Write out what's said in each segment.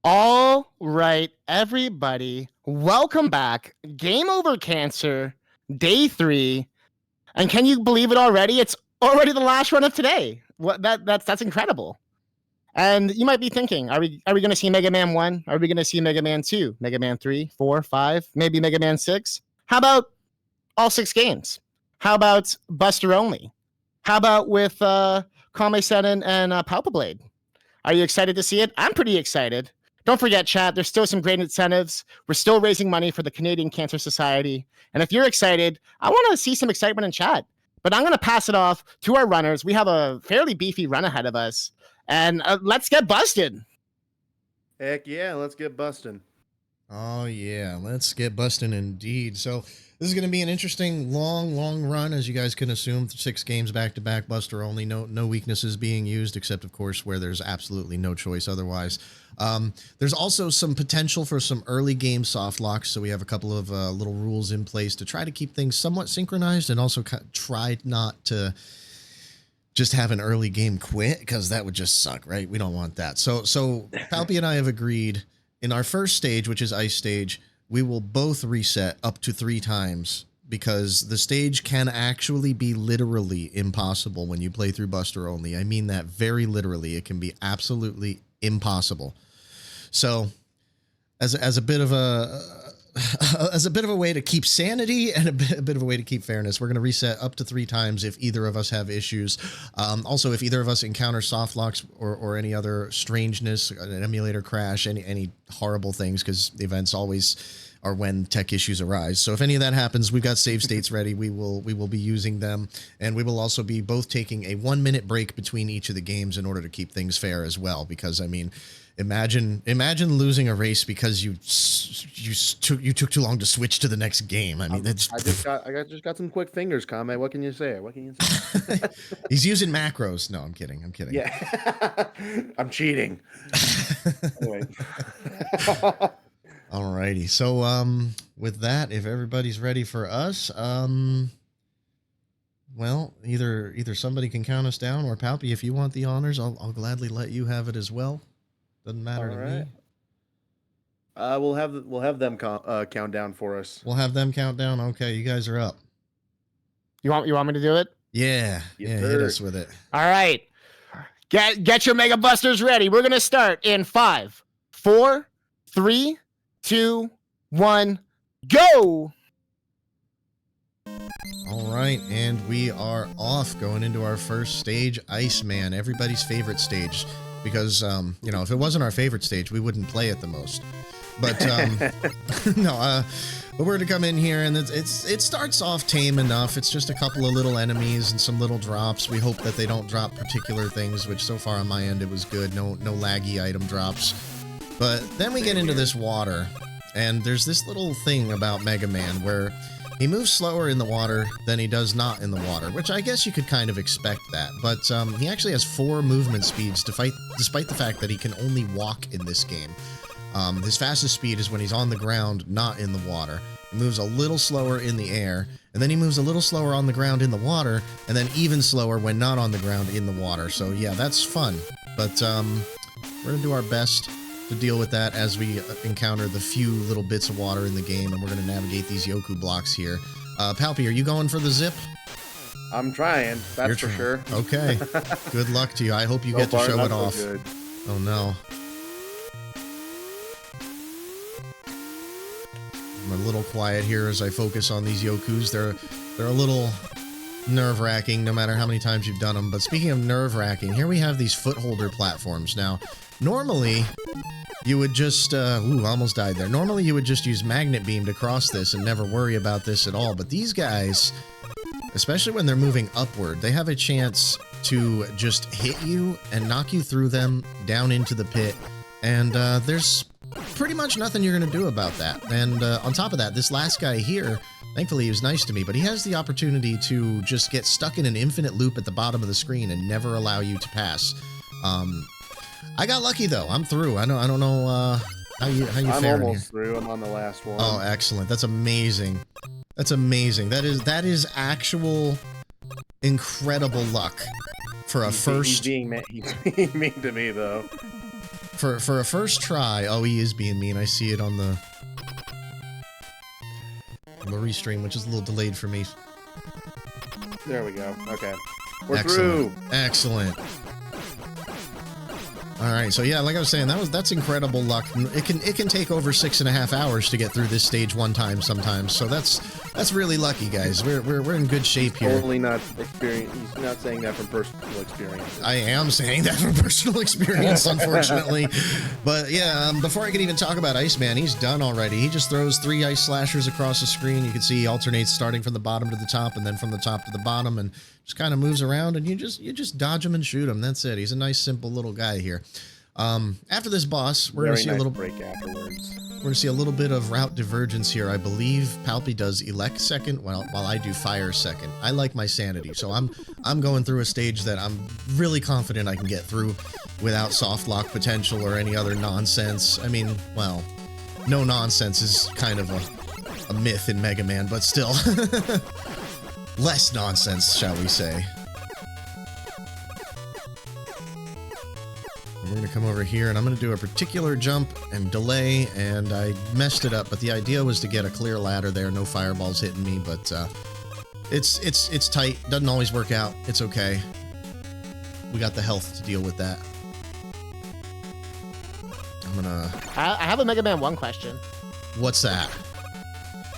All right, everybody, welcome back. Game Over Cancer, day 3. And can you believe it already? It's already the last run of today. That's incredible. And you might be thinking, are we going to see Mega Man 1? Are we going to see Mega Man 2, Mega Man 3, 4, 5, maybe Mega Man 6? How about all 6 games? How about Buster only? How about with Kammesennin and Palpiblade? Are you excited to see it? I'm pretty excited. Don't forget, chat, there's still some great incentives. We're still raising money for the Canadian Cancer Society. And if you're excited, I want to see some excitement in chat. But I'm going to pass it off to our runners. We have a fairly beefy run ahead of us. And let's get busted. Heck yeah, let's get busting. Oh yeah, let's get busting indeed. So this is going to be an interesting long run, as you guys can assume. 6 games back-to-back, Buster only. No weaknesses being used, except of course where there's absolutely no choice otherwise. There's also some potential for some early game soft locks, so we have a couple of little rules in place to try to keep things somewhat synchronized, and also try not to just have an early game quit, because that would just suck, right? We don't want that. So Palpy and I have agreed in our first stage, which is Ice Stage, we will both reset up to 3 times, because the stage can actually be literally impossible when you play through Buster only. I mean that very literally. It can be absolutely impossible. So as a bit of a way to keep sanity and a bit of a way to keep fairness, we're going to reset up to 3 times if either of us have issues. Also, if either of us encounter soft locks or any other strangeness, an emulator crash, any horrible things, because events always are when tech issues arise. So if any of that happens, we've got save states ready. We will be using them, and we will also be both taking a 1-minute break between each of the games in order to keep things fair as well. Because I mean, imagine losing a race because you took too long to switch to the next game. I mean, that's I just got some quick fingers, Kame. What can you say? He's using macros. No, I'm kidding. Yeah. I'm cheating. Anyway. Alrighty. So with that, if everybody's ready for us, well, either somebody can count us down, or Palpy, if you want the honors, I'll gladly let you have it as well. Doesn't matter to me. We'll have them count down for us. We'll have them count down. Okay, you guys are up. You want me to do it? Yeah. Yes, hit us with it. All right. Get your Mega Busters ready. We're going to start in 5, 4, 3, 2, 1, go! All right, and we are off, going into our first stage, Iceman, everybody's favorite stage. Because, you know, if it wasn't our favorite stage, we wouldn't play it the most. But, no, but we're to come in here, and it starts off tame enough. It's just a couple of little enemies and some little drops. We hope that they don't drop particular things, which so far on my end it was good. No laggy item drops. But then we get into this water, and there's this little thing about Mega Man where he moves slower in the water than he does not in the water, which I guess you could kind of expect that. But he actually has 4 movement speeds despite the fact that he can only walk in this game. His fastest speed is when he's on the ground, not in the water. He moves a little slower in the air, and then he moves a little slower on the ground in the water, and then even slower when not on the ground in the water. So yeah, that's fun. But we're going to do our best to deal with that as we encounter the few little bits of water in the game, and we're going to navigate these Yoku blocks here. Palpy, are you going for the zip? I'm trying, that's for sure. Okay. Good luck to you. I hope you get to show it off. Good. Oh no. I'm a little quiet here as I focus on these Yokus. They're a little nerve-wracking no matter how many times you've done them. But speaking of nerve-wracking, here we have these footholder platforms. Now, normally you would just, almost died there. Normally you would just use magnet beam to cross this and never worry about this at all. But these guys, especially when they're moving upward, they have a chance to just hit you and knock you through them down into the pit. And there's pretty much nothing you're going to do about that. And on top of that, this last guy here, thankfully he was nice to me, but he has the opportunity to just get stuck in an infinite loop at the bottom of the screen and never allow you to pass. I got lucky though. I'm through. I don't know how you faring here. I'm almost through. I'm on the last one. Oh, excellent. That's amazing. That's amazing. That is actual incredible luck for a first. He's being mean to me though. For a first try, oh, he is being mean. I see it on the restream, which is a little delayed for me. There we go. Okay. We're Excellent. through. Excellent. All right, so yeah, like I was saying, that's incredible luck. It can take over 6.5 hours to get through this stage one time sometimes. So that's really lucky, guys. We're in good shape here. Totally not experience. He's not saying that from personal experience. I am saying that from personal experience, unfortunately. But yeah, before I can even talk about Iceman, he's done already. He just throws 3 ice slashers across the screen. You can see he alternates starting from the bottom to the top and then from the top to the bottom, and just kind of moves around, and you just dodge him and shoot him. That's it. He's a nice, simple little guy here. After this boss, we're gonna see a little break afterwards. We're gonna see a little bit of route divergence here. I believe Palpy does elect second, while I do fire second. I like my sanity, so I'm going through a stage that I'm really confident I can get through without soft lock potential or any other nonsense. I mean, well, no nonsense is kind of a myth in Mega Man, but still. Less nonsense, shall we say. We're going to come over here, and I'm going to do a particular jump and delay, and I messed it up, but the idea was to get a clear ladder there, no fireballs hitting me, but it's tight, doesn't always work out, it's okay. We got the health to deal with that. I have a Mega Man 1 question. What's that?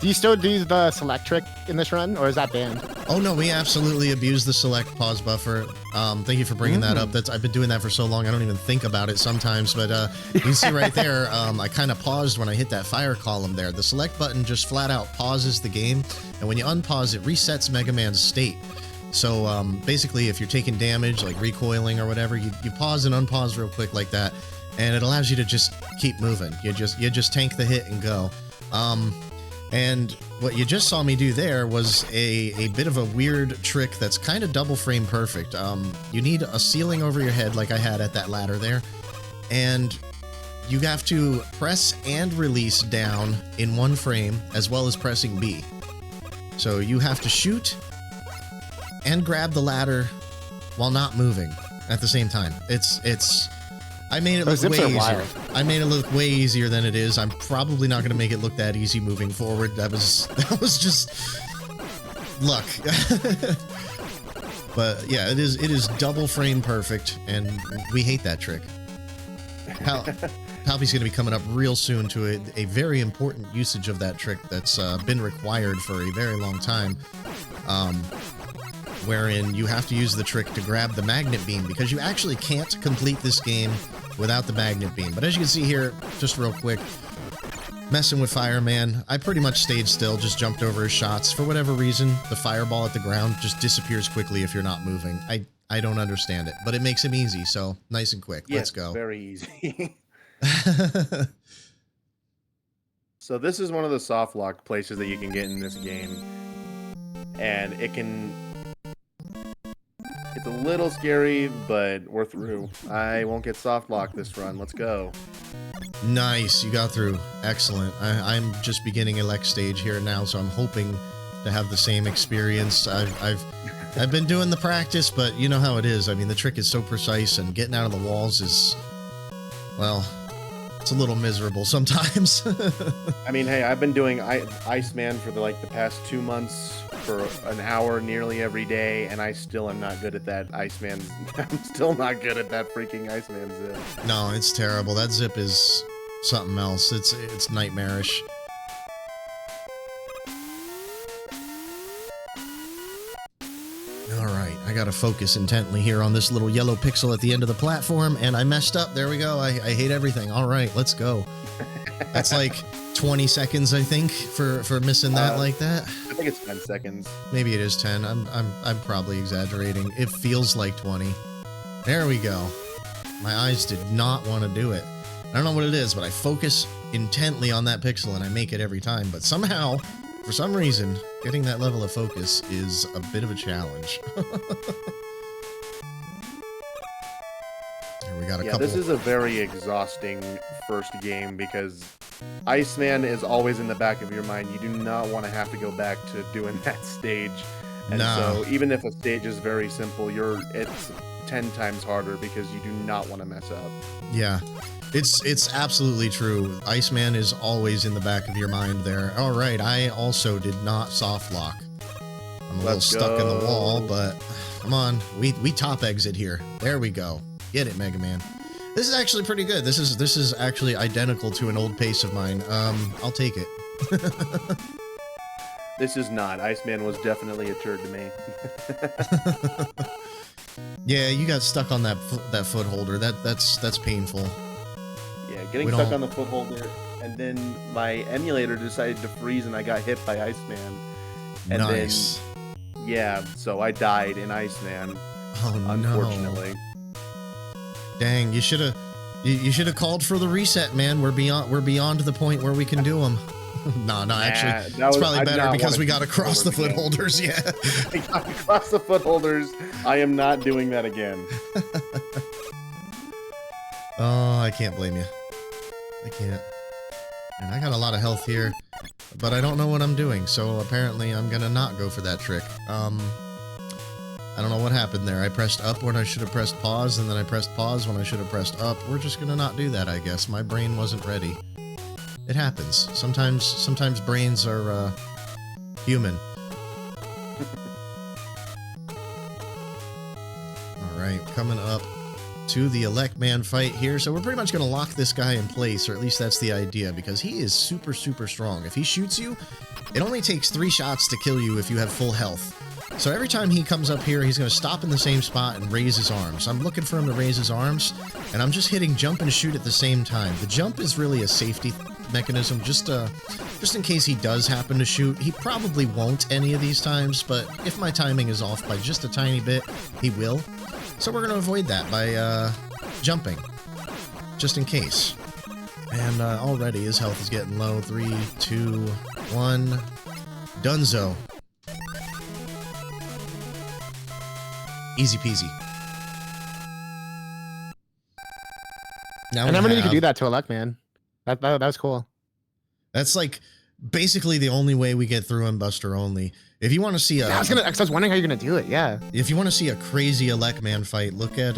Do you still do the select trick in this run, or is that banned? Oh no, we absolutely abuse the select pause buffer. Thank you for bringing that up. I've been doing that for so long, I don't even think about it sometimes. But you can see right there, I kind of paused when I hit that fire column there. The select button just flat out pauses the game, and when you unpause, it resets Mega Man's state. So basically, if you're taking damage, like recoiling or whatever, you pause and unpause real quick like that, and it allows you to just keep moving. You just tank the hit and go. And what you just saw me do there was a bit of a weird trick that's kind of double frame perfect. You need a ceiling over your head like I had at that ladder there, and you have to press and release down in one frame as well as pressing B. So you have to shoot and grab the ladder while not moving at the same time. I made it look way easier. I made it look way easier than it is. I'm probably not going to make it look that easy moving forward. That was just luck. But yeah, it is double frame perfect, and we hate that trick. Palpy's going to be coming up real soon to a very important usage of that trick that's been required for a very long time. Wherein you have to use the trick to grab the magnet beam, because you actually can't complete this game without the magnet beam. But as you can see here, just real quick, messing with Fireman, I pretty much stayed still, just jumped over his shots. For whatever reason, the fireball at the ground just disappears quickly if you're not moving. I don't understand it, but it makes him easy, so nice and quick. Let's go. Very easy. So this is one of the soft lock places that you can get in this game, and it's a little scary, but we're through. I won't get soft locked this run. Let's go. Nice, you got through. Excellent. I'm just beginning elect stage here now, so I'm hoping to have the same experience. I've been doing the practice, but you know how it is. I mean, the trick is so precise, and getting out of the walls is, well, it's a little miserable sometimes. I mean, hey, I've been doing Iceman for the past 2 months for an hour nearly every day, and I still am not good at that Iceman. I'm still not good at that freaking Iceman zip. No, it's terrible. That zip is something else. It's nightmarish. All right, I gotta focus intently here on this little yellow pixel at the end of the platform, and I messed up. There we go. I hate everything. All right, let's go. That's like 20 seconds, I think, for missing that like that. I think it's 10 seconds. Maybe it is 10. I'm probably exaggerating. It feels like 20. There we go. My eyes did not want to do it. I don't know what it is, but I focus intently on that pixel and I make it every time. But somehow, for some reason, getting that level of focus is a bit of a challenge. Here we got a couple. This is a very exhausting first game because Iceman is always in the back of your mind. You do not want to have to go back to doing that stage. And so even if a stage is very simple, it's 10 times harder because you do not want to mess up. Yeah, it's absolutely true. Iceman is always in the back of your mind there. All right, I also did not soft lock. I'm a little stuck in the wall, but come on, we top exit here. There we go. Get it, Mega Man. This is actually pretty good. This is actually identical to an old pace of mine. I'll take it. This is not. Iceman was definitely a turd to me. Yeah, you got stuck on that foot holder. That's painful. Yeah, getting stuck on the foot holder, and then my emulator decided to freeze, and I got hit by Iceman. And nice. Then, yeah, so I died in Iceman. Oh, unfortunately. No. Dang, you should have called for the reset, man. We're beyond the point where we can do them. No, actually, it's probably better because we got across the foot holders. Yeah, I got across the foot holders. I am not doing that again. Oh, I can't blame you. I can't. And I got a lot of health here, but I don't know what I'm doing. So apparently, I'm gonna not go for that trick. I don't know what happened there. I pressed up when I should have pressed pause, and then I pressed pause when I should have pressed up. We're just gonna not do that, I guess. My brain wasn't ready. It happens. Sometimes brains are human. All right, coming up to the Elect Man fight here. So we're pretty much going to lock this guy in place, or at least that's the idea, because he is super, super strong. If he shoots you, it only takes 3 shots to kill you if you have full health. So every time he comes up here, he's going to stop in the same spot and raise his arms. I'm looking for him to raise his arms, and I'm just hitting jump and shoot at the same time. The jump is really a safety mechanism, just in case he does happen to shoot. He probably won't any of these times, but if my timing is off by just a tiny bit, he will. So we're going to avoid that by jumping, just in case. And already his health is getting low. 3, 2, 1. Dunzo. Easy peasy. Now I never knew you could do that to Elect Man. That was cool. That's like basically the only way we get through him, Buster only. If you want to see a, I was wondering how you're gonna do it. Yeah. If you want to see a crazy Elect Man fight, look at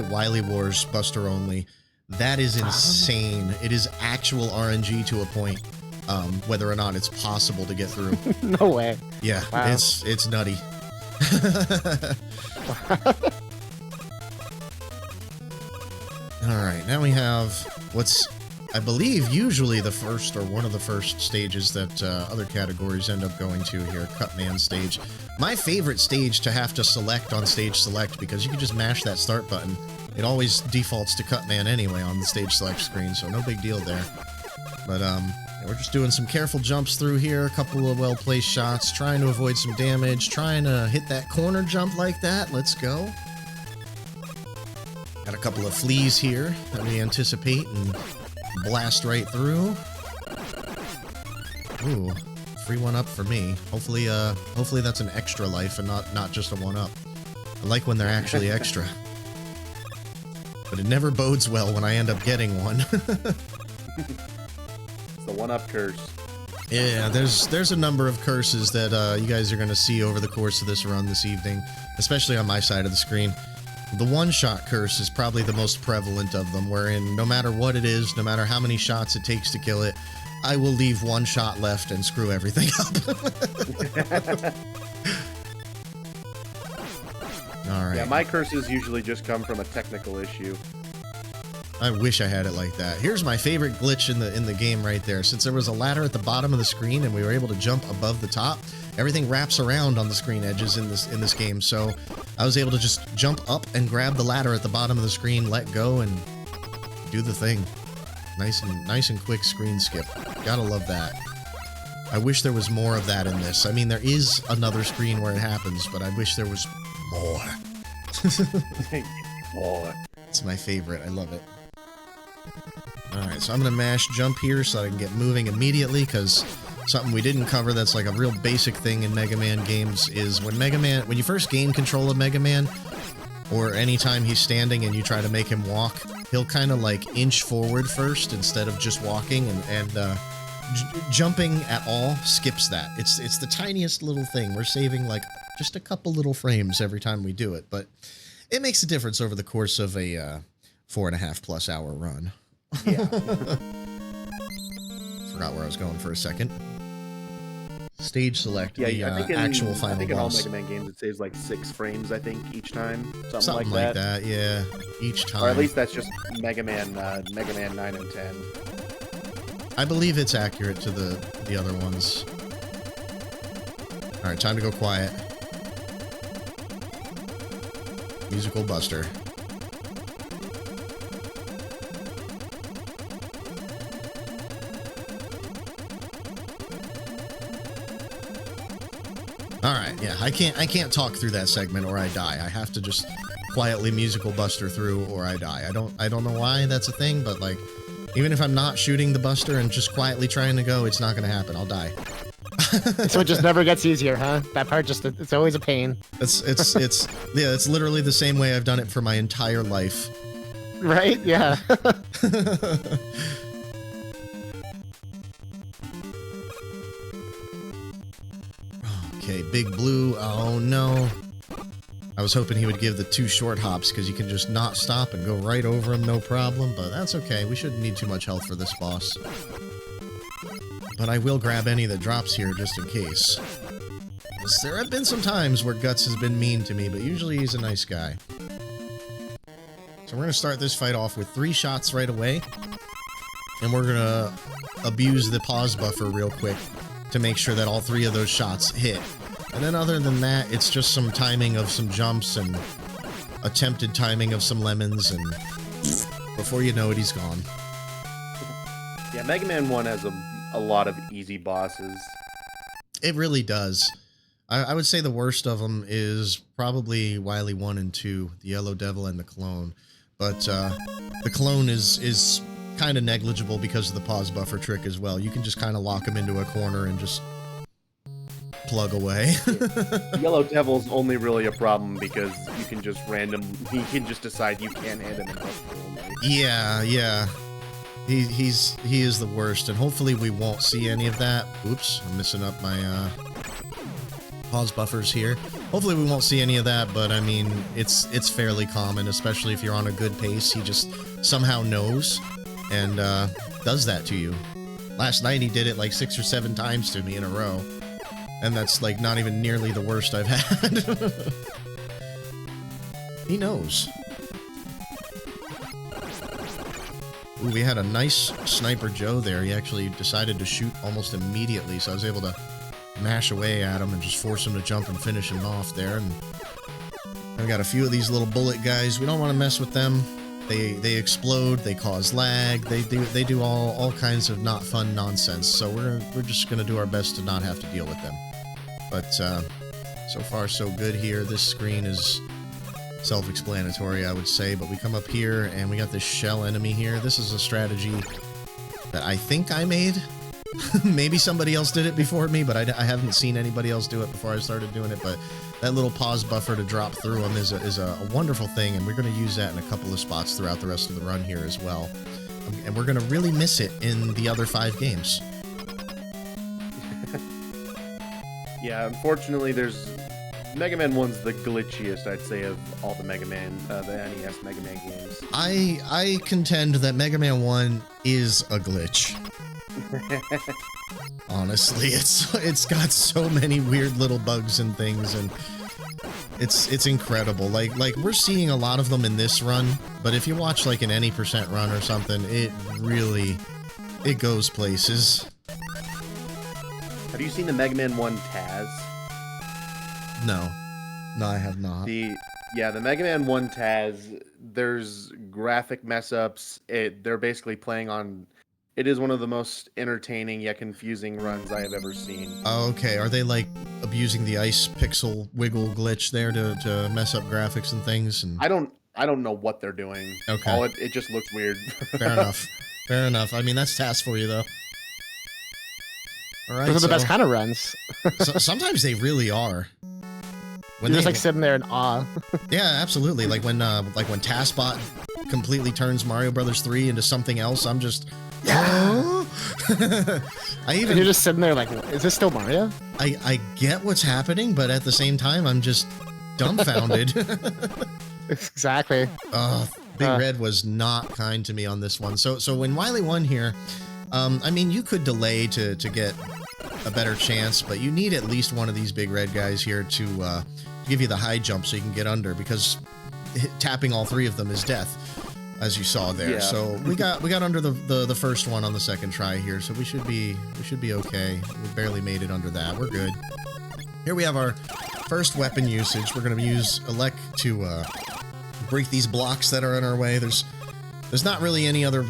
Wily Wars Buster only. That is insane. It is actual RNG to a point. Whether or not it's possible to get through. No way. Yeah, wow. It's nutty. All right, now we have what's, I believe, usually the first or one of the first stages that other categories end up going to here, Cutman stage. My favorite stage to have to select on stage select, because you can just mash that start button. It always defaults to Cutman anyway on the stage select screen, so no big deal there. But we're just doing some careful jumps through here, a couple of well-placed shots, trying to avoid some damage, trying to hit that corner jump like that. Let's go. Got a couple of fleas here that we anticipate and blast right through. Ooh, free 1-up for me. Hopefully that's an extra life and not just a 1-up. I like when they're actually extra. But it never bodes well when I end up getting one. It's the 1-up curse. Yeah, there's a number of curses that you guys are going to see over the course of this run this evening, especially on my side of the screen. The one-shot curse is probably the most prevalent of them, wherein no matter what it is, no matter how many shots it takes to kill it, I will leave 1 shot left and screw everything up. All right. Yeah, my curses usually just come from a technical issue. I wish I had it like that. Here's my favorite glitch in the game right there. Since there was a ladder at the bottom of the screen and we were able to jump above the top, everything wraps around on the screen edges in this game. So I was able to just jump up and grab the ladder at the bottom of the screen, let go, and do the thing. Nice and quick screen skip. Gotta love that. I wish there was more of that in this. I mean, there is another screen where it happens, but I wish there was more. More. It's my favorite. I love it. Alright, so I'm going to mash jump here so I can get moving immediately, because something we didn't cover that's like a real basic thing in Mega Man games is when you first gain control of Mega Man, or anytime he's standing and you try to make him walk, he'll kind of like inch forward first instead of just walking, and jumping at all skips that. It's the tiniest little thing. We're saving like just a couple little frames every time we do it, but It makes a difference over the course of a 4.5+ hour run. Yeah. Forgot where I was going for a second. Stage select, Yeah, the I think actual final I think in all boss. Mega Man games it saves like 6 frames, I think, each time. Something Like that, yeah. Each time. Or at least that's just Mega Man 9 and 10. I believe it's accurate to the other ones. Alright, time to go quiet. Musical Buster. Alright, yeah, I can't talk through that segment or I die. I have to just quietly musical Buster through or I die. I don't know why that's a thing, but like, even if I'm not shooting the Buster and just quietly trying to go, it's not gonna happen. I'll die. So it just never gets easier, huh? That part it's always a pain. It's yeah, it's literally the same way I've done it for my entire life. Right? Yeah. Okay, Big Blue. Oh no. I was hoping he would give the 2 short hops because you can just not stop and go right over him, no problem, but that's okay. We shouldn't need too much health for this boss. But I will grab any that drops here just in case. There have been some times where Guts has been mean to me, but usually he's a nice guy. So we're going to start this fight off with 3 shots right away. And we're going to abuse the pause buffer real quick to make sure that all 3 of those shots hit. And then other than that, it's just some timing of some jumps and attempted timing of some lemons, and before you know it, he's gone. Yeah, Mega Man 1 has a lot of easy bosses. It really does. I would say the worst of them is probably Wily 1 and 2, the Yellow Devil and the Clone. But the Clone is kind of negligible because of the pause buffer trick as well. You can just kind of lock him into a corner and just plug away. Yellow Devil's only really a problem because you can just he can just decide you can't hit him enough. Yeah. He is the worst, and hopefully we won't see any of that. Oops, I'm messing up my pause buffers here. Hopefully we won't see any of that, but I mean, it's fairly common, especially if you're on a good pace. He just somehow knows and does that to you. Last night he did it like 6 or 7 times to me in a row. And that's like not even nearly the worst I've had. He knows. Ooh, we had a nice Sniper Joe there. He actually decided to shoot almost immediately, so I was able to mash away at him and just force him to jump and finish him off there. And I've got a few of these little bullet guys. We don't want to mess with them. They explode, they cause lag, they do all kinds of not fun nonsense. So we're just gonna do our best to not have to deal with them. But so far so good here. This screen is self-explanatory, I would say. But we come up here and we got this shell enemy here. This is a strategy that I think I made. Maybe somebody else did it before me, but I haven't seen anybody else do it before I started doing it. But that little pause buffer to drop through them is a wonderful thing, and we're going to use that in a couple of spots throughout the rest of the run here as well. And we're going to really miss it in the other 5 games. Yeah, unfortunately, Mega Man 1's the glitchiest, I'd say, of all the Mega Man, the NES Mega Man games. I contend that Mega Man 1 is a glitch. Honestly, it's got so many weird little bugs and things, and it's incredible. Like we're seeing a lot of them in this run, but if you watch like an any percent run or something, it goes places. Have you seen the Mega Man 1 Taz? No, I have not. The Mega Man 1 Taz, there's graphic mess ups. They're basically playing on. It is one of the most entertaining yet confusing runs I have ever seen. Oh, okay. Are they like abusing the ice pixel wiggle glitch there to mess up graphics and things? And I don't know what they're doing. Okay. It just looks weird. Fair enough. Fair enough. I mean, that's task for you though. All right. Those are the best kind of runs. Sometimes they really are. You're just like sitting there in awe. Yeah, absolutely. Like when TaskBot completely turns Mario Brothers 3 into something else, I'm just. Yeah. And you're just sitting there like, is this still Mario? I get what's happening, but at the same time, I'm just dumbfounded. Exactly. Big Red was not kind to me on this one. So when Wily won here, I mean, you could delay to get a better chance, but you need at least one of these Big Red guys here to give you the high jump so you can get under, because tapping all three of them is death, as you saw there. Yeah. So we got under the first one on the second try here, so we should be okay. We barely made it under that. We're good. Here we have our first weapon usage. We're going to use Elec to break these blocks that are in our way. There's not really any other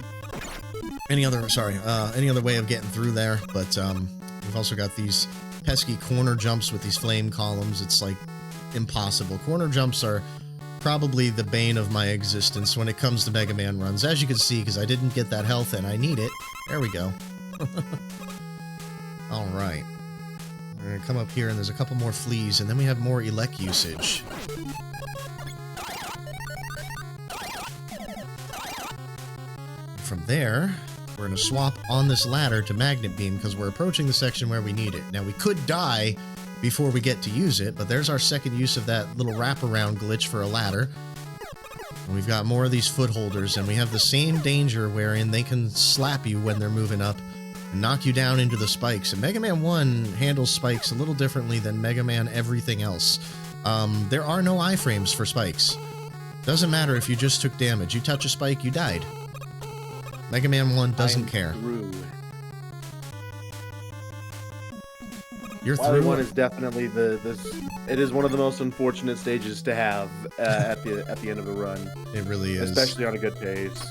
way of getting through there, but we've also got these pesky corner jumps with these flame columns. It's like impossible. Corner jumps are probably the bane of my existence when it comes to Mega Man runs, as you can see, because I didn't get that health and I need it. There we go. All right. We're going to come up here, and there's a couple more fleas, and then we have more Elec usage. From there, we're going to swap on this ladder to Magnet Beam, because we're approaching the section where we need it. Now, we could die before we get to use it, but there's our second use of that little wraparound glitch for a ladder. And we've got more of these footholders, and we have the same danger wherein they can slap you when they're moving up and knock you down into the spikes. And Mega Man 1 handles spikes a little differently than Mega Man everything else. There are no iframes for spikes. Doesn't matter if you just took damage. You touch a spike, you died. Mega Man 1 doesn't care. Through. You're Wily through. 1 is definitely it is one of the most unfortunate stages to have at the end of a run. It really is. Especially on a good pace.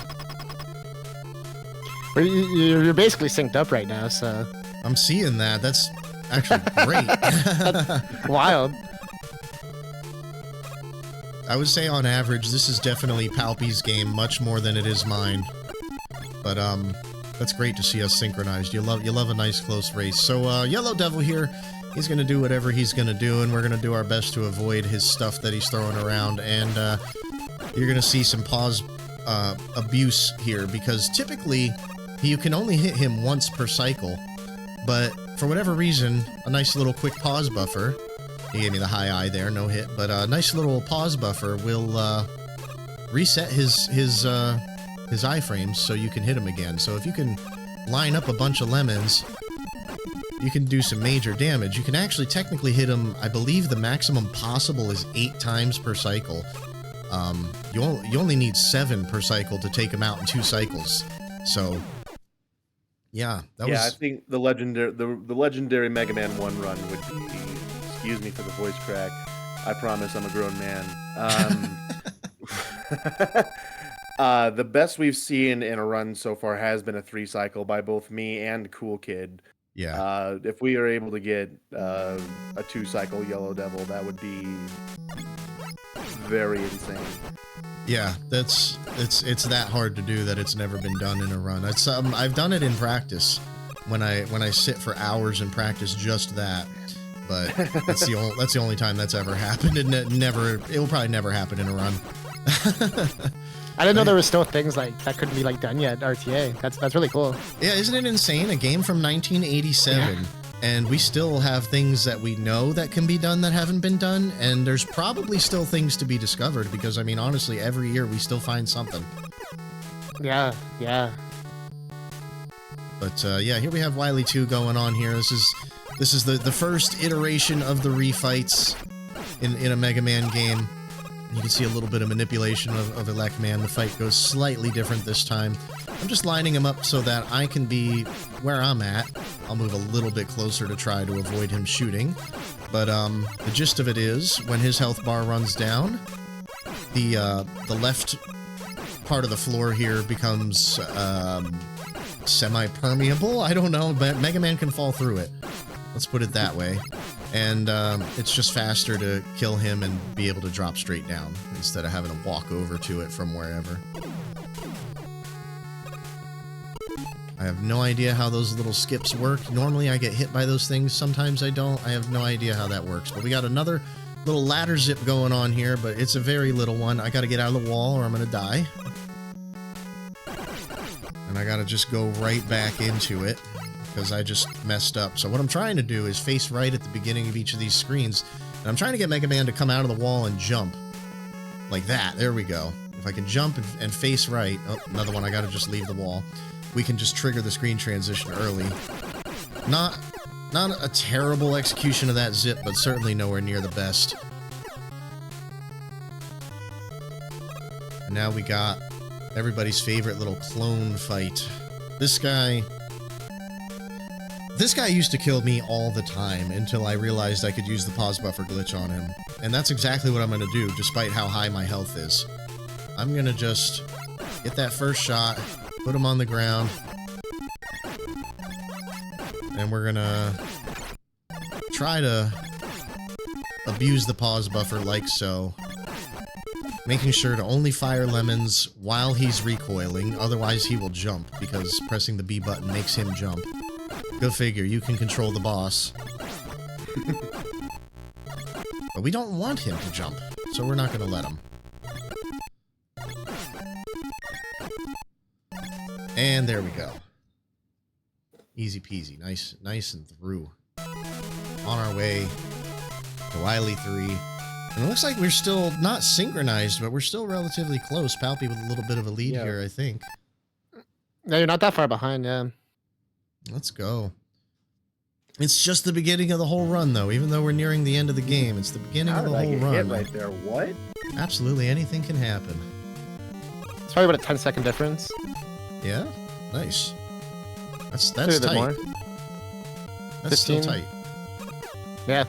Well, you're basically synced up right now, so I'm seeing that. That's actually great. that's wild. I would say on average, this is definitely Palpy's game much more than it is mine. But that's great to see us synchronized. You love a nice close race. So Yellow Devil here, he's gonna do whatever he's gonna do, and we're gonna do our best to avoid his stuff that he's throwing around. And you're gonna see some pause abuse here, because typically you can only hit him once per cycle, but for whatever reason, a nice little quick pause buffer. He gave me the high eye there, no hit, but a nice little pause buffer will reset his iframes so you can hit him again. So if you can line up a bunch of lemons, you can do some major damage. You can actually technically hit him, I believe the maximum possible is 8 times per cycle. You only need 7 per cycle to take him out in 2 cycles. So yeah, I think the legendary Mega Man 1 run would be, excuse me for the voice crack, I promise I'm a grown man. The best we've seen in a run so far has been a 3 cycle by both me and Cool Kid. Yeah. If we are able to get a 2 cycle Yellow Devil, that would be very insane. Yeah, it's that hard to do that it's never been done in a run. It's I've done it in practice when I sit for hours and practice just that. But that's the only time that's ever happened, and it will probably never happen in a run. I didn't know there were still things like that couldn't be like done yet. RTA. That's really cool. Yeah, isn't it insane? A game from 1987, and we still have things that we know that can be done that haven't been done, and there's probably still things to be discovered, because I mean, honestly, every year we still find something. Yeah. But yeah, here we have Wily 2 going on here. This is the first iteration of the refights in a Mega Man game. You can see a little bit of manipulation of Elec Man. The fight goes slightly different this time. I'm just lining him up so that I can be where I'm at. I'll move a little bit closer to try to avoid him shooting. But the gist of it is, when his health bar runs down, the left part of the floor here becomes semi-permeable. I don't know, but Mega Man can fall through it. Let's put it that way. And it's just faster to kill him and be able to drop straight down instead of having to walk over to it from wherever. I have no idea how those little skips work. Normally I get hit by those things, sometimes I don't. I have no idea how that works. But we got another little ladder zip going on here, but it's a very little one. I gotta get out of the wall or I'm gonna die. And I gotta just go right back into it, because I just messed up. So what I'm trying to do is face right at the beginning of each of these screens, and I'm trying to get Mega Man to come out of the wall and jump. Like that. There we go. If I can jump and face right. Oh, another one. I gotta just leave the wall. We can just trigger the screen transition early. Not a terrible execution of that zip, but certainly nowhere near the best. And now we got everybody's favorite little clone fight. This guy used to kill me all the time until I realized I could use the pause buffer glitch on him. And that's exactly what I'm going to do, despite how high my health is. I'm going to just get that first shot, put him on the ground, and we're going to try to abuse the pause buffer like so. Making sure to only fire lemons while he's recoiling, otherwise he will jump, because pressing the B button makes him jump. Go figure, you can control the boss. But we don't want him to jump, so we're not going to let him. And there we go. Easy peasy, nice and through. On our way to Wily 3. And it looks like we're still not synchronized, but we're still relatively close. Palpy with a little bit of a lead here, I think. No, you're not that far behind, yeah. Let's go. It's just the beginning of the whole run, though. Even though we're nearing the end of the game, it's the beginning of the whole run. Hit right there. What? Absolutely anything can happen. It's probably about a 10-second difference. Yeah? Nice. That's Maybe a bit tight. more. That's 15. still tight. Yeah.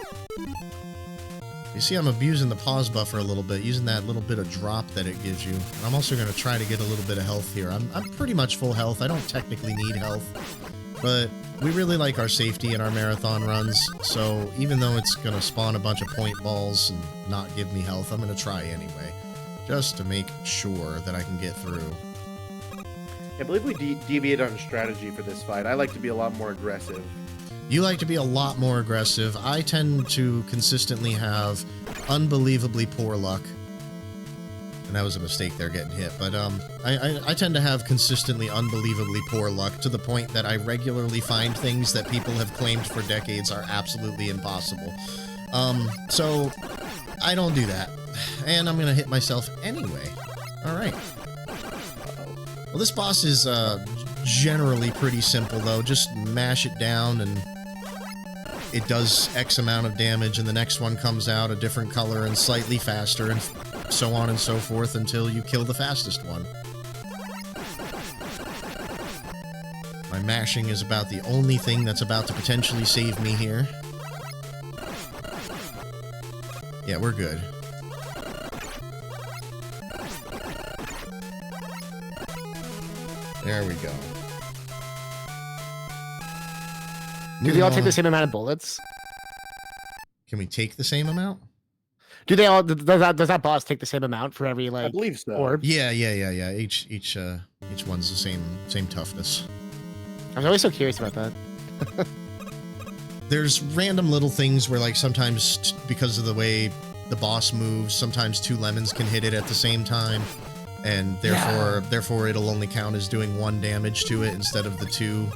You see, I'm abusing the pause buffer a little bit, using that little bit of drop that it gives you. And I'm also going to try to get a little bit of health here. I'm pretty much full health. I don't technically need health. But we really like our safety in our marathon runs. So even though it's going to spawn a bunch of point balls and not give me health, I'm going to try anyway. Just to make sure that I can get through. I believe we deviate on strategy for this fight. I like to be a lot more aggressive. You like to be a lot more aggressive. I tend to consistently have unbelievably poor luck. And that was a mistake there, getting hit. But I tend to have consistently unbelievably poor luck to the point that I regularly find things that people have claimed for decades are absolutely impossible. So I don't do that. And I'm going to hit myself anyway. All right. Well, this boss is generally pretty simple, though. Just mash it down and it does X amount of damage, and the next one comes out a different color and slightly faster, and so on and so forth until you kill the fastest one. My mashing is about the only thing that's about to potentially save me here. Yeah, we're good. There we go. Do they all take the same amount of bullets? Can we take the same amount? Do they all? Does that boss take the same amount for every I believe so. orb? Yeah. Each one's the same toughness. I was always so curious about that. There's random little things where, like, sometimes because of the way the boss moves, sometimes 2 lemons can hit it at the same time, and therefore it'll only count as doing 1 damage to it instead of the 2.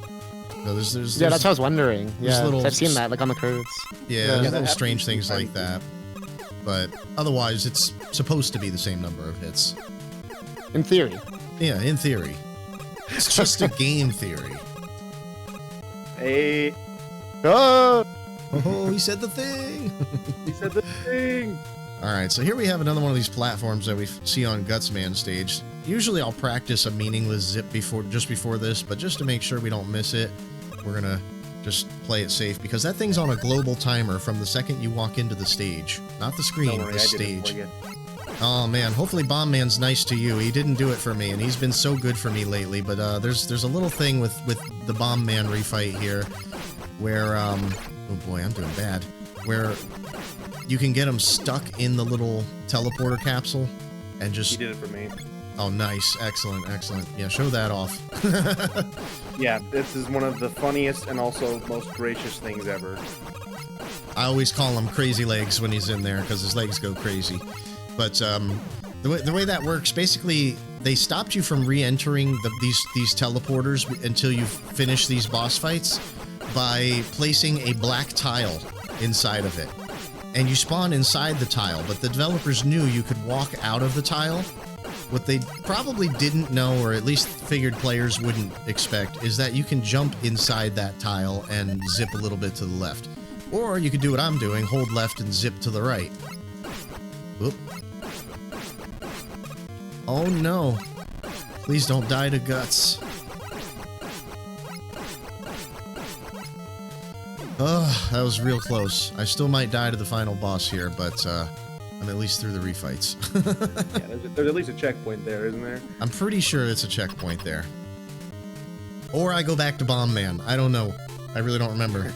So there's Yeah, that's what I was wondering. Yeah, little- I've seen that, like on the curves. yeah, that little happens strange things like sometimes. that. But otherwise, it's supposed to be the same number of hits. In theory. Yeah, in theory. It's just a game theory. Hey, Oh! Oh, he said the thing! he said the thing. Alright, so here we have another one of these platforms that we see on Gutsman stage. Usually I'll practice a meaningless zip just before this, but just to make sure we don't miss it, we're gonna just play it safe, because that thing's on a global timer from the second you walk into the stage. Not the screen, Don't worry, the I did it for stage. you. Oh man, hopefully Bomb Man's nice to you. He didn't do it for me, and he's been so good for me lately, but there's a little thing with the Bomb Man refight here, where, oh boy, I'm doing bad, where you can get him stuck in the little teleporter capsule, and just... He did it for me. Oh, nice. Excellent, excellent. Yeah, show that off. Yeah, this is one of the funniest and also most gracious things ever. I always call him Crazy Legs when he's in there, because his legs go crazy. But the way that works, basically, they stopped you from re-entering these teleporters until you finish these boss fights by placing a black tile inside of it. and you spawn inside the tile, but the developers knew you could walk out of the tile. What they probably didn't know, or at least figured players wouldn't expect, is that you can jump inside that tile and zip a little bit to the left. Or you could do what I'm doing, hold left and zip to the right. Oop. Oh no. Please don't die to guts. Oh, that was real close. I still might die to the final boss here, but I'm at least through the refights. Yeah, there's at least a checkpoint there, isn't there? I'm pretty sure it's a checkpoint there. Or I go back to Bomb Man. I don't know. I really don't remember.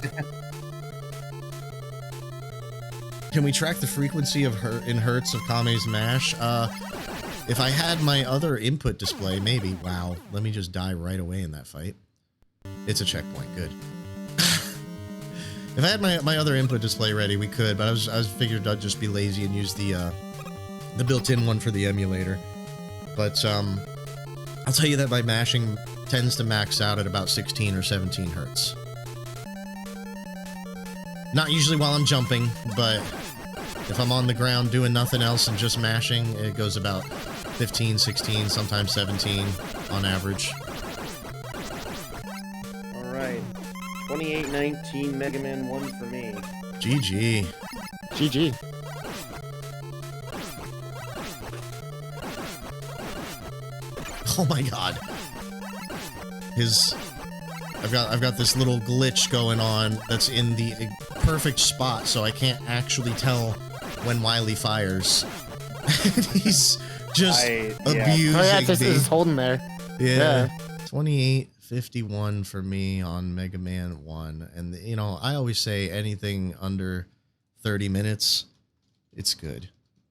Can we track the frequency of in hertz of Kame's mash? If I had my other input display, maybe. Wow, let me just die right away in that fight. It's a checkpoint, good. If I had my other input display ready, we could, but I was figured I'd just be lazy and use the built-in one for the emulator. But I'll tell you that my mashing tends to max out at about 16 or 17 hertz. Not usually while I'm jumping, but if I'm on the ground doing nothing else and just mashing, it goes about 15, 16, sometimes 17 on average. Alright. 28-19 Mega Man 1 for me. GG. GG. Oh my god. I've got this little glitch going on that's in the perfect spot, so I can't actually tell when Wily fires. He's just abusing Oh yeah, me. this is holding there. Yeah. 28-51 for me on Mega Man 1. And, you know, I always say anything under 30 minutes, it's good.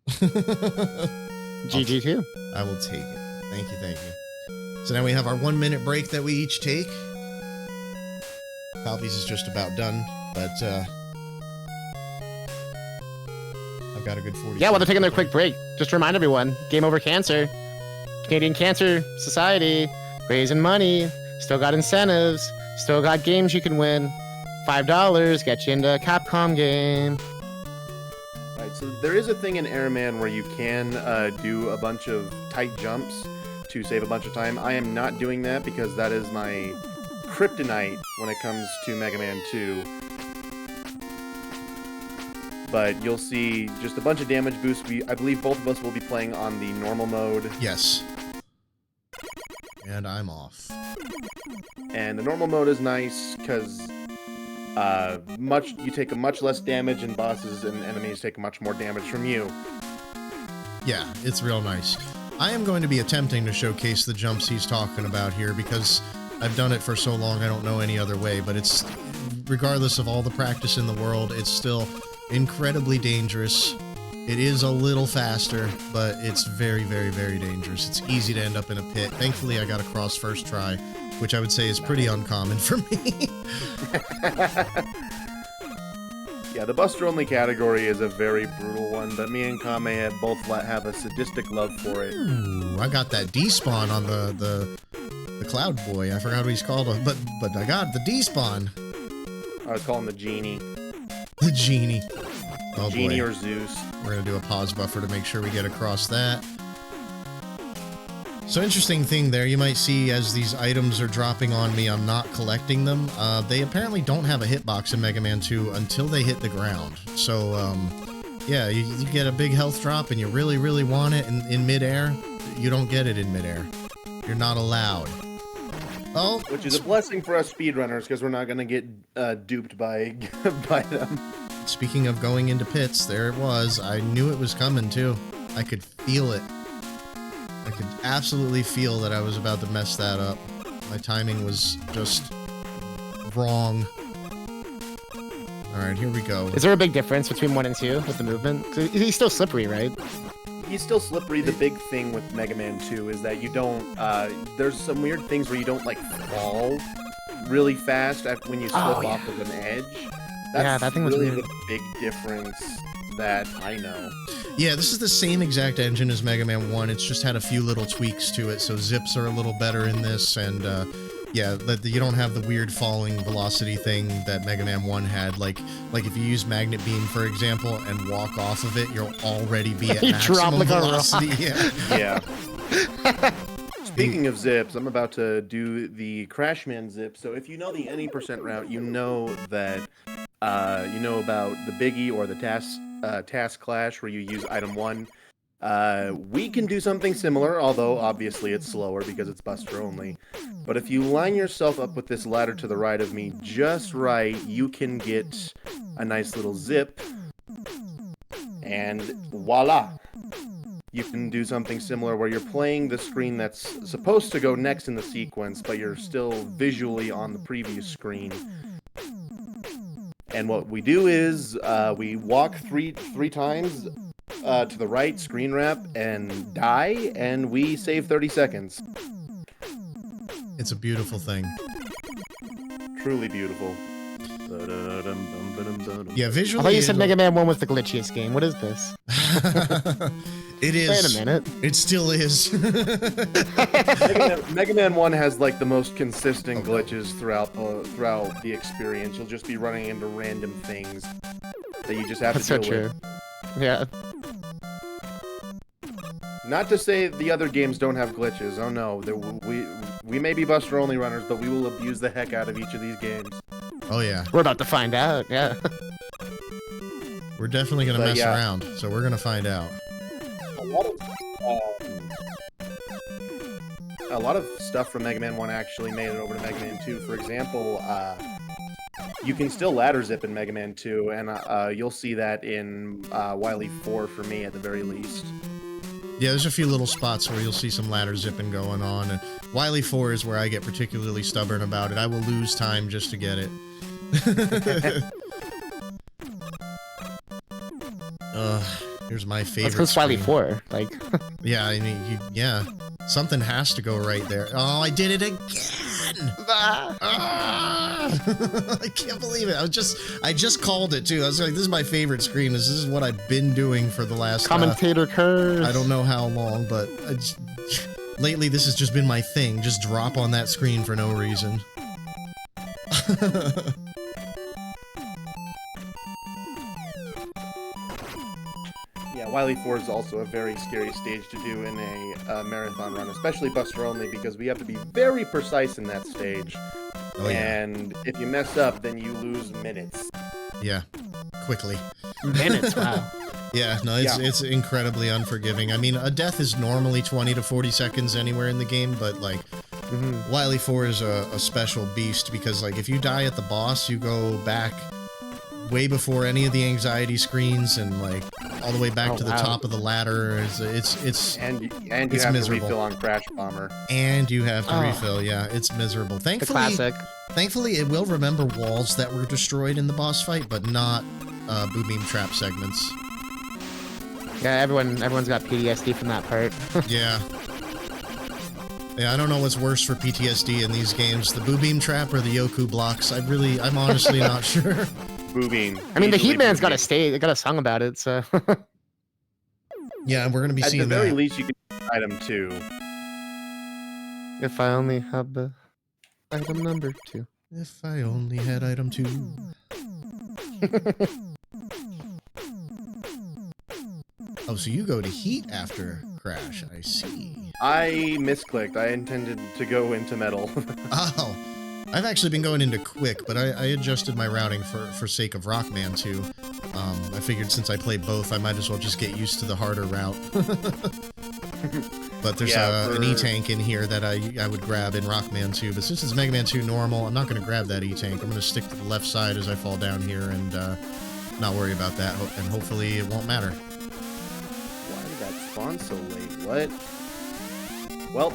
GG too. I will take it. Thank you, thank you. So now we have our 1 minute break that we each take. Palpies is just about done, but I've got a good 40. Yeah, while they're taking their quick break, just to remind everyone, Game Over Cancer, Canadian Cancer Society, raising money, still got incentives, still got games you can win. $5 get you into a Capcom game. Right, so there is a thing in Airman where you can do a bunch of tight jumps to save a bunch of time. I am not doing that because that is my kryptonite when it comes to Mega Man 2. But you'll see just a bunch of damage boosts. I believe both of us will be playing on the normal mode. Yes. And I'm off. And the normal mode is nice because you take a much less damage, and bosses and enemies take much more damage from you. Yeah, it's real nice. I am going to be attempting to showcase the jumps he's talking about here because I've done it for so long I don't know any other way, but it's, regardless of all the practice in the world, it's still incredibly dangerous. It is a little faster, but it's very, very, very dangerous. It's easy to end up in a pit. Thankfully, I got across first try, which I would say is pretty uncommon for me. Yeah, the Buster Only category is a very brutal one, but me and Kame both have a sadistic love for it. Ooh, I got that D-spawn on the Cloud Boy. I forgot what he's called, but I got the D-spawn. I was calling the Genie. The Genie. Oh Genie boy. or Zeus. We're going to do a pause buffer to make sure we get across that. So interesting thing there, you might see as these items are dropping on me, I'm not collecting them. They apparently don't have a hitbox in Mega Man 2 until they hit the ground. So, yeah, you get a big health drop and you really, really want it in midair. You don't get it in midair. You're not allowed. Oh, Which is a blessing for us speedrunners, because we're not going to get duped by them. speaking of going into pits, there it was. I knew it was coming, too. I could feel it. I could absolutely feel that I was about to mess that up. My timing was just wrong. Alright, here we go. Is there a big difference between 1 and 2 with the movement? 'Cause he's still slippery, right? He's still slippery. The big thing with Mega Man 2 is that you don't, there's some weird things where you don't, like, fall really fast when you slip off of an edge. That's that thing was really weird. the big difference that I know. Yeah, this is the same exact engine as Mega Man 1. It's just had a few little tweaks to it, so zips are a little better in this, and Yeah, that you don't have the weird falling velocity thing that Mega Man 1 had. Like if you use Magnet Beam, for example, and walk off of it, you'll already be at You drop maximum like a velocity. rock. Yeah. Yeah. Speaking of zips, I'm about to do the Crashman zip. So if you know the any percent route, you know that you know about the biggie or the task clash where you use item 1. We can do something similar, although obviously it's slower because it's Buster only. But if you line yourself up with this ladder to the right of me just right, you can get a nice little zip. And voila! You can do something similar where you're playing the screen that's supposed to go next in the sequence, but you're still visually on the previous screen. And what we do is we walk three times to the right, screen wrap, and die, and we save 30 seconds. It's a beautiful thing. Truly beautiful. Yeah, visually. I thought you said Mega Man 1 was the glitchiest game. What is this? It is. Wait a minute. It still is. Mega Man 1 has like the most consistent glitches throughout the experience. You'll just be running into random things that you just have That's to so deal true. with. Yeah. Not to say the other games don't have glitches. Oh no, we may be Buster only runners, but we will abuse the heck out of each of these games. Oh yeah. We're about to find out. Yeah. We're definitely gonna But mess yeah. around, so we're gonna find out. A lot of stuff from Mega Man 1 actually made it over to Mega Man 2. For example, you can still ladder zip in Mega Man 2, and you'll see that in Wily 4 for me at the very least. Yeah, there's a few little spots where you'll see some ladder zipping going on, and Wily 4 is where I get particularly stubborn about it. I will lose time just to get it. Here's my favorite. Let's go Smiley screen. 4. Like, Yeah, I mean, yeah. Something has to go right there. Oh, I did it again! Ah! I can't believe it. I just called it too. I was like, this is my favorite screen. This is what I've been doing for the last commentator curse. I don't know how long, but lately this has just been my thing. Just drop on that screen for no reason. Yeah, Wily 4 is also a very scary stage to do in a marathon run, especially Buster only, because we have to be very precise in that stage. Oh, yeah. And if you mess up, then you lose minutes. Yeah, quickly. Minutes, wow. Yeah, no, Yeah. it's incredibly unforgiving. I mean, a death is normally 20 to 40 seconds anywhere in the game, but like, Wily 4 is a special beast because like if you die at the boss, you go back way before any of the anxiety screens and like all the way back to the top of the ladder. It's And you It's have miserable. to refill on Crash Bomber. and you have to Oh. refill. Yeah, it's miserable. The Thankfully, classic. thankfully, it will remember walls that were destroyed in the boss fight, but not Boo Beam Trap segments. Yeah, everyone's got PTSD from that part. Yeah. Yeah, I don't know what's worse for PTSD in these games, the Boo Beam Trap or the Yoku blocks. I'm honestly not sure. Boo Beam. I mean, the Easily Heatman's Boo got Beam. a they got a song about it, so. Yeah, we're gonna be At the seeing very that. least, you can do item 2. If I only had the item number 2. If I only had item 2. Oh, so you go to Heat after Crash, I see. I misclicked. I intended to go into Metal. Oh, I've actually been going into Quick, but I adjusted my routing for sake of Rockman 2. I figured since I play both, I might as well just get used to the harder route. But there's Yeah, an E-Tank in here that I would grab in Rockman 2, but since it's Mega Man 2 normal, I'm not going to grab that E-Tank. I'm going to stick to the left side as I fall down here and not worry about that, and hopefully it won't matter. Why did that spawn so late? What? Well,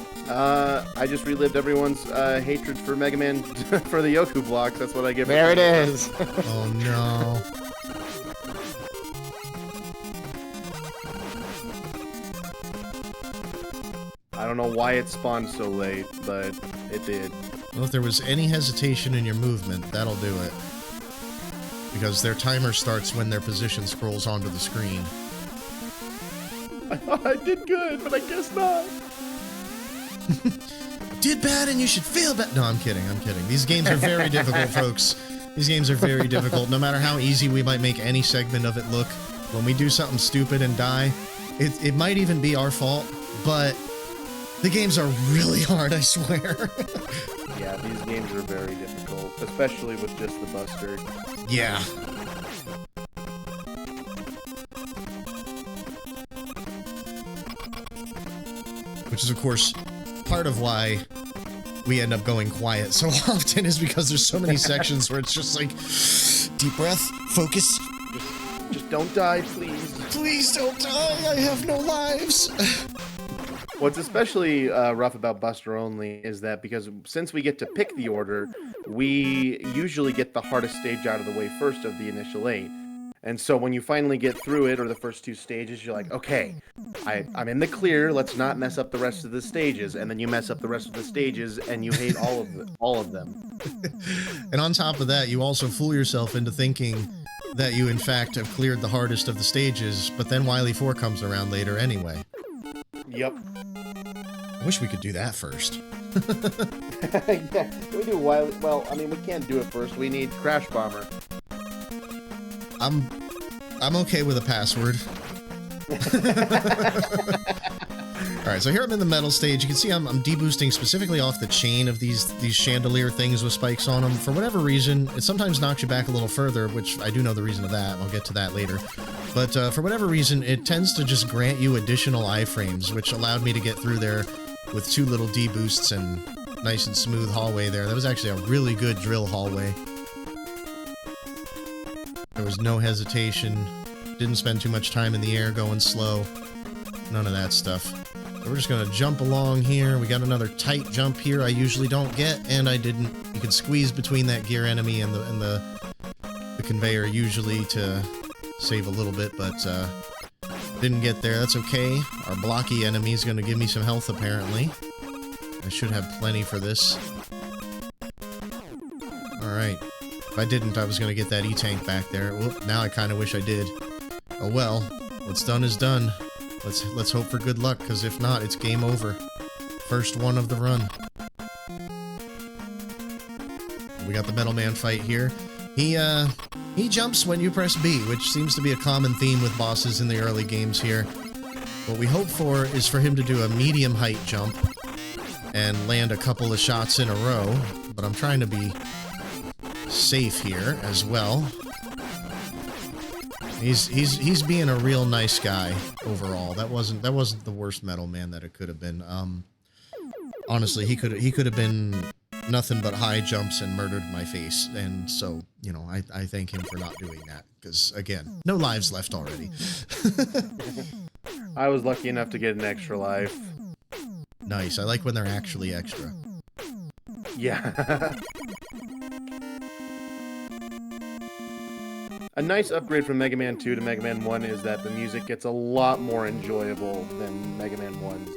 I just relived everyone's hatred for Mega Man for the Yoku blocks. That's what I get. There it is. Oh no. I don't know why it spawned so late, but it did. Well, if there was any hesitation in your movement, that'll do it. Because their timer starts when their position scrolls onto the screen. I thought I did good, but I guess not. did bad and you should feel bad. No, I'm kidding. I'm kidding. These games are very difficult, folks. These games are very difficult. No matter how easy we might make any segment of it look, when we do something stupid and die, it might even be our fault, but the games are really hard, I swear. Yeah, these games are very difficult, especially with just the Buster. Yeah. Which is, of course, part of why we end up going quiet so often, is because there's so many sections where it's just like, deep breath, focus. Just don't die, please. Please don't die, I have no lives. What's especially rough about Buster Only is that because since we get to pick the order, we usually get the hardest stage out of the way first of the initial 8. And so when you finally get through it, or the first 2 stages, you're like, okay, I'm in the clear, let's not mess up the rest of the stages. And then you mess up the rest of the stages, and you hate all of them. And on top of that, you also fool yourself into thinking that you, in fact, have cleared the hardest of the stages, but then Wily 4 comes around later anyway. Yep. I wish we could do that first. Yeah, we do Wily. Well, I mean, we can't do it first. We need Crash Bomber. I'm okay with a password. Alright, so here I'm in the metal stage. You can see I'm deboosting specifically off the chain of these chandelier things with spikes on them. For whatever reason, it sometimes knocks you back a little further, which I do know the reason of that. I'll get to that later. But for whatever reason, it tends to just grant you additional iframes, which allowed me to get through there with 2 little deboosts and nice and smooth hallway there. That was actually a really good drill hallway. There was no hesitation. Didn't spend too much time in the air going slow. None of that stuff. So we're just going to jump along here. We got another tight jump here I usually don't get, and I didn't. You can squeeze between that gear enemy and the conveyor usually to save a little bit, but didn't get there. That's okay. Our blocky enemy is going to give me some health, apparently. I should have plenty for this. Alright. If I didn't, I was going to get that E-Tank back there. Whoop, now I kind of wish I did. Oh well. What's done is done. Let's hope for good luck, because if not, it's game over. First one of the run. We got the Metal Man fight here. He jumps when you press B, which seems to be a common theme with bosses in the early games here. What we hope for is for him to do a medium height jump and land a couple of shots in a row, but I'm trying to be safe here as well. He's being a real nice guy overall. That wasn't the worst Metal Man that it could have been. Honestly, he could have been nothing but high jumps and murdered my face, and so, you know, I thank him for not doing that, because again, no lives left already. I was lucky enough to get an extra life. Nice. I like when they're actually extra. Yeah. A nice upgrade from Mega Man 2 to Mega Man 1 is that the music gets a lot more enjoyable than Mega Man 1's.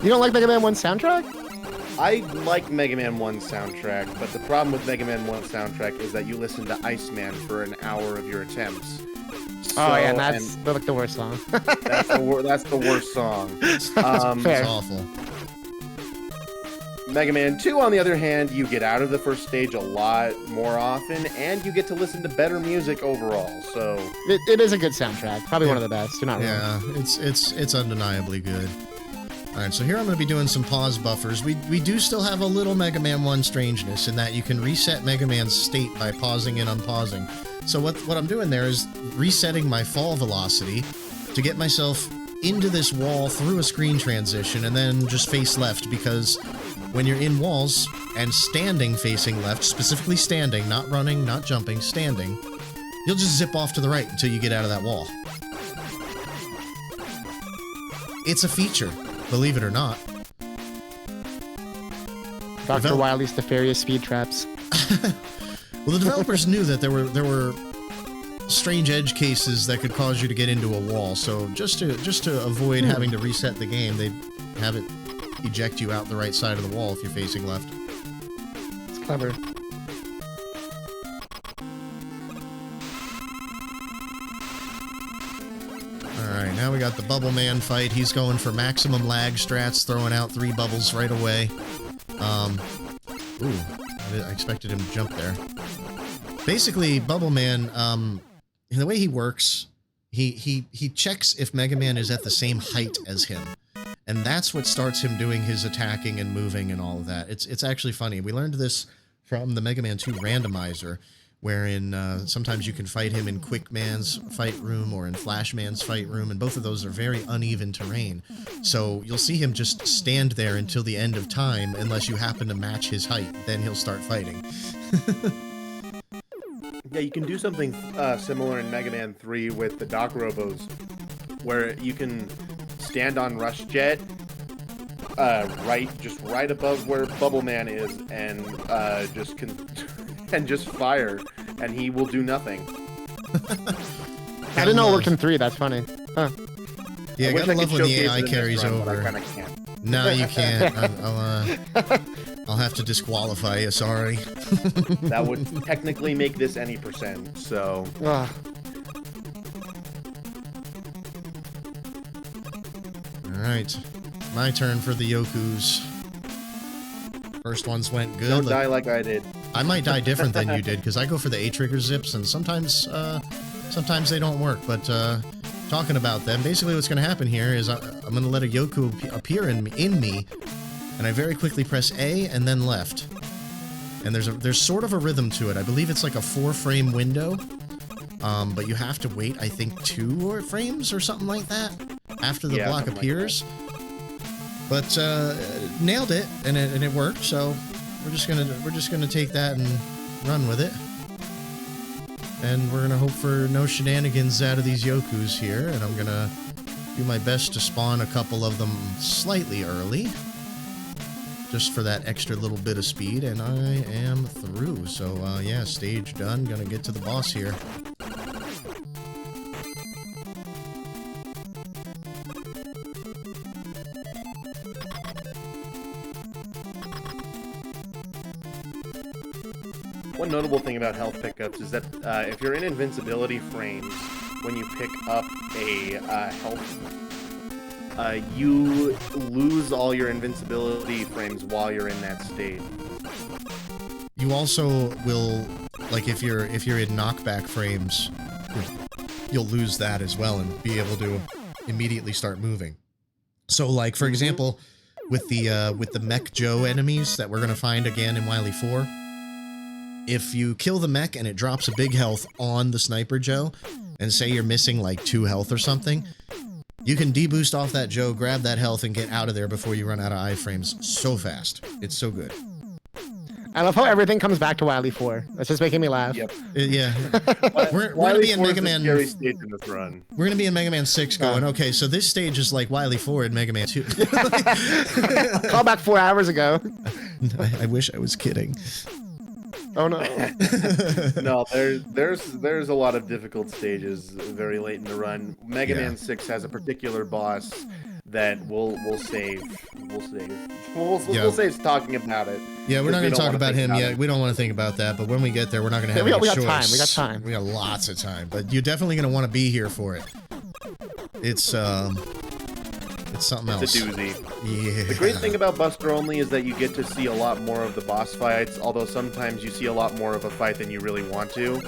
You don't like Mega Man 1 soundtrack? I like Mega Man 1's soundtrack, but the problem with Mega Man 1's soundtrack is that you listen to Iceman for an hour of your attempts. So, oh yeah, and that's like the worst song. that's the worst song. Fair. It's awful. Mega Man 2, on the other hand, you get out of the first stage a lot more often, and you get to listen to better music overall, so... It is a good soundtrack. Probably one of the best. You're not wrong. Yeah, it's undeniably good. Alright, so here I'm going to be doing some pause buffers. We do still have a little Mega Man 1 strangeness in that you can reset Mega Man's state by pausing and unpausing. So what I'm doing there is resetting my fall velocity to get myself into this wall through a screen transition and then just face left, because when you're in walls and standing facing left, specifically standing, not running, not jumping, standing, you'll just zip off to the right until you get out of that wall. It's a feature, believe it or not. Dr. Wily's nefarious speed traps. Well, the developers knew that there were strange edge cases that could cause you to get into a wall, so just to avoid having to reset the game, they'd have it eject you out the right side of the wall if you're facing left. It's clever. Alright, now we got the Bubble Man fight. He's going for maximum lag strats, throwing out 3 bubbles right away. Ooh, I expected him to jump there. Basically, Bubble Man, the way he works, he checks if Mega Man is at the same height as him. And that's what starts him doing his attacking and moving and all of that. It's actually funny. We learned this from the Mega Man 2 randomizer, wherein sometimes you can fight him in Quick Man's fight room or in Flash Man's fight room, and both of those are very uneven terrain. So you'll see him just stand there until the end of time, unless you happen to match his height. Then he'll start fighting. Yeah, you can do something similar in Mega Man 3 with the Doc Robos, where you can stand on Rush Jet, just right above where Bubble Man is, and just fire, and he will do nothing. I didn't know it worked in 3. That's funny. Huh. Yeah, I gotta love when the AI carries over. I can't. No, you can't. I'll have to disqualify you. Sorry. That would technically make this any percent. So. Ugh. All right, my turn for the Yokus. First ones went good. Don't die like I did. I might die different than you did because I go for the A-trigger zips, and sometimes they don't work. But talking about them, basically what's going to happen here is I'm going to let a Yoku appear in me, and I very quickly press A and then left. And there's sort of a rhythm to it. I believe it's like a 4-frame window, but you have to wait, I think, 2 frames or something like that after the block appears. Like, but nailed it, and it worked. So we're just gonna take that and run with it, and we're gonna hope for no shenanigans out of these Yokus here. And I'm gonna do my best to spawn a couple of them slightly early, just for that extra little bit of speed. And I am through. So yeah, stage done. Gonna get to the boss here. One notable thing about health pickups is that if you're in invincibility frames, when you pick up a health, you lose all your invincibility frames while you're in that state. You also will, like, if you're in knockback frames, you'll lose that as well and be able to immediately start moving. So, like, for example, with the Mech Joe enemies that we're gonna find again in Wily 4. If you kill the mech and it drops a big health on the Sniper Joe, and say you're missing like 2 health or something, you can deboost off that Joe, grab that health, and get out of there before you run out of iframes so fast. It's so good. I love how everything comes back to Wily 4. That's just making me laugh. Yep. Yeah. We're gonna be in Mega Man. Scary stage in this run. We're gonna be in Mega Man 6 going, okay, so this stage is like Wily 4 in Mega Man 2. Call back 4 hours ago. I wish I was kidding. Oh no. No, there's a lot of difficult stages very late in the run. Mega Man 6 has a particular boss that we'll save talking about it. Yeah, we're not going to talk about him yet. We don't want to think about that, but when we get there, we're not going to have any choice. We got time. We got lots of time, but you're definitely going to want to be here for it. It's something else. It's a doozy. Yeah. The great thing about Buster Only is that you get to see a lot more of the boss fights, although sometimes you see a lot more of a fight than you really want to.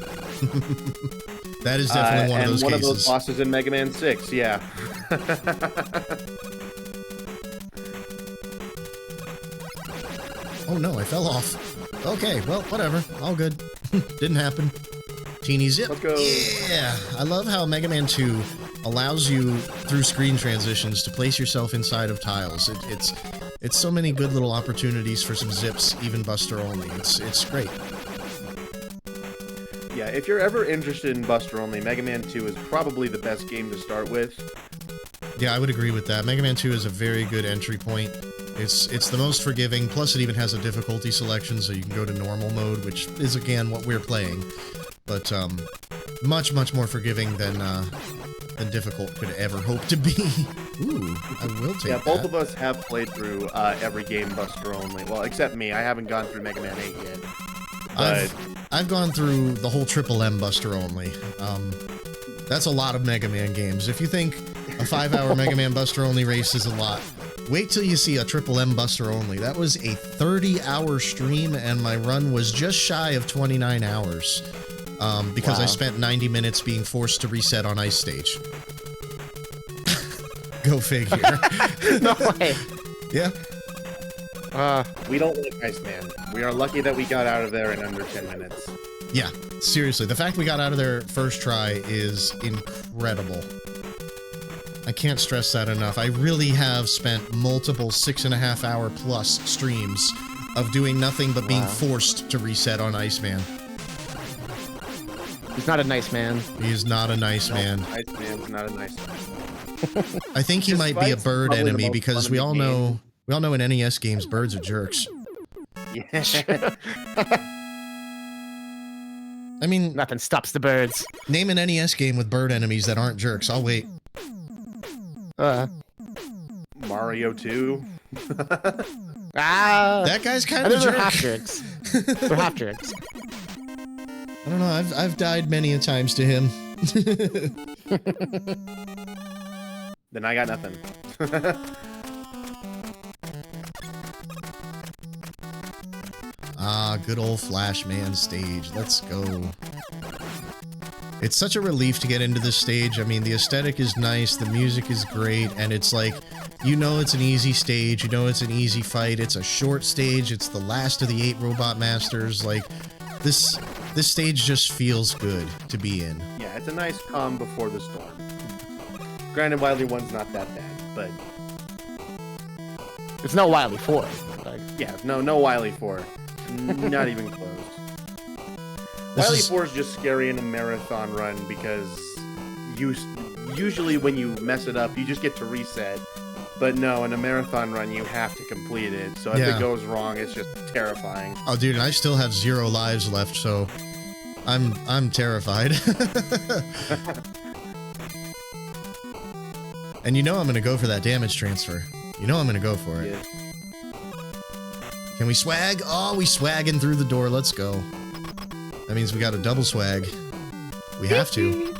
That is definitely one of those cases. And one of those bosses in Mega Man 6, yeah. Oh no, I fell off. Okay, well, whatever. All good. Didn't happen. Teeny zip. Let's go. Yeah, I love how Mega Man 2 allows you, through screen transitions, to place yourself inside of tiles. It's so many good little opportunities for some zips, even Buster Only. It's great. Yeah, if you're ever interested in Buster Only, Mega Man 2 is probably the best game to start with. Yeah, I would agree with that. Mega Man 2 is a very good entry point. It's the most forgiving, plus it even has a difficulty selection, so you can go to normal mode, which is, again, what we're playing. But, much, much more forgiving than difficult could ever hope to be. Ooh, I will take that. Yeah, both of us have played through every game Buster Only. Well, except me. I haven't gone through Mega Man 8 yet. But I've gone through the whole Triple M Buster Only. That's a lot of Mega Man games. If you think A 5-hour Mega Man Buster Only race is a lot. Wait till you see a Triple M Buster Only. That was a 30-hour stream, and my run was just shy of 29 hours. Because I spent 90 minutes being forced to reset on Ice Stage. Go figure. No way. Yeah. We don't like Iceman. We are lucky that we got out of there in under 10 minutes. Yeah, seriously. The fact we got out of there first try is incredible. I can't stress that enough. I really have spent multiple 6.5-hour plus streams of doing nothing but being forced to reset on Iceman. He's not a nice man. He is not a nice man. Iceman's not a nice man. I think he might be a bird enemy because we all know in NES games birds are jerks. Yeah. I mean, Nothing stops the birds. name an NES game with bird enemies that aren't jerks. I'll wait. Mario 2. That That guy's kind of a those are jerk. half jerks. They're half jerks. I don't know. I've died many a times to him. Then I got nothing. Good old Flash Man stage. Let's go. It's such a relief to get into this stage. I mean, the aesthetic is nice, the music is great, and it's like, you know it's an easy stage, you know it's an easy fight, it's a short stage, it's the last of the 8 Robot Masters, like, this stage just feels good to be in. Yeah, it's a nice calm before the storm. Granted, Wily 1's not that bad, but... It's no Wily 4. Like, Yeah, no Wily 4. Not even close. Wily 4 is just scary in a marathon run because usually when you mess it up, you just get to reset. But no, in a marathon run, you have to complete it. So if Yeah. it goes wrong, it's just terrifying. Oh, dude, and I still have 0 lives left, so I'm terrified. And you know I'm gonna go for that damage transfer. You know I'm gonna go for it. Yeah. Can we swag? Oh, we swagging through the door. Let's go. That means we got a double swag. We have to.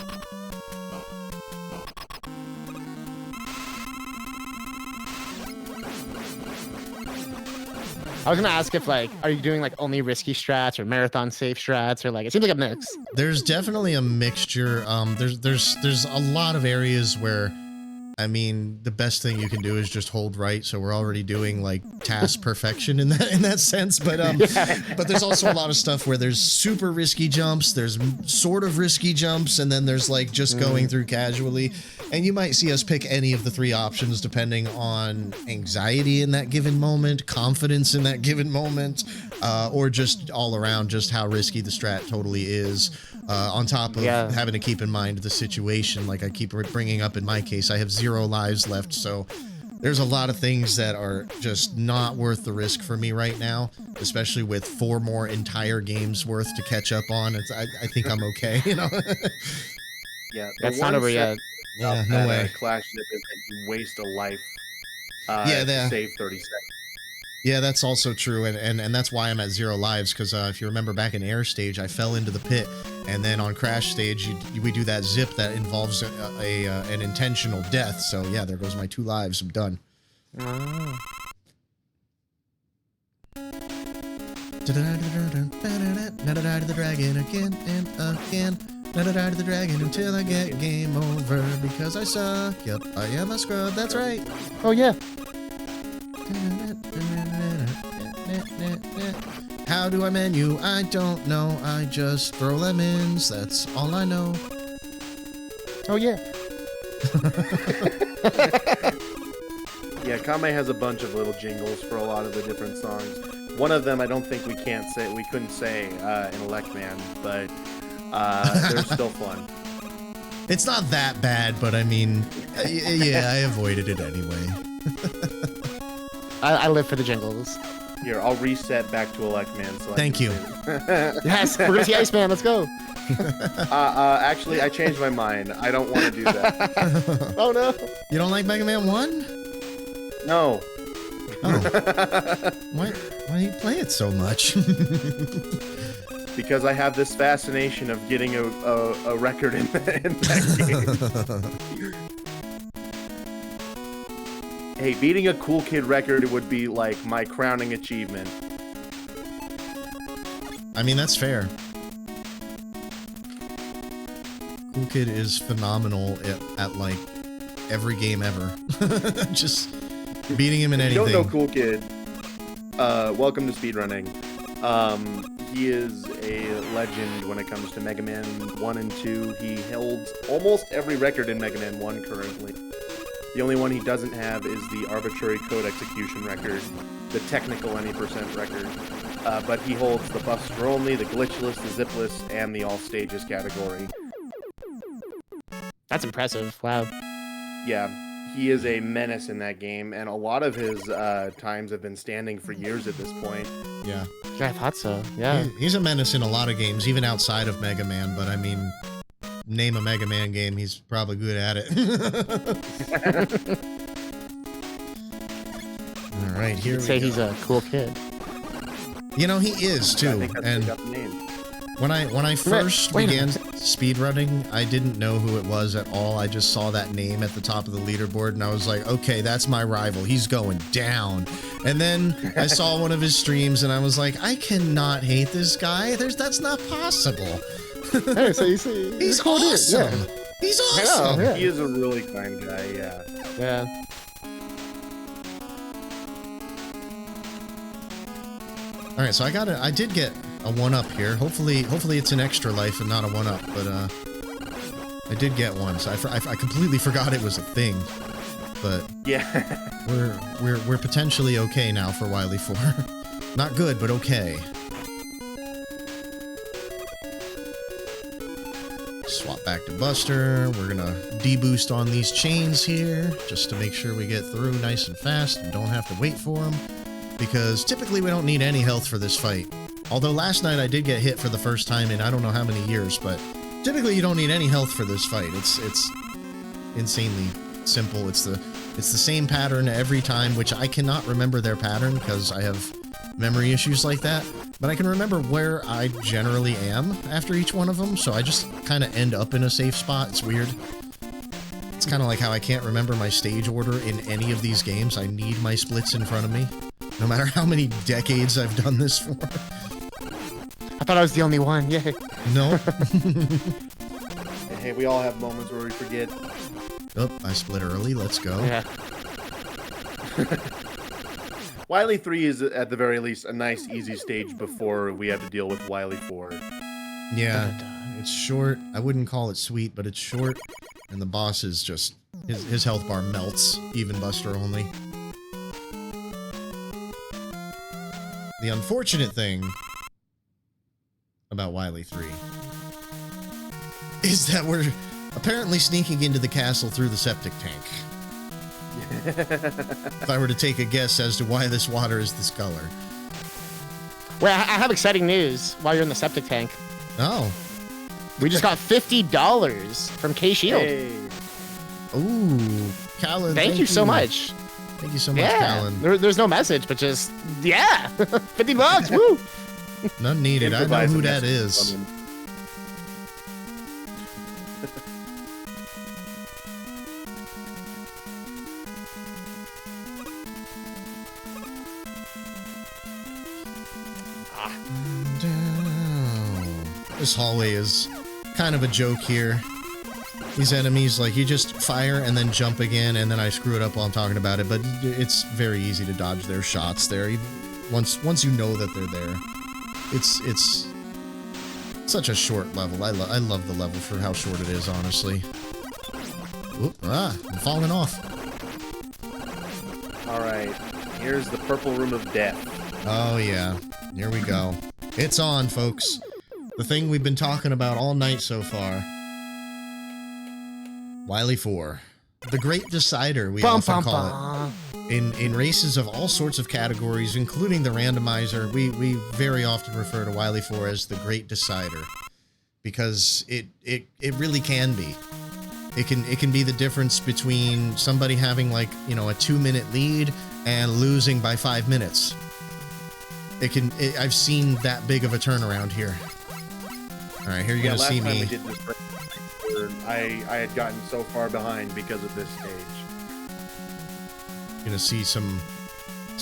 I was gonna ask if, like, are you doing like only risky strats or marathon safe strats, or like it seems like a mix. There's definitely a mixture. There's a lot of areas where, I mean, the best thing you can do is just hold right. So we're already doing like task perfection in that sense. But but there's also a lot of stuff where there's super risky jumps. There's sort of risky jumps, and then there's like just going through casually. And you might see us pick any of the 3 options depending on anxiety in that given moment, confidence in that given moment, or just all around just how risky the strat totally is. On top of having to keep in mind the situation, like I keep bringing up in my case, I have 0 lives left, so there's a lot of things that are just not worth the risk for me right now, especially with 4 more entire games worth to catch up on. I think I'm okay, you know? Yeah, That's not over yet. Yeah, no way. Clash Zip is that you waste a life Yeah, to save 30 seconds. Yeah, that's also true, and that's why I'm at 0 lives, because if you remember back in Air Stage, I fell into the pit, and then on Crash Stage, we do that zip that involves an intentional death, so yeah, there goes my 2 lives, I'm done. Oh. Na-da-da to the dragon again and again. Na-da-da to the dragon until I get game over, because I suck, yep, I am a scrub, that's right. Oh yeah. How do I menu? I don't know. I just throw lemons. That's all I know. Oh yeah. Yeah, Kame has a bunch of little jingles for a lot of the different songs. One of them I don't think we couldn't say in Elect Man, but they're still fun. It's not that bad, but I mean, yeah, I avoided it anyway. I live for the jingles. Here, I'll reset back to Elect Man. So Thank you. Yes, we're gonna see Iceman. Let's go. Actually, I changed my mind. I don't want to do that. Oh no. You don't like Mega Man 1? No. Oh. Why do you play it so much? Because I have this fascination of getting a record in that game. Hey, beating a Cool Kid record would be like my crowning achievement. I mean, that's fair. Cool Kid is phenomenal at like every game ever. Just beating him in anything. If you don't know Cool Kid, welcome to speedrunning. He is a legend when it comes to Mega Man 1 and 2. He holds almost every record in Mega Man 1 currently. The only one he doesn't have is the arbitrary code execution record, the technical any % record. But he holds the Buster Only, the Glitchless, the Zipless, and the All Stages category. That's impressive. Wow. Yeah, he is a menace in that game, and a lot of his times have been standing for years at this point. Yeah. Yeah, I thought so. Yeah. He's a menace in a lot of games, even outside of Mega Man, but I mean, name a Mega Man game, he's probably good at it. All right, here we say go. He's a cool kid. You know, he is too. I think that's And got the name. when I first Wait a began minute. speedrunning, I didn't know who it was at all. I just saw that name at the top of the leaderboard, and I was like, okay, that's my rival. He's going down. And then I saw one of his streams, and I was like, I cannot hate this guy. That's not possible. Hey, so you see, He's cool dude, awesome. yeah. He's I know, awesome. yeah. He is a really kind guy, yeah. Yeah. All right, so I did get a 1-up here. Hopefully it's an extra life and not a 1-up, but I did get one. So I completely forgot it was a thing. But Yeah. we're potentially okay now for Wily 4. Not good, but okay. Swap back to Buster. We're gonna deboost on these chains here just to make sure we get through nice and fast and don't have to wait for them. Because typically we don't need any health for this fight. Although last night I did get hit for the first time in I don't know how many years, but typically you don't need any health for this fight. It's insanely simple. It's the same pattern every time, which I cannot remember their pattern because I have memory issues like that. But I can remember where I generally am after each one of them, so I just kind of end up in a safe spot. It's weird. It's kind of like how I can't remember my stage order in any of these games. I need my splits in front of me, no matter how many decades I've done this for. I thought I was the only one. Yay. No. Hey, we all have moments where we forget. Oh, I split early. Let's go. Yeah. Wily 3 is, at the very least, a nice, easy stage before we have to deal with Wily 4. Yeah, it's short. I wouldn't call it sweet, but it's short. And the boss is just... His health bar melts, even Buster only. The unfortunate thing about Wily 3 is that we're apparently sneaking into the castle through the septic tank. If I were to take a guess as to why this water is this color. Wait, I have exciting news while you're in the septic tank. Oh. We just got $50 from K-Shield. Hey. Ooh. Callan, Thank you so much. Thank you so much, Yeah. Callan. There's no message, but just, yeah. $50, woo. None needed. I know Improvise who a that message is. from him. This hallway is kind of a joke here. These enemies, like, you just fire and then jump again, and then I screw it up while I'm talking about it, but it's very easy to dodge their shots there. Once you know that they're there. It's such a short level. I love the level for how short it is, honestly. Oop, I'm falling off. Alright, here's the Purple Room of Death. Oh, yeah. Here we go. It's on, folks. The thing we've been talking about all night so far. Wily 4. The Great Decider, we often call it. In races of all sorts of categories, including the randomizer, we very often refer to Wily 4 as the Great Decider. Because it really can be. It can be the difference between somebody having, like, you know, a 2-minute lead and losing by 5 minutes. I've seen that big of a turnaround here. All right, here you're gonna see me. Last time we did this, I had gotten so far behind because of this stage. Gonna see some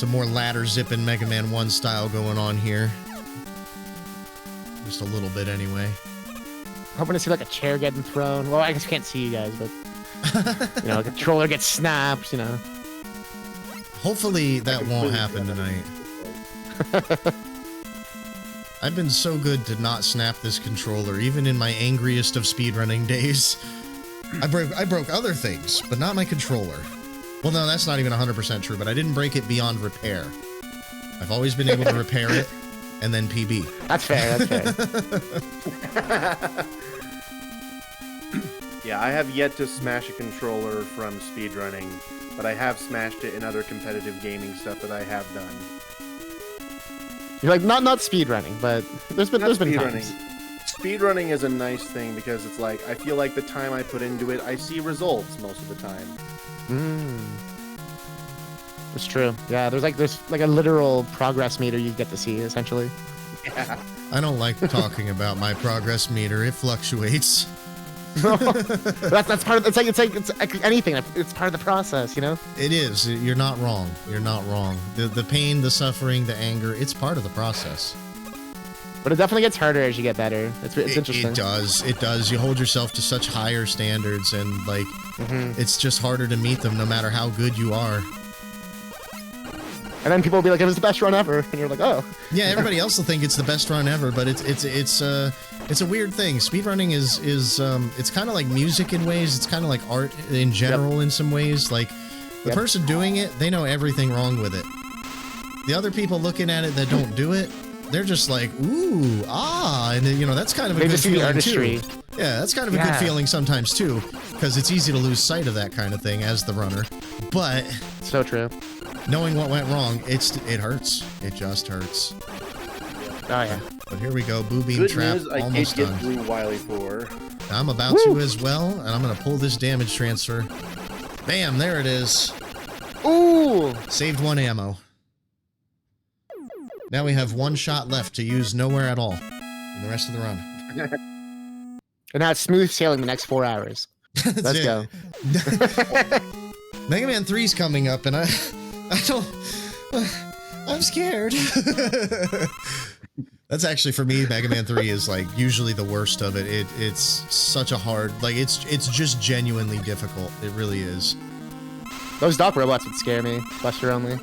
more ladder zipping Mega Man 1 style going on here. Just a little bit anyway. Hoping to see like a chair getting thrown. Well, I guess you can't see you guys, but you know, a controller gets snapped, you know. Hopefully that won't happen tonight. I've been so good to not snap this controller, even in my angriest of speedrunning days. I broke other things, but not my controller. Well, no, that's not even 100% true, but I didn't break it beyond repair. I've always been able to repair it and then PB. That's fair, that's fair. Yeah, I have yet to smash a controller from speedrunning, but I have smashed it in other competitive gaming stuff that I have done. You're like, not speedrunning, but there's been times. Speedrunning is a nice thing because it's like, I feel like the time I put into it, I see results most of the time. It's true. Yeah, there's like a literal progress meter you get to see, essentially. Yeah. I don't like talking about my progress meter. It fluctuates. that's part of it's like anything. It's part of the process, you know. It is. You're not wrong. You're not wrong. The pain, the suffering, the anger, it's part of the process. But it definitely gets harder as you get better. It's interesting. It does. It does. You hold yourself to such higher standards, and like, it's just harder to meet them no matter how good you are. And then people will be like, "It was the best run ever," and you're like, "Oh." Yeah, everybody else will think it's the best run ever, but it's a weird thing. Speedrunning is it's kind of like music in ways. It's kind of like art in general in some ways. Like the person doing it, they know everything wrong with it. The other people looking at it that don't do it, they're just like, ooh, ah, and you know, that's kind of a good feeling too. Yeah, that's kind of a good feeling sometimes too, because it's easy to lose sight of that kind of thing as the runner. But so true. Knowing what went wrong, it hurts. It just hurts. Oh yeah. But here we go, Boo Beam Trap almost done. I did get through Wily 4. I'm about to as well, and I'm gonna pull this damage transfer. Bam, there it is. Ooh! Saved 1 ammo. Now we have 1 shot left to use nowhere at all in the rest of the run. And now it's smooth sailing the next 4 hours. Let's go. Mega Man 3's coming up, and I'm scared. That's actually, for me, Mega Man 3 is like usually the worst of it. It's such a hard, like it's just genuinely difficult. It really is. Those dock robots would scare me, Buster only.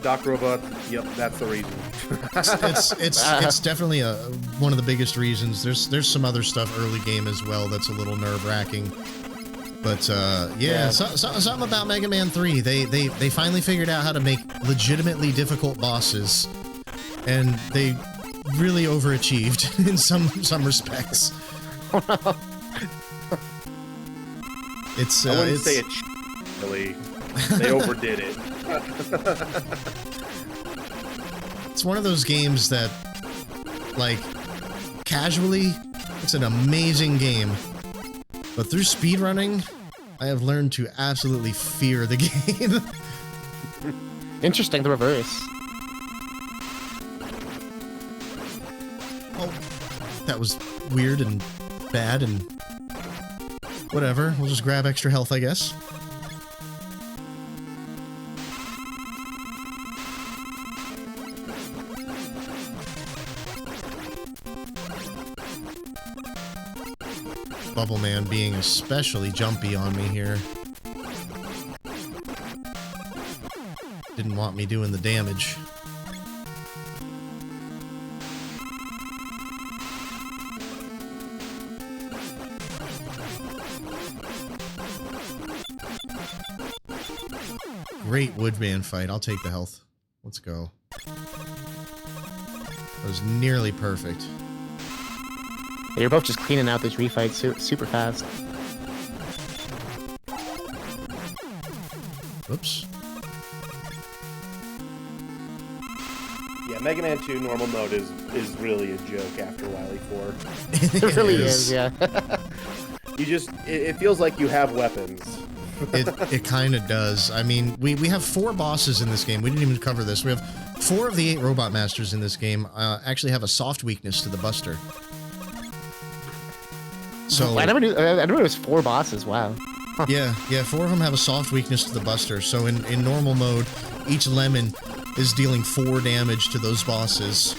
Dock robot, yep, that's the reason. It's definitely one of the biggest reasons. There's some other stuff early game as well that's a little nerve-wracking. But yeah. Something about Mega Man 3. They finally figured out how to make legitimately difficult bosses, and they really overachieved in some respects. It's I wouldn't say it's really. They overdid it. It's one of those games that, like, casually, it's an amazing game. But through speedrunning, I have learned to absolutely fear the game. Interesting, the reverse. Oh, that was weird and bad and whatever. We'll just grab extra health, I guess. Bubble Man being especially jumpy on me here. Didn't want me doing the damage. Great Woodman fight. I'll take the health. Let's go. That was nearly perfect. Yeah, you're both just cleaning out this refight super fast. Oops. Yeah, Mega Man 2 normal mode is really a joke after Wily 4. It really is, yeah. It feels like you have weapons. It kind of does. I mean, we have 4 bosses in this game. We didn't even cover this. We have 4 of the 8 Robot Masters in this game actually have a soft weakness to the Buster. So I never knew it was 4 bosses. Wow. Yeah, 4 of them have a soft weakness to the Buster. So in normal mode, each lemon is dealing 4 damage to those bosses.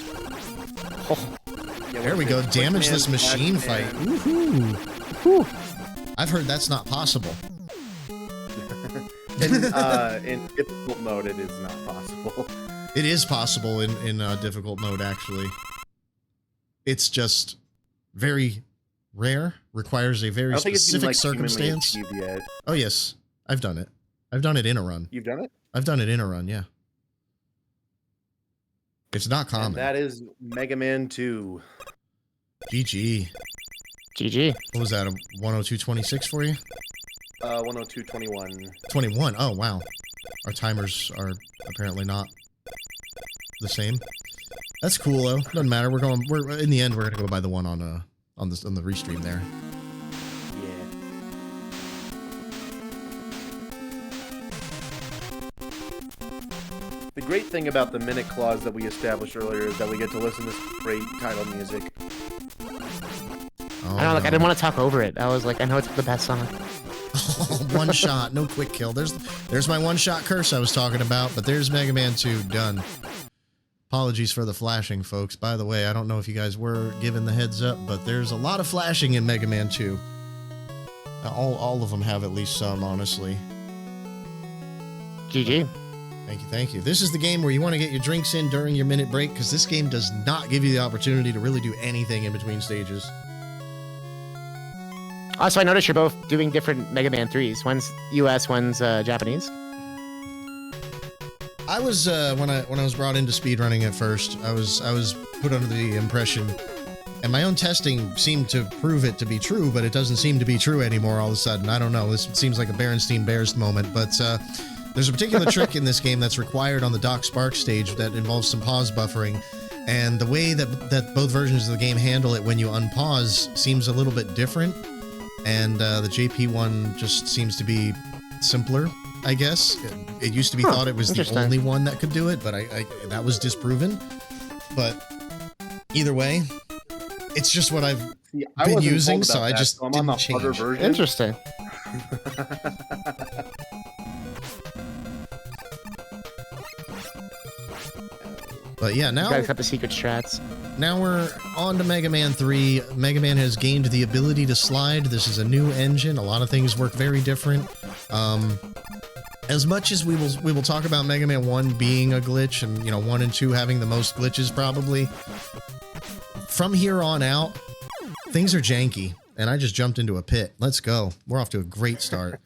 Yeah, There we go. Damage this machine fight. Woohoo! Whew. I've heard that's not possible. In difficult mode, it is not possible. It is possible in difficult mode, actually. It's just very rare, requires a very specific circumstance. Yet. Oh, yes. I've done it. I've done it in a run. You've done it? I've done it in a run, yeah. It's not common. And that is Mega Man 2. GG. GG. What was that, a 102.26 for you? 102.21. 21. Oh, wow. Our timers are apparently not the same. That's cool, though. Doesn't matter. We're in the end, we're gonna go by the one on the restream there. Yeah. The great thing about the minute clause that we established earlier is that we get to listen to this great title music. Oh, I don't know, like, I didn't want to talk over it. I was like, I know it's the best song. One shot, no quick kill. There's my one-shot curse I was talking about, but there's Mega Man 2 done. Apologies for the flashing, folks. By the way, I don't know if you guys were given the heads up, but there's a lot of flashing in Mega Man 2. All of them have at least some, honestly. GG. Thank you. This is the game where you want to get your drinks in during your minute break, because this game does not give you the opportunity to really do anything in between stages. Also, I noticed you're both doing different Mega Man 3s. One's US, one's Japanese. I was when I was brought into speedrunning at first, I was put under the impression, and my own testing seemed to prove it to be true, but it doesn't seem to be true anymore all of a sudden. I don't know. This seems like a Berenstein Bears moment, but there's a particular trick in this game that's required on the Doc Sparks stage that involves some pause buffering, and the way that both versions of the game handle it when you unpause seems a little bit different. And the JP one just seems to be simpler, I guess. It used to be thought it was the only one that could do it, but that was disproven. But either way, it's just what I've been using, so I just didn't change. Interesting. But yeah, now you guys got the secret strats. Now we're on to Mega Man 3. Mega Man has gained the ability to slide. This is a new engine. A lot of things work very different. As much as we will talk about Mega Man 1 being a glitch, and 1 and 2 having the most glitches probably, from here on out, things are janky. And I just jumped into a pit. Let's go. We're off to a great start.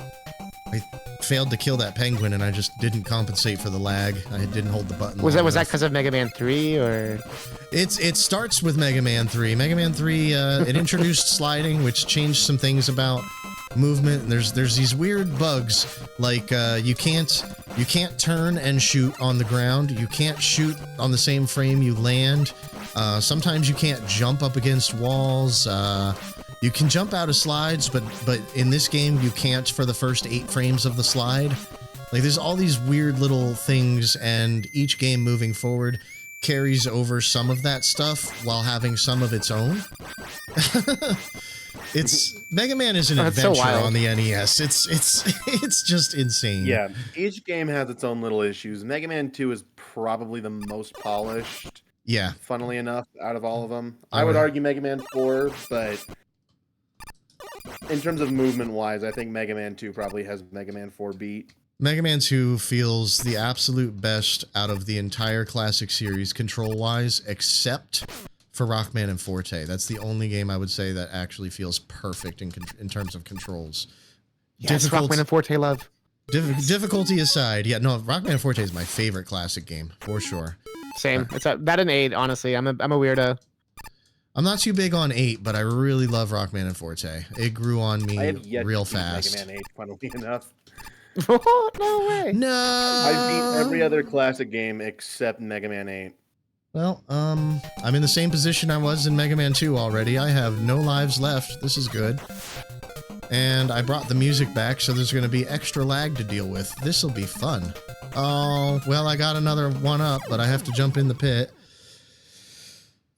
I failed to kill that penguin, and I just didn't compensate for the lag. I didn't hold the button. Was that because of Mega Man 3, or? It starts with Mega Man 3. Mega Man 3, it introduced sliding, which changed some things about movement. And there's these weird bugs, like you can't turn and shoot on the ground. You can't shoot on the same frame you land. Sometimes you can't jump up against walls. You can jump out of slides, but in this game you can't for the first 8 frames of the slide. Like, there's all these weird little things, and each game moving forward carries over some of that stuff while having some of its own. Mega Man is an adventure on the NES. It's just insane. Yeah, each game has its own little issues. Mega Man 2 is probably the most polished. Yeah. Funnily enough, out of all of them. I would argue Mega Man 4, but in terms of movement-wise, I think Mega Man 2 probably has Mega Man 4 beat. Mega Man 2 feels the absolute best out of the entire classic series control-wise, except for Rockman and Forte. That's the only game I would say that actually feels perfect in terms of controls. Yes, Rockman and Forte love. Difficulty aside, yeah, no, Rockman and Forte is my favorite classic game, for sure. Same. It's that and 8, honestly. I'm a weirdo. I'm not too big on 8, but I really love Rockman and Forte. It grew on me real fast. Mega Man 8, funnily enough. No way. No. I've beat every other classic game except Mega Man 8. Well, I'm in the same position I was in Mega Man 2 already. I have no lives left. This is good. And I brought the music back, so there's going to be extra lag to deal with. This will be fun. Oh, well, I got another one up, but I have to jump in the pit.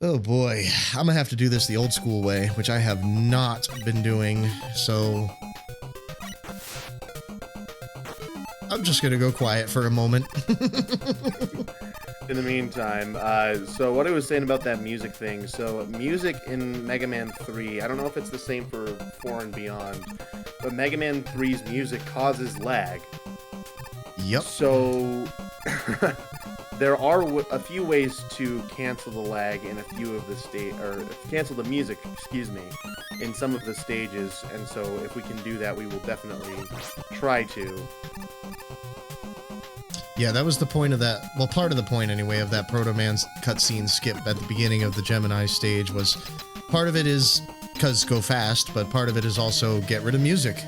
Oh boy, I'm gonna have to do this the old school way, which I have not been doing, so I'm just gonna go quiet for a moment. In the meantime, so what I was saying about that music thing, so music in Mega Man 3, I don't know if it's the same for 4 and beyond, but Mega Man 3's music causes lag. Yep. So there are a few ways to cancel the lag in a few of the or cancel the music, excuse me, in some of the stages, and so if we can do that, we will definitely try to. Yeah, that was the point of that. Well, part of the point anyway of that Proto Man's cutscene skip at the beginning of the Gemini stage was part of it is because go fast, but part of it is also get rid of music.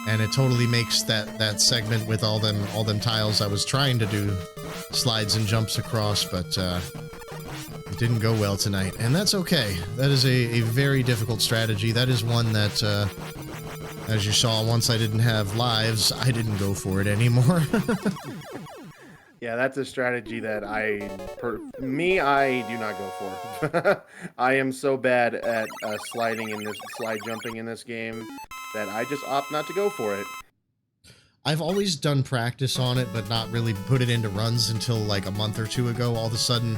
And it totally makes that segment with all them tiles I was trying to do slides and jumps across, but it didn't go well tonight, and that's okay. That is a very difficult strategy. That is one that, as you saw, once I didn't have lives, I didn't go for it anymore. Yeah, that's a strategy that I do not go for. I am so bad at slide jumping in this game that I just opt not to go for it. I've always done practice on it, but not really put it into runs until like a month or two ago. All of a sudden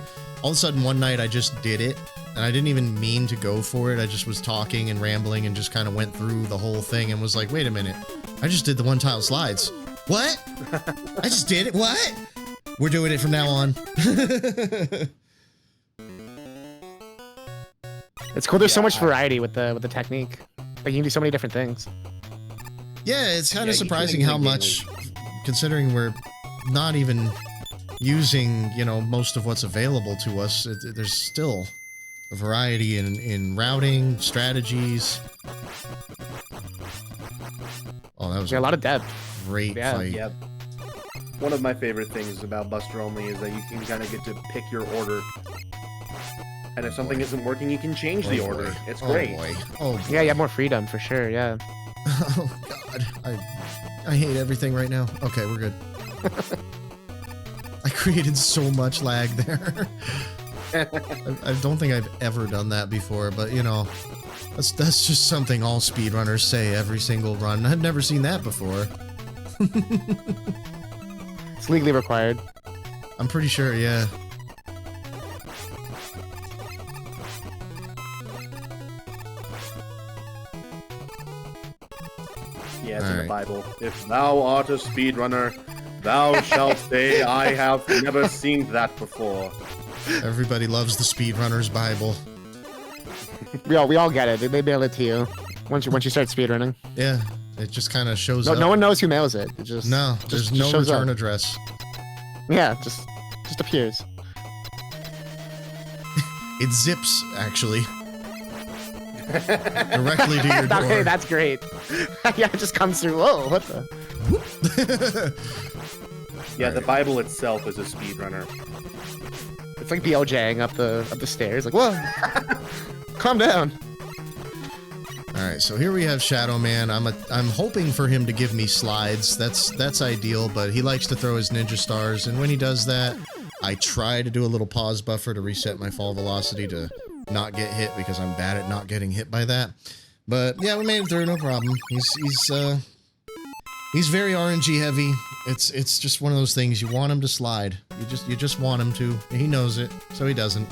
one night I just did it, and I didn't even mean to go for it. I just was talking and rambling and just kind of went through the whole thing and was like, wait a minute, I just did the one tile slides. What? I just did it? What? We're doing it from now on. It's cool. There's so much variety with the technique. Like, you can do so many different things. Yeah, it's kind of surprising how much, considering we're not even using, most of what's available to us, there's still a variety in routing, strategies. Oh, that was a lot of depth. Great fight. Yeah. One of my favorite things about Buster Only is that you can kind of get to pick your order. And if something isn't working, you can change the order. It's great. Boy. Oh, boy. Yeah, you have more freedom for sure, yeah. Oh, God. I hate everything right now. Okay, we're good. I created so much lag there. I don't think I've ever done that before, but, that's just something all speedrunners say every single run. I've never seen that before. It's legally required. I'm pretty sure, yeah. Yeah, it's in the Bible. If thou art a speedrunner, thou shalt say, I have never seen that before. Everybody loves the speedrunner's Bible. We all get it. They mail it to you once you start speedrunning. Yeah, it just kind of shows up. No one knows who mails it. It just there's no return address. Yeah, just appears. It zips, actually. Directly to your door. Okay, that's great. Yeah, it just comes through. Whoa, what the? Yeah, the Bible itself is a speedrunner. It's like BLJing up the stairs. Like, whoa, calm down. All right, so here we have Shadow Man. I'm hoping for him to give me slides. That's ideal, but he likes to throw his ninja stars, and when he does that, I try to do a little pause buffer to reset my fall velocity to not get hit because I'm bad at not getting hit by that. But yeah, we made it through, no problem. He's very RNG heavy. It's just one of those things. You want him to slide. You just want him to. He knows it, so he doesn't.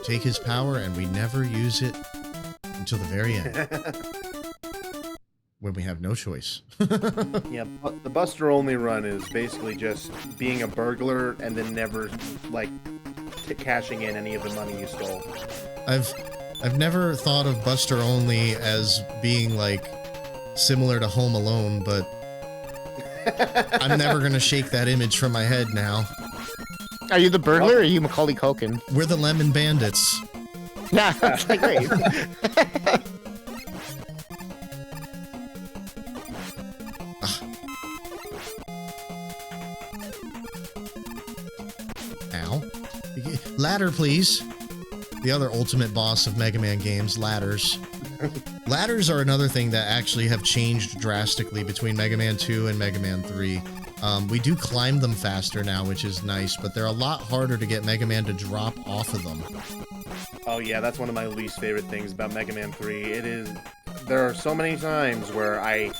Take his power and we never use it until the very end. When we have no choice. Yeah, the Buster Only run is basically just being a burglar and then never, cashing in any of the money you stole. I've never thought of Buster Only as being, similar to Home Alone, but I'm never gonna shake that image from my head now. Are you the burglar or are you Macaulay Culkin? We're the Lemon Bandits. Yeah, that's great. Ow. Ladder, please. The other ultimate boss of Mega Man games, ladders. Ladders are another thing that actually have changed drastically between Mega Man 2 and Mega Man 3. We do climb them faster now, which is nice, but they're a lot harder to get Mega Man to drop off of them. Oh yeah, that's one of my least favorite things about Mega Man 3. There are so many times where I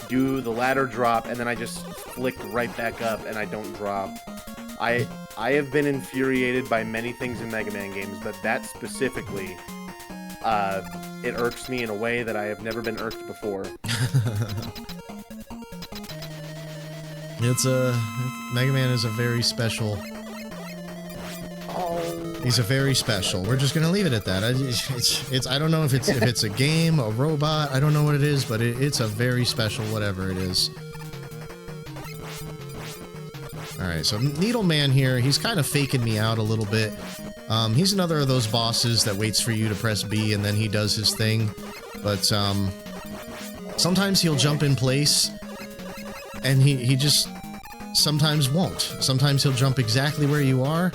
do the ladder drop and then I just flick right back up and I don't drop. I have been infuriated by many things in Mega Man games, but that specifically, it irks me in a way that I have never been irked before. Mega Man is a very special. He's a very special. We're just gonna leave it at that. I don't know if it's a game, a robot. I don't know what it is, but it's a very special whatever it is. All right, so Needle Man here. He's kind of faking me out a little bit. He's another of those bosses that waits for you to press B and then he does his thing. But sometimes he'll jump in place, and he just sometimes won't. Sometimes he'll jump exactly where you are.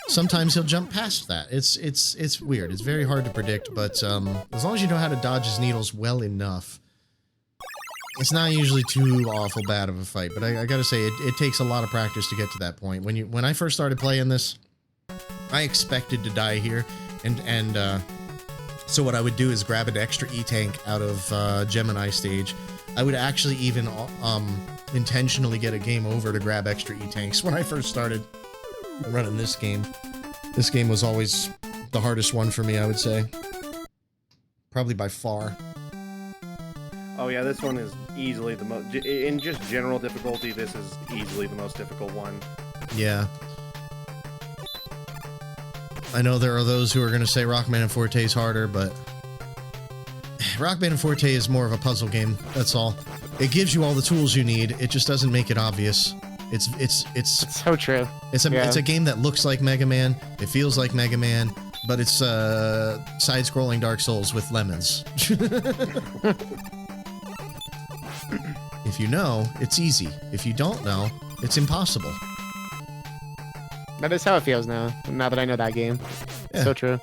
Sometimes he'll jump past that. It's weird. It's very hard to predict, but as long as you know how to dodge his needles well enough, it's not usually too awful bad of a fight. But I gotta say, it takes a lot of practice to get to that point. When I first started playing this, I expected to die here, and so what I would do is grab an extra E-Tank out of Gemini stage. I would actually even intentionally get a game over to grab extra E-Tanks when I first started running this game. This game was always the hardest one for me, I would say. Probably by far. Oh yeah, this one is easily the most... In just general difficulty, this is easily the most difficult one. Yeah. I know there are those who are going to say Rockman and Forte is harder, but... Rockman and Forte is more of a puzzle game, that's all. It gives you all the tools you need, it just doesn't make it obvious. It's so true. It's a game that looks like Mega Man, it feels like Mega Man, but it's side-scrolling Dark Souls with lemons. If you know, it's easy. If you don't know, it's impossible. That is how it feels now that I know that game. Yeah. So true.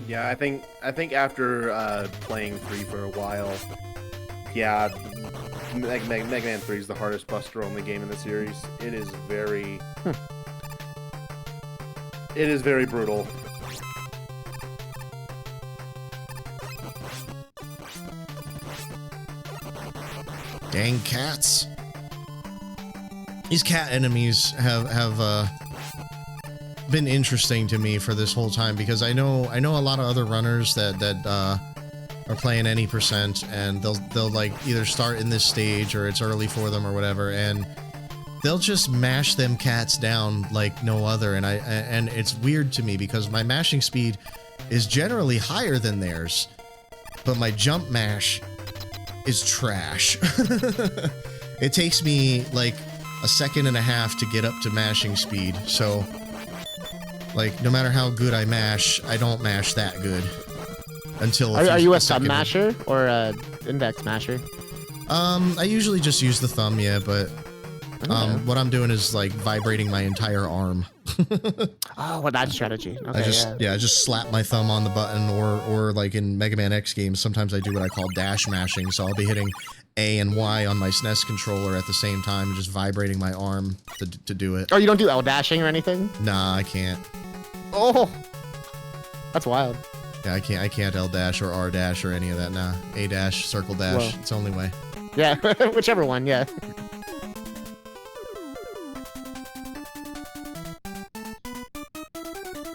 Yeah, I think after playing 3 for a while, yeah, Mega Man 3 is the hardest Buster-only game in the series. It is very... It is very brutal. Dang cats. These cat enemies have been interesting to me for this whole time, because I know a lot of other runners that are playing any percent, and they'll like either start in this stage or it's early for them or whatever, and they'll just mash them cats down like no other, and it's weird to me because my mashing speed is generally higher than theirs, but my jump mash is trash. It takes me like a second and a half to get up to mashing speed, so like no matter how good I mash, I don't mash that good until are you a thumb masher or a index masher? I usually just use the thumb, yeah, but what I'm doing is like vibrating my entire arm. Oh, well, that strategy. Okay, I just slap my thumb on the button, or like in Mega Man X games, sometimes I do what I call dash mashing, so I'll be hitting A and Y on my SNES controller at the same time, just vibrating my arm to do it. Oh, you don't do L dashing or anything? Nah, I can't. Oh, that's wild. Yeah, I can't L dash or R dash or any of that. Nah, A dash, circle dash. Whoa. It's the only way. Yeah, whichever one. Yeah.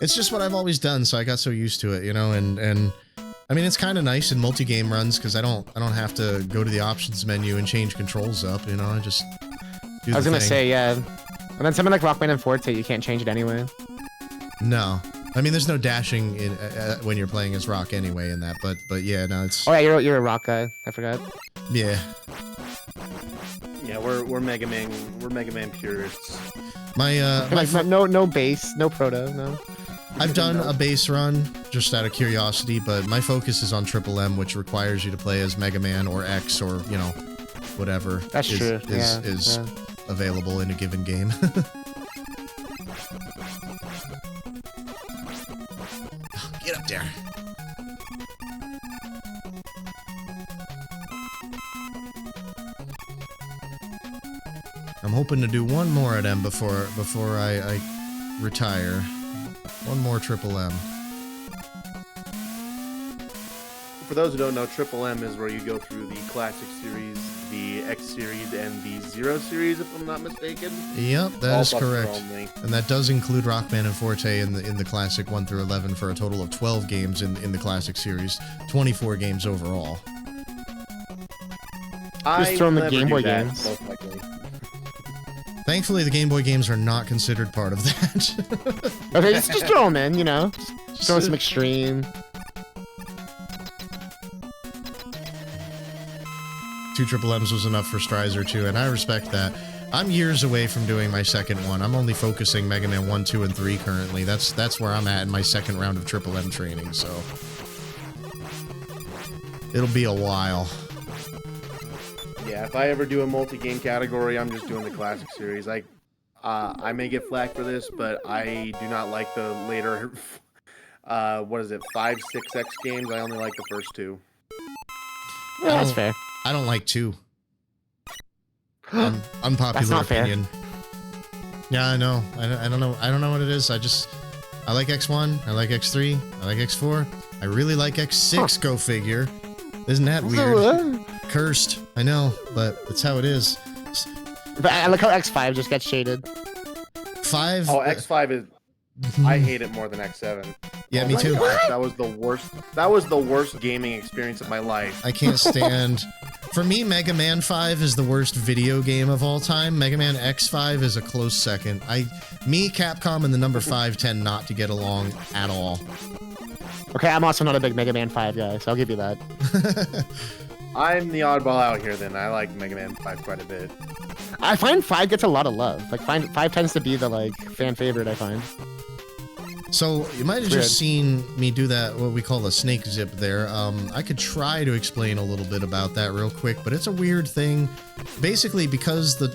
It's just what I've always done, so I got so used to it, you know, and I mean, it's kind of nice in multi-game runs because I don't have to go to the options menu and change controls up, you know. I just do I was the gonna thing. say, yeah. And then something like Rockman and Forte, you can't change it anyway. No, I mean, there's no dashing in when you're playing as Rock anyway in that, but yeah, no, it's... Oh yeah, you're a Rock guy. I forgot. Yeah. Yeah, we're Mega Man purists. My no base, no proto, no. I've done a base run just out of curiosity, but my focus is on Triple M, which requires you to play as Mega Man or X or, you know, whatever That's true. is available in a given game. Get up there. I'm hoping to do one more of them before I retire. One more Triple M. For those who don't know, Triple M is where you go through the Classic Series, the X Series, and the Zero Series, if I'm not mistaken. Yep, that is correct. Only. And that does include Rockman and Forte in the Classic 1 through 11 for a total of 12 games in the Classic Series, 24 games overall. Just throw in the Game Boy games. Most likely. Thankfully, the Game Boy games are not considered part of that. Okay, just throw them in, you know. Just throw some Extreme. 2 Triple M's was enough for Strizer too, and I respect that. I'm years away from doing my second one. I'm only focusing Mega Man 1, 2, and 3 currently. That's where I'm at in my second round of Triple M training, so it'll be a while. Yeah, if I ever do a multi-game category, I'm just doing the Classic Series. I may get flack for this, but I do not like the later, 5, 6X games. I only like the first 2. Yeah, that's fair. I don't like 2. Unpopular opinion. Fair. Yeah, I know. I don't know. I don't know what it is. I like X1. I like X3. I like X4. I really like X6. Go figure. Isn't that weird? Cursed. I know, but that's how it is. But I like how X5 just gets shaded. 5. Oh, X5 is. I hate it more than X7. Yeah, me too. Gosh, that was the worst. That was the worst gaming experience of my life. I can't stand. For me, Mega Man 5 is the worst video game of all time. Mega Man X5 is a close second. Capcom, and the number 5 tend not to get along at all. Okay, I'm also not a big Mega Man 5 guy, so I'll give you that. I'm the oddball out here then. I like Mega Man 5 quite a bit. I find 5 gets a lot of love. Like 5 tends to be the fan favorite, I find. So you might have just seen me do that, what we call a snake zip there. I could try to explain a little bit about that real quick, but it's a weird thing. Basically, because the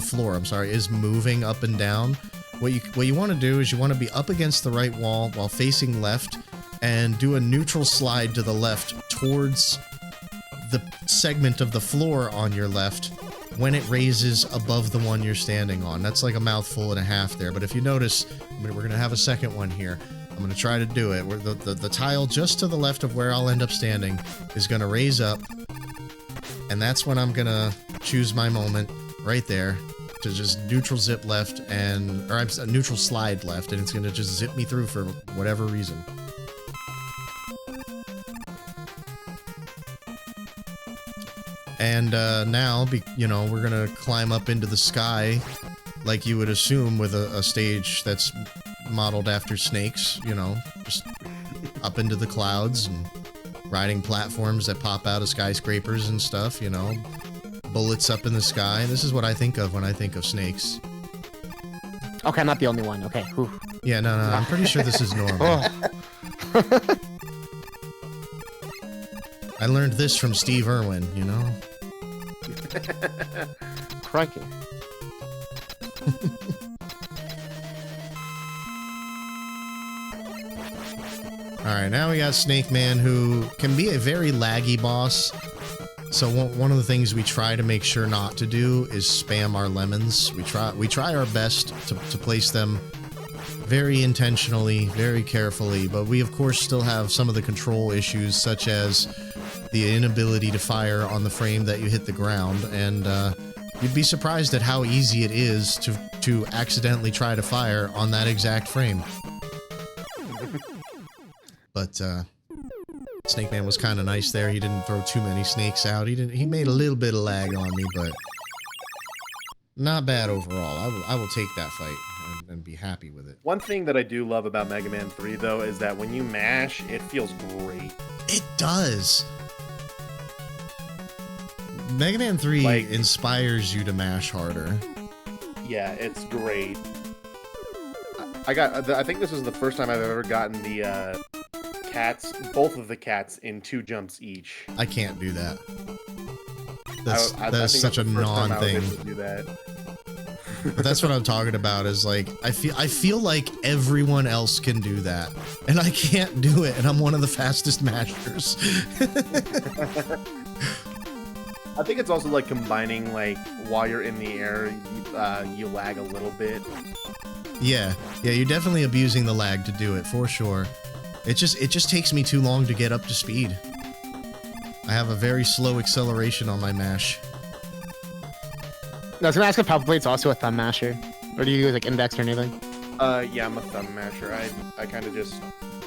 floor, I'm sorry, is moving up and down, what you want to do is you want to be up against the right wall while facing left and do a neutral slide to the left towards the segment of the floor on your left when it raises above the one you're standing on. That's like a mouthful and a half there, but if you notice, we're going to have a second one here. I'm going to try to do it. Where the tile just to the left of where I'll end up standing is going to raise up, and that's when I'm going to choose my moment right there to just neutral zip left, or I'm neutral slide left, and it's going to just zip me through for whatever reason. And now, we're going to climb up into the sky like you would assume with a stage that's modeled after snakes, just up into the clouds and riding platforms that pop out of skyscrapers and stuff, bullets up in the sky. This is what I think of when I think of snakes. Okay, I'm not the only one. Okay. Whew. Yeah, no, I'm pretty sure this is normal. I learned this from Steve Irwin, Crikey. Alright, now we got Snake Man, who can be a very laggy boss. So one of the things we try to make sure not to do is spam our lemons. We try our best to place them very intentionally, very carefully, but we of course still have some of the control issues, such as the inability to fire on the frame that you hit the ground, and you'd be surprised at how easy it is to accidentally try to fire on that exact frame. But Snake Man was kind of nice there. He didn't throw too many snakes out. He made a little bit of lag on me, but not bad overall. I will take that fight and be happy with it. One thing that I do love about Mega Man 3, though, is that when you mash, it feels great. It does. Mega Man 3 inspires you to mash harder. Yeah, it's great. I think this is the first time I've ever gotten the both of the cats in 2 jumps each. I can't do that. That's such a non-thing. But that's what I'm talking about, is like, I feel like everyone else can do that, and I can't do it, and I'm one of the fastest mashers. I think it's also like combining like while you're in the air, you lag a little bit. Yeah, you're definitely abusing the lag to do it for sure. It just takes me too long to get up to speed. I have a very slow acceleration on my mash. I was gonna ask if Palpiblade's also a thumb masher, or do you use like index or anything? Yeah, I'm a thumb masher. I kind of just,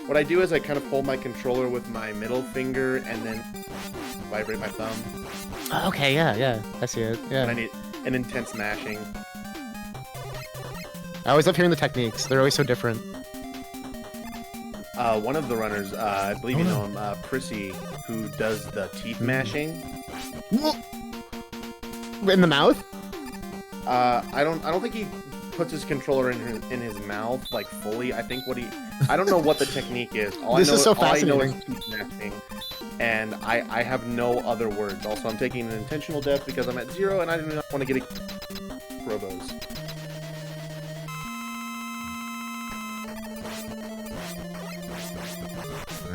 what I do is I kind of hold my controller with my middle finger and then vibrate my thumb. Oh, okay, yeah, I see it. Yeah. And I need an intense mashing. I always love hearing the techniques. They're always so different. One of the runners, I believe you know him, Prissy, who does the teeth mashing. In the mouth? I don't think he puts his controller in his mouth like fully. I think I don't know what the technique is. This is so fascinating. All I know is teeth mashing, and I have no other words. Also, I'm taking an intentional death because I'm at 0 and I do not want to get robos.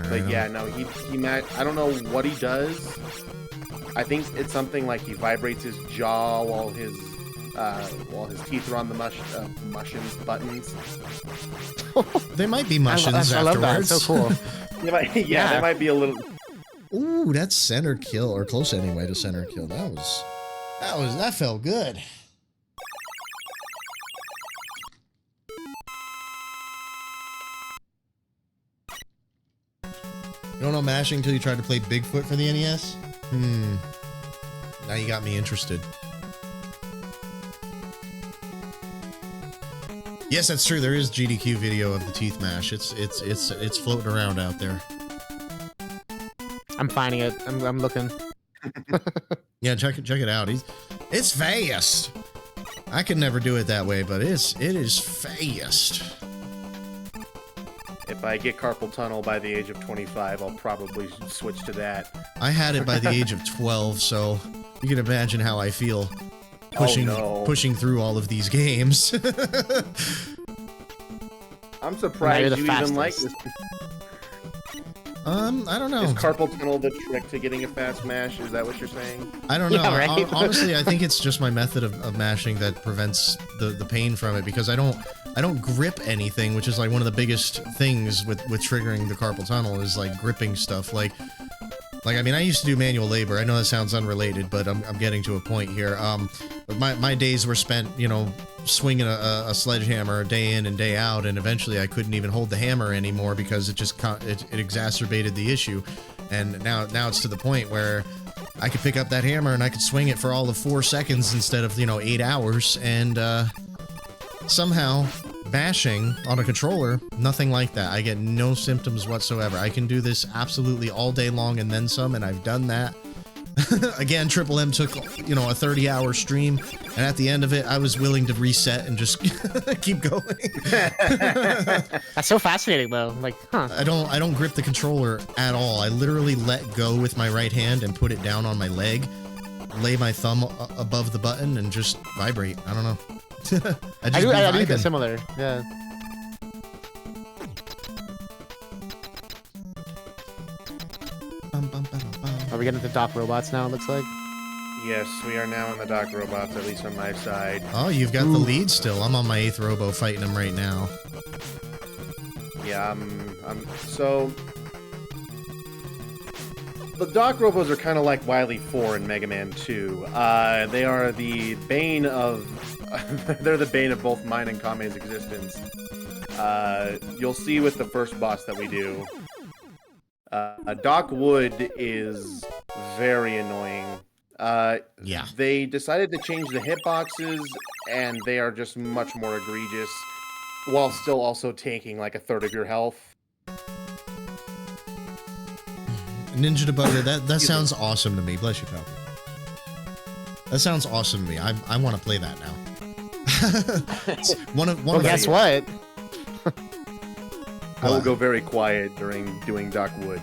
But yeah, no, he I don't know what he does. I think it's something like he vibrates his jaw while his teeth are on the buttons. They might be mushins afterwards. I love that. It's so cool. yeah, they might be a little. Ooh, that's center kill, or close anyway to center kill. That felt good. You don't know mashing until you tried to play Bigfoot for the NES? Now you got me interested. Yes, that's true. There is GDQ video of the teeth mash. It's floating around out there. I'm finding it. I'm looking. Yeah, check it out. It's fast. I could never do it that way, but it is fast. If I get carpal tunnel by the age of 25, I'll probably switch to that. I had it by the age of 12, so you can imagine how I feel pushing through all of these games. I'm surprised you even like this. I don't know. Is carpal tunnel the trick to getting a fast mash? Is that what you're saying? I don't know. Yeah, right? Honestly, I think it's just my method of mashing that prevents the pain from it, because I don't grip anything, which is like one of the biggest things with triggering the carpal tunnel is like gripping stuff. Like I mean, I used to do manual labor. I know that sounds unrelated, but I'm getting to a point here. My days were spent, swinging a sledgehammer day in and day out, and eventually I couldn't even hold the hammer anymore because it exacerbated the issue. And now it's to the point where I could pick up that hammer and I could swing it for all of 4 seconds instead of 8 hours, and somehow mashing on a controller, nothing like that. I get no symptoms whatsoever. I can do this absolutely all day long and then some, and I've done that. Again, Triple M took, a 30-hour stream, and at the end of it, I was willing to reset and just keep going. That's so fascinating, though. Like, huh? I don't grip the controller at all. I literally let go with my right hand and put it down on my leg, lay my thumb above the button, and just vibrate. I don't know. I do get similar. Yeah. Are we getting to dock robots now? It looks like. Yes, we are now in the dock robots, at least on my side. Oh, you've got the lead still. I'm on my 8th robo fighting him right now. Yeah, so the dock robos are kind of like Wily 4 and Mega Man 2. They are the bane of they're the bane of both mine and Kame's existence. You'll see with the first boss that we do. Doc Wood is very annoying. Yeah. They decided to change the hitboxes, and they are just much more egregious, while still also taking like a third of your health. Ninja Debugger, that sounds awesome to me. Bless you, pal. That sounds awesome to me. I want to play that now. Guess what? I will go very quiet during doing Doc Wood.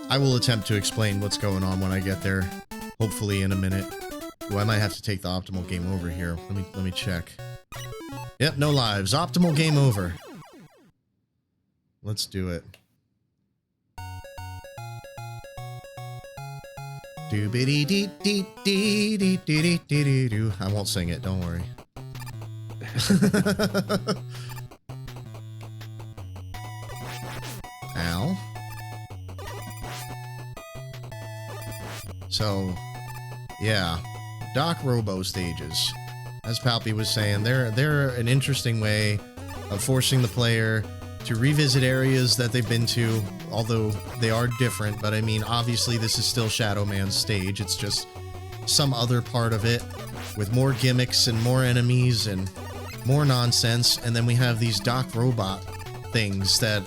I will attempt to explain what's going on when I get there, hopefully in a minute. Ooh, I might have to take the optimal game over here. Let me check. Yep, no lives. Optimal game over. Let's do it. I won't sing it, don't worry. Ow. So, yeah, Doc Robo stages. As Palpy was saying, they're an interesting way of forcing the player to revisit areas that they've been to, although they are different. But I mean, obviously this is still Shadow Man's stage. It's just some other part of it with more gimmicks and more enemies and more nonsense. And then we have these Doc Robot things that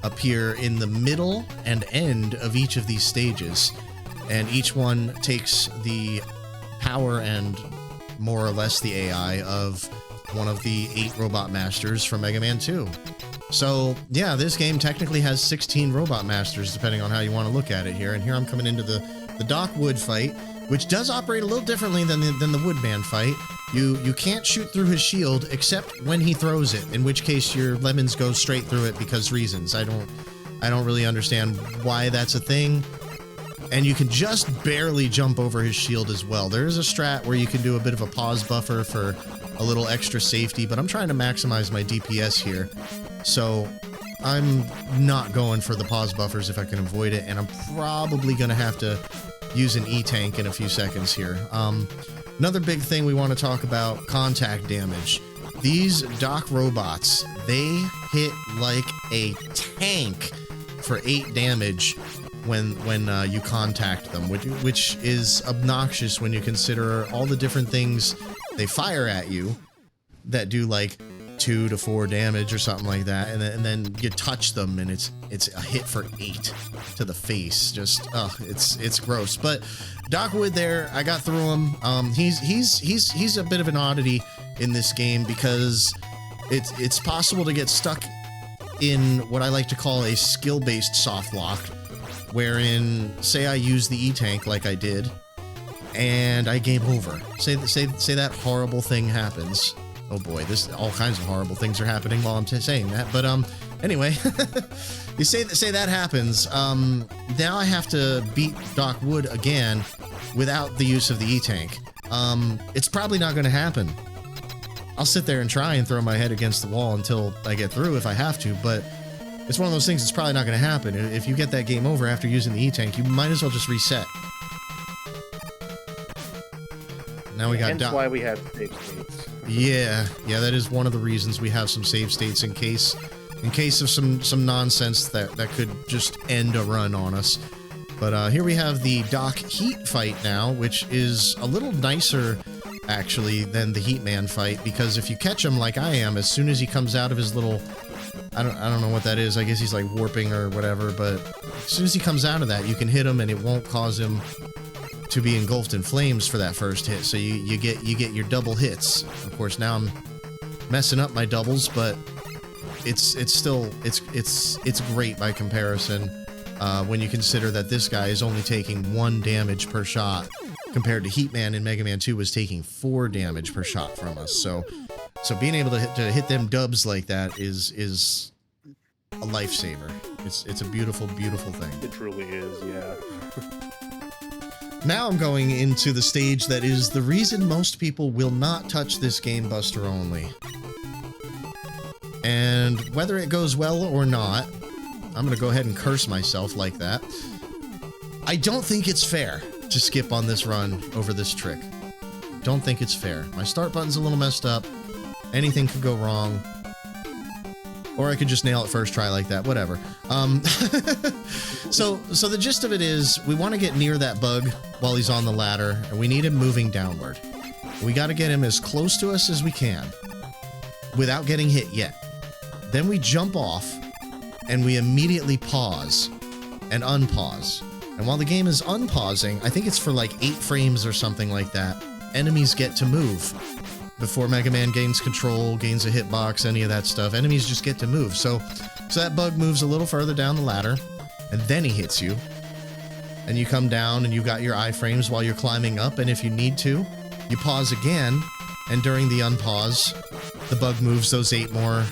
appear in the middle and end of each of these stages. And each one takes the power and more or less the AI of one of the 8 Robot Masters from Mega Man 2. So, yeah, this game technically has 16 Robot Masters, depending on how you want to look at it here. And here I'm coming into the Doc Wood fight, which does operate a little differently than the Woodman fight. You can't shoot through his shield except when he throws it, in which case your lemons go straight through it because reasons. I don't really understand why that's a thing. And you can just barely jump over his shield as well. There is a strat where you can do a bit of a pause buffer for a little extra safety, but I'm trying to maximize my DPS here. So I'm not going for the pause buffers if I can avoid it, and I'm probably going to have to use an E-Tank in a few seconds here. Another big thing we want to talk about, contact damage. These Doc robots, they hit like a tank for 8 damage when you contact them, which is obnoxious when you consider all the different things they fire at you that do like 2 to 4 damage or something like that, and then you touch them and it's a hit for 8 to the face. Just it's gross. But Doc Wood there, I got through him. He's a bit of an oddity in this game because it's possible to get stuck in what I like to call a skill-based soft lock, wherein, say I use the E-Tank like I did, and I game over. Say that horrible thing happens. Oh boy, all kinds of horrible things are happening while I'm saying that. But anyway, you say that happens. Now I have to beat Doc Wood again without the use of the E-Tank. It's probably not going to happen. I'll sit there and try and throw my head against the wall until I get through if I have to, but it's one of those things that's probably not going to happen. If you get that game over after using the E-Tank, you might as well just reset. Now we got Hence why we have save states. Yeah, that is one of the reasons we have some save states in case of some nonsense that could just end a run on us. But here we have the Doc Heat fight now, which is a little nicer actually than the Heat Man fight, because if you catch him like I am, as soon as he comes out of his little, I don't know what that is. I guess he's like warping or whatever, but as soon as he comes out of that, you can hit him and it won't cause him to be engulfed in flames for that first hit. So you get your double hits. Of course, now I'm messing up my doubles, but it's still great by comparison when you consider that this guy is only taking 1 damage per shot compared to Heat Man in Mega Man 2 was taking 4 damage per shot from us. So being able to hit them dubs like that is a lifesaver. It's a beautiful, beautiful thing. It truly is, yeah. Now I'm going into the stage that is the reason most people will not touch this game Buster only. And whether it goes well or not, I'm going to go ahead and curse myself like that. I don't think it's fair to skip on this run over this trick. Don't think it's fair. My start button's a little messed up. Anything could go wrong. Or I could just nail it first try like that. Whatever. So the gist of it is we want to get near that bug while he's on the ladder, and we need him moving downward. We got to get him as close to us as we can without getting hit yet. Then we jump off and we immediately pause and unpause. And while the game is unpausing, I think it's for like 8 frames or something like that, enemies get to move. Before Mega Man gains control, gains a hitbox, any of that stuff, enemies just get to move. So that bug moves a little further down the ladder, and then he hits you. And you come down and you got your iframes while you're climbing up, and if you need to, you pause again, and during the unpause, the bug moves those 8 more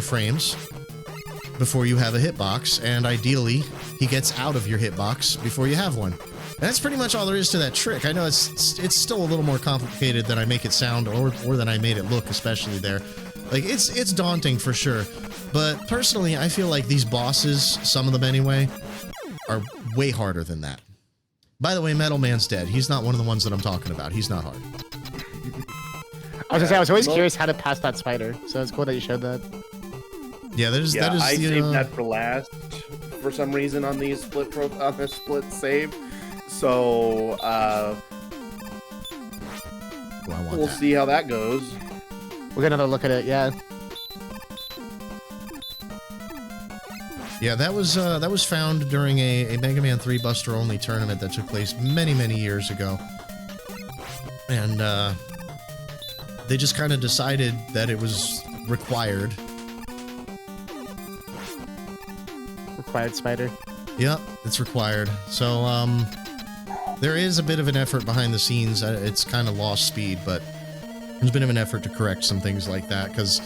frames before you have a hitbox, and ideally, he gets out of your hitbox before you have one. that's pretty much all there is to that trick. I know it's still a little more complicated than I make it sound, or than I made it look, especially there. Like, it's daunting for sure. But personally, I feel like these bosses, some of them anyway, are way harder than that. By the way, Metal Man's dead. He's not one of the ones that I'm talking about. He's not hard. I was gonna say, I was always curious how to pass that spider, so it's cool that you showed that. Yeah, that is. I saved that for last for some reason on these on this split save. So we'll see how that goes. We're gonna have a look at it. Yeah. Yeah, that was found during a Mega Man 3 Buster Only tournament that took place many, many years ago. And they just kind of decided that it was required. Required spider. Yep, it's required. So, there is a bit of an effort behind the scenes. It's kind of lost speed, but there's been an effort to correct some things like that, because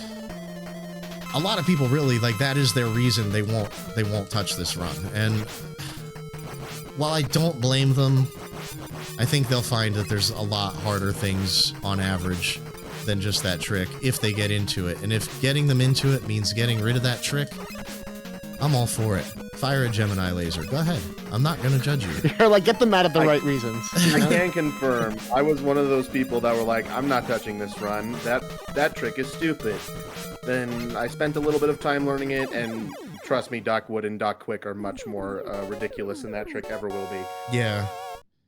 a lot of people really, like, that is their reason they won't touch this run. And while I don't blame them, I think they'll find that there's a lot harder things on average than just that trick if they get into it. And if getting them into it means getting rid of that trick, I'm all for it. Fire a Gemini laser. Go ahead. I'm not going to judge you. You're like, get them mad at the right reasons. I can confirm. I was one of those people that were like, I'm not touching this run. That trick is stupid. Then I spent a little bit of time learning it, and trust me, Doc Wood and Doc Quick are much more ridiculous than that trick ever will be. Yeah.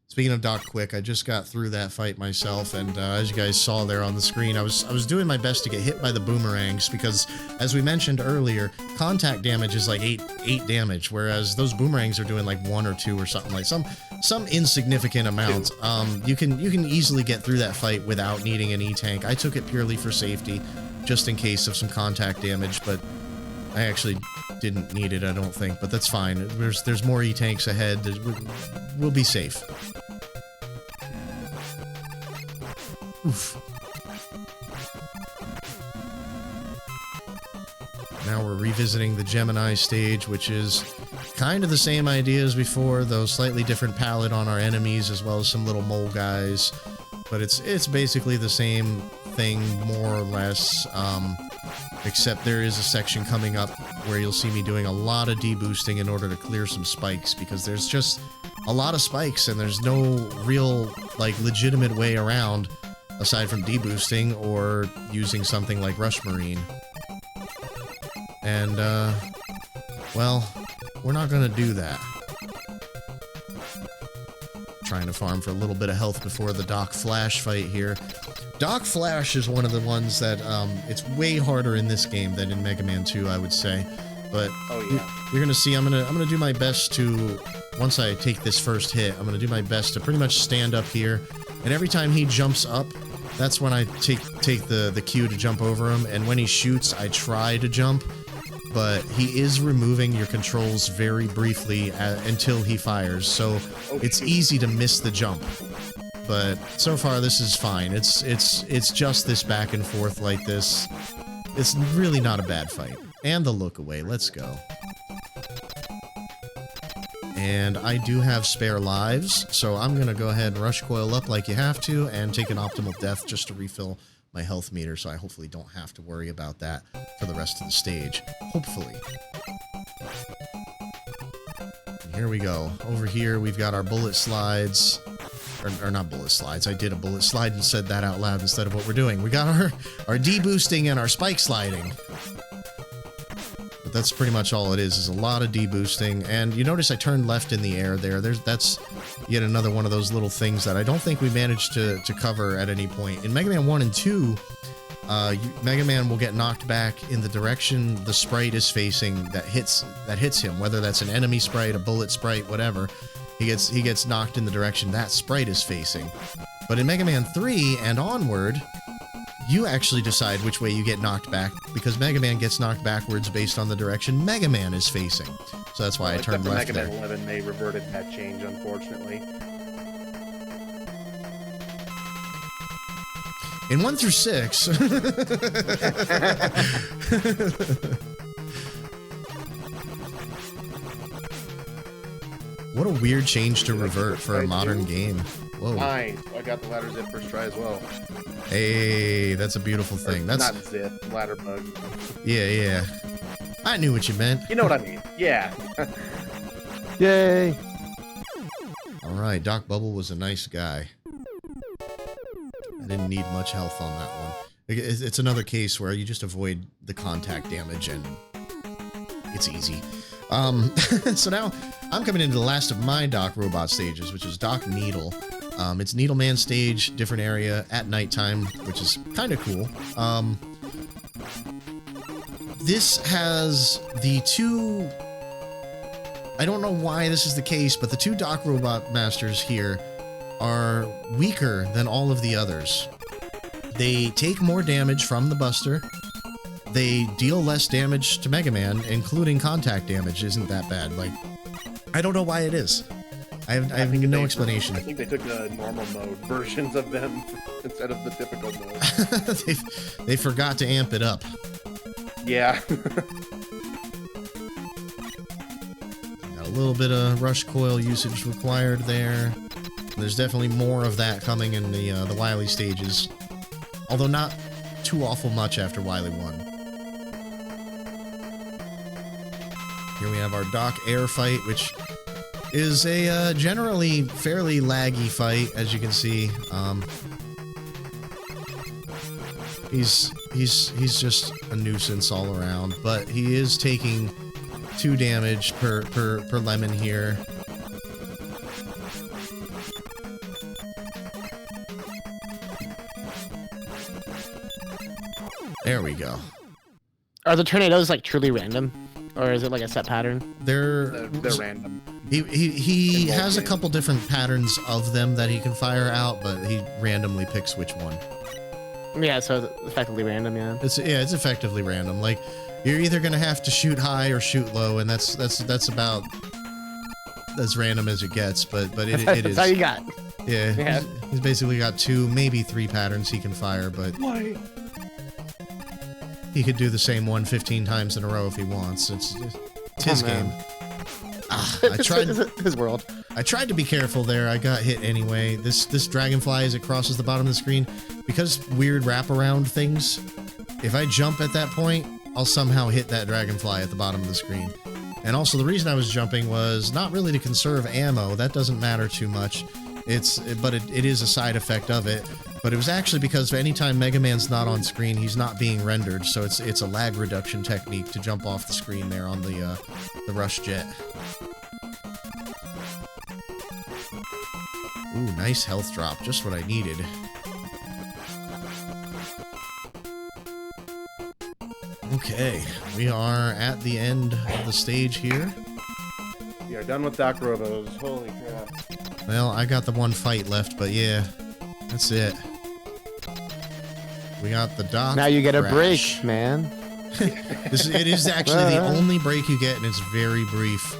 Speaking of Doc Quick, I just got through that fight myself, and as you guys saw there on the screen, I was doing my best to get hit by the boomerangs, because, as we mentioned earlier, contact damage is like 8 damage, whereas those boomerangs are doing like 1 or 2 or something, like some insignificant amount. You can easily get through that fight without needing an E-Tank. I took it purely for safety, just in case of some contact damage, but I actually didn't need it, I don't think, but that's fine. There's more E-Tanks ahead. We'll be safe. Oof. Now we're revisiting the Gemini stage, which is kind of the same idea as before, though slightly different palette on our enemies, as well as some little mole guys. But it's basically the same thing, more or less, except there is a section coming up where you'll see me doing a lot of deboosting in order to clear some spikes, because there's just a lot of spikes, and there's no real, like, legitimate way around aside from deboosting or using something like Rush Marine. And, well, we're not gonna do that. Trying to farm for a little bit of health before the Doc Flash fight here. Doc Flash is one of the ones that, it's way harder in this game than in Mega Man 2, I would say. But you're gonna see, I'm gonna do my best to, once I take this first hit, I'm gonna do my best to pretty much stand up here, and every time he jumps up, that's when I take the cue to jump over him, and when he shoots, I try to jump, but he is removing your controls very briefly until he fires, so it's easy to miss the jump. But so far, this is fine. It's just this back and forth like this. It's really not a bad fight. And the look away. Let's go. And I do have spare lives, so I'm going to go ahead and rush coil up like you have to, and take an optimal death just to refill my health meter, so I hopefully don't have to worry about that for the rest of the stage. Hopefully. And here we go. Over here, we've got our bullet slides. Or not bullet slides. I did a bullet slide and said that out loud instead of what we're doing. We got our deboosting and our spike sliding. But that's pretty much all it is a lot of deboosting. And you notice I turned left in the air there. That's yet another one of those little things that I don't think we managed to cover at any point. In Mega Man 1 and 2, Mega Man will get knocked back in the direction the sprite is facing that hits him, whether that's an enemy sprite, a bullet sprite, whatever. He gets knocked in the direction that sprite is facing. But in Mega Man 3 and onward, you actually decide which way you get knocked back, because Mega Man gets knocked backwards based on the direction Mega Man is facing. So that's why I turned left Mega there. Man 11, they reverted that change, unfortunately. In 1 through 6... What a weird change to revert for a modern game. Whoa. Nice. I got the ladder zip first try as well. Hey, that's a beautiful thing. That's not zip, ladder bug. Yeah. I knew what you meant. You know what I mean? Yeah. Yay. All right, Doc Bubble was a nice guy. I didn't need much health on that one. It's another case where you just avoid the contact damage and it's easy. So now I'm coming into the last of my Doc Robot stages, which is Doc Needle. It's Needleman stage, different area at nighttime, which is kind of cool. This has the two... I don't know why this is the case, but the two Doc Robot Masters here are weaker than all of the others. They take more damage from the Buster. They deal less damage to Mega Man, including contact damage isn't that bad. Like, I don't know why it is. I have no explanation. I think they took the normal mode versions of them instead of the typical mode. they forgot to amp it up. Yeah. Got a little bit of rush coil usage required there. There's definitely more of that coming in the Wily stages. Although not too awful much after Wily 1. Here we have our Doc Air fight, which is a generally fairly laggy fight, as you can see. He's just a nuisance all around, but he is taking 2 damage per lemon here. There we go. Are the tornadoes like truly random, or is it like a set pattern? They're random. He has a couple different patterns of them that he can fire out, but he randomly picks which one. Yeah, so it's effectively random. Yeah. It's effectively random. Like, you're either gonna have to shoot high or shoot low, and that's about as random as it gets. But it is. That's all you got. Yeah. He's basically got 2, maybe 3 patterns he can fire, but why? He could do the same one 15 times in a row if he wants. It's his game. I tried his world. I tried to be careful there. I got hit anyway. This dragonfly, as it crosses the bottom of the screen, because weird wraparound things, if I jump at that point, I'll somehow hit that dragonfly at the bottom of the screen. And also the reason I was jumping was not really to conserve ammo. That doesn't matter too much. But it is a side effect of it. But it was actually because anytime Mega Man's not on screen, he's not being rendered. So it's a lag reduction technique to jump off the screen there on the Rush Jet. Ooh, nice health drop. Just what I needed. Okay, we are at the end of the stage here. We are done with Doc Robos. Holy crap. Well, I got the one fight left, but yeah, that's it. We got the Doc. Now you get a Crash. break, man. It is actually the only break you get, and it's very brief.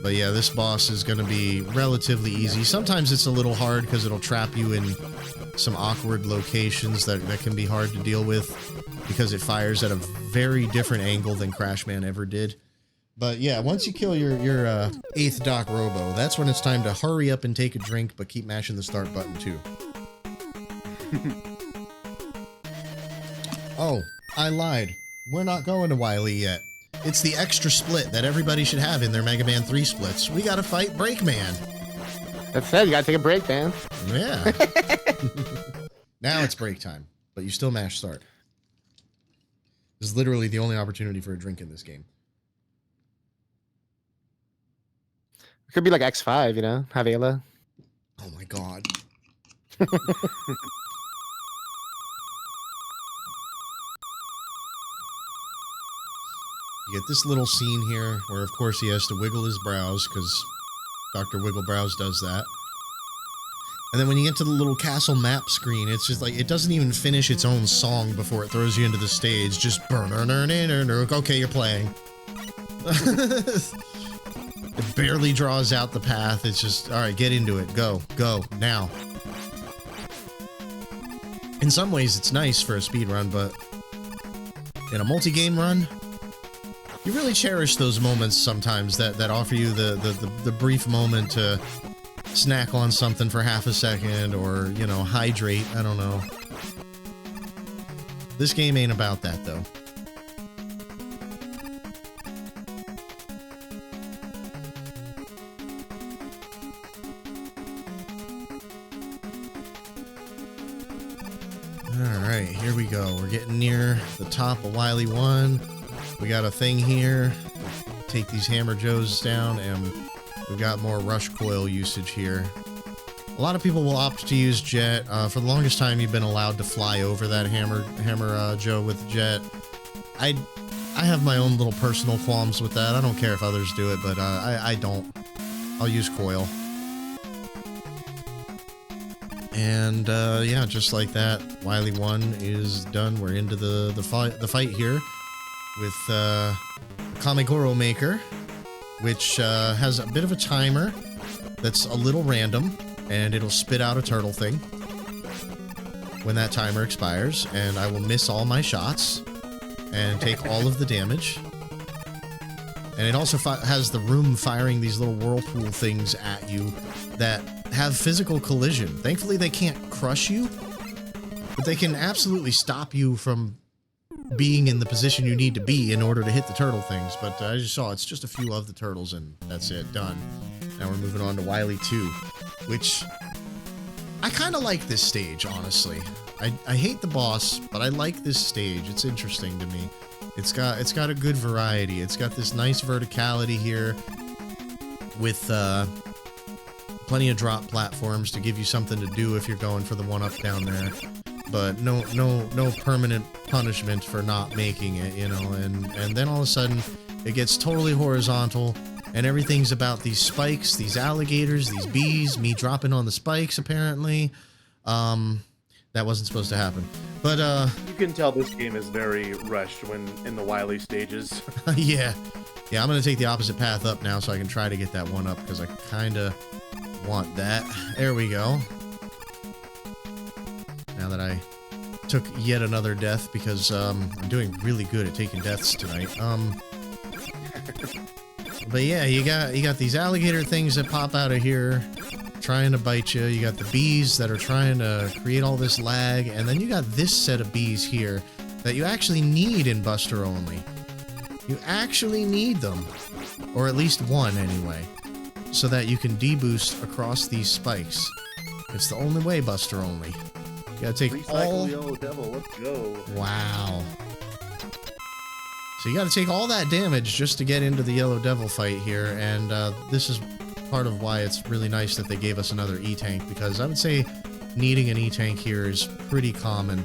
But yeah, this boss is going to be relatively easy. Sometimes it's a little hard because it'll trap you in some awkward locations that can be hard to deal with because it fires at a very different angle than Crashman ever did. But yeah, once you kill your 8th Doc Robo, that's when it's time to hurry up and take a drink, but keep mashing the start button too. Oh, I lied. We're not going to Wily yet. It's the extra split that everybody should have in their Mega Man 3 splits. We gotta fight Breakman. That's it. You gotta take a break, man. Yeah. Now it's break time, but you still mash start. This is literally the only opportunity for a drink in this game. It could be like X5, you know? Have Ayla. Oh my god. You get this little scene here where, of course, he has to wiggle his brows because Dr. Wigglebrows does that. And then when you get to the little castle map screen, it's just like, it doesn't even finish its own song before it throws you into the stage. Just okay, you're playing. It barely draws out the path. It's just, all right, get into it. Go, now. In some ways, it's nice for a speed run, but in a multi-game run, You really cherish those moments sometimes that offer you the brief moment to snack on something for half a second or, you know, hydrate. I don't know. This game ain't about that, though. Alright, here we go. We're getting near the top of Wily 1. We got a thing here. Take these Hammer Joes down, and we've got more Rush Coil usage here. A lot of people will opt to use Jet. For the longest time, you've been allowed to fly over that Hammer Joe with Jet. I have my own little personal qualms with that. I don't care if others do it, but I don't. I'll use Coil. And yeah, just like that, Wily 1 is done. We're into the fight here with Kamegoro Maker, which has a bit of a timer that's a little random, and it'll spit out a turtle thing when that timer expires, and I will miss all my shots and take all of the damage. And it also has the room firing these little whirlpool things at you that have physical collision. Thankfully, they can't crush you, but they can absolutely stop you from being in the position you need to be in order to hit the turtle things. But I just saw it's just a few of the turtles, and that's it. Done. Now we're moving on to Wily 2, which I kind of like this stage, honestly. I hate the boss, but I like this stage. It's interesting to me. It's got a good variety. It's got this nice verticality here with plenty of drop platforms to give you something to do if you're going for the one-up down there. But no permanent punishment for not making it, you know. And then all of a sudden, it gets totally horizontal, and everything's about these spikes, these alligators, these bees, me dropping on the spikes, apparently. That wasn't supposed to happen. But, You can tell this game is very rushed when in the Wily stages. yeah. Yeah, I'm going to take the opposite path up now so I can try to get that one up, because I kind of want that. There we go. Now that I took yet another death, because I'm doing really good at taking deaths tonight. But yeah, you got these alligator things that pop out of here trying to bite you. You got the bees that are trying to create all this lag, and then you got this set of bees here that you actually need in Buster Only. You actually need them, or at least one anyway, so that you can deboost across these spikes. It's the only way, Buster Only. You gotta take all... Recycle Yellow Devil, let's go. Wow. So you gotta take all that damage just to get into the Yellow Devil fight here, and this is part of why it's really nice that they gave us another E-Tank, because I would say needing an E-Tank here is pretty common,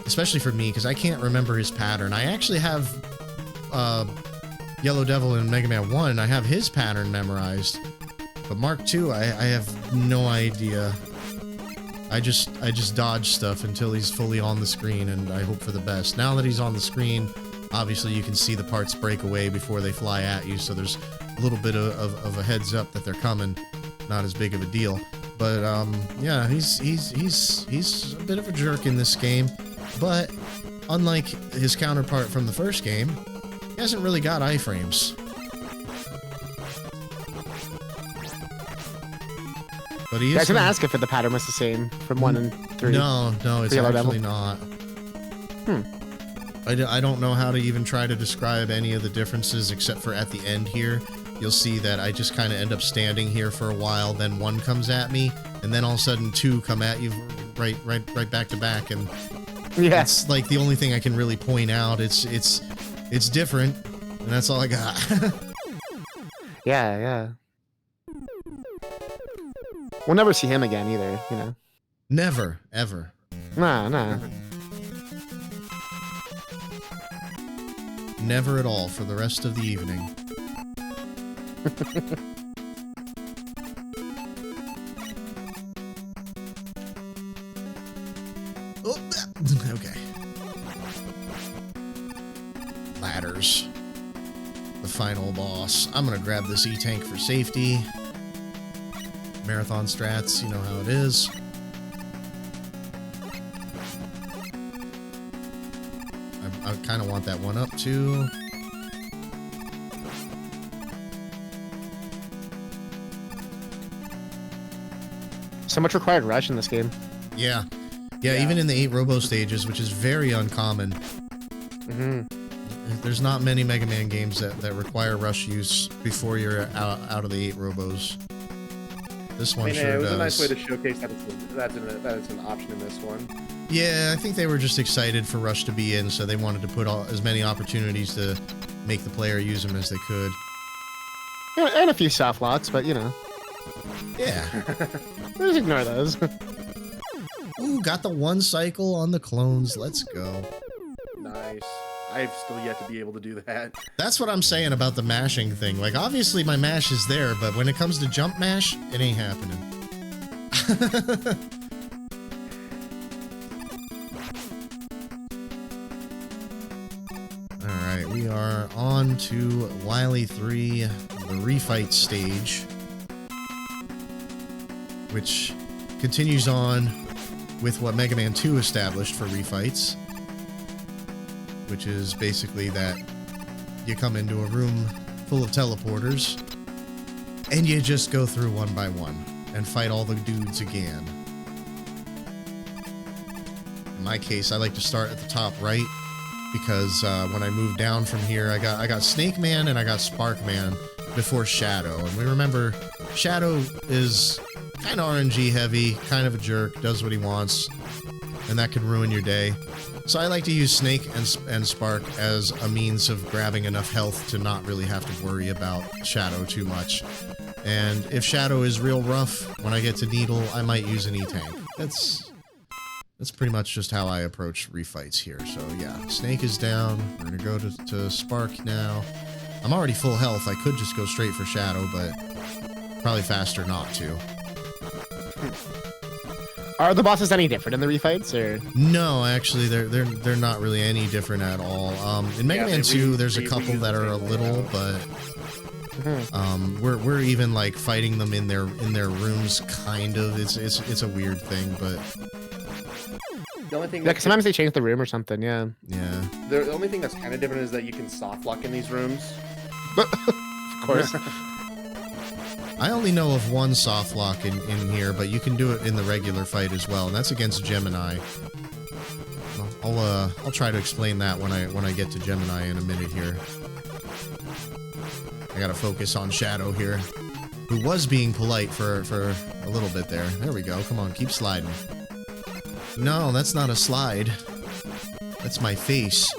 especially for me, because I can't remember his pattern. I actually have Yellow Devil in Mega Man 1, I have his pattern memorized, but Mark 2, I have no idea. I just dodge stuff until he's fully on the screen, and I hope for the best. Now that he's on the screen, obviously you can see the parts break away before they fly at you, so there's a little bit of a heads up that they're coming. Not as big of a deal. But yeah, he's a bit of a jerk in this game, but unlike his counterpart from the first game, he hasn't really got iframes. But he is. I was gonna ask if the pattern was the same from 1 and 3. No, it's Yellow actually Devil? not. I don't know how to even try to describe any of the differences, except for at the end here, you'll see that I just kind of end up standing here for a while, then one comes at me, and then all of a sudden two come at you right back to back, and Yeah. it's like the only thing I can really point out. It's different, and that's all I got. Yeah. We'll never see him again either, you know. Never, ever. Nah. Never at all for the rest of the evening. Oh, okay. Ladders. The final boss. I'm gonna grab this E-Tank for safety. Marathon strats, you know how it is. I kind of want that one up too. So much required rush in this game. Yeah. Yeah, even in the 8 robo stages, which is very uncommon. There's not many Mega Man games that require rush use before you're out of the 8 robos. This one sure it was does. a nice way to showcase that it's an option in this one. Yeah, I think they were just excited for rush to be in, so they wanted to put as many opportunities to make the player use them as they could. Yeah, and a few soft locks, but you know. Yeah. Just ignore those. Ooh, got the 1 cycle on the clones. Let's go. Nice. I've still yet to be able to do that. That's what I'm saying about the mashing thing. Like, obviously my mash is there, but when it comes to jump mash, it ain't happening. Alright, we are on to Wily 3, the refight stage, which continues on with what Mega Man 2 established for refights, which is basically that you come into a room full of teleporters and you just go through one by one and fight all the dudes again. In my case, I like to start at the top right because when I move down from here, I got Snake Man and I got Spark Man before Shadow. And we remember Shadow is kind of RNG heavy, kind of a jerk, does what he wants, and that can ruin your day. So I like to use Snake and Spark as a means of grabbing enough health to not really have to worry about Shadow too much. And if Shadow is real rough, when I get to Needle, I might use an E-Tank. That's pretty much just how I approach refights here. So yeah, Snake is down. We're gonna go to Spark now. I'm already full health. I could just go straight for Shadow, but probably faster not to. Are the bosses any different in the refights, or? No, actually, they're not really any different at all. In Mega Man 2, there's a couple that are a little, but we're even like fighting them in their rooms, kind of. It's a weird thing, but The only thing, Yeah, 'cause sometimes they change the room or something. Yeah. yeah. the only thing that's kind of different is that you can soft lock in these rooms. Of course. I only know of one soft lock in here, but you can do it in the regular fight as well, and that's against Gemini. I'll try to explain that when I get to Gemini in a minute here. I gotta focus on Shadow here, who was being polite for a little bit there. There we go. Come on, keep sliding. No, that's not a slide. That's my face.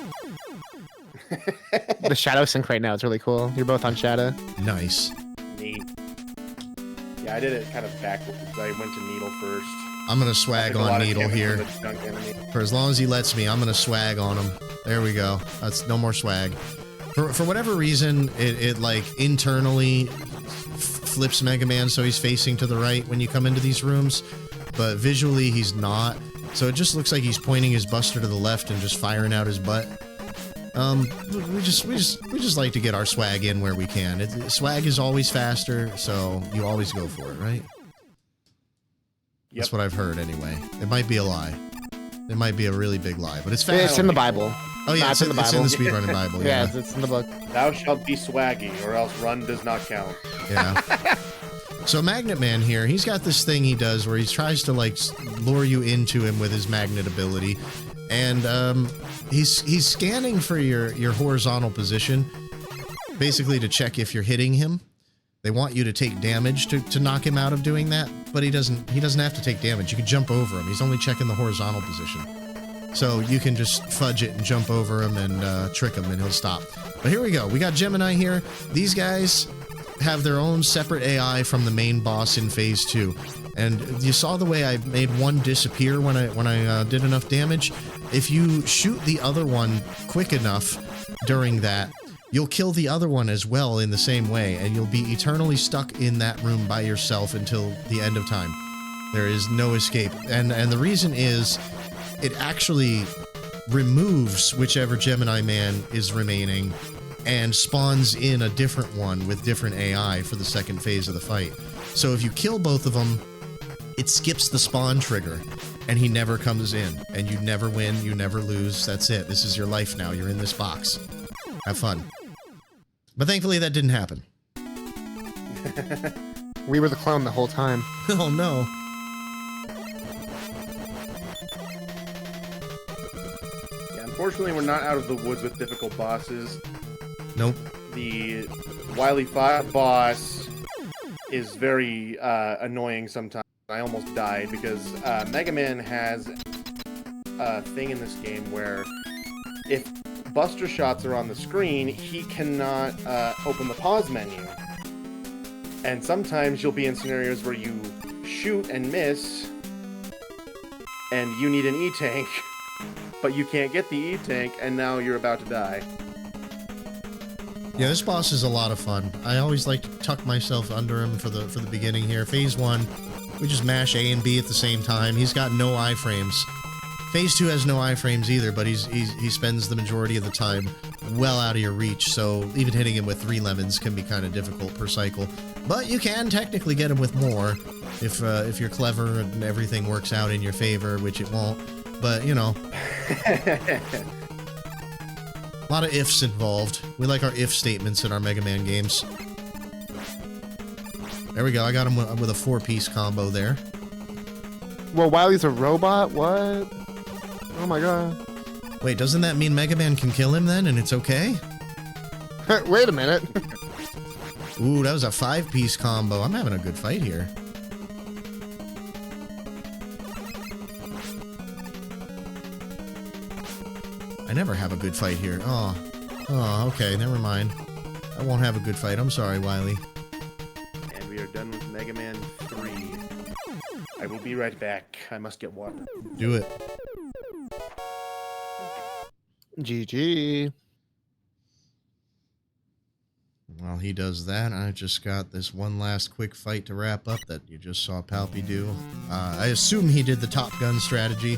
The Shadow sync right now is really cool. You're both on Shadow. Nice. Neat. Yeah, I did it kind of backwards. I went to Needle first. I'm gonna swag on Needle here. For as long as he lets me, I'm gonna swag on him. There we go. That's no more swag. For whatever reason, it like internally flips Mega Man so he's facing to the right when you come into these rooms, but visually he's not. So it just looks like he's pointing his buster to the left and just firing out his butt. We just like to get our swag in where we can. Swag is always faster, so you always go for it, right? Yep. That's what I've heard anyway. It might be a lie. It might be a really big lie, but it's fast. It's in the Bible. Oh yeah, it's in the Bible. It's in the speedrunning Bible. Yeah, it's in the book. Thou shalt be swaggy, or else run does not count. Yeah. So Magnet Man here, he's got this thing he does where he tries to like lure you into him with his magnet ability, and he's scanning for your horizontal position, basically to check if you're hitting him. They want you to take damage to knock him out of doing that, but he doesn't have to take damage. You can jump over him. He's only checking the horizontal position. So you can just fudge it and jump over him and trick him and he'll stop. But here we go. We got Gemini here. These guys have their own separate AI from the main boss in Phase 2. And you saw the way I made one disappear when I did enough damage. If you shoot the other one quick enough during that, you'll kill the other one as well in the same way, and you'll be eternally stuck in that room by yourself until the end of time. There is no escape. And the reason is, it actually removes whichever Gemini Man is remaining and spawns in a different one with different AI for the second phase of the fight. So if you kill both of them, it skips the spawn trigger, and he never comes in, and you never win, you never lose. That's it. This is your life now. You're in this box. Have fun. But thankfully that didn't happen. We were the clone the whole time. Oh no. unfortunately, we're not out of the woods with difficult bosses. Nope. The Wily 5 boss is very annoying sometimes. I almost died because Mega Man has a thing in this game where if Buster shots are on the screen, he cannot open the pause menu. And sometimes you'll be in scenarios where you shoot and miss, and you need an E-tank, but you can't get the E-tank, and now you're about to die. Yeah, this boss is a lot of fun. I always like to tuck myself under him for the beginning here. Phase 1, we just mash A and B at the same time. He's got no iframes. Phase 2 has no iframes either, but he spends the majority of the time well out of your reach, so even hitting him with 3 lemons can be kind of difficult per cycle. But you can technically get him with more if you're clever and everything works out in your favor, which it won't. But, you know. A lot of ifs involved. We like our if statements in our Mega Man games. There we go. I got him with a 4-piece combo there. Well, Wily's a robot? What? Oh my god. Wait, doesn't that mean Mega Man can kill him then and it's okay? Wait a minute. Ooh, that was a 5-piece combo. I'm having a good fight here. I never have a good fight here. Oh, okay, never mind. I won't have a good fight. I'm sorry, Wily. And we are done with Mega Man 3. I will be right back. I must get water. Do it. GG. While he does that, I just got this one last quick fight to wrap up that you just saw Palpy do. I assume he did the Top Gun strategy,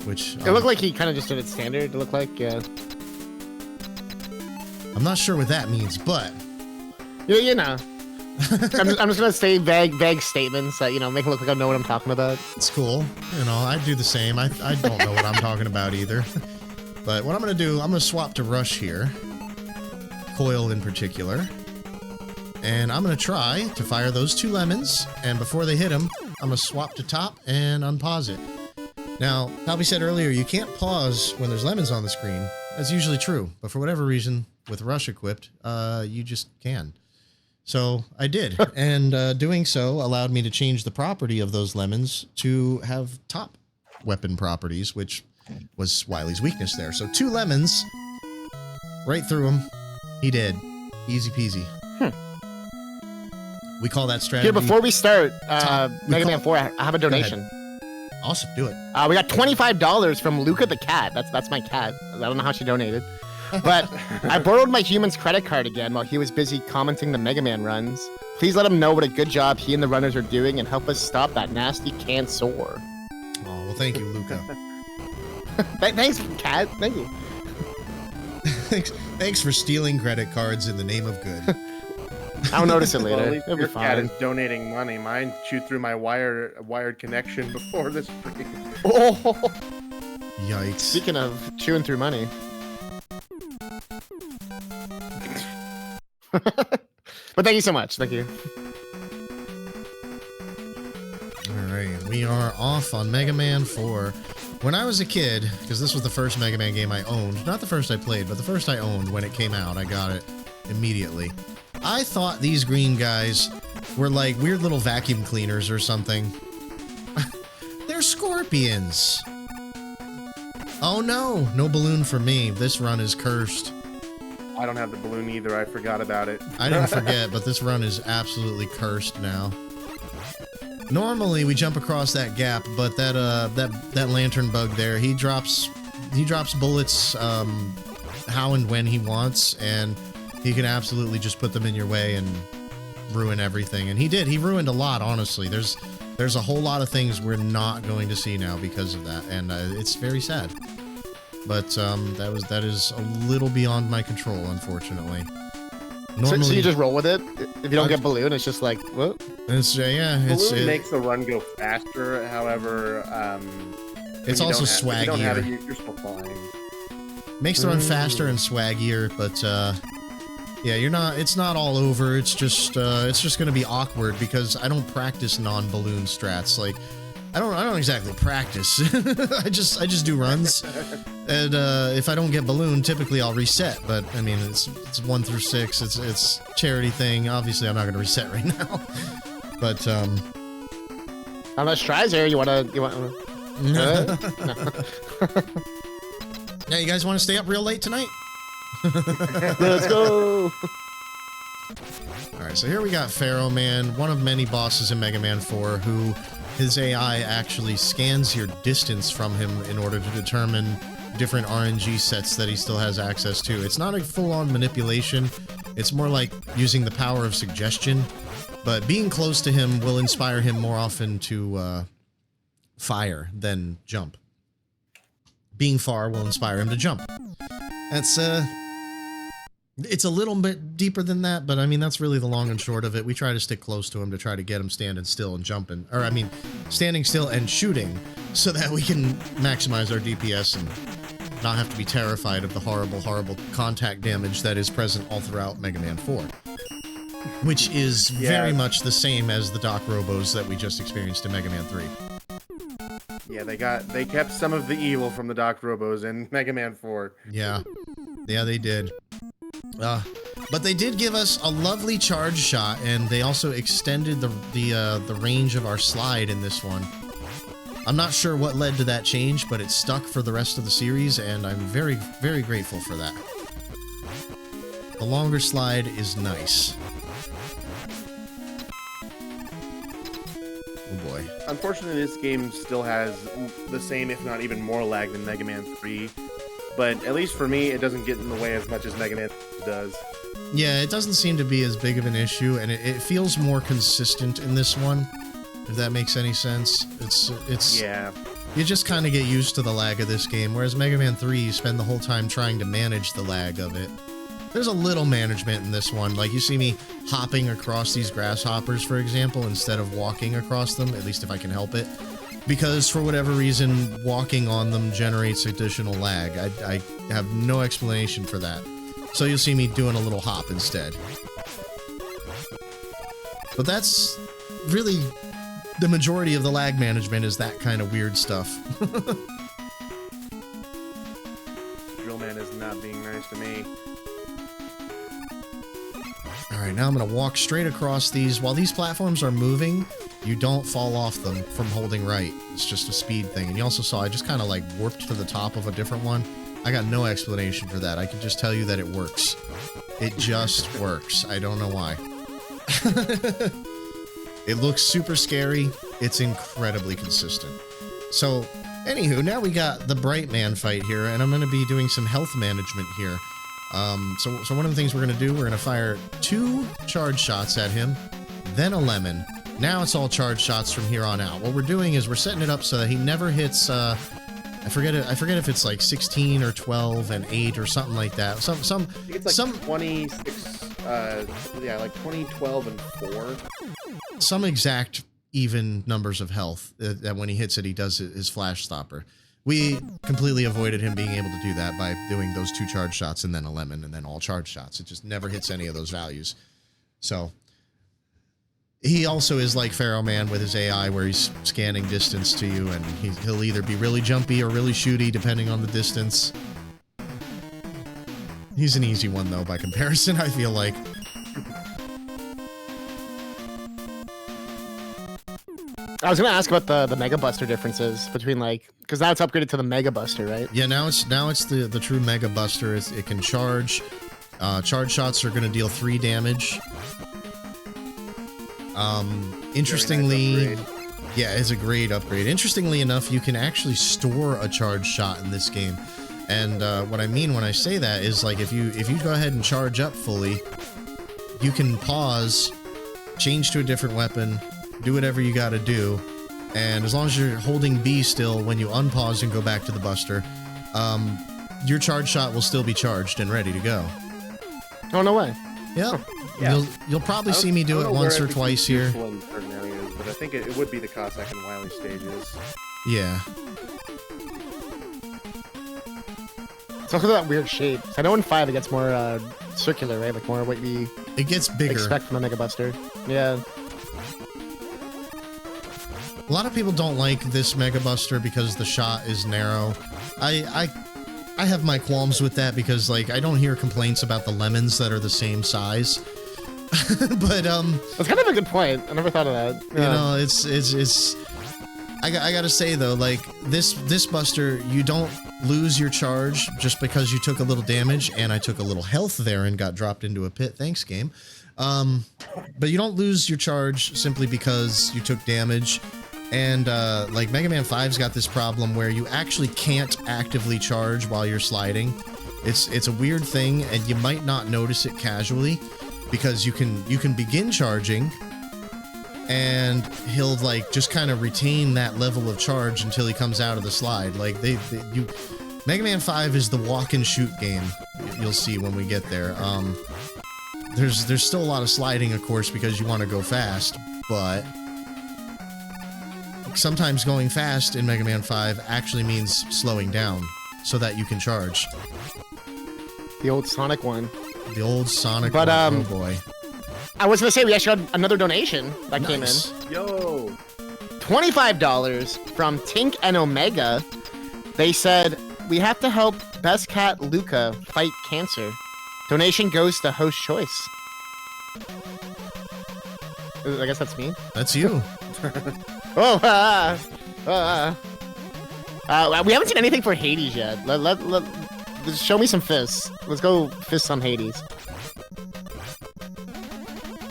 which... It looked like he kind of just did it standard. It looked like, yeah. I'm not sure what that means, but... Yeah, you know. I'm just gonna say vague statements that, you know, make it look like I know what I'm talking about. It's cool. You know, I do the same. I don't know what I'm talking about either. But what I'm gonna do, I'm gonna swap to Rush here. Coil in particular. And I'm gonna try to fire those 2 lemons, and before they hit him, I'm gonna swap to top and unpause it. Now, Palpy said earlier, you can't pause when there's lemons on the screen. That's usually true, but for whatever reason, with Rush equipped, you just can. So I did, and doing so allowed me to change the property of those lemons to have top weapon properties, which was Wily's weakness there. So 2 lemons, right through him. He did. Easy peasy. We call that strategy. Here, before we start, Mega Man 4, I have a donation. Awesome, do it. We got $25 from Luca the cat. That's my cat. I don't know how she donated. But I borrowed my human's credit card again while he was busy commenting the Mega Man runs. Please let him know what a good job he and the runners are doing and help us stop that nasty cancer. Oh, well, thank you, Luca. Thanks, cat. Thank you. Thanks for stealing credit cards in the name of good. I'll notice it Well, later. at least It'll be your cat fine. is donating money. Mine chewed through my wired connection before this stream. Oh. Yikes. Speaking of chewing through money. But thank you so much. Thank you. Alright, we are off on Mega Man 4. When I was a kid, because this was the first Mega Man game I owned, not the first I played, but the first I owned when it came out, I got it immediately. I thought these green guys were like weird little vacuum cleaners or something. They're scorpions. Oh no, no balloon for me. This run is cursed. I don't have the balloon either. I forgot about it. I didn't forget, but this run is absolutely cursed now. Normally we jump across that gap, but that lantern bug there, he drops bullets how and when he wants, and he can absolutely just put them in your way and ruin everything. And he did. He ruined a lot, honestly. There's a whole lot of things we're not going to see now because of that, and it's very sad. But that is a little beyond my control, unfortunately. Normally, So you just roll with it? If you don't get balloon, it's just like, what? It's Balloon makes the run go faster. However, it's also if you don't have it, swaggier. you're still flying. Makes the run faster and swaggier, but yeah, it's not all over. It's just gonna be awkward because I don't practice non-balloon strats. Like I don't exactly practice. I just do runs, and if I don't get balloon, typically I'll reset. But I mean, it's 1 through 6. It's charity thing. Obviously, I'm not going to reset right now. But unless Strizer, you want? Yeah, you guys want to stay up real late tonight? Let's go. All right, so here we got Pharaoh Man, one of many bosses in Mega Man 4, who his AI actually scans your distance from him in order to determine different RNG sets that he still has access to. It's not a full-on manipulation. It's more like using the power of suggestion, but being close to him will inspire him more often to fire than jump. Being far will inspire him to jump. That's it's a little bit deeper than that, but I mean, that's really the long and short of it. We try to stick close to him to try to get him standing still and jumping, or I mean, standing still and shooting, so that we can maximize our DPS and not have to be terrified of the horrible, horrible contact damage that is present all throughout Mega Man 4. Which is very much the same as the Doc Robos that we just experienced in Mega Man 3. Yeah, they kept some of the evil from the Doc Robos in Mega Man 4. Yeah, they did. But they did give us a lovely charge shot, and they also extended the range of our slide in this one. I'm not sure what led to that change, but it stuck for the rest of the series, and I'm very, very grateful for that. The longer slide is nice. Oh boy. Unfortunately, this game still has the same, if not even more lag than Mega Man 3. But at least for me, it doesn't get in the way as much as Mega Man does. Yeah, it doesn't seem to be as big of an issue, and it feels more consistent in this one, if that makes any sense. It's yeah. You just kind of get used to the lag of this game, whereas Mega Man 3, you spend the whole time trying to manage the lag of it. There's a little management in this one. Like, you see me hopping across these grasshoppers, for example, instead of walking across them, at least if I can help it. Because, for whatever reason, walking on them generates additional lag. I have no explanation for that. So you'll see me doing a little hop instead. But that's really the majority of the lag management, is that kind of weird stuff. Drill Man is not being nice to me. Alright, now I'm going to walk straight across these. While these platforms are moving, you don't fall off them from holding right. It's just a speed thing. And you also saw I just kind of like warped to the top of a different one. I got no explanation for that. I can just tell you that it works. It just works. I don't know why. It looks super scary. It's incredibly consistent. So, anywho, now we got the Bright Man fight here, and I'm going to be doing some health management here. So one of the things we're going to do, we're going to fire 2 charge shots at him, then a lemon. Now it's all charge shots from here on out. What we're doing is we're setting it up so that he never hits, I forget if it's like 16 or 12 and 8 or something like that. I think it's like 26, yeah, like 20, 12, and 4. Some exact even numbers of health that when he hits it, he does his flash stopper. We completely avoided him being able to do that by doing those 2 charge shots and then a lemon and then all charge shots. It just never hits any of those values. So he also is like Pharaoh Man with his AI, where he's scanning distance to you, and he'll either be really jumpy or really shooty depending on the distance. He's an easy one though by comparison, I feel like. I was gonna ask about the Mega Buster differences between, like, because now it's upgraded to the Mega Buster, right? Yeah, now it's the true Mega Buster. It can charge. Charge shots are going to deal 3 damage. Interestingly, yeah, it's a great upgrade. Interestingly enough, you can actually store a charge shot in this game. And what I mean when I say that is, like, if you go ahead and charge up fully, you can pause, change to a different weapon, do whatever you got to do, and as long as you're holding B still when you unpause and go back to the Buster, your charge shot will still be charged and ready to go. Oh, no way. Yeah. Yeah. You'll probably see me do it once or twice here. In certain areas, but I think it would be the Cossack and Wily stages. Yeah. It's also that weird shape. I know in 5 it gets more circular, right? Like more what we It gets bigger. expect from a Mega Buster. Yeah. A lot of people don't like this Mega Buster because the shot is narrow. I have my qualms with that because, like, I don't hear complaints about the lemons that are the same size. But that's kind of a good point. I never thought of that. You know, it's. I gotta say though, like this Buster, you don't lose your charge just because you took a little damage, and I took a little health there and got dropped into a pit. Thanks, game. But you don't lose your charge simply because you took damage. And like Mega Man 5's got this problem where you actually can't actively charge while you're sliding. It's a weird thing, and you might not notice it casually because you can begin charging, and he'll like just kind of retain that level of charge until he comes out of the slide. Like Mega Man 5 is the walk and shoot game. You'll see when we get there. There's still a lot of sliding, of course, because you want to go fast, but sometimes going fast in Mega Man 5 actually means slowing down so that you can charge. The old Sonic one. The old Sonic one, oh boy. I was gonna say, we actually had another donation that came in. Yo! $25 from Tink and Omega. They said, we have to help Best Cat Luca fight cancer. Donation goes to host choice. I guess that's me. That's you. Oh, we haven't seen anything for Hades yet. Just show me some fists. Let's go fists on Hades.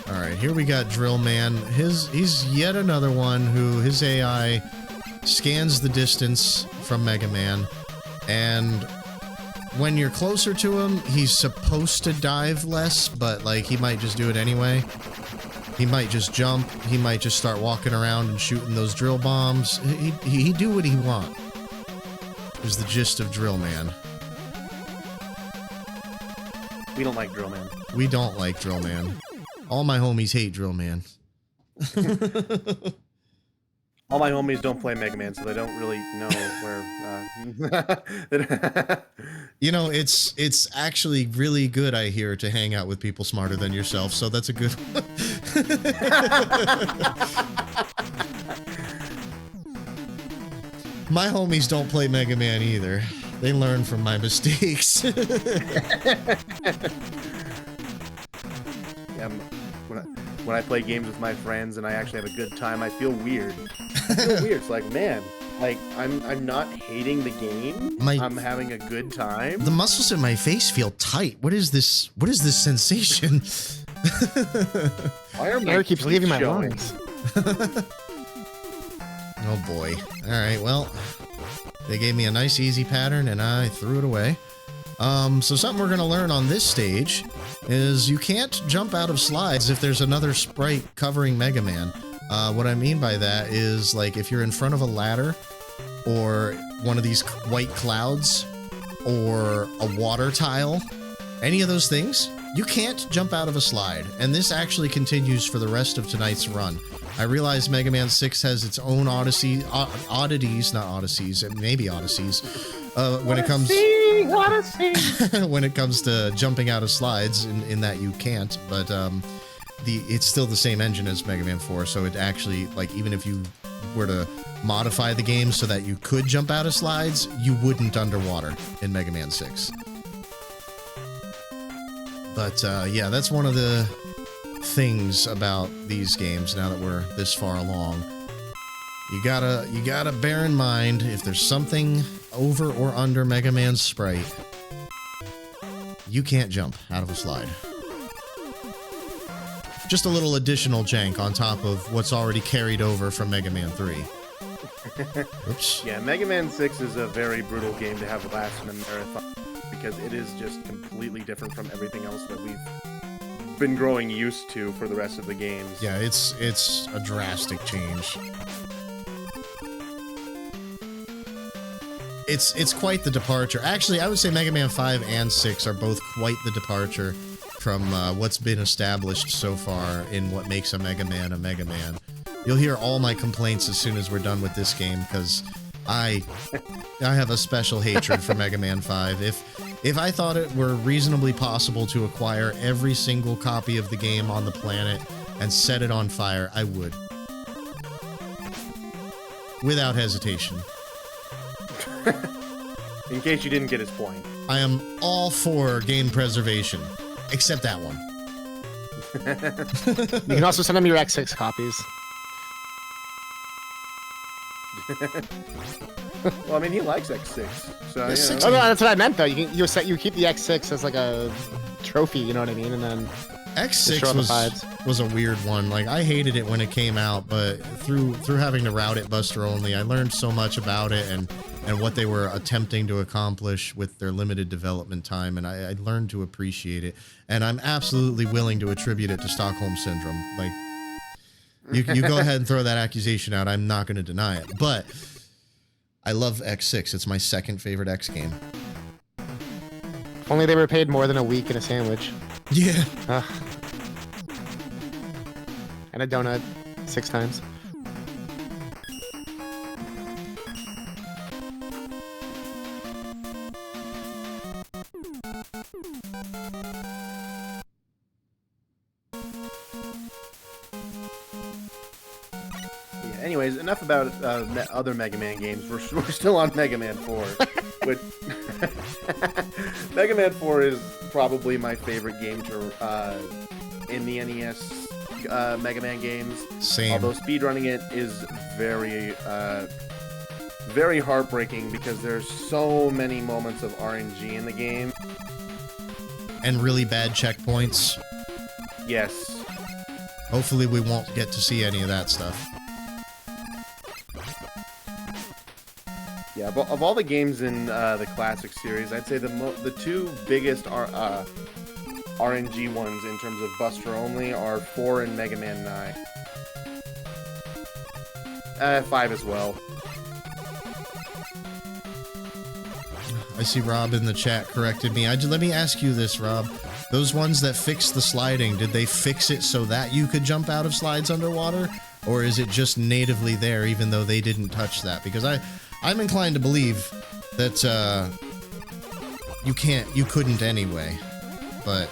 All right, here we got Drill Man. He's yet another one who his AI scans the distance from Mega Man, and when you're closer to him, he's supposed to dive less, but like he might just do it anyway. He might just jump. He might just start walking around and shooting those drill bombs. He do what he want. Is the gist of Drill Man. We don't like Drill Man. We don't like Drill Man. All my homies hate Drill Man. All my homies don't play Mega Man, so they don't really know where. You know, it's actually really good, I hear, to hang out with people smarter than yourself. So that's a good. My homies don't play Mega Man either. They learn from my mistakes. Yeah, when I play games with my friends and I actually have a good time, I feel weird. I feel weird. It's like, man, like I'm not hating the game. I'm having a good time. The muscles in my face feel tight. What is this? What is this sensation? Why are my Eric keeps teeth leaving my showing? lungs. Oh boy. All right. Well, they gave me a nice easy pattern and I threw it away. So something we're gonna learn on this stage is you can't jump out of slides if there's another sprite covering Mega Man. What I mean by that is, like, if you're in front of a ladder or one of these white clouds or a water tile, any of those things, you can't jump out of a slide. And this actually continues for the rest of tonight's run. I realize Mega Man 6 has its own oddities, not odysseys, maybe odysseys, when it comes when it comes to jumping out of slides, in that you can't, but it's still the same engine as Mega Man 4, so it actually, like, even if you were to modify the game so that you could jump out of slides, you wouldn't underwater in Mega Man 6. But yeah, that's one of the things about these games now that we're this far along. You gotta bear in mind, if there's something over or under Mega Man's sprite, you can't jump out of a slide. Just a little additional jank on top of what's already carried over from Mega Man 3. Oops. Yeah, Mega Man 6 is a very brutal game to have last in a marathon because it is just completely different from everything else that we've been growing used to for the rest of the games. Yeah, it's a drastic change. It's quite the departure. Actually, I would say Mega Man 5 and 6 are both quite the departure from what's been established so far in what makes a Mega Man a Mega Man. You'll hear all my complaints as soon as we're done with this game, because I have a special hatred for Mega Man 5. If I thought it were reasonably possible to acquire every single copy of the game on the planet and set it on fire, I would. without hesitation. In case you didn't get his point. I am all for game preservation, except that one. You can also send him your X6 copies. Well, I mean, he likes X6, so Yeah, you 6 Oh, know. no, that's what I meant though. You keep the X6 as like a trophy, you know what I mean? And then just show X6 off the fives. was a weird one. Like, I hated it when it came out, but through having to route it Buster only, I learned so much about it and what they were attempting to accomplish with their limited development time, and I learned to appreciate it. And I'm absolutely willing to attribute it to Stockholm Syndrome. Like, you go ahead and throw that accusation out. I'm not going to deny it. But I love X6. It's my second favorite X game. If only they were paid more than a week in a sandwich. Yeah. Ugh. And a donut 6 times. Yeah, anyways, enough about other Mega Man games. We're still on Mega Man 4. Which Mega Man 4 is probably my favorite game to in the NES Mega Man games. Same. Although speedrunning it is very very heartbreaking because there's so many moments of RNG in the game. And really bad checkpoints. Yes. Hopefully we won't get to see any of that stuff. Yeah, but of all the games in the classic series, I'd say the two biggest RNG ones in terms of Buster only are 4 and Mega Man 9. 5 as well. I see Rob in the chat corrected me. Let me ask you this, Rob. Those ones that fixed the sliding, did they fix it so that you could jump out of slides underwater? Or is it just natively there even though they didn't touch that? Because I'm inclined to believe that you couldn't anyway. But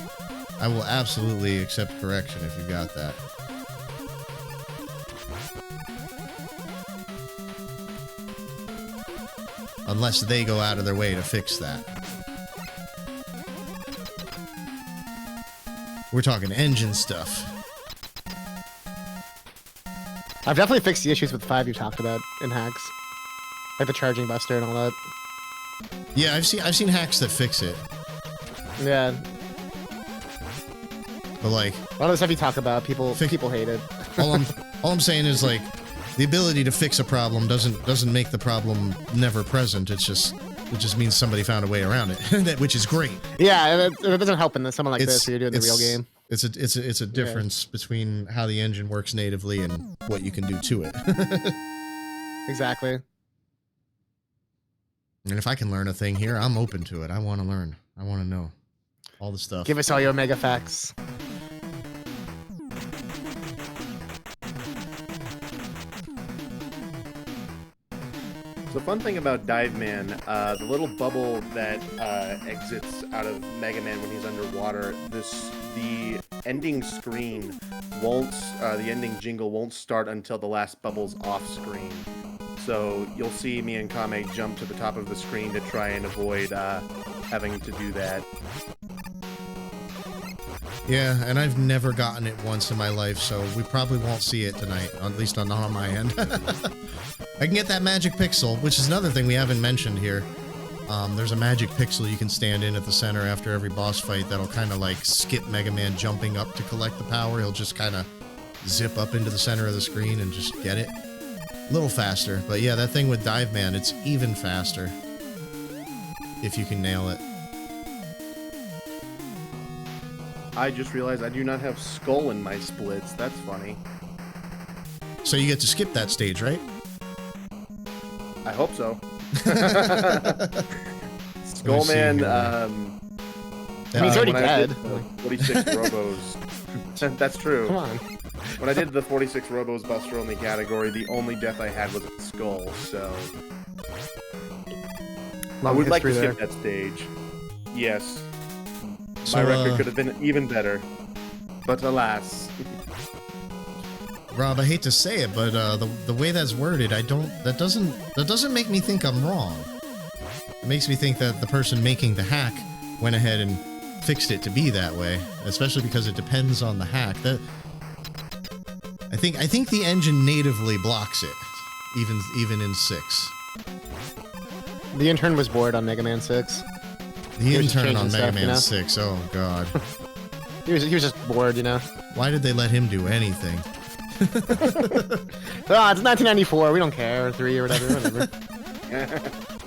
I will absolutely accept correction if you got that. Unless they go out of their way to fix that. We're talking engine stuff. I've definitely fixed the issues with 5 you talked about in hacks. Like the charging Buster and all that. Yeah, I've seen hacks that fix it. Yeah. But like, A lot of the stuff you talk about, people hate it. all I'm saying is like the ability to fix a problem doesn't make the problem never present. It just means somebody found a way around it, which is great. Yeah, it doesn't help in someone like this where you're doing the real game. It's a difference between how the engine works natively and what you can do to it. Exactly. And if I can learn a thing here, I'm open to it. I want to learn. I want to know all the stuff. Give us all your mega facts. The fun thing about Dive Man, the little bubble that exits out of Mega Man when he's underwater, the ending screen won't, the ending jingle won't start until the last bubble's off screen. So you'll see me and Kame jump to the top of the screen to try and avoid having to do that. Yeah, and I've never gotten it once in my life, so we probably won't see it tonight, at least not on my end. I can get that magic pixel, which is another thing we haven't mentioned here. There's a magic pixel you can stand in at the center after every boss fight that'll kind of like skip Mega Man jumping up to collect the power. He'll just kind of zip up into the center of the screen and just get it. A little faster, but yeah, that thing with Dive Man, it's even faster. If you can nail it. I just realized I do not have Skull in my splits. That's funny. So you get to skip that stage, right? I hope so. Skullman, I mean, he's already when I did dead. the 46 Robos. That's true. Come on. When I did the 46 Robos Buster only category, the only death I had was a skull, so I would like to skip that stage. Yes. So, my record could have been even better, but alas. Rob, I hate to say it, but the way that's worded, that doesn't make me think I'm wrong. It makes me think that the person making the hack went ahead and fixed it to be that way, especially because it depends on the hack. That I think the engine natively blocks it, even in 6. The intern was bored on Mega Man 6. The was just intern on changing Mega stuff, Man you know? 6. Oh god. He was just bored, you know. Why did they let him do anything? Oh, it's 1994. We don't care. 3 or whatever.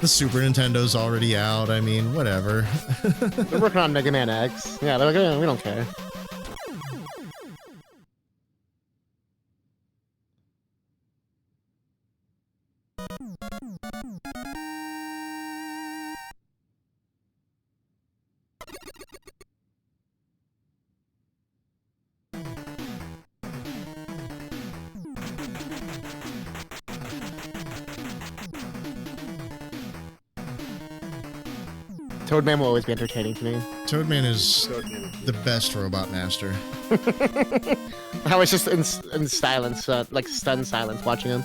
The Super Nintendo's already out. I mean, whatever. They're working on Mega Man X. Yeah, they're like, "Eh, we don't care." Toadman will always be entertaining to me. Toadman is the best robot master. I was just in silence, like stunned silence, watching him.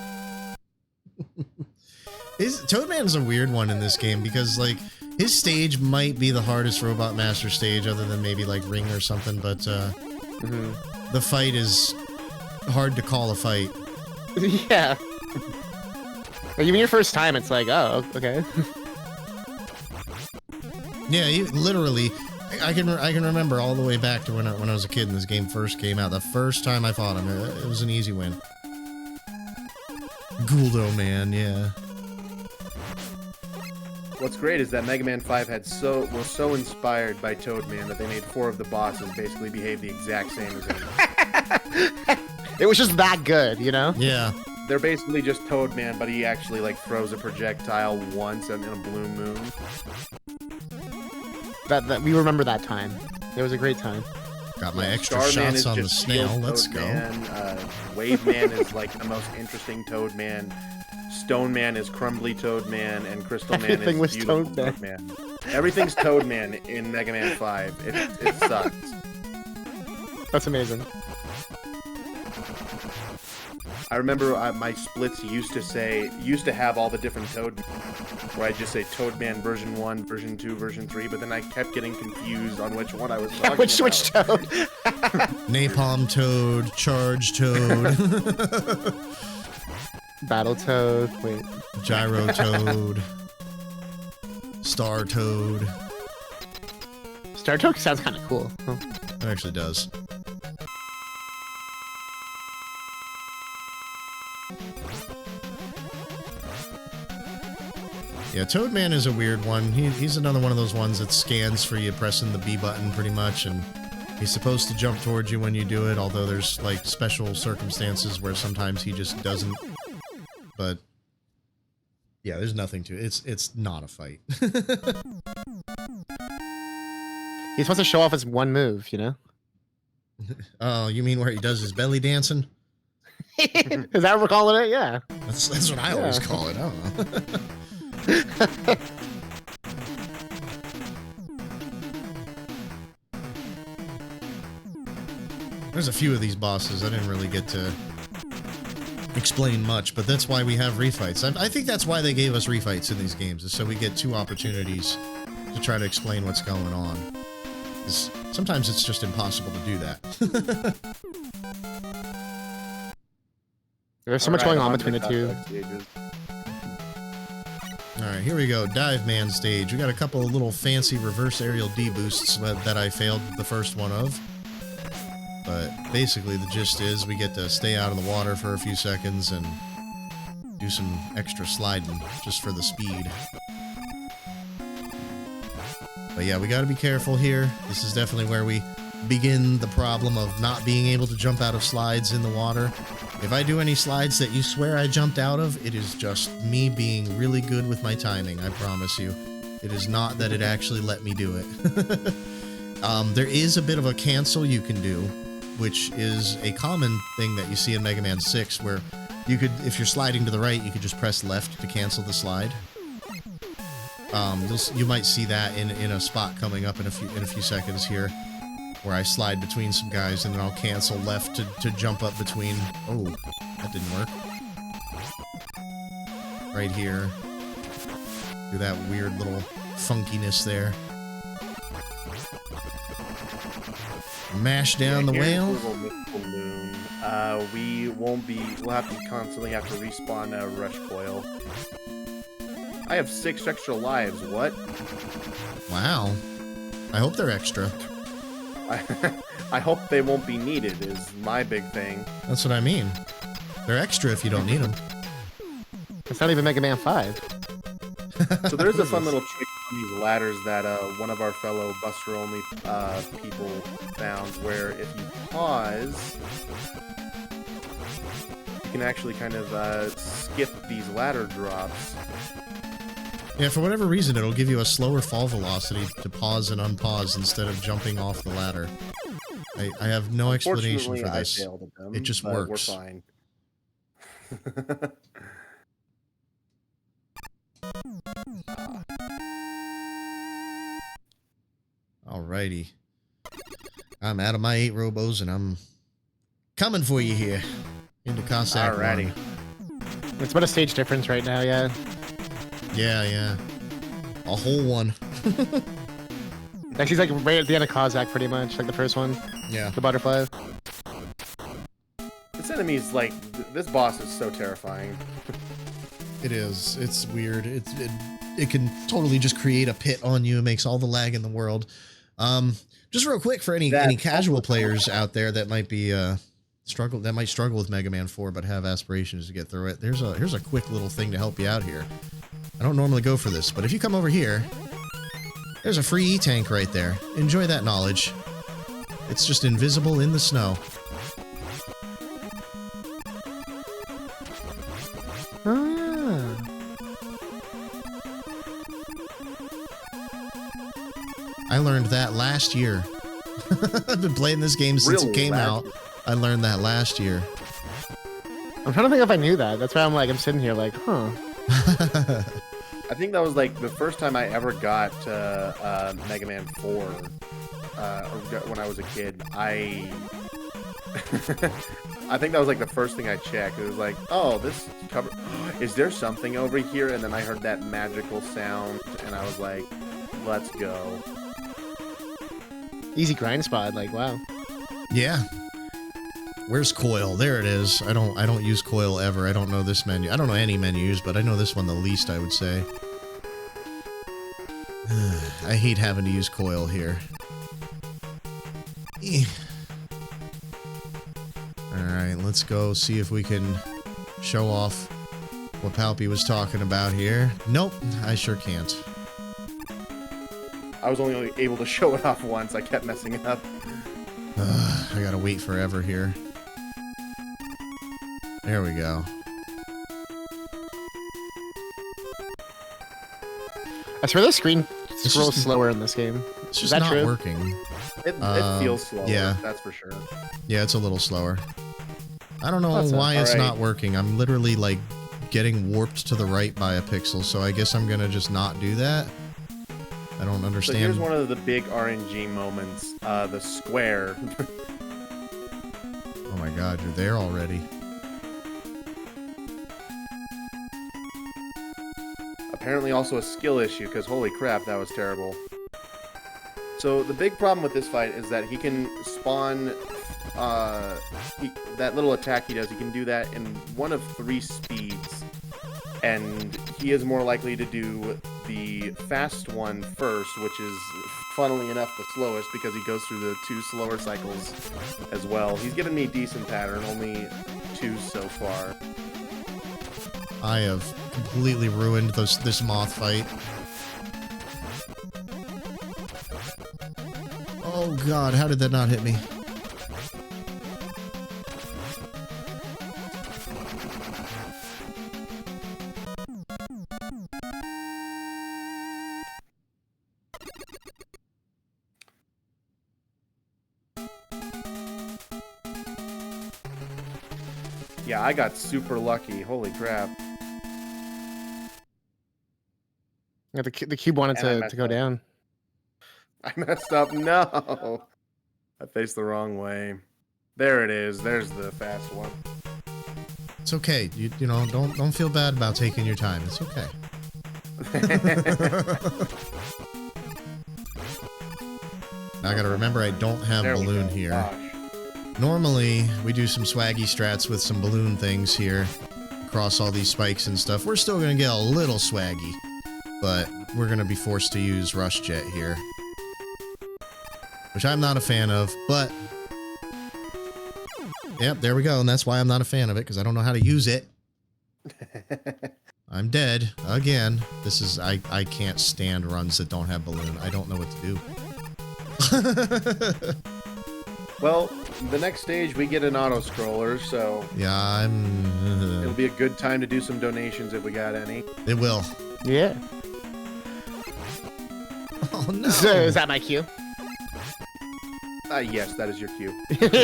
Toadman's a weird one in this game because, like, his stage might be the hardest robot master stage other than maybe, like, Ring or something, but, the fight is hard to call a fight. Yeah. Like, even your first time, it's like, oh, okay. Yeah, literally, I can remember all the way back to when I was a kid and this game first came out. The first time I fought him, it was an easy win. Gouldo Man, yeah. What's great is that Mega Man 5 was so inspired by Toadman that they made 4 of the bosses basically behave the exact same as him. It was just that good, you know? Yeah. They're basically just Toadman, but he actually like throws a projectile once and in a blue moon. That we remember that time. It was a great time. Got my extra Starman shots is on the just snail. Steel Let's go. Toadman. Wave Man is like the most interesting Toadman. Stone Man is Crumbly Toadman, and Crystal Man Everything is was Beautiful Toadman. Toadman. Everything's Toadman in Mega Man 5. It sucks. That's amazing. I remember my splits used to have all the different Toadman, where I'd just say Toadman version 1, version 2, version 3, but then I kept getting confused on which one I was talking Which about. Toad? Napalm Toad, Charge Toad, Battle Toad. Wait. Gyro Toad, Star Toad. Star Toad sounds kind of cool. Huh? It actually does. Yeah, Toadman is a weird one. He's another one of those ones that scans for you pressing the B button pretty much, and he's supposed to jump towards you when you do it, although there's like special circumstances where sometimes he just doesn't. But yeah, there's nothing to it. It's not a fight. He's supposed to show off his one move, you know? Oh, you mean where he does his belly dancing? Is that what we're calling it? Yeah. That's what I always call it. I don't know. There's a few of these bosses I didn't really get to explain much, but that's why we have refights. I think that's why they gave us refights in these games, is so we get 2 opportunities to try to explain what's going on. 'Cause sometimes it's just impossible to do that. There's so much going on between the two. Alright, here we go. Dive Man stage. We got a couple of little fancy reverse aerial D-boosts that I failed the first one of. But basically the gist is we get to stay out of the water for a few seconds and do some extra sliding just for the speed. But yeah, we gotta be careful here. This is definitely where we begin the problem of not being able to jump out of slides in the water. If I do any slides that you swear I jumped out of, it is just me being really good with my timing, I promise you. It is not that it actually let me do it. There is a bit of a cancel you can do, which is a common thing that you see in Mega Man 6, where you could, if you're sliding to the right, you could just press left to cancel the slide. You might see that in a spot coming up in a few seconds here. where I slide between some guys and then I'll cancel left to jump up between. Oh, that didn't work. Right here. Do that weird little funkiness there. Mash down the whale. We'll have to constantly have to respawn a rush coil. I have 6 extra lives. What? Wow. I hope they're extra. I hope they won't be needed is my big thing. That's what I mean. They're extra if you don't need them. It's not even Mega Man 5. So there's a fun little trick on these ladders that one of our fellow Buster Only people found, where if you pause, you can actually kind of skip these ladder drops. Yeah, for whatever reason, it'll give you a slower fall velocity to pause and unpause instead of jumping off the ladder. I have no explanation for this. I failed at them, it just works. We're fine. Alrighty. I'm out of my 8 robos and I'm coming for you here into Cossack. Alrighty. It's about a stage difference right now, yeah. Yeah. A whole one. Actually, he's like right at the end of Cossack, pretty much, like the first one. Yeah. The butterfly. This enemy's like, this boss is so terrifying. It is. It's weird. It can totally just create a pit on you. It makes all the lag in the world. Just real quick for any casual players out there that might be struggle with Mega Man 4 but have aspirations to get through it. Here's a quick little thing to help you out here. I don't normally go for this, but if you come over here, there's a free E-tank right there. Enjoy that knowledge. It's just invisible in the snow. Oh, I learned that last year. I've been playing this game since it came out. I learned that last year. I'm trying to think if I knew that. That's why I'm sitting here like, huh. I think that was like the first time I ever got Mega Man 4 when I was a kid. I think that was like the first thing I checked. It was like, oh, this cover. Is there something over here? And then I heard that magical sound, and I was like, let's go. Easy grind spot, like, wow. Yeah. Where's Coil? There it is. I don't use Coil ever. I don't know this menu. I don't know any menus, but I know this one the least, I would say. I hate having to use Coil here. Alright, let's go see if we can show off what Palpy was talking about here. Nope, I sure can't. I was only able to show it off once. I kept messing it up. I gotta wait forever here. There we go. I swear the screen scrolls slower in this game. It's just Is that not true? working. It feels slower, yeah. That's for sure. Yeah, it's a little slower. I don't know That's why it's alright. not working. I'm literally, like, getting warped to the right by a pixel, so I guess I'm gonna just not do that. I don't understand. So here's one of the big RNG moments. The square. Oh my god, you're there already. Apparently also a skill issue, because holy crap, that was terrible. So the big problem with this fight is that he can spawn that little attack he does, he can do that in one of 3 speeds. And he is more likely to do the fast one first, which is, funnily enough, the slowest, because he goes through the 2 slower cycles as well. He's given me a decent pattern, only 2 so far. I have completely ruined this moth fight. Oh god, how did that not hit me? Yeah, I got super lucky. Holy crap. Yeah, the cube wanted And I to messed go up. down. I messed up. No. I faced the wrong way. There it is. There's the fast one. It's okay. You know, don't feel bad about taking your time. It's okay. Now I gotta remember I don't have balloon here. Gosh. Normally, we do some swaggy strats with some balloon things here. Across all these spikes and stuff. We're still gonna get a little swaggy. But we're gonna be forced to use Rush Jet here. Which I'm not a fan of, but... Yep, there we go, and that's why I'm not a fan of it, because I don't know how to use it. I'm dead, again. This is... I can't stand runs that don't have balloon. I don't know what to do. Well, the next stage we get an auto-scroller, so... Yeah, it'll be a good time to do some donations if we got any. It will. Yeah. Oh, no. So, is that my cue? Yes, that is your cue.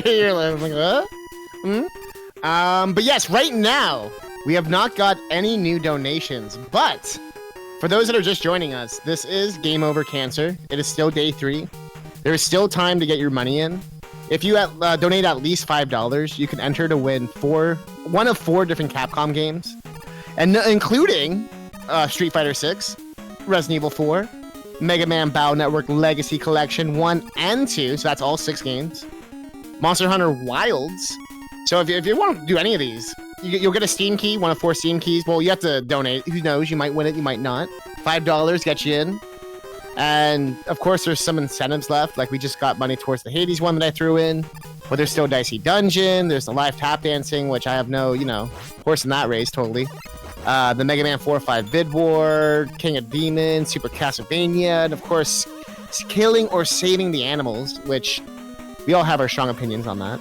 You're like, huh? But yes, right now, we have not got any new donations, but for those that are just joining us, this is Game Over Cancer. It is still day 3. There is still time to get your money in. If you donate at least $5, you can enter to win one of 4 different Capcom games, and including Street Fighter 6, Resident Evil 4, Mega Man Battle Network Legacy Collection 1 and 2, so that's all 6 games. Monster Hunter Wilds. So if you want to do any of these, you'll get a Steam key, one of 4 Steam keys. Well, you have to donate. Who knows? You might win it, you might not. $5 gets you in. And, of course, there's some incentives left. Like, we just got money towards the Hades one that I threw in. But there's still Dicey Dungeon. There's the live tap dancing, which I have no, horse in that race, totally. The Mega Man 4-5 Bid War, King of Demons, Super Castlevania, and of course, killing or saving the animals, which we all have our strong opinions on that.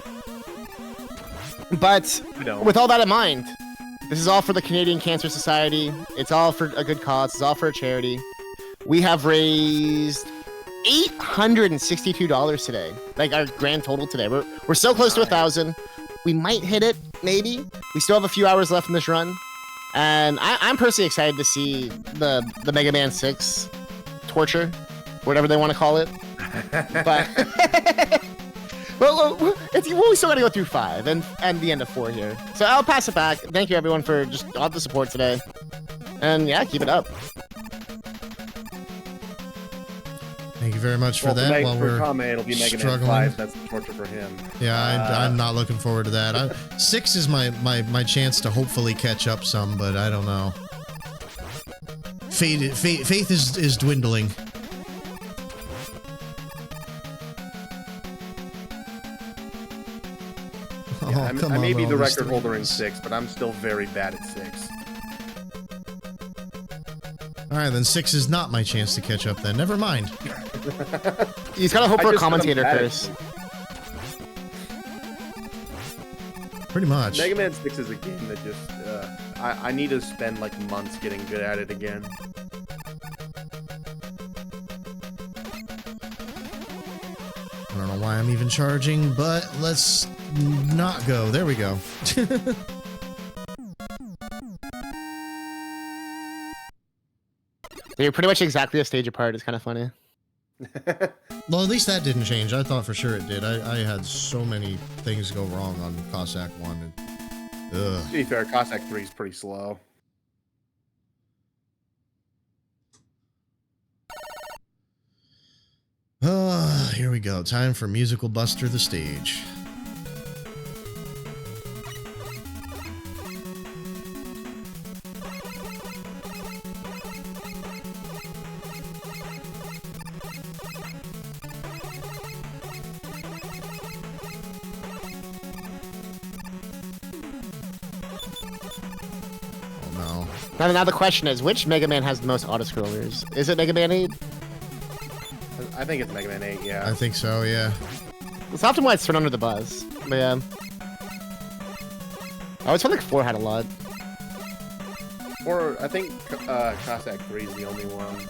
But with all that in mind, this is all for the Canadian Cancer Society. It's all for a good cause. It's all for a charity. We have raised $862 today, like our grand total today. We're so close to 1,000. We might hit it, maybe. We still have a few hours left in this run. And I'm personally excited to see the Mega Man 6 torture, whatever they want to call it. But well, we still got to go through 5 and the end of 4 here. So I'll pass it back. Thank you everyone for just all the support today. And yeah, keep it up. Thank you very much for that. While we're Kame, it'll be Mega Man 5. That's the torture for him. Yeah, I'm not looking forward to that. 6 is my chance to hopefully catch up some, but I don't know. Faith is dwindling. Yeah, I may be the record holder in 6, but I'm still very bad at 6. Alright, then 6 is not my chance to catch up then. Never mind. He's got to hope for a commentator curse. Pretty much. Mega Man 6 is a game that just... I need to spend like months getting good at it again. I don't know why I'm even charging, but let's not go. There we go. They're pretty much exactly a stage apart. It's kind of funny. Well, at least that didn't change. I thought for sure it did. I had so many things go wrong on Cossack 1. And, to be fair, Cossack 3 is pretty slow. Here we go. Time for Musical Buster the stage. Now the question is, which Mega Man has the most auto-scrollers? Is it Mega Man 8? I think it's Mega Man 8, yeah. I think so, yeah. It's often why it's thrown under the bus. But yeah. I always felt like 4 had a lot. Or I think Cossack 3 is the only one.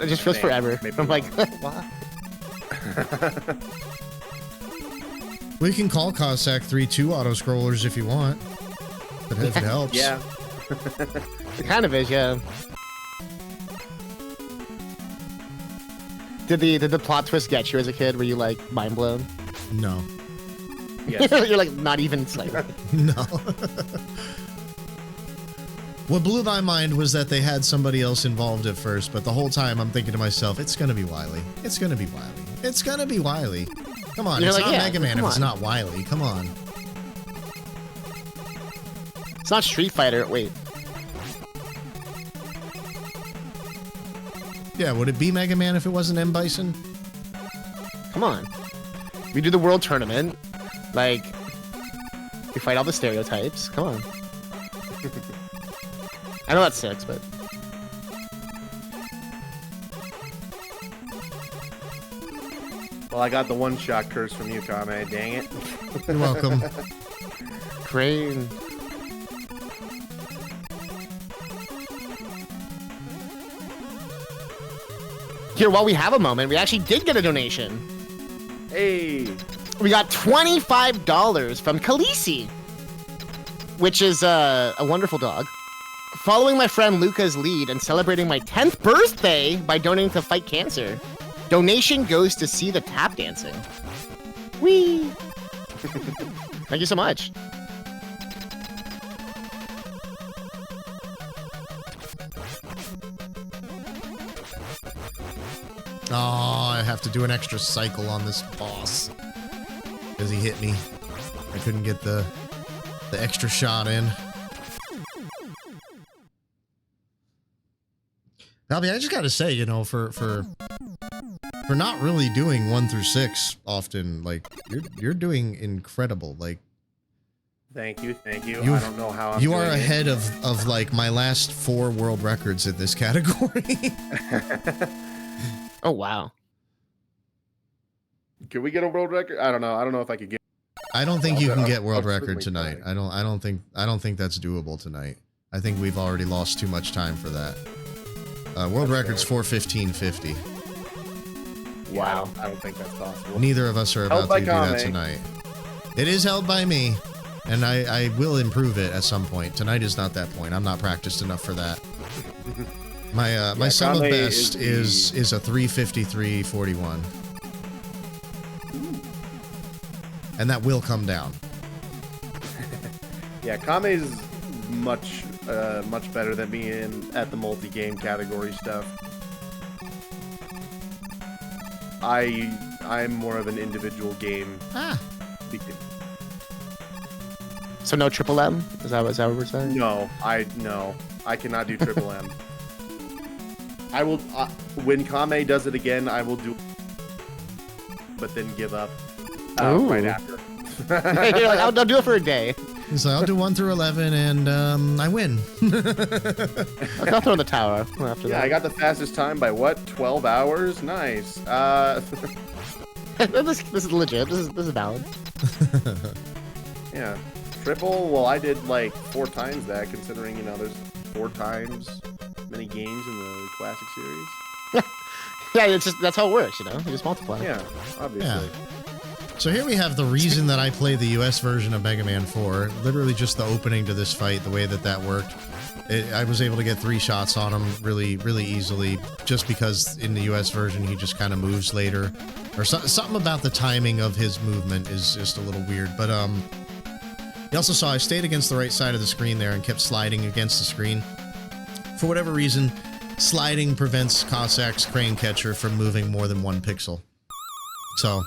It just feels forever. I'm like, what? We can call Cossack 3 2 auto-scrollers if you want. If it helps. Yeah. It kind of is, yeah. Did the plot twist get you as a kid? Were you like mind blown? No. Yes. You're like not even slightly. No. What blew my mind was that they had somebody else involved at first, but the whole time I'm thinking to myself, it's gonna be Wily. It's gonna be Wily. It's gonna be Wily. Come on, You're it's like, not yeah, Mega Man if come it's on. not Wily. Come on. It's not Street Fighter. Wait. Yeah, would it be Mega Man if it wasn't M. Bison? Come on. We do the world tournament. Like, we fight all the stereotypes. Come on. I know that's 6, but... Well, I got the one-shot curse from you, Kame. Dang it. You're welcome. Great. Here, while we have a moment, we actually did get a donation. Hey. We got $25 from Khaleesi, which is a wonderful dog. Following my friend Luca's lead and celebrating my 10th birthday by donating to fight cancer, donation goes to see the tap dancing. Whee! Thank you so much. Oh, I have to do an extra cycle on this boss. Because he hit me. I couldn't get the extra shot in. Albie, I just gotta say, you know, for not really doing 1 through 6 often, like, you're doing incredible. Like, Thank you. I You've- don't know how I'm you are doing it. ahead of like my last 4 world records in this category. Oh, wow. Can we get a world record? I don't know. I don't know if I could get. I don't think you can get world I'll record certainly tonight. try. I don't think that's doable tonight. I think we've already lost too much time for that. World record's 4:15:50. Wow. I don't think that's possible. Neither of us are Held about by to do that Kame. tonight. It is held by me, and I will improve it at some point. Tonight is not that point. I'm not practiced enough for that. My sum of Kame best is is a 3:53:41. And that will come down. Yeah, Kame's much better than me at the multi-game category stuff. I'm more of an individual game. Ah. So no triple M? Is that what we're saying? No, I cannot do triple M. I will when Kame does it again, I will do, but then give up Ooh. right after. You're like, I'll do it for a day. He's like, I'll do 1 through 11, and I win. I'll throw in the tower after Yeah, that. I got the fastest time by what? 12 hours? Nice. this is legit. This is valid. Yeah. Triple, well, I did like 4 times that, considering, you know, there's 4 times many games in the classic series. Yeah, it's just that's how it works, you know. You just multiply. Yeah, obviously. Yeah. So here we have the reason that I played the US version of Mega Man 4. Literally just the opening to this fight, the way that worked. I was able to get 3 shots on him really, really easily, just because in the US version he just kind of moves later. Or something about the timing of his movement is just a little weird. But you also saw I stayed against the right side of the screen there and kept sliding against the screen. For whatever reason, sliding prevents Cossack's crane catcher from moving more than 1 pixel. So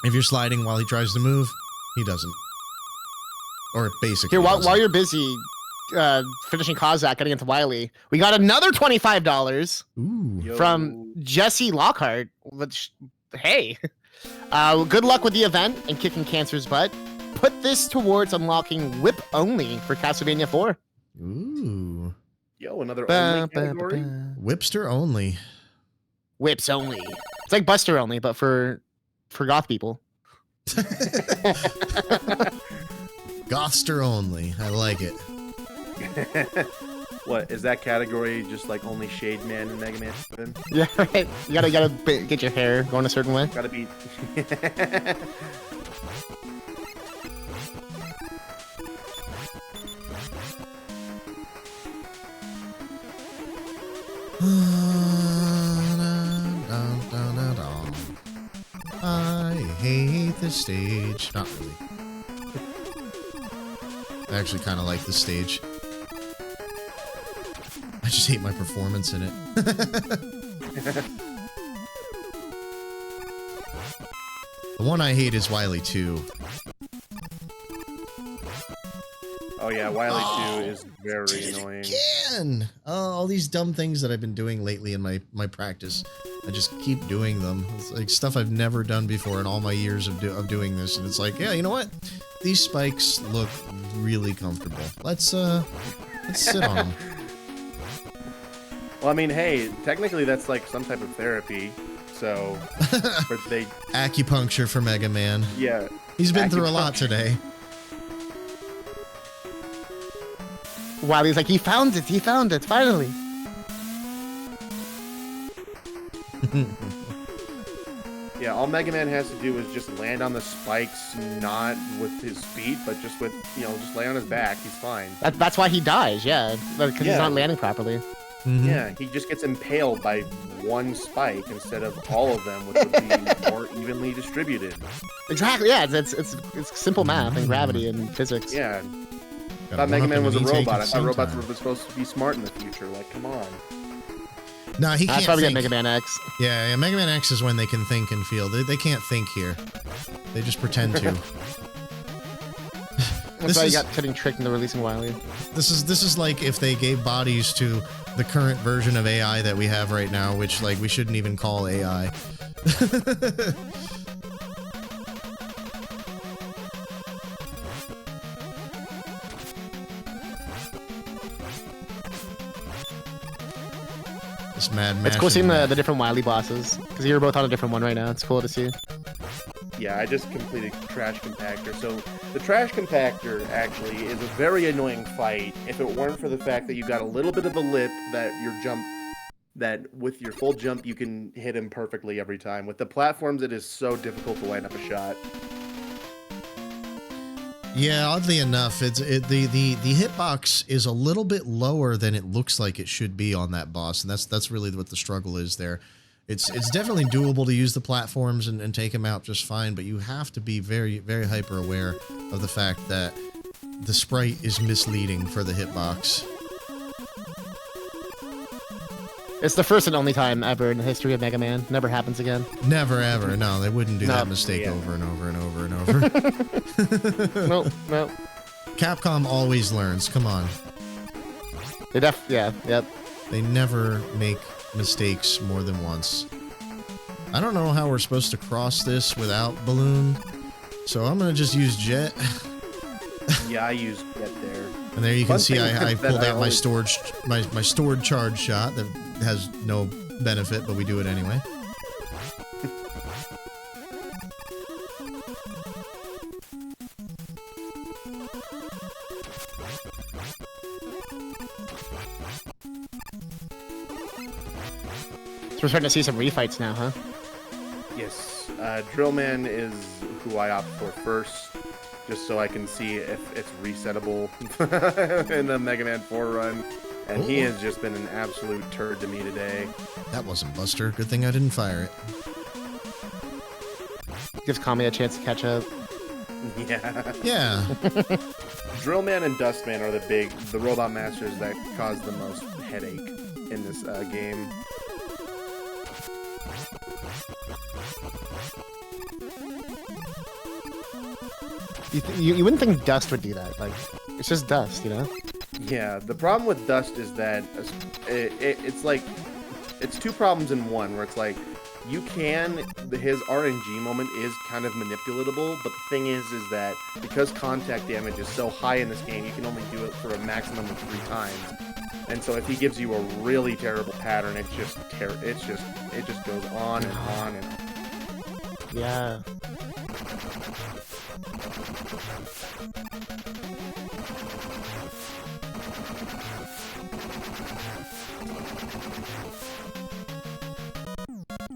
if you're sliding while he tries to move, he doesn't. Or basically Here, while doesn't. you're busy finishing Kozak, getting into Wily, we got another $25 Ooh. Yo. from Jesse Lockhart. Which, hey, good luck with the event and kicking cancer's butt. Put this towards unlocking Whip only for Castlevania 4. Ooh. Yo, another Ba, only ba, category? ba. Whipster only. Whips only. It's like Buster only, but for goth people. Gothster only. I like it. What, is that category just like only Shade Man and Mega Man 7? Yeah, right. You gotta get your hair going a certain way. Gotta be... this stage. Not really. I actually kind of like this stage. I just hate my performance in it. The one I hate is Wily 2. Oh yeah, Wily 2 is very annoying. Again! All these dumb things that I've been doing lately in my practice. I just keep doing them. It's like stuff I've never done before in all my years of doing this. And it's like, yeah, you know what? These spikes look really comfortable. Let's sit on them. Well, I mean, hey, technically that's like some type of therapy. So, but they acupuncture for Mega Man. Yeah, he's been through a lot today. Wily's like, he found it, finally. Yeah, all Mega Man has to do is just land on the spikes, not with his feet, but just with, just lay on his back. He's fine. That's why he dies, yeah, because he's not landing properly. Mm-hmm. Yeah, he just gets impaled by one spike instead of all of them, which would be more evenly distributed. Exactly, yeah, it's simple math and gravity and physics. Yeah. I thought Mega Man was a robot. I thought robots were supposed to be smart in the future. Like, come on. No, he can't. That's why we think. get Mega Man X. Yeah, Mega Man X is when they can think and feel. They can't think here. They just pretend to. That's why you got getting tricked into releasing Wily. This is like if they gave bodies to the current version of AI that we have right now, which like we shouldn't even call AI. This mad It's cool seeing the different Wily bosses, because you're both on a different one right now. It's cool to see. Yeah, I just completed Trash Compactor. So the Trash Compactor actually is a very annoying fight if it weren't for the fact that you got a little bit of a lip that with your full jump you can hit him perfectly every time. With the platforms, it is so difficult to line up a shot. Yeah, oddly enough, the hitbox is a little bit lower than it looks like it should be on that boss, and that's really what the struggle is there. It's definitely doable to use the platforms and take him out just fine, but you have to be very, very hyper aware of the fact that the sprite is misleading for the hitbox. It's the first and only time ever in the history of Mega Man. Never happens again. Never ever. No, they wouldn't do that mistake over and over and over and over. Nope. Capcom always learns. Come on. Yep. They never make mistakes more than once. I don't know how we're supposed to cross this without Balloon, so I'm gonna just use Jet. Yeah, I used Jet there. And there you can see I pulled out my stored charge shot that has no benefit, but we do it anyway. So we're starting to see some refights now, huh? Yes. Drillman is who I opt for first, just so I can see if it's resettable in the Mega Man 4 run. And he has just been an absolute turd to me today. That wasn't Buster. Good thing I didn't fire it. Gives Kami a chance to catch up. Yeah. Yeah. Drillman and Dustman are the robot masters that cause the most headache in this game. You wouldn't think Dust would do that. Like, it's just Dust, you know? Yeah, the problem with Dust is that it's like, it's two problems in one, where it's like, his RNG moment is kind of manipulatable, but the thing is that because contact damage is so high in this game, you can only do it for a maximum of 3 times. And so if he gives you a really terrible pattern, it just goes on and on and on. Yeah.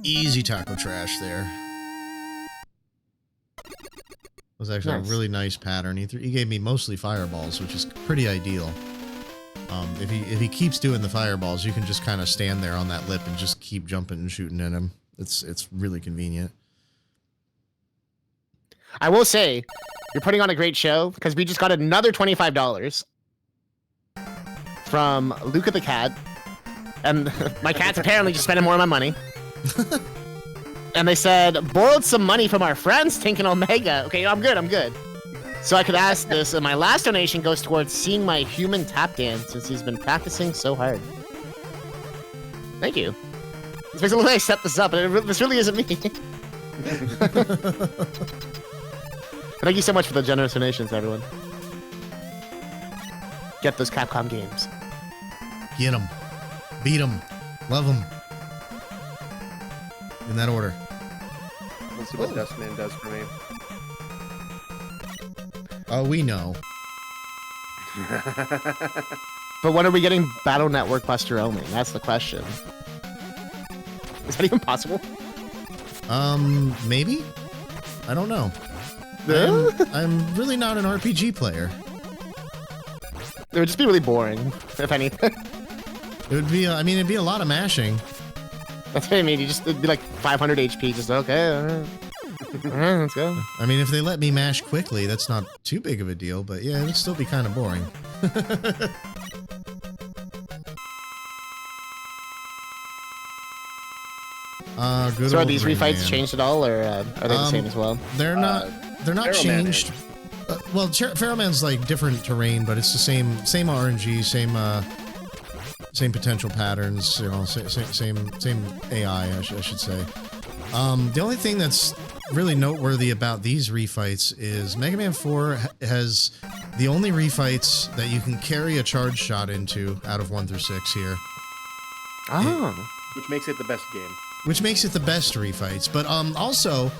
Easy taco trash there. Was actually Nice. a really nice pattern. He gave me mostly fireballs, which is pretty ideal. If he keeps doing the fireballs, you can just kind of stand there on that lip and just keep jumping and shooting at him. It's really convenient. I will say, you're putting on a great show because we just got another $25 from Luca the cat, and my cat's apparently just spending more of my money. And they said, borrowed some money from our friends, Tink and Omega. Okay, I'm good. So I could ask this, and my last donation goes towards seeing my human tap dance since he's been practicing so hard. Thank you. This makes it look like I set this up, and this really isn't me. Thank you so much for the generous donations, everyone. Get those Capcom games. Get them. Beat them. Love them. In that order. Let's see what Dustman does for me. Oh, we know. But when are we getting Battle Network Buster only? That's the question. Is that even possible? Maybe? I don't know. I'm really not an RPG player. It would just be really boring, if anything. It would be, I mean, it'd be a lot of mashing. That's what I mean. It'd be like 500 HP. Just okay. All right, let's go. I mean, if they let me mash quickly, that's not too big of a deal. But yeah, it'd still be kind of boring. So are these refights changed at all, or are they the same as well? They're not. They're not changed. Well, Pharaoh Man's like different terrain, but it's the same RNG, same potential patterns. You know, same AI. I should say. The only thing that's really noteworthy about these refights is Mega Man 4 has the only refights that you can carry a charge shot into out of 1 through 6 here. Which makes it the best game. Which makes it the best refights, but also,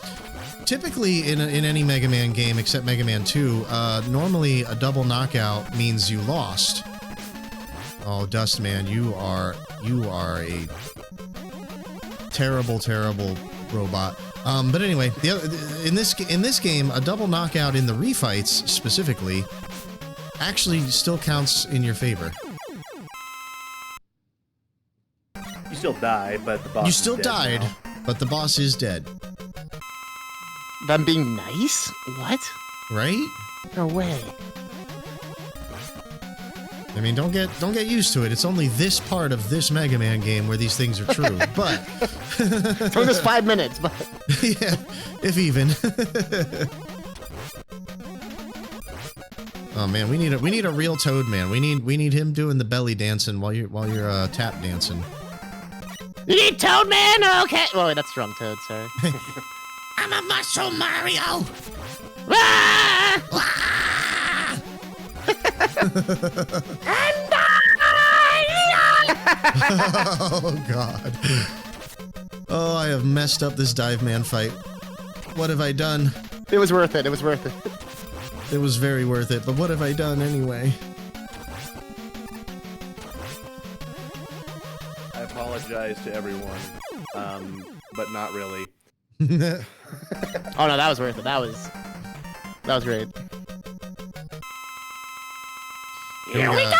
typically in any Mega Man game except Mega Man 2, normally a double knockout means you lost. Oh, Dustman, you are a terrible robot. But anyway, in this game, a double knockout in the refights specifically actually still counts in your favor. You still die, but the boss. You still is dead died, now. but the boss is dead. Them being nice? What? Right? No way. I mean, don't get used to it. It's only this part of this Mega Man game where these things are true. But It's only just 5 minutes, but yeah, if even. Oh man, we need a real Toad Man. We need him doing the belly dancing while you're tap dancing. you need Toad Man. Okay. Oh, wait, that's wrong Toad. Sorry. I'm a Muscle Mario. Ah! Oh god. Oh, I have messed up this Dive Man fight. What have I done? It was worth it. It was worth it. It was very worth it, but what have I done anyway? I apologize to everyone, but not really. Oh no, that was worth it. That was great. Here we go!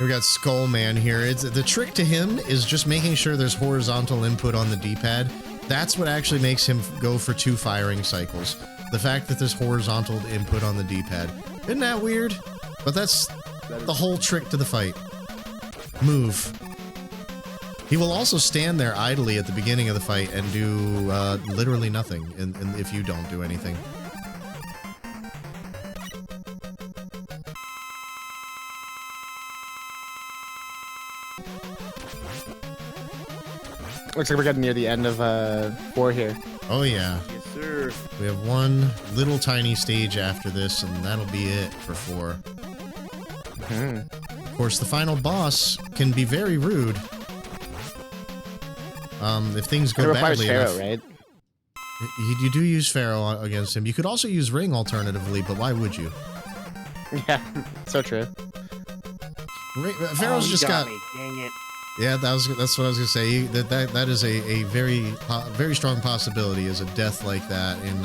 We got Skull Man here. It's the trick to him is just making sure there's horizontal input on the D-pad. That's what actually makes him go for 2 firing cycles. The fact that there's horizontal input on the D-pad. Isn't that weird? But that's the whole trick to the fight. Move. He will also stand there idly at the beginning of the fight and do literally nothing if you don't do anything. Looks like we're getting near the end of 4 here. Oh yeah. Yes, sir. We have one little tiny stage after this, and that'll be it for 4. Of course, the final boss can be very rude. If things go badly enough, right? You do use Pharaoh against him. You could also use Ring alternatively, but why would you? Yeah, so true. Pharaoh's just got. Me. Dang it. Yeah, that's what I was gonna say. That is a very strong possibility is a death like that in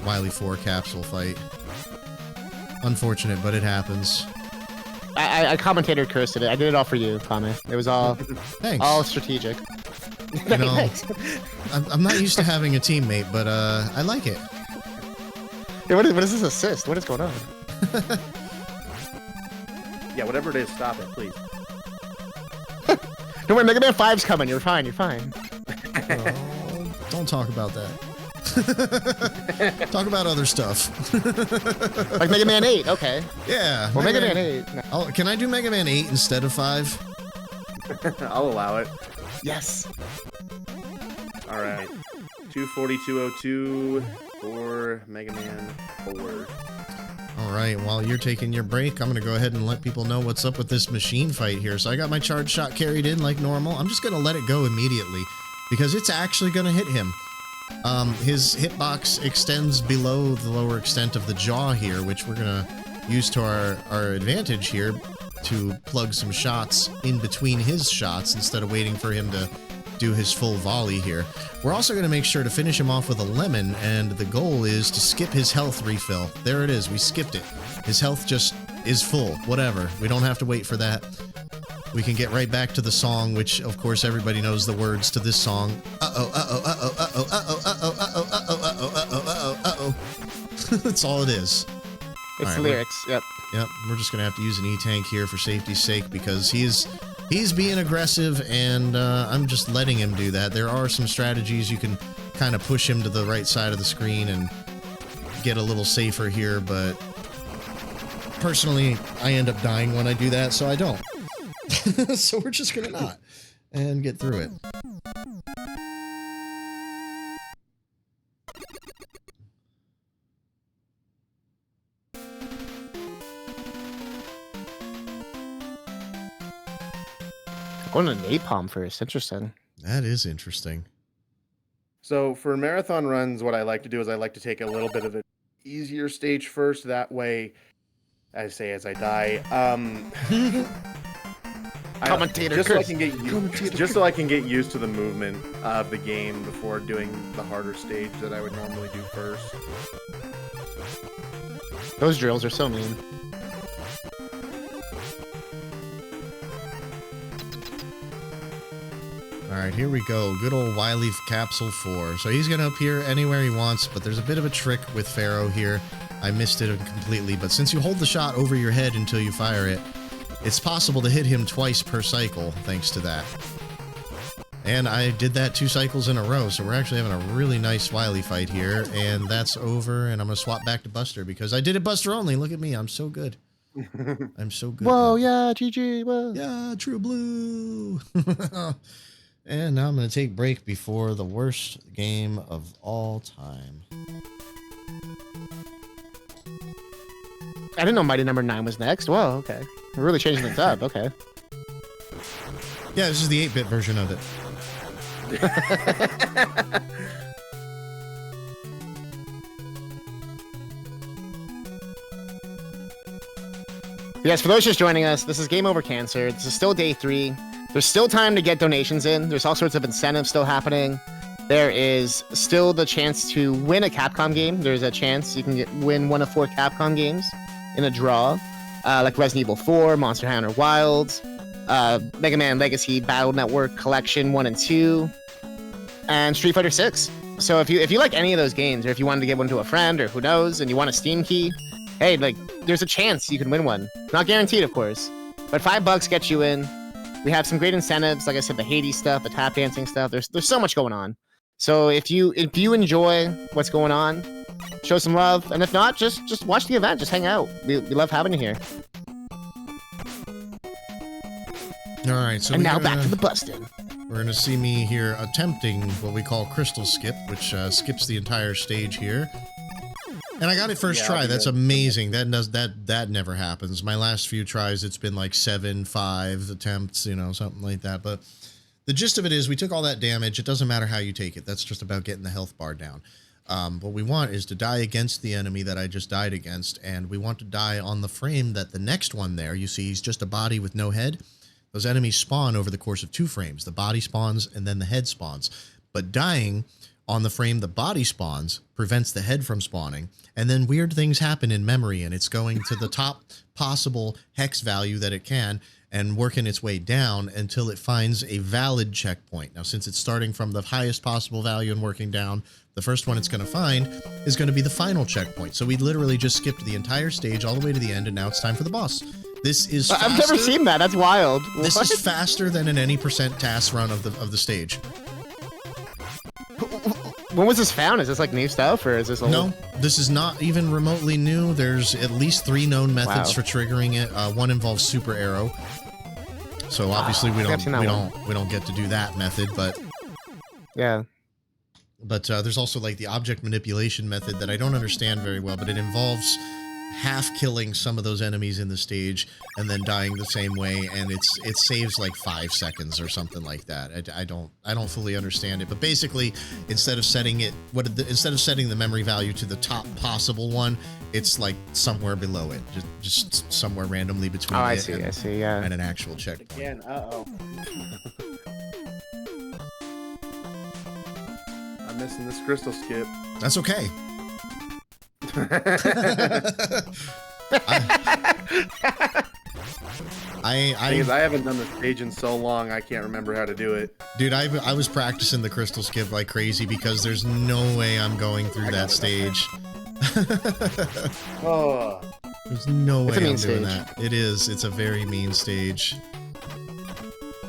Wily 4 capsule fight. Unfortunate, but it happens. I commentator cursed it. I did it all for you, Kame. It was all Thanks. all strategic. You know, I'm not used to having a teammate, but I like it. Hey, what is this assist? What is going on? Yeah, whatever it is, stop it, please. Don't worry, Mega Man 5's coming. You're fine. You're fine. Oh, don't talk about that. Talk about other stuff. Like Mega Man 8. Okay. Yeah. Well, Mega Man 8. No. Oh, can I do Mega Man 8 instead of 5? I'll allow it. Yes. All right. 24202 for Mega Man 4. All right, while you're taking your break, I'm going to go ahead and let people know what's up with this machine fight here. So I got my charge shot carried in like normal. I'm just going to let it go immediately because it's actually going to hit him. His hitbox extends below the lower extent of the jaw here, which we're going to use to our advantage here to plug some shots in between his shots instead of waiting for him to do his full volley here. We're also going to make sure to finish him off with a lemon, and the goal is to skip his health refill. There it is. We skipped it. His health just is full. Whatever. We don't have to wait for that. We can get right back to the song, which, of course, everybody knows the words to this song. Uh-oh, uh-oh, uh-oh, uh-oh, uh-oh, uh-oh, uh-oh, uh-oh, uh-oh, uh-oh, uh-oh. That's all it is. It's right, the lyrics. Yep. Yep, we're just going to have to use an E-Tank here for safety's sake because he's being aggressive, and I'm just letting him do that. There are some strategies you can kind of push him to the right side of the screen and get a little safer here, but personally, I end up dying when I do that, so I don't. So we're just going to not and get through it. Going to napalm first. Interesting. That is interesting. So for marathon runs, what I like to do is I like to take a little bit of an easier stage first. That way, as I die, Commentator just so I curse. can get so I can get used to the movement of the game before doing the harder stage that I would normally do first. Those drills are so mean. All right, here we go. Good old Wily Capsule 4. So he's going to appear anywhere he wants, but there's a bit of a trick with Pharaoh here. I missed it completely, but since you hold the shot over your head until you fire it, it's possible to hit him twice per cycle, thanks to that. And I did that 2 cycles in a row, so we're actually having a really nice Wily fight here, and that's over, and I'm going to swap back to Buster, because I did it Buster only. Look at me, I'm so good. I'm so good. Whoa, yeah, GG, whoa. Yeah, true blue. And now I'm going to take break before the worst game of all time. I didn't know Mighty Number 9 was next. Whoa, okay. We're really changing things up. Okay. Yeah, this is the 8-bit version of it. Yes, for those just joining us, this is Game Over Cancer. This is still day 3. There's still time to get donations in. There's all sorts of incentives still happening. There is still the chance to win a Capcom game. There's a chance you can win one of 4 Capcom games in a draw, like Resident Evil 4, Monster Hunter Wilds, Mega Man Legacy Battle Network Collection 1 and 2, and Street Fighter 6. So if you like any of those games, or if you wanted to give one to a friend, or who knows, and you want a Steam key, hey, like, there's a chance you can win one. Not guaranteed, of course, but $5 gets you in. We have some great incentives, like I said, the Hades stuff, the tap dancing stuff. There's so much going on. So if you enjoy what's going on, show some love, and if not, just watch the event, just hang out. We love having you here. All right, so and now back to the busting. We're going to see me here attempting what we call Crystal Skip, which skips the entire stage here. And I got it first try. That's amazing. That never happens. My last few tries, it's been like 7, 5 attempts, you know, something like that. But the gist of it is we took all that damage. It doesn't matter how you take it. That's just about getting the health bar down. What we want is to die against the enemy that I just died against, and we want to die on the frame that the next one there, you see, he's just a body with no head. Those enemies spawn over the course of 2 frames. The body spawns, and then the head spawns. But dying on the frame the body spawns, prevents the head from spawning, and then weird things happen in memory, and it's going to the top possible hex value that it can and working its way down until it finds a valid checkpoint. Now, since it's starting from the highest possible value and working down, the first one it's going to find is going to be the final checkpoint. So we literally just skipped the entire stage all the way to the end, and now it's time for the boss. This is faster. I've never seen that. That's wild. This What? is faster than an any percent task run of the stage. When was this found? Is this like new stuff, or is this old? No, this is not even remotely new. There's at least 3 known methods Wow. for triggering it. One involves super arrow. So obviously we I've seen that one. don't get to do that method, but Yeah. there's also like the object manipulation method that I don't understand very well, but it involves half killing some of those enemies in the stage and then dying the same way, and it saves like 5 seconds or something like that. I don't fully understand it, but basically instead of setting the memory value to the top possible one, it's like somewhere below it, just somewhere randomly between Oh, I it see. and, I see. Yeah. and an actual check. Again, uh-oh. I'm missing this crystal skip. That's okay. Because I haven't done the stage in so long, I can't remember how to do it. Dude, I was practicing the crystal skip like crazy because there's no way I'm going through that stage. Oh, There's no way It's a mean I'm doing stage. that. It is. It's a very mean stage.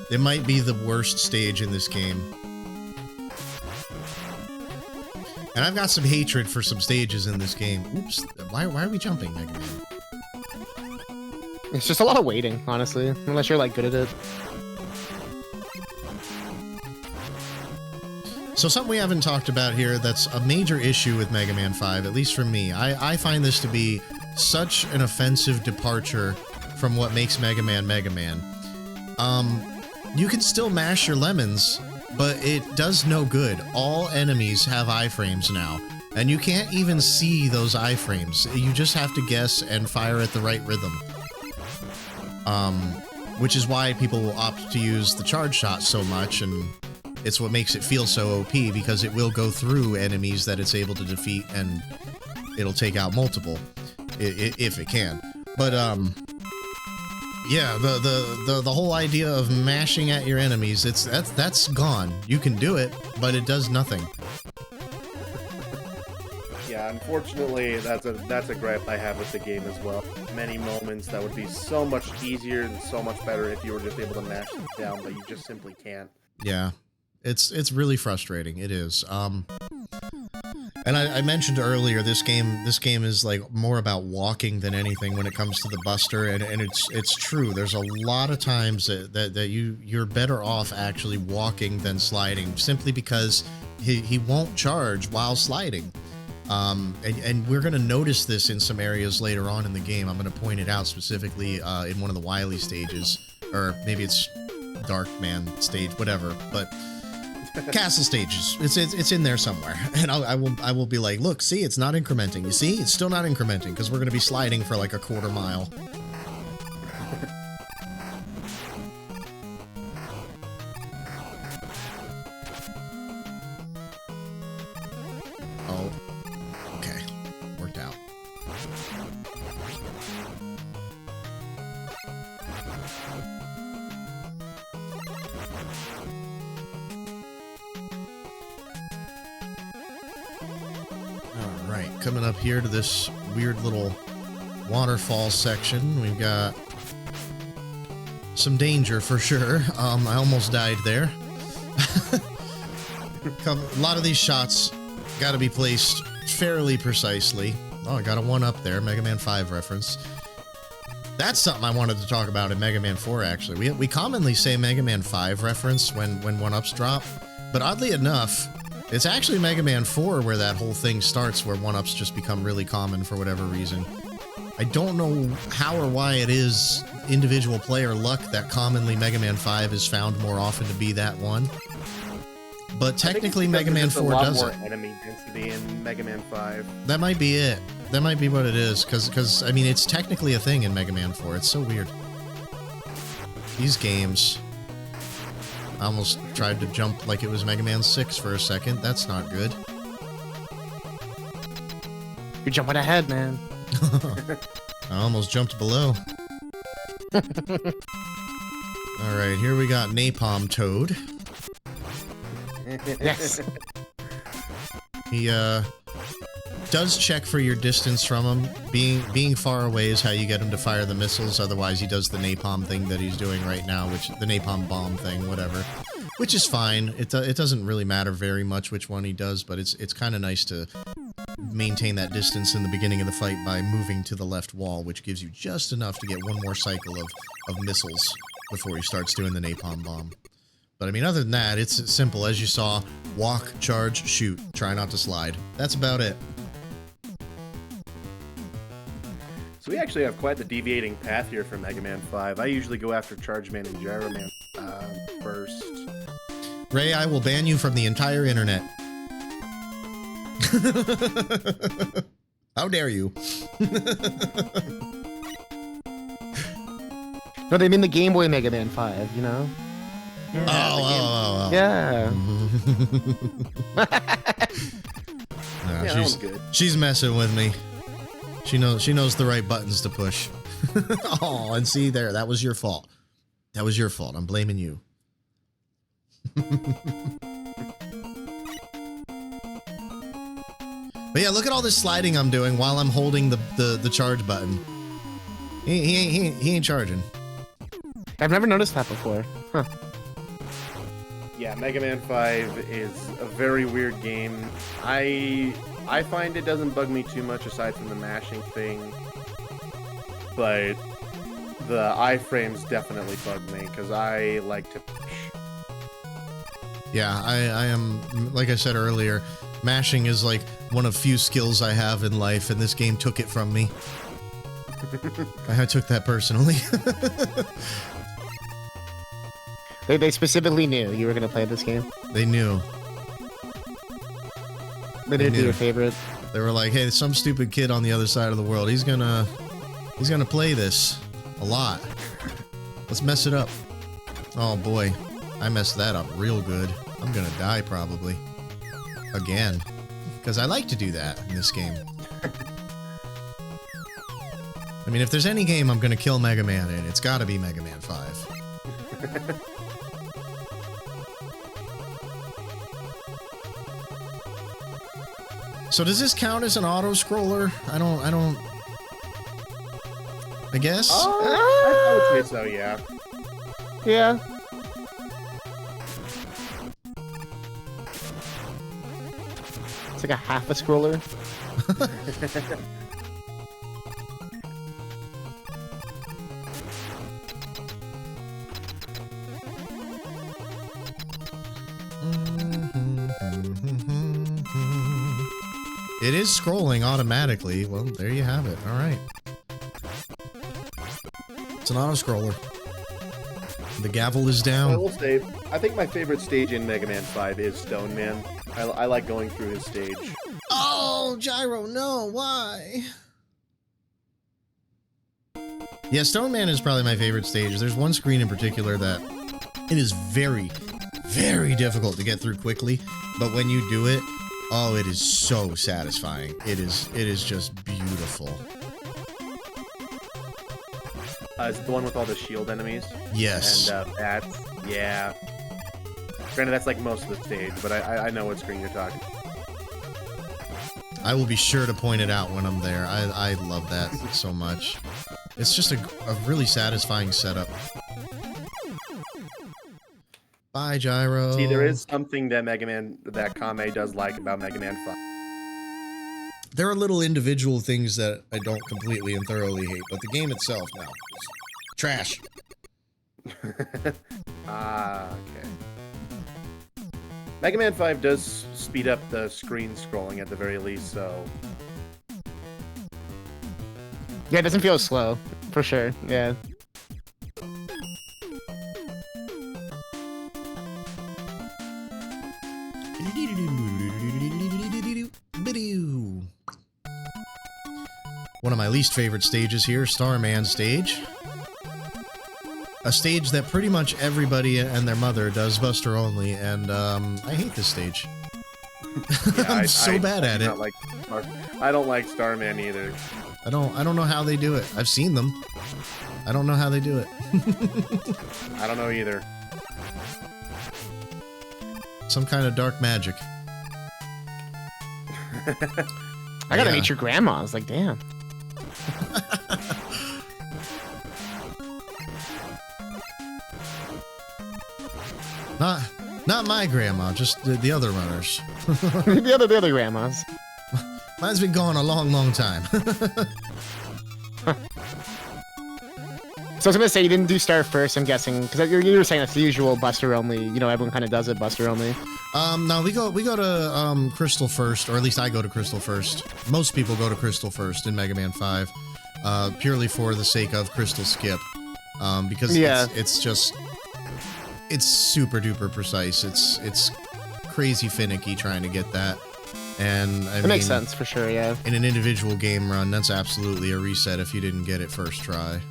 It might be the worst stage in this game. And I've got some hatred for some stages in this game. Oops. Why are we jumping, Mega Man? It's just a lot of waiting, honestly, unless you're like good at it. So something we haven't talked about here that's a major issue with Mega Man 5, at least for me. I find this to be such an offensive departure from what makes Mega Man Mega Man. You can still mash your lemons, but it does no good. All enemies have iframes now, and you can't even see those iframes. You just have to guess and fire at the right rhythm. Which is why people will opt to use the charge shot so much, and it's what makes it feel so OP, because it will go through enemies that it's able to defeat, and it'll take out multiple, if it can. But, yeah, the whole idea of mashing at your enemies, that's gone. You can do it, but it does nothing. yeah. Unfortunately, that's a gripe I have with the game as well. Many moments that would be so much easier and so much better if you were just able to mash them down, but you just simply can't. Yeah, it's really frustrating. It is. And I mentioned earlier, this game is like more about walking than anything when it comes to the Buster, and it's true. There's a lot of times that you're better off actually walking than sliding, simply because he won't charge while sliding. And we're gonna notice this in some areas later on in the game. I'm gonna point it out specifically in one of the Wily stages, or maybe it's Dark Man stage, whatever, but. Castle stages. It's in there somewhere, and I will be like, look, see, it's not incrementing. You see, it's still not incrementing because we're going to be sliding for like a quarter mile. Oh, okay, worked out. Alright, coming up here to this weird little waterfall section, we've got some danger for sure. I almost died there. A lot of these shots got to be placed fairly precisely. Oh, I got a 1-up there, Mega Man 5 reference. That's something I wanted to talk about in Mega Man 4, actually. We commonly say Mega Man 5 reference when 1-ups drop, but oddly enough, it's actually Mega Man 4 where that whole thing starts, where 1-ups just become really common for whatever reason. I don't know how or why it is individual player luck that commonly Mega Man 5 is found more often to be that one. But technically Mega Man 4 does it. A lot more enemy density in Mega Man 5. That might be it. That might be what it is, because I mean, it's technically a thing in Mega Man 4. It's so weird. These games. I almost tried to jump like it was Mega Man 6 for a second. That's not good. You're jumping ahead, man. I almost jumped below. Alright, here we got Napalm Toad. Yes. He, does check for your distance from him. Being far away is how you get him to fire the missiles. Otherwise, he does the napalm thing that he's doing right now, which the napalm bomb thing, whatever. Which is fine. It doesn't really matter very much which one he does, but it's kind of nice to maintain that distance in the beginning of the fight by moving to the left wall, which gives you just enough to get one more cycle of missiles before he starts doing the napalm bomb. But I mean, other than that, it's simple. As you saw, walk, charge, shoot. Try not to slide. That's about it. So we actually have quite the deviating path here for Mega Man 5. I usually go after Charge Man and Gyro Man first. Ray, I will ban you from the entire internet. How dare you? No, they mean the Game Boy Mega Man 5, you know? Oh. Yeah. Nah, Yeah, that one's good. she's messing with me. She knows the right buttons to push. Oh, and see there, that was your fault. That was your fault. I'm blaming you. But yeah, look at all this sliding I'm doing while I'm holding the charge button. He ain't charging. I've never noticed that before. Huh. Yeah, Mega Man 5 is a very weird game. I find it doesn't bug me too much aside from the mashing thing, but the iframes definitely bug me because I like to push. Yeah, I am, like I said earlier, mashing is like one of few skills I have in life, and this game took it from me. I took that personally. They specifically knew you were going to play this game. They knew. They didn't knew. do your favorite. They were like, hey, some stupid kid on the other side of the world, he's gonna play this a lot. Let's mess it up. Oh boy, I messed that up real good. I'm gonna die probably. Again. Because I like to do that in this game. I mean, if there's any game I'm gonna kill Mega Man in, it's gotta be Mega Man 5. So does this count as an auto-scroller? I guess? I would say so, yeah. Yeah. It's like a half a scroller. It is scrolling automatically. Well, there you have it. All right. It's an auto-scroller. The gavel is I down. will say, I think my favorite stage in Mega Man 5 is Stone Man. I like going through his stage. Oh, Gyro, no, why? Yeah, Stone Man is probably my favorite stage. There's one screen in particular that it is very, very difficult to get through quickly, but when you do it, oh, it is so satisfying. It is just beautiful. Is it the one with all the shield enemies? Yes. And bats? Yeah. Granted, that's like most of the stage, but I know what screen you're talking. I will be sure to point it out when I'm there. I love that so much. It's just a really satisfying setup. Bye, Gyro. See, there is something that Kame does like about Mega Man 5. There are little individual things that I don't completely and thoroughly hate, but the game itself, no. It's trash. Okay. Mega Man 5 does speed up the screen scrolling at the very least, so... Yeah, it doesn't feel slow, for sure. Yeah. One of my least favorite stages here, Starman stage. a stage that pretty much everybody and their mother does Buster only, and I hate this stage. Yeah, I'm so bad at it. I don't like Starman either. I don't know how they do it. I've seen them. I don't know how they do it. I don't know either. Some kind of dark magic. I gotta meet your grandma. I was like, damn. Not my grandma, just the other runners. the other grandmas. Mine's been gone a long time. So I was gonna say you didn't do Star first, I'm guessing, because you were saying that's the usual Buster only. You know, everyone kind of does it Buster only. No, we go to Crystal first, or at least I go to Crystal first. Most people go to Crystal first in Mega Man 5, purely for the sake of Crystal Skip, because it's super duper precise. It's crazy finicky trying to get that, and I mean, makes sense for sure. Yeah. In an individual game run, that's absolutely a reset if you didn't get it first try.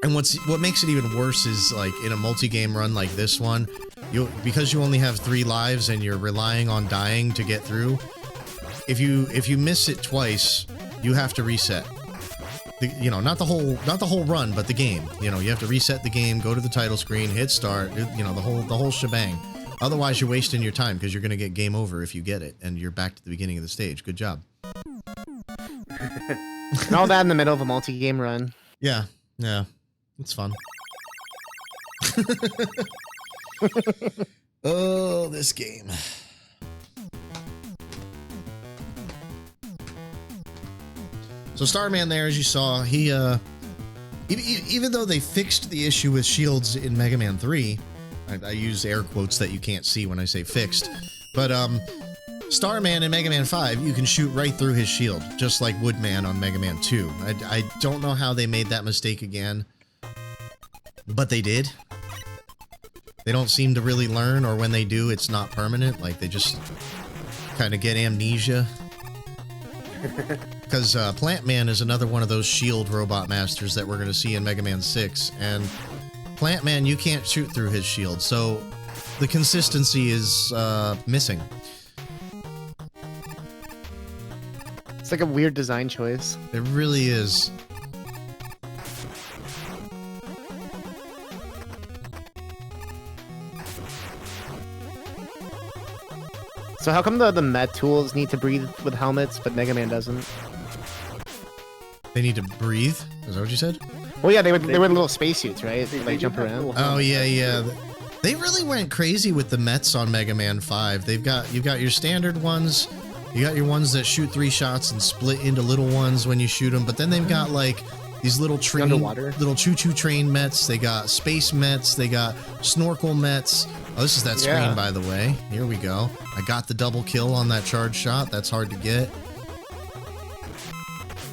And what makes it even worse is, like, in a multi-game run like this one, because you only have 3 lives and you're relying on dying to get through. If you miss it twice, you have to reset. Not the whole run, but the game. You have to reset the game, go to the title screen, hit start. The whole shebang. Otherwise, you're wasting your time because you're gonna get game over if you get it, and you're back to the beginning of the stage. Good job. And all that in the middle of a multi-game run. Yeah. It's fun. Oh, this game. So Starman there, as you saw, he even though they fixed the issue with shields in Mega Man 3, I use air quotes that you can't see when I say fixed, but Starman in Mega Man 5, you can shoot right through his shield, just like Woodman on Mega Man 2. I don't know how they made that mistake again, but they did. They don't seem to really learn, or when they do, it's not permanent. Like, they just kind of get amnesia. Because Plant Man is another one of those shield robot masters that we're going to see in Mega Man 6. And Plant Man, you can't shoot through his shield, so the consistency is missing. It's like a weird design choice. It really is. So how come the Met tools need to breathe with helmets, but Mega Man doesn't? They need to breathe? Is that what you said? Well, yeah, they were little spacesuits, right? They jump around. Oh, yeah. They really went crazy with the Mets on Mega Man 5. You've got your standard ones. You got your ones that shoot 3 shots and split into little ones when you shoot them. But then they've got, like, these little choo-choo train Mets. They got space Mets. They got snorkel Mets. Oh, this is that screen, by the way. Here we go. I got the double kill on that charge shot. That's hard to get.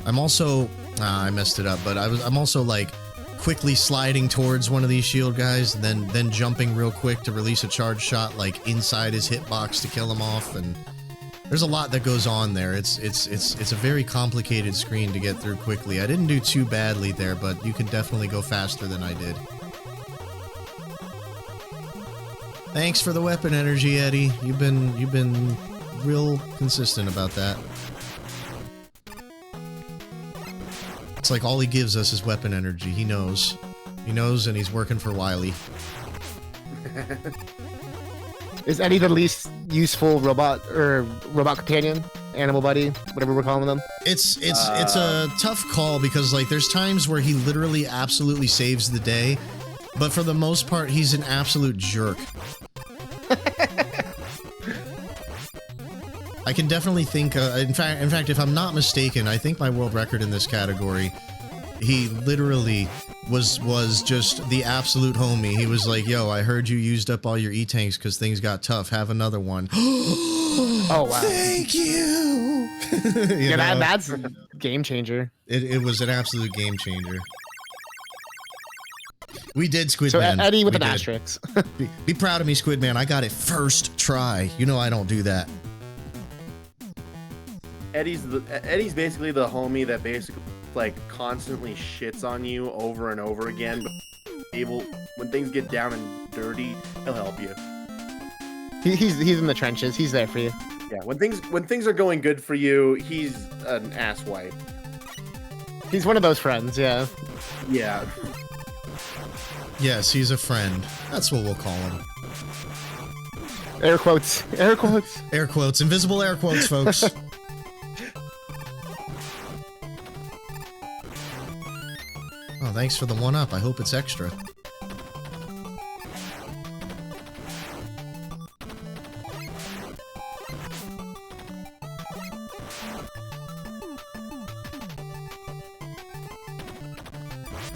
I'm also... I messed it up, but I'm also, like, quickly sliding towards one of these shield guys, and then jumping real quick to release a charge shot, like, inside his hitbox to kill him off, and there's a lot that goes on there. It's a very complicated screen to get through quickly. I didn't do too badly there, but you can definitely go faster than I did. Thanks for the weapon energy, Eddie. You've been real consistent about that. It's like all he gives us is weapon energy. He knows. He knows, and he's working for Wily. Is Eddie the least useful robot companion, animal buddy, whatever we're calling them? It's a tough call because, like, there's times where he literally absolutely saves the day, but for the most part, he's an absolute jerk. I can definitely think, in fact, if I'm not mistaken, I think my world record in this category, he literally was just the absolute homie. He was like, yo, I heard you used up all your E-tanks because things got tough. Have another one. Oh, wow. Thank you. That's a game changer. It was an absolute game changer. We did, Squidman. So Eddie with an asterisk. Be proud of me, Squidman. I got it first try. You know I don't do that. Eddie's basically the homie that basically like constantly shits on you over and over again, but when things get down and dirty, he'll help you. He's in the trenches. He's there for you. Yeah, when things are going good for you, he's an asswipe. He's one of those friends, yeah. Yeah. Yes, he's a friend. That's what we'll call him. Air quotes. Air quotes. Air quotes. Invisible air quotes, folks. Oh, thanks for the one-up. I hope it's extra.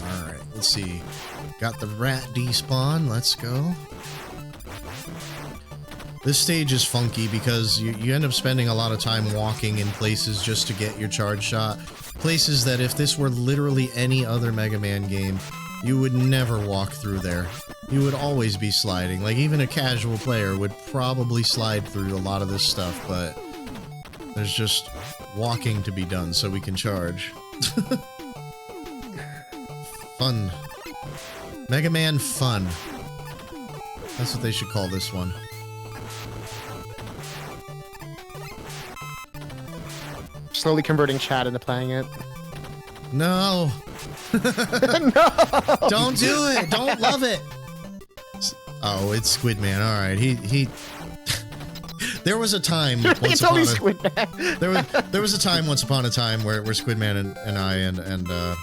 Alright, let's see. Got the rat despawn. Let's go. This stage is funky because you end up spending a lot of time walking in places just to get your charge shot. Places that if this were literally any other Mega Man game, you would never walk through there. You would always be sliding. Like, even a casual player would probably slide through a lot of this stuff, but there's just walking to be done so we can charge. Fun. Mega Man Fun. That's what they should call this one. Slowly converting chat into playing it. No. No! Don't do it. Don't love it. Oh, it's Squid Man. All right. He There was a time once upon a Squid Man. there was a time once upon a time where Squid Man and I and another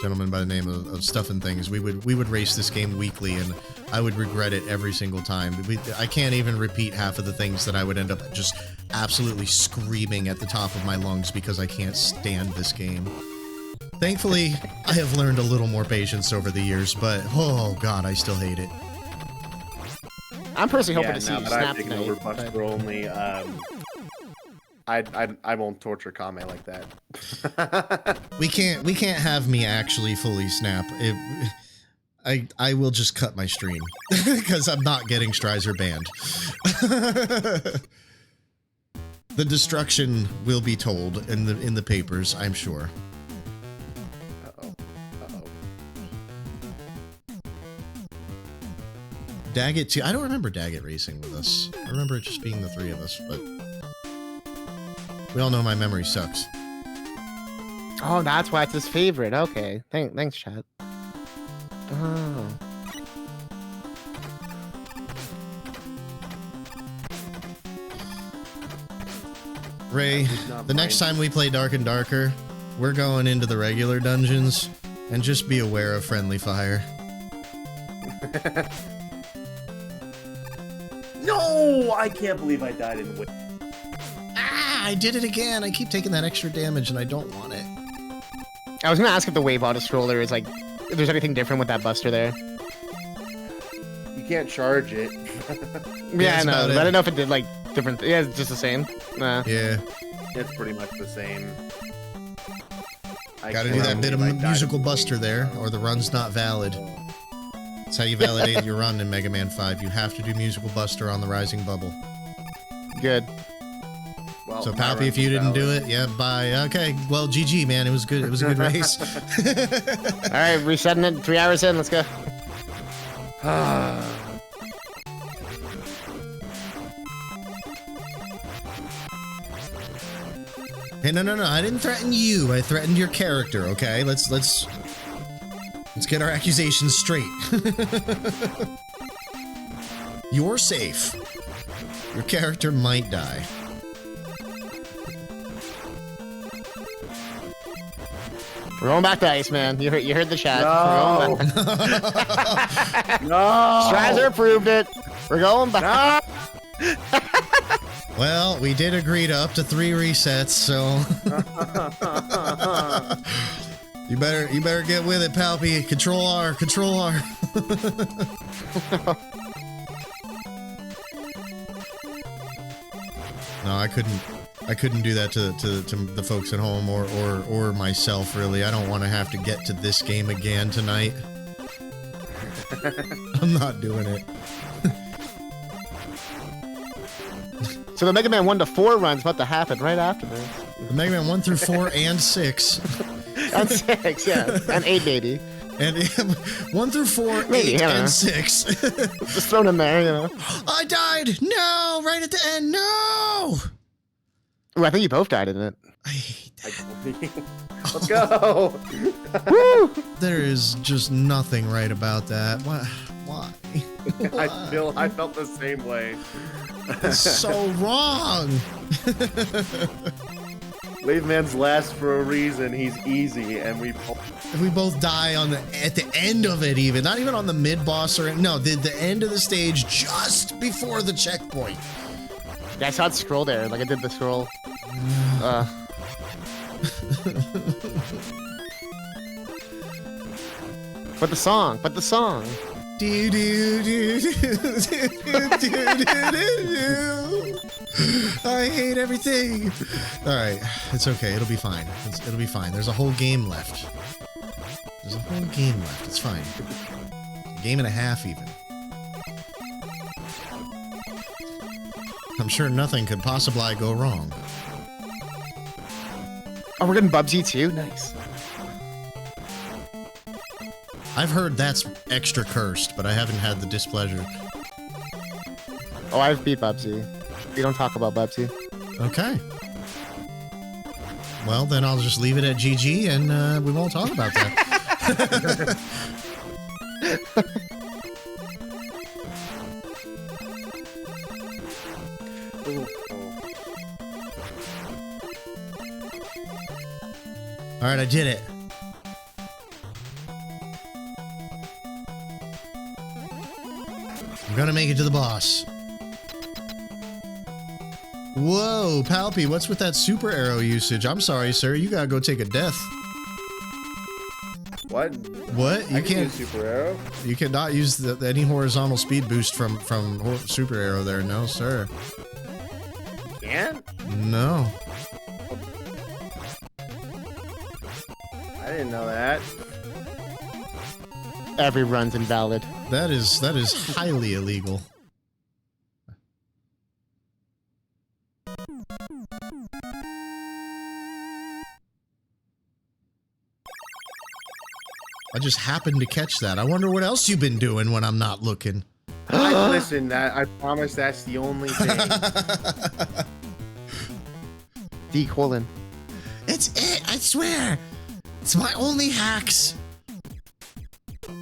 gentleman by the name of Stuff and Things, we would race this game weekly, and I would regret it every single time. I can't even repeat half of the things that I would end up just absolutely screaming at the top of my lungs because I can't stand this game. Thankfully, I have learned a little more patience over the years, but oh god, I still hate it. I'm personally hoping to see now you that snap I've taken tonight. over Buster only, I won't torture Kame like that. We can't have me actually fully snap. I will just cut my stream because I'm not getting Strizer banned. The destruction will be told in the papers, I'm sure. Daggett too. I don't remember Daggett racing with us. I remember it just being the three of us, but we all know my memory sucks. Oh, that's why it's his favorite. Okay. Thanks, chat. Oh. Ray, the next time we play Dark and Darker, we're going into the regular dungeons, and just be aware of friendly fire. No! I can't believe I died in the wind. Ah, I did it again. I keep taking that extra damage, and I don't want it. I was gonna ask if the wave auto scroller is like, if there's anything different with that Buster there. You can't charge it. Yeah, I know. about But it. I don't know if it did like different. Yeah, it's just the same. Nah. Yeah, It's pretty much the same. I gotta do can't that bit of believe I died musical in the buster wind. there, or the run's not valid. That's how you validate your run in Mega Man 5. You have to do musical buster on the rising bubble. Good. Well, So my Palpy, if run's you didn't do valid. it, yeah, bye. Okay, well, GG, man. It was good. It was a good race. All right, resetting it. 3 hours in. Let's go. Hey, no. I didn't threaten you. I threatened your character. Okay, let's get our accusations straight. You're safe. Your character might die. We're going back to ice, man. You heard the chat. No. We're going back. No! Strizer approved it. We're going back. No! Well, we did agree to up to 3 resets, so you better get with it, Palpy. Control R. No, I couldn't do that to the folks at home or myself, really. I don't want to have to get to this game again tonight. I'm not doing it. So the Mega Man 1 to 4 run's about to happen right after this. The Mega Man 1 through 4 and 6. And 6, yeah. And 8, maybe. And 1 through 4, Maybe, 8, I don't know. and 6. Just thrown in there, you know. I died! No! Right at the end, no! Ooh, I think you both died in it. I hate that. Let's go. Woo! There is just nothing right about that. Why? I felt the same way. It's so wrong. Wave Man's last for a reason. He's easy, and we both die at the end of it, even not even on the mid boss or no, the end of the stage just before the checkpoint. Yeah, I saw it scroll there. Like I did the scroll. But the song. Do, do, do, do, do, do, do. I hate everything. All right, it's okay. It'll be fine. It'll be fine. There's a whole game left. It's fine. A game and a half, even. I'm sure nothing could possibly go wrong. Oh, we're getting Bubsy too? Nice. I've heard that's extra cursed, but I haven't had the displeasure. Oh, I've beat Bubsy. We don't talk about Bubsy. Okay. Well, then I'll just leave it at GG, and we won't talk about that. All right, I did it. I'm gonna make it to the boss. Whoa, Palpy, what's with that super arrow usage? I'm sorry, sir. You gotta go take a death. What? What? You I can can't. use Super Arrow. You cannot use any horizontal speed boost from super arrow there. No, sir. Can't? No. I didn't know that. Every run's invalid. That is highly illegal. I just happened to catch that. I wonder what else you've been doing when I'm not looking. Listen, I promise that's the only thing. D colon. It's it, I swear. It's my only hacks.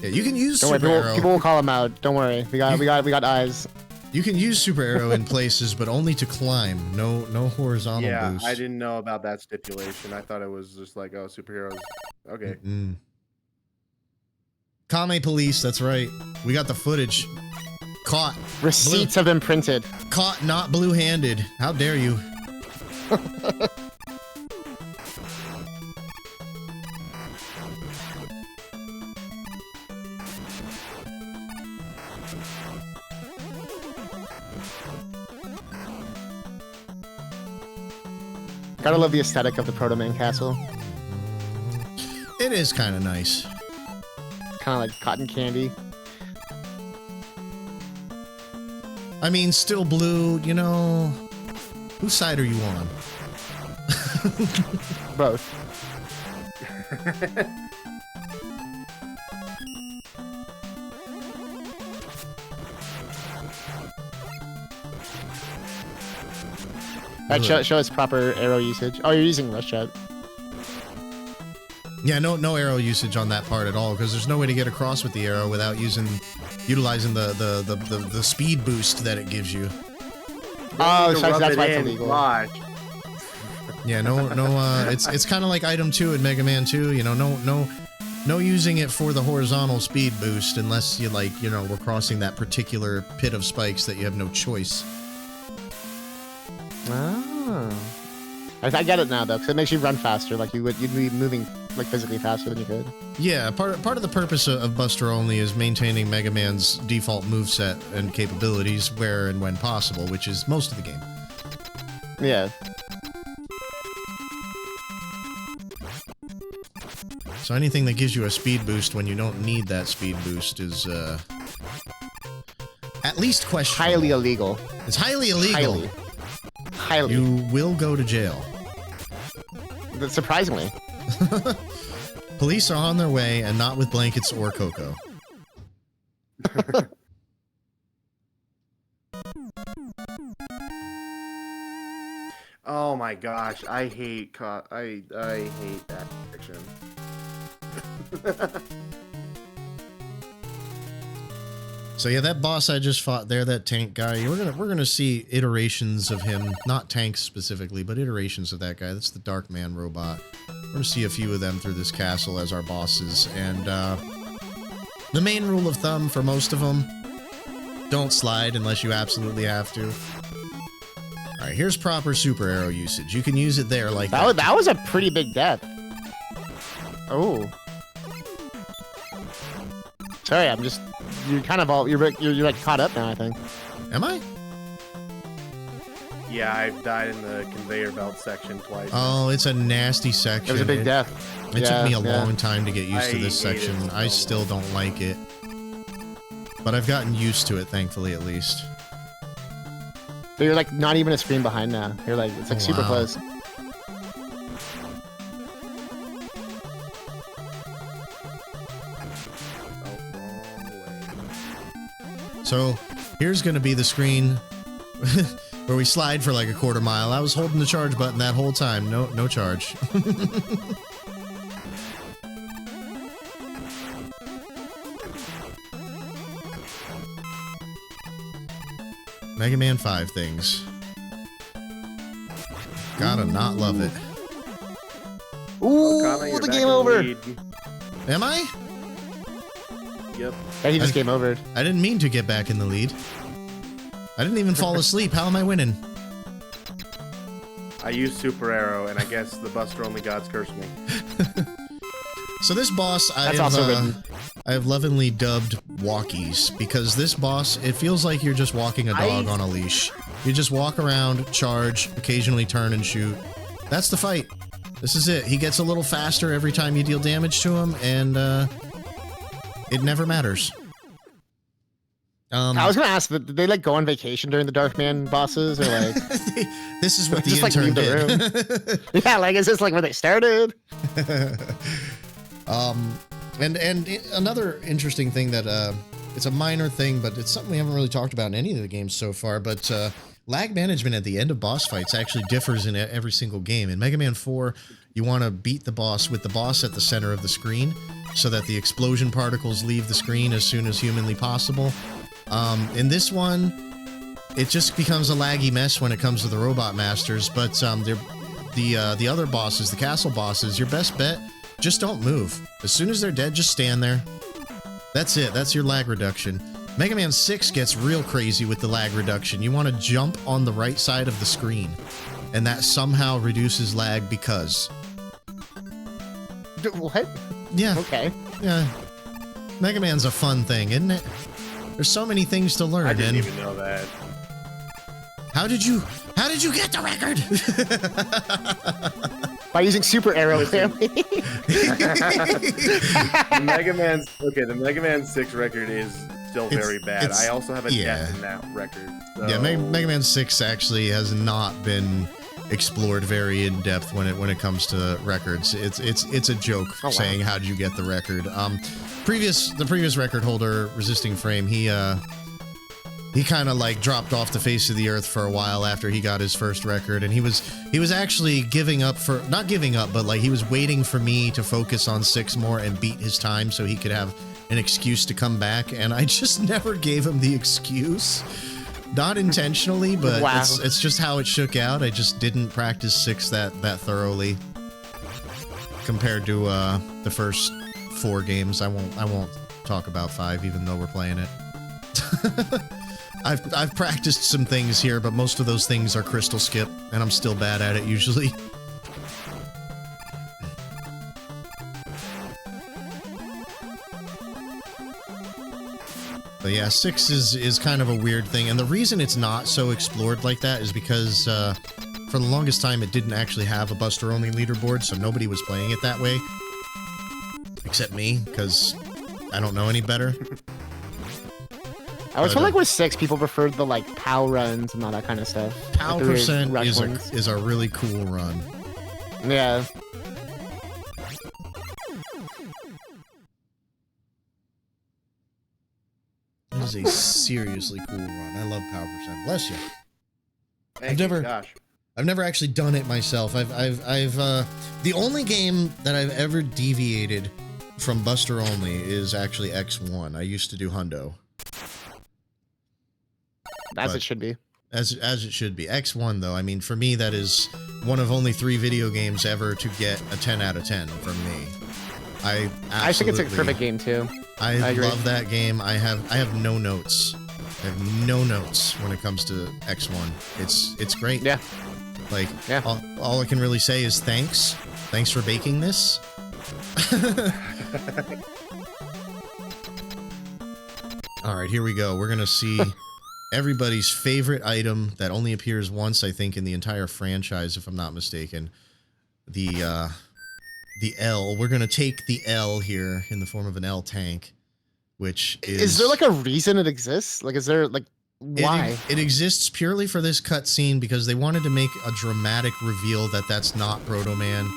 Yeah, you can use Don't super worry, arrow. people will call him out. Don't worry. We got eyes. You can use super arrow in places, but only to climb. No horizontal Yeah, boost. I didn't know about that stipulation. I thought it was just like, oh, superheroes. Okay. Kame police, that's right. We got the footage. Caught. Receipts have been printed. Caught not blue-handed. How dare you? Gotta love the aesthetic of the Proto Man Castle. It is kind of nice. Kind of like cotton candy. I mean, still blue, you know. Whose side are you on? Both. Alright, show us proper arrow usage. Oh, you're using rush shot. Yeah, no arrow usage on that part at all, because there's no way to get across with the arrow without utilizing the speed boost that it gives you. Oh, To so rub that's it why it's in. illegal. Watch. Yeah, it's kind of like item 2 in Mega Man 2, you know, no using it for the horizontal speed boost unless you we're crossing that particular pit of spikes that you have no choice. Oh. I get it now though, because it makes you run faster. Like you'd be moving like physically faster than you could. Yeah, part of the purpose of Buster Only is maintaining Mega Man's default moveset and capabilities where and when possible, which is most of the game. Yeah. So anything that gives you a speed boost when you don't need that speed boost is at least questionable. Highly illegal. It's highly illegal. Highly. You will go to jail. Surprisingly. Police are on their way, and not with blankets or cocoa. Oh my gosh, I hate I hate that fiction. So yeah, that boss I just fought there, that tank guy, we're gonna see iterations of him, not tanks specifically, but iterations of that guy. That's the Dark Man robot. We're gonna see a few of them through this castle as our bosses, and the main rule of thumb for most of them: don't slide unless you absolutely have to. All right, here's proper super arrow usage. You can use it there like that. That was a pretty big death. Oh. Sorry, I'm just. You're kind of all. You're like caught up now, I think. Am I? Yeah, I've died in the conveyor belt section twice. Oh, it's a nasty section. It was a big death. It took me a long time to get used to this section. I still don't like it. But I've gotten used to it, thankfully, at least. But you're like not even a screen behind now. You're like, it's like super close. So here's going to be the screen where we slide for like a quarter mile. I was holding the charge button that whole time. No charge. Mega Man 5 things. Gotta not love it. Ooh, Connor, the game over. Am I? Yep. And he just game over. I didn't mean to get back in the lead. I didn't even fall asleep. How am I winning? I used Super Arrow, and I guess the Buster Only Gods cursed me. So this boss, I have lovingly dubbed Walkies, because this boss, it feels like you're just walking a dog on a leash. You just walk around, charge, occasionally turn and shoot. That's the fight. This is it. He gets a little faster every time you deal damage to him, and it never matters. I was gonna ask, did they like go on vacation during the Darkman bosses, or like this is what the just intern like leave the room? Yeah, like is this like where they started? And another interesting thing that it's a minor thing, but it's something we haven't really talked about in any of the games so far. But lag management at the end of boss fights actually differs in every single game. In Mega Man 4, you want to beat the boss with the boss at the center of the screen, so that the explosion particles leave the screen as soon as humanly possible. In this one, it just becomes a laggy mess when it comes to the Robot Masters, but the other bosses, the castle bosses, your best bet, just don't move. As soon as they're dead, just stand there. That's it. That's your lag reduction. Mega Man 6 gets real crazy with the lag reduction. You want to jump on the right side of the screen, and that somehow reduces lag because... What? Yeah. Okay. Yeah. Mega Man's a fun thing, isn't it? There's so many things to learn. I didn't even know that. How did you get the record? By using Super Arrow, family. The Mega Man 6 record is still very bad. I also have a death in that record. So. Yeah, Mega Man 6 actually has not been explored very in depth when it comes to records. It's a joke saying how did you get the record. The previous record holder, Resisting Frame, he kind of like dropped off the face of the earth for a while after he got his first record, and he was actually not giving up, but like he was waiting for me to focus on 6 more and beat his time so he could have an excuse to come back, and I just never gave him the excuse. Not intentionally, but it's just how it shook out. I just didn't practice 6 that thoroughly compared to the first 4 games. I won't talk about 5, even though we're playing it. I've practiced some things here, but most of those things are crystal skip, and I'm still bad at it usually. But yeah, 6 is kind of a weird thing, and the reason it's not so explored like that is because for the longest time it didn't actually have a Buster-only leaderboard, so nobody was playing it that way. Except me, because I don't know any better. I always feel like with 6, people preferred the like POW runs and all that kind of stuff. POW like percent is a really cool run. Yeah. This is a seriously cool run. I love Power Percent. Bless you. Thank you, gosh. I've never actually done it myself. The only game that I've ever deviated from Buster Only is actually X1. I used to do Hundo. As it should be. As it should be. X1, though, I mean, for me, that is one of only 3 video games ever to get a 10 out of 10 from me. I think it's a perfect game, too. I love that game. I have no notes. I have no notes when it comes to X1. It's great. Yeah. Like, yeah. All I can really say is thanks. Thanks for baking this. All right, here we go. We're going to see everybody's favorite item that only appears once, I think, in the entire franchise, if I'm not mistaken. The L. We're going to take the L here in the form of an L tank, which is... Is there, like, a reason it exists? Like, is there, like, why? It exists purely for this cutscene because they wanted to make a dramatic reveal that that's not Proto Man,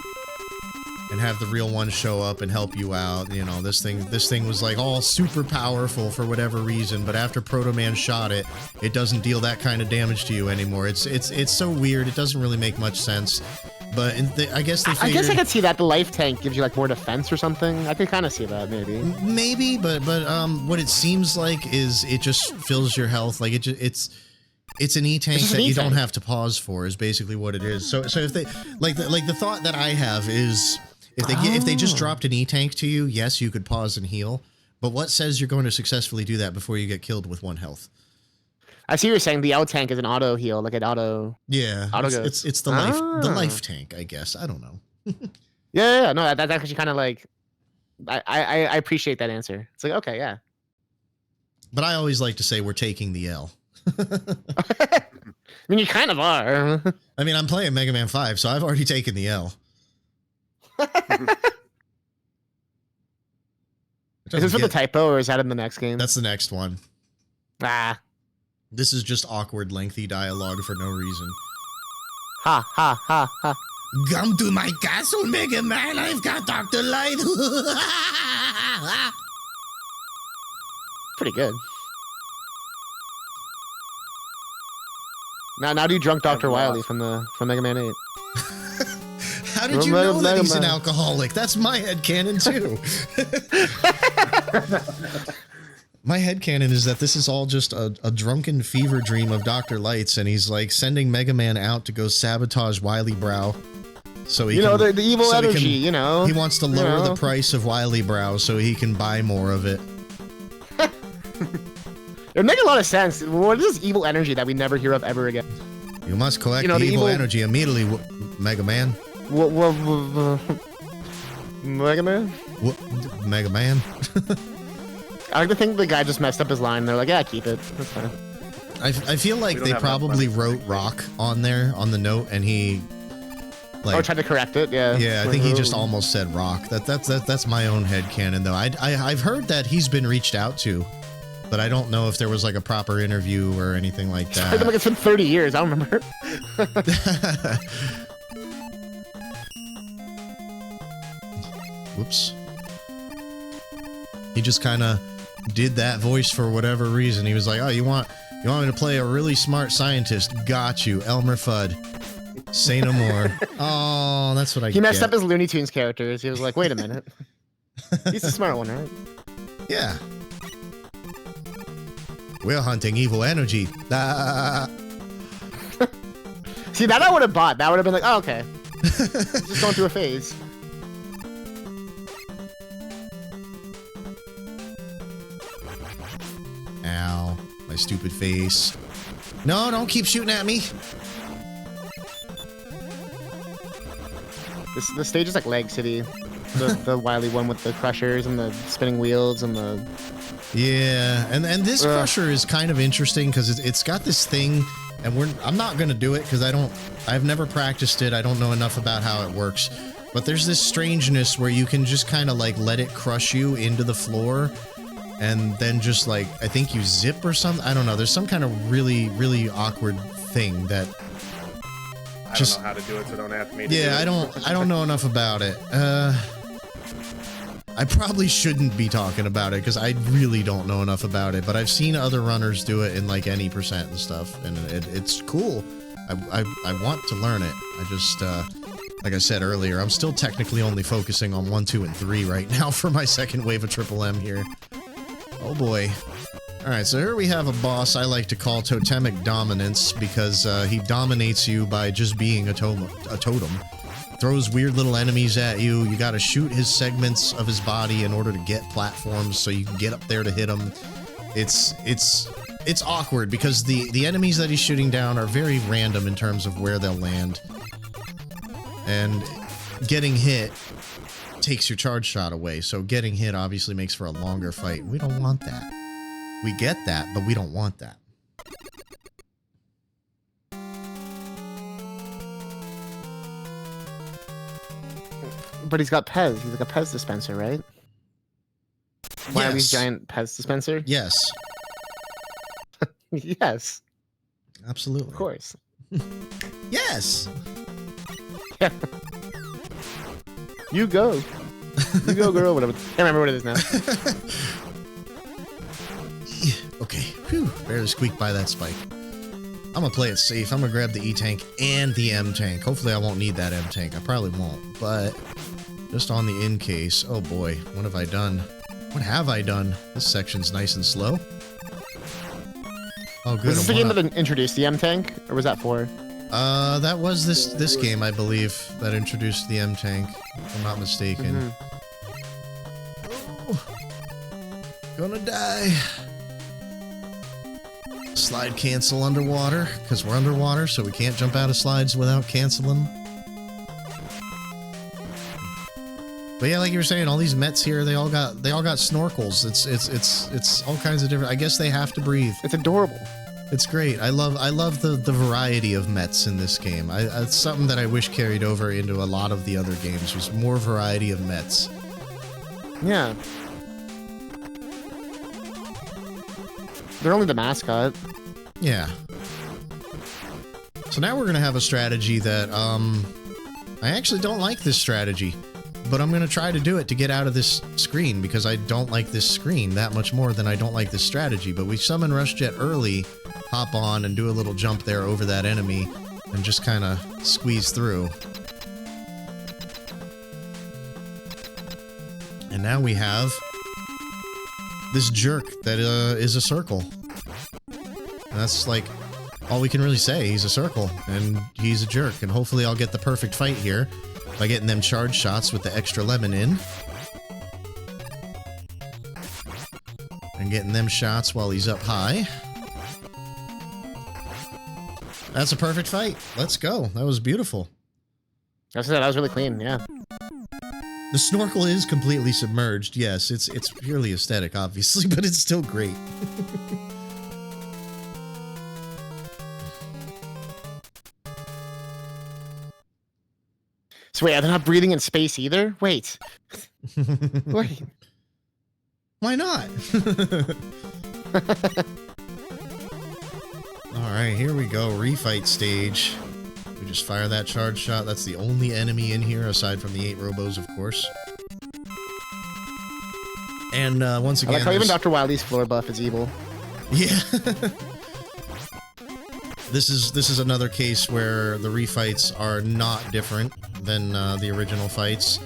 and have the real one show up and help you out. You know, this thing was like all super powerful for whatever reason, but after Proto Man shot it, it doesn't deal that kind of damage to you anymore. It's so weird. It doesn't really make much sense. But I guess they figured... I guess I could see that the life tank gives you, like, more defense or something. I could kind of see that, maybe. Maybe, but what it seems like is it just fills your health. Like, it's an E-tank that you don't have to pause for, is basically what it is. So if they... Like the thought that I have is... If they just dropped an E-tank to you, yes, you could pause and heal. But what says you're going to successfully do that before you get killed with 1 health? I see you're saying the L tank is an auto heal, like an auto. Yeah, it's the life tank, I guess. I don't know. yeah, no, that's actually kind of like, I appreciate that answer. It's like, okay, yeah. But I always like to say we're taking the L. I mean, you kind of are. I mean, I'm playing Mega Man 5, so I've already taken the L. Is this for the typo, or is that in the next game? That's the next one. Ah. This is just awkward, lengthy dialogue for no reason. Ha, ha, ha, ha. Come to my castle, Mega Man. I've got Dr. Light. Pretty good. Now do drunk Dr. Wily from Mega Man 8. How did you know that he's an alcoholic? That's my headcanon, too. My headcanon is that this is all just a drunken fever dream of Dr. Light's, and he's, like, sending Mega Man out to go sabotage Wily Brow. So he the evil energy, you know. He wants to lower the price of Wily Brow so he can buy more of it. It would make a lot of sense. What is this evil energy that we never hear of ever again? You must collect the evil energy immediately, Mega Man. Mega Man? Mega Man? I like to think the guy just messed up his line. They're like, yeah, keep it. That's fine. I feel like they probably wrote rock on there, on the note, and he... Like, tried to correct it, yeah. Yeah, I think he just almost said rock. That's my own headcanon, though. I've heard that he's been reached out to, but I don't know if there was, like, a proper interview or anything like that. Like, it's been 30 years, I don't remember. Whoops. He just kind of did that voice for whatever reason. He was like, oh, you want me to play a really smart scientist? Got you, Elmer Fudd. Say no more. Oh, that's what I get. He messed up his Looney Tunes characters. He was like, wait a minute. He's the smart one, right? Yeah. We're hunting evil energy. See, that I would have bought. That would have been like, oh, okay. Just going through a phase. Ow. My stupid face. No, don't keep shooting at me. The stage is like Leg City. The Wily one with the crushers and the spinning wheels and the... Yeah, and this crusher is kind of interesting because it's got this thing, and I'm not gonna do it because I've never practiced it. I don't know enough about how it works, but there's this strangeness where you can just kind of like let it crush you into the floor, and then just like I think you zip or something. I don't know. There's some kind of really awkward thing that. I don't know how to do it, so don't ask me to do it. I don't know enough about it. I probably shouldn't be talking about it because I really don't know enough about it, but I've seen other runners do it in like any percent and stuff, and it's cool. I want to learn it. I just, like I said earlier, I'm still technically only focusing on 1, 2, and 3 right now for my second wave of Triple M here. Oh boy. Alright, so here we have a boss I like to call Totemic Dominance because he dominates you by just being a totem. Throws weird little enemies at you. You gotta shoot his segments of his body in order to get platforms so you can get up there to hit him. It's awkward because the enemies that he's shooting down are very random in terms of where they'll land. And getting hit takes your charge shot away, so getting hit obviously makes for a longer fight. We don't want that. We get that, but we don't want that. But he's got Pez. He's like a Pez dispenser, right? Wiley's giant Pez dispenser? Yes. Yes. Absolutely. Of course. Yes! Yeah. You go. You go, girl. Whatever. Can't remember what it is now. Okay. Whew. Barely squeaked by that spike. I'm gonna play it safe. I'm gonna grab the E-Tank and the M-Tank. Hopefully I won't need that M-Tank. I probably won't, but just on the in case. Oh boy, what have I done? What have I done? This section's nice and slow. Oh good. Was this the game that introduced the M-Tank? Or was that 4? That was this game, I believe, that introduced the M-Tank, if I'm not mistaken. Oh, gonna die. Slide cancel underwater, because we're underwater, so we can't jump out of slides without canceling. But yeah, like you were saying, all these Mets here, they all got snorkels. It's all kinds of different. I guess they have to breathe. It's adorable. It's great. I love the variety of Mets in this game. It's something that I wish carried over into a lot of the other games, was more variety of Mets. Yeah. They're only the mascot. Yeah. So now we're going to have a strategy that, I actually don't like this strategy, but I'm going to try to do it to get out of this screen because I don't like this screen that much more than I don't like this strategy. But we summon Rush Jet early, hop on and do a little jump there over that enemy and just kind of squeeze through. And now we have this jerk that is a circle. And that's like all we can really say. He's a circle and he's a jerk, and hopefully I'll get the perfect fight here by getting them charge shots with the extra lemon in and getting them shots while he's up high. That's a perfect fight. Let's go. That was beautiful. That was really clean. Yeah. The snorkel is completely submerged. Yes, it's purely aesthetic, obviously, but it's still great. So wait, they're not breathing in space either? Wait. Wait. Why not? Alright, here we go. Refight stage. We just fire that charge shot. That's the only enemy in here, aside from the 8 robos, of course. And once again, I like how even Dr. Wily's floor buff is evil. Yeah. This is another case where the refights are not different than the original fights.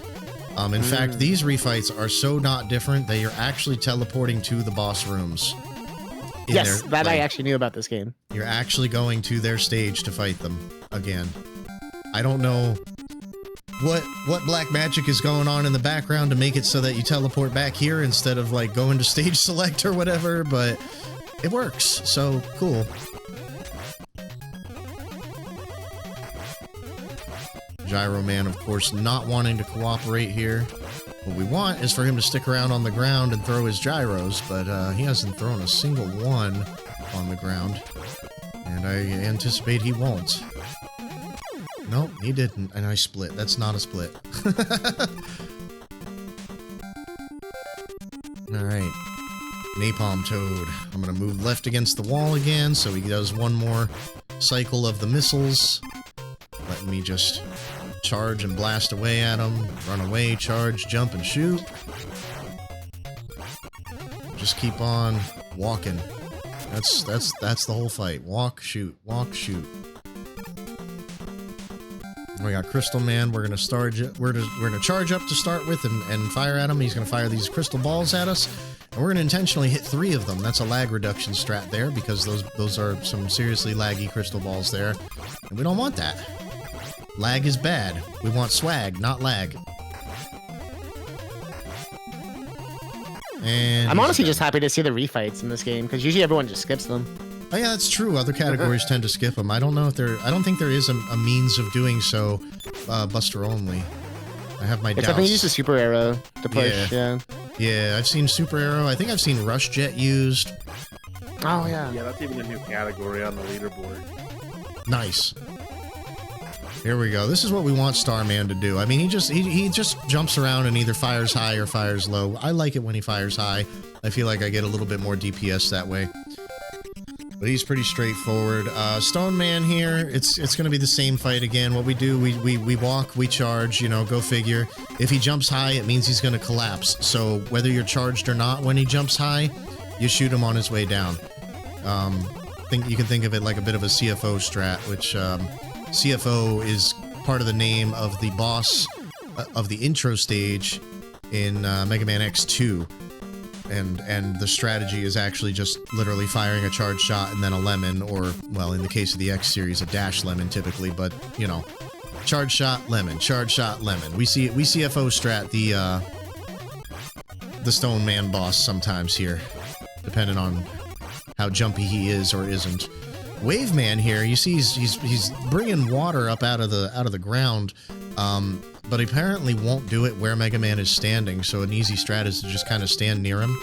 In fact, these refights are so not different that you're actually teleporting to the boss rooms. Yes, that I actually knew about this game. You're actually going to their stage to fight them again. I don't know what black magic is going on in the background to make it so that you teleport back here instead of like going to stage select or whatever, but it works. So cool. Gyro Man, of course, not wanting to cooperate here. What we want is for him to stick around on the ground and throw his gyros, but he hasn't thrown a single one on the ground. And I anticipate he won't. Nope, he didn't. And I split. That's not a split. Alright. Napalm Toad. I'm going to move left against the wall again, so he does one more cycle of the missiles. Let me just charge and blast away at him. Run away, charge, jump, and shoot. Just keep on walking. That's the whole fight. Walk, shoot, walk, shoot. We got Crystal Man. We're gonna charge up to start with and fire at him. He's gonna fire these crystal balls at us, and we're gonna intentionally hit 3 of them. That's a lag reduction strat there, because those are some seriously laggy crystal balls there, and we don't want that. Lag is bad. We want swag, not lag. And I'm honestly just happy to see the refights in this game, because usually everyone just skips them. Oh yeah, that's true. Other categories tend to skip them. I don't know if I don't think there is a means of doing so, Buster only. I have my doubts. I think you use a super arrow to push, yeah. Yeah, I've seen super arrow. I think I've seen rush jet used. Oh yeah. Yeah, that's even a new category on the leaderboard. Nice. Here we go. This is what we want Starman to do. I mean, he just jumps around and either fires high or fires low. I like it when he fires high. I feel like I get a little bit more DPS that way. But he's pretty straightforward. Stone Man here, it's going to be the same fight again. What we do, we walk, we charge, you know, go figure. If he jumps high, it means he's going to collapse. So whether you're charged or not, when he jumps high, you shoot him on his way down. You can think of it like a bit of a CFO strat, which CFO is part of the name of the boss of the intro stage in Mega Man X2. And the strategy is actually just literally firing a charge shot and then a lemon, or, well, in the case of the X series, a dash lemon typically, but, you know, charge shot, lemon, charge shot, lemon. We CFO strat the Stone Man boss sometimes here, depending on how jumpy he is or isn't. Wave Man here, you see he's bringing water up out of the ground, but apparently won't do it where Mega Man is standing, so an easy strat is to just kind of stand near him.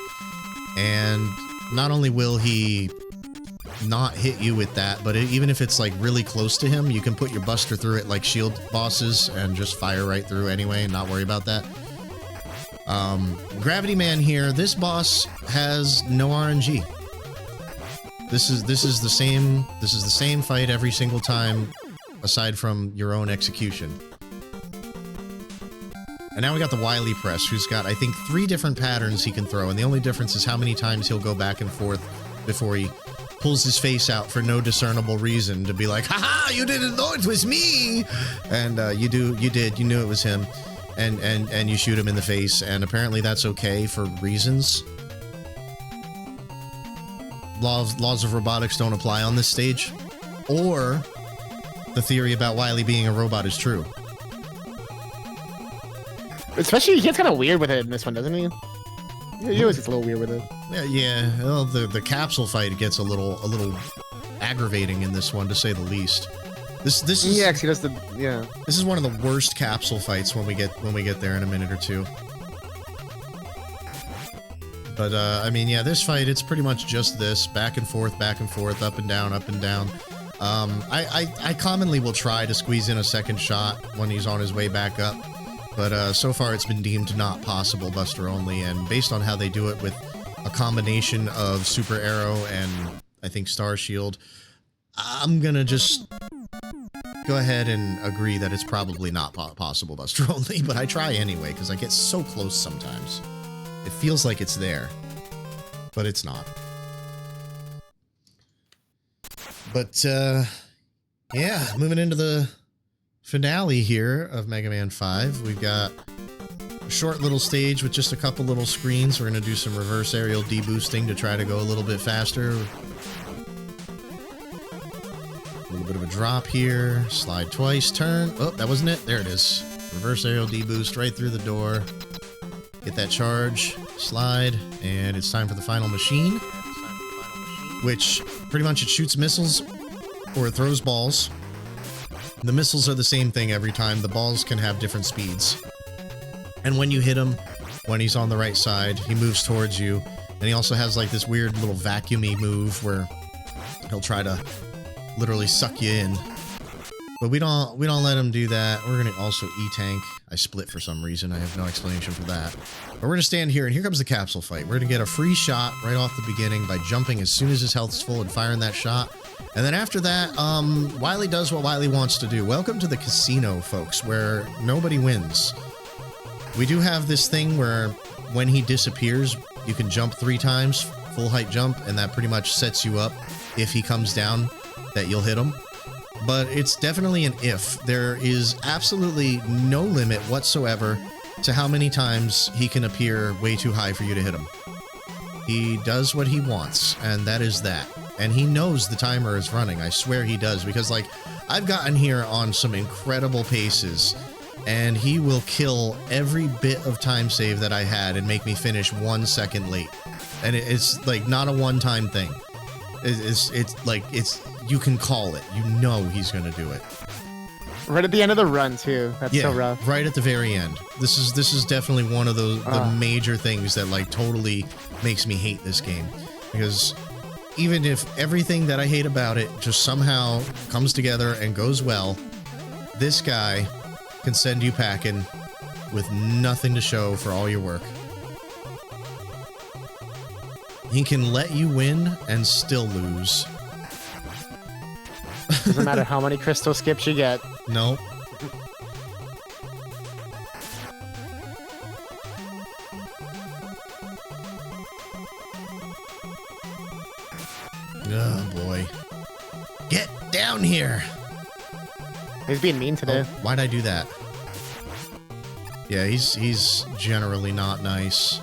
And not only will he not hit you with that, but even if it's like really close to him, you can put your Buster through it like shield bosses and just fire right through anyway and not worry about that. Gravity Man here, this boss has no RNG. This is the same fight every single time, aside from your own execution. And now we got the Wily Press, who's got, I think, 3 different patterns he can throw, and the only difference is how many times he'll go back and forth before he pulls his face out for no discernible reason to be like, haha, you didn't know it was me! And you did, you knew it was him. And you shoot him in the face, and apparently that's okay for reasons. Laws of robotics don't apply on this stage, or the theory about Wily being a robot is true. Especially, he gets kind of weird with it in this one, doesn't he? He always gets a little weird with it. Yeah. Well, the capsule fight gets a little aggravating in this one, to say the least. This is yeah, 'cause he does the yeah. This is one of the worst capsule fights when we get there in a minute or two. But I mean, yeah, this fight, it's pretty much just this back and forth, up and down, up and down. I commonly will try to squeeze in a second shot when he's on his way back up. But so far it's been deemed not possible, Buster only, and based on how they do it with a combination of Super Arrow and, I think, Star Shield, I'm gonna just go ahead and agree that it's probably not possible, Buster only, but I try anyway, because I get so close sometimes. It feels like it's there, but it's not. But, yeah, moving into the finale here of Mega Man 5. We've got a short little stage with just a couple little screens. We're going to do some reverse aerial deboosting to try to go a little bit faster. A little bit of a drop here. Slide twice, turn. Oh, that wasn't it. There it is. Reverse aerial deboost right through the door. Get that charge, slide, and it's time for the final machine. Which, pretty much, it shoots missiles or it throws balls. The missiles are the same thing every time. The balls can have different speeds. And when you hit him, when he's on the right side, he moves towards you. And he also has like this weird little vacuum-y move where he'll try to literally suck you in. But we don't let him do that. We're gonna also E-tank. I split for some reason. I have no explanation for that. But we're gonna stand here, and here comes the capsule fight. We're gonna get a free shot right off the beginning by jumping as soon as his health's full and firing that shot. And then after that, Wily does what Wily wants to do. Welcome to the casino, folks, where nobody wins. We do have this thing where when he disappears, you can jump 3 times, full height jump, and that pretty much sets you up if he comes down that you'll hit him. But it's definitely an if. There is absolutely no limit whatsoever to how many times he can appear way too high for you to hit him. He does what he wants, and that is that. And he knows the timer is running. I swear he does, because, like, I've gotten here on some incredible paces, and he will kill every bit of time save that I had and make me finish 1 second late. And it's, like, not a one-time thing. It's you can call it. You know he's going to do it. Right at the end of the run, too. That's so rough. Right at the very end. This is definitely one of those the major things that, like, totally makes me hate this game. Because even if everything that I hate about it just somehow comes together and goes well, this guy can send you packing with nothing to show for all your work. He can let you win and still lose. Doesn't matter how many crystal skips you get. Nope. Oh boy. Get down here! He's being mean today. Oh, why'd I do that? Yeah, he's generally not nice.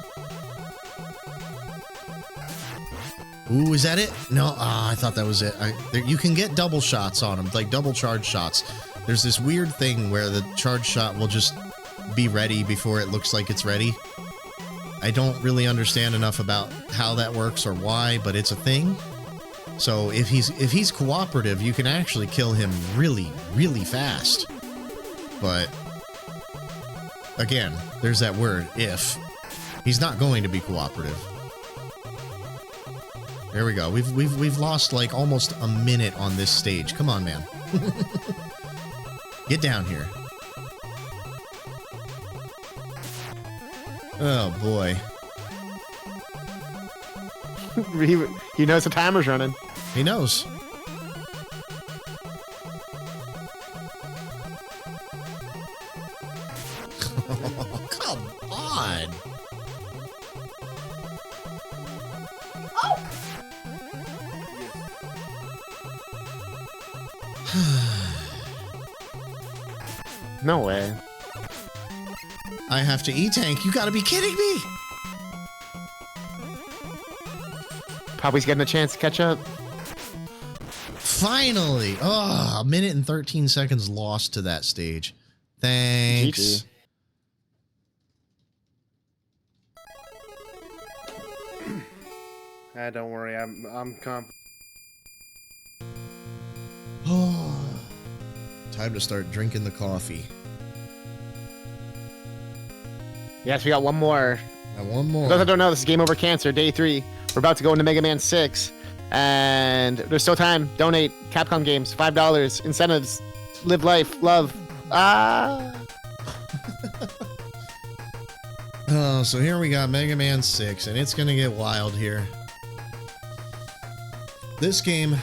Ooh, is that it? No, I thought that was it. You can get double shots on him, like double charge shots. There's this weird thing where the charge shot will just be ready before it looks like it's ready. I don't really understand enough about how that works or why, but it's a thing. So if he's cooperative, you can actually kill him really, really fast. But again, there's that word, if. He's not going to be cooperative. There we go. We've lost like almost a minute on this stage. Come on, man. Get down here. Oh boy. He knows the timer's running. He knows. Oh, come on. No way. I have to E-tank. You gotta be kidding me. Probably's getting a chance to catch up. Finally. Oh, a minute and 13 seconds lost to that stage. Thanks. GG. Don't worry. I'm confident. Oh, time to start drinking the coffee. Yes, we got one more. And one For more. those that don't know, this is Game Over Cancer, Day 3. We're about to go into Mega Man 6. And there's still time. Donate. Capcom Games. $5. Incentives. Live life. Love. Ah. Oh, so here we got Mega Man 6, and it's gonna get wild here. This game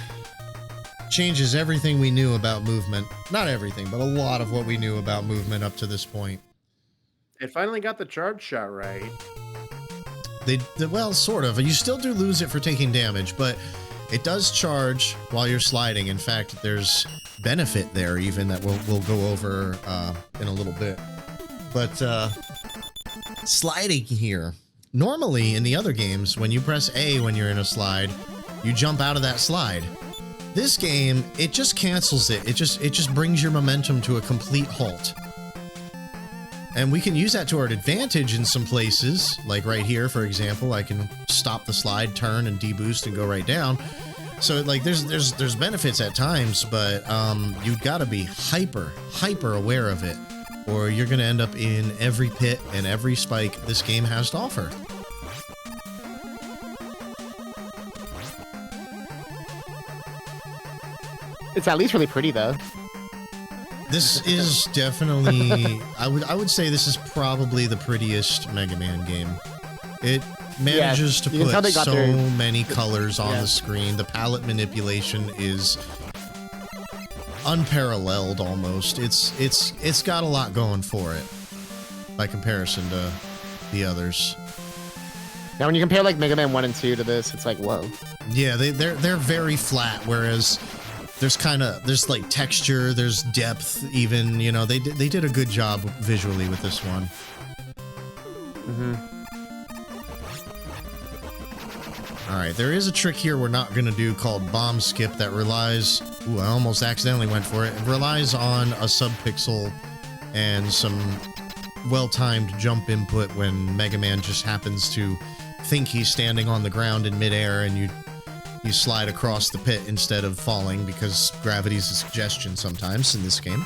changes everything we knew about movement. Not everything, but a lot of what we knew about movement up to this point. It finally got the charge shot right. Well, sort of. You still do lose it for taking damage, but it does charge while you're sliding. In fact, there's benefit there even that we'll go over in a little bit. But sliding here. Normally, in the other games, when you press A when you're in a slide, you jump out of that slide. This game, it just cancels it. It just brings your momentum to a complete halt. And we can use that to our advantage in some places, like right here, for example. I can stop the slide, turn, and deboost and go right down. So, like, there's benefits at times, but you've got to be hyper aware of it, or you're going to end up in every pit and every spike this game has to offer. It's at least really pretty, though. This is definitely, I would say this is probably the prettiest Mega Man game. It manages to you can tell put they got so their- many colors on Yeah. the screen. The palette manipulation is unparalleled almost. It's got a lot going for it by comparison to the others. Now, when you compare like Mega Man 1 and 2 to this, it's like, whoa. Yeah, they're very flat, whereas there's like texture, there's depth even, you know, they did a good job visually with this one. All right, there is a trick here we're not going to do called bomb skip that relies, ooh, I almost accidentally went for it. It relies on a subpixel and some well-timed jump input when Mega Man just happens to think he's standing on the ground in midair and you slide across the pit instead of falling because gravity's a suggestion sometimes in this game.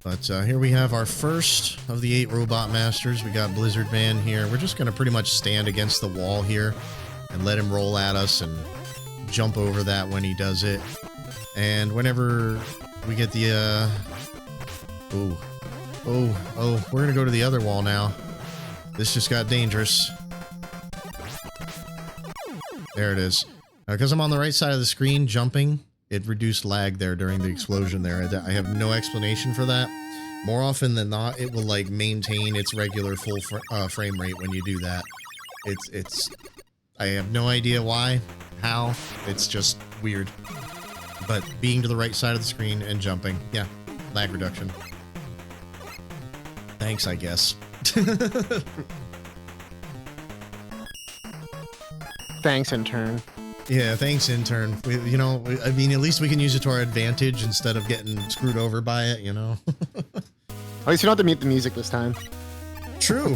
But here we have our first of the 8 Robot Masters. We got Blizzard Man here. We're just going to pretty much stand against the wall here and let him roll at us and jump over that when he does it. And whenever we get the... we're going to go to the other wall now. This just got dangerous. There it is. Because I'm on the right side of the screen jumping, it reduced lag there during the explosion there. I have no explanation for that. More often than not, it will like maintain its regular full frame rate when you do that. I have no idea why, how, it's just weird. But being to the right side of the screen and jumping, yeah, lag reduction. Thanks, I guess. Thanks, intern. Yeah, thanks, intern. I mean, at least we can use it to our advantage instead of getting screwed over by it, you know? At least you don't have to mute the music this time. True.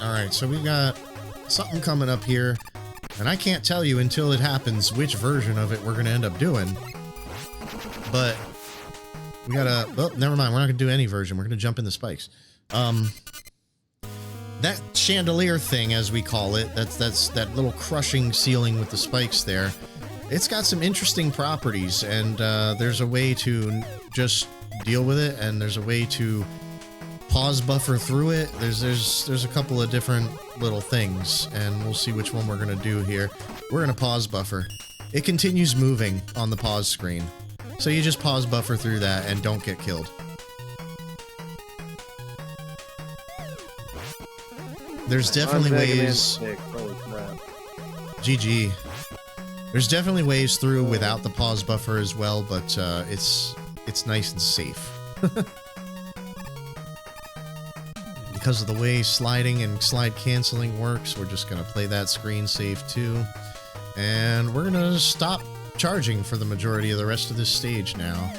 Alright, so we got something coming up here, and I can't tell you until it happens which version of it we're going to end up doing. But we gotta... Oh, never mind, we're not going to do any version. We're going to jump in the spikes. That chandelier thing, as we call it, that's that little crushing ceiling with the spikes there. It's got some interesting properties, and there's a way to just deal with it, and there's a way to pause buffer through it. There's a couple of different little things, and we'll see which one we're gonna do here. We're gonna pause buffer. It continues moving on the pause screen, so you just pause buffer through that and don't get killed. There's definitely ways... GG. There's definitely ways through without the pause buffer as well, but it's nice and safe. Because of the way sliding and slide canceling works, we're just going to play that screen safe too. And we're going to stop charging for the majority of the rest of this stage now.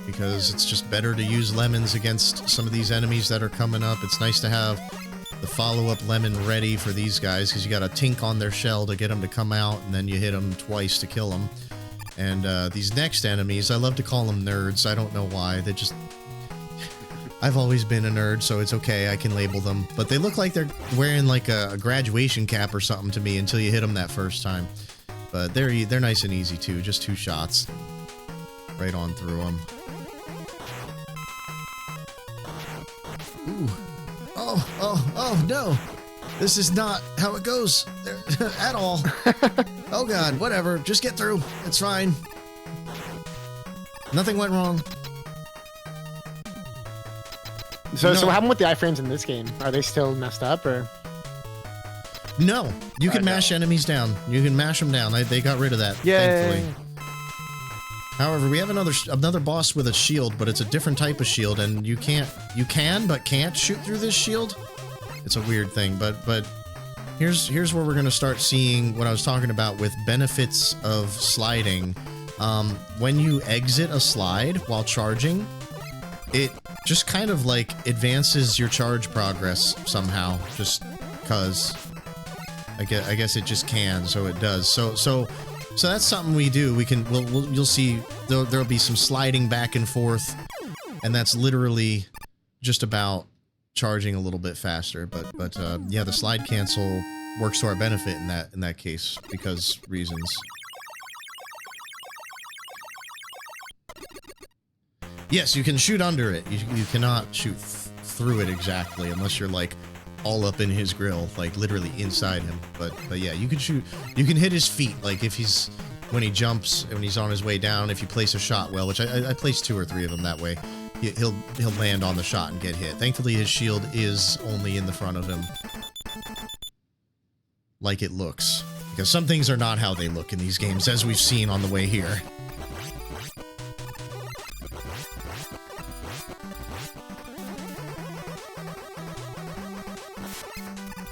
Because it's just better to use lemons against some of these enemies that are coming up. It's nice to have the follow-up lemon ready for these guys, because you got to tink on their shell to get them to come out, and then you hit them twice to kill them. And these next enemies, I love to call them nerds. I don't know why. They just... I've always been a nerd, so it's okay. I can label them. But they look like they're wearing like a graduation cap or something to me until you hit them that first time. But they're nice and easy too. Just 2 shots. Right on through them. Ooh. Oh, no. This is not how it goes at all. Oh, God, whatever. Just get through. It's fine. Nothing went wrong. So what happened with the iframes in this game? Are they still messed up, or? No. You can mash enemies down. You can mash them down. They got rid of that, thankfully. However, we have another boss with a shield, but it's a different type of shield, and you can but can't shoot through this shield. It's a weird thing, but here's where we're gonna start seeing what I was talking about with benefits of sliding. When you exit a slide while charging, it just kind of like advances your charge progress somehow, just cause. I guess it just can, so it does. So that's something we do. You'll see there'll be some sliding back and forth, and that's literally just about charging a little bit faster. But yeah, the slide cancel works to our benefit in that case because reasons. Yes, you can shoot under it. You cannot shoot through it exactly unless you're like all up in his grill, like literally inside him. But yeah, you can shoot. You can hit his feet, like if he's when he jumps when he's on his way down. If you place a shot well, which I placed 2 or 3 of them that way, he'll land on the shot and get hit. Thankfully, his shield is only in the front of him, like it looks, because some things are not how they look in these games, as we've seen on the way here.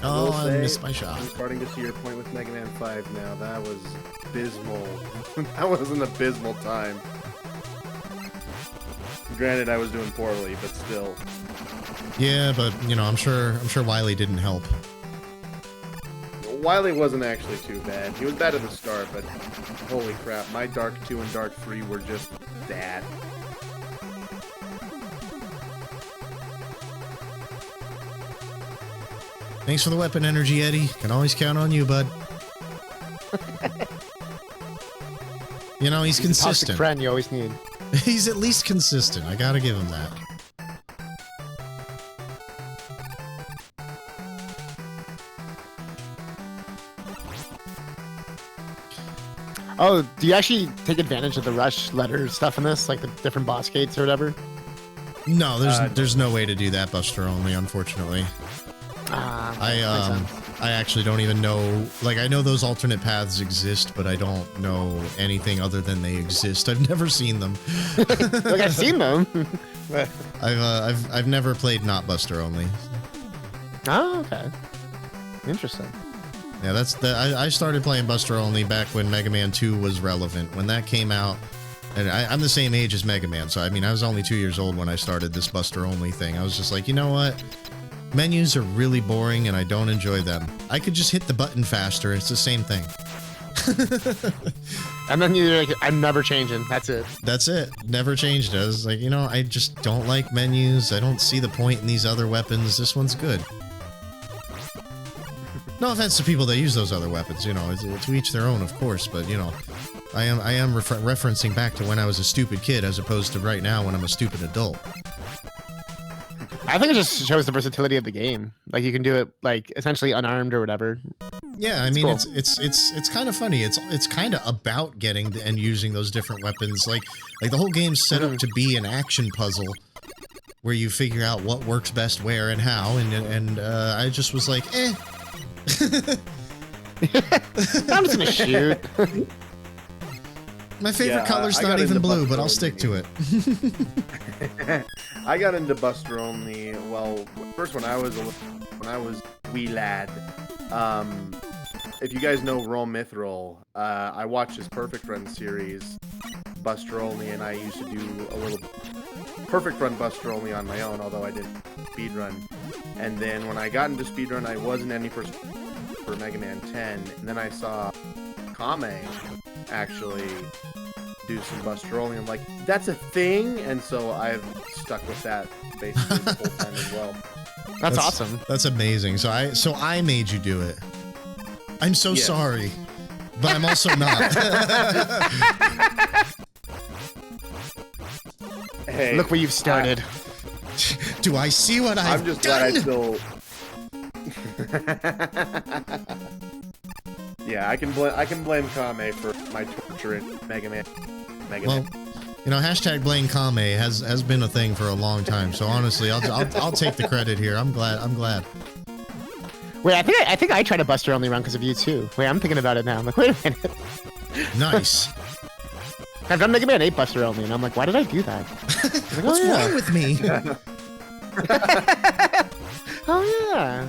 Oh, I missed my shot. I'm starting to see your point with Mega Man 5 now. That was abysmal. That was an abysmal time. Granted, I was doing poorly, but still. Yeah, but you know, I'm sure Wily didn't help. Wily wasn't actually too bad. He was bad at the start, but holy crap, my Dark 2 and Dark 3 were just bad. Thanks for the weapon energy, Eddie. Can always count on you, bud. You know, he's consistent. A toxic friend you always need. He's at least consistent. I gotta give him that. Oh, do you actually take advantage of the rush letter stuff in this, like the different boss gates or whatever? No, there's no way to do that, Buster only, unfortunately. I actually don't even know, like, I know those alternate paths exist, but I don't know anything other than they exist. I've never seen them. Like, I've seen them. I've never played not Buster only. Oh, okay. Interesting. Yeah, I started playing Buster only back when Mega Man 2 was relevant. When that came out, and I'm the same age as Mega Man, so I mean, I was only 2 years old when I started this Buster only thing. I was just like, you know what? Menus are really boring and I don't enjoy them. I could just hit the button faster. It's the same thing. And then you're like, I'm never changing. That's it. That's it. Never changed it. I was like, you know, I just don't like menus. I don't see the point in these other weapons. This one's good. No offense to people that use those other weapons, you know, to each their own, of course, but, you know, I am referencing back to when I was a stupid kid as opposed to right now when I'm a stupid adult. I think it just shows the versatility of the game. Like, you can do it, like, essentially unarmed or whatever. Yeah, I mean, cool. it's kind of funny. It's kind of about getting and using those different weapons. Like the whole game's set up to be an action puzzle where you figure out what works best where and how, and I just was like, eh. I'm just gonna shoot. My favorite color's not even blue, but I'll stick to it. I got into Buster only, well, first when I was wee lad. If you guys know Roll Mithril, I watched his Perfect Run series, Buster only, and I used to do a little Perfect Run Buster only on my own, although I didn't speedrun. And then when I got into speedrun, I wasn't any for Mega Man 10, and then I saw Kame actually do some Buster only. I'm like, that's a thing, and so I've stuck with that basically the whole time as well. That's awesome. That's amazing. So I made you do it. I'm so sorry, but I'm also not. Hey, look where you've started. Do I see what I've I'm just done? glad I still. Yeah, I can blame Kame for my torture in Mega Man. Well, you know, hashtag blame Kame has been a thing for a long time. So honestly, I'll take the credit here. I'm glad. Wait, I think I tried a Buster only run because of you too. Wait, I'm thinking about it now. I'm like, wait a minute. Nice. I've done Mega Man 8 Buster only, and I'm like, why did I do that? Like, what's wrong with me? Oh yeah.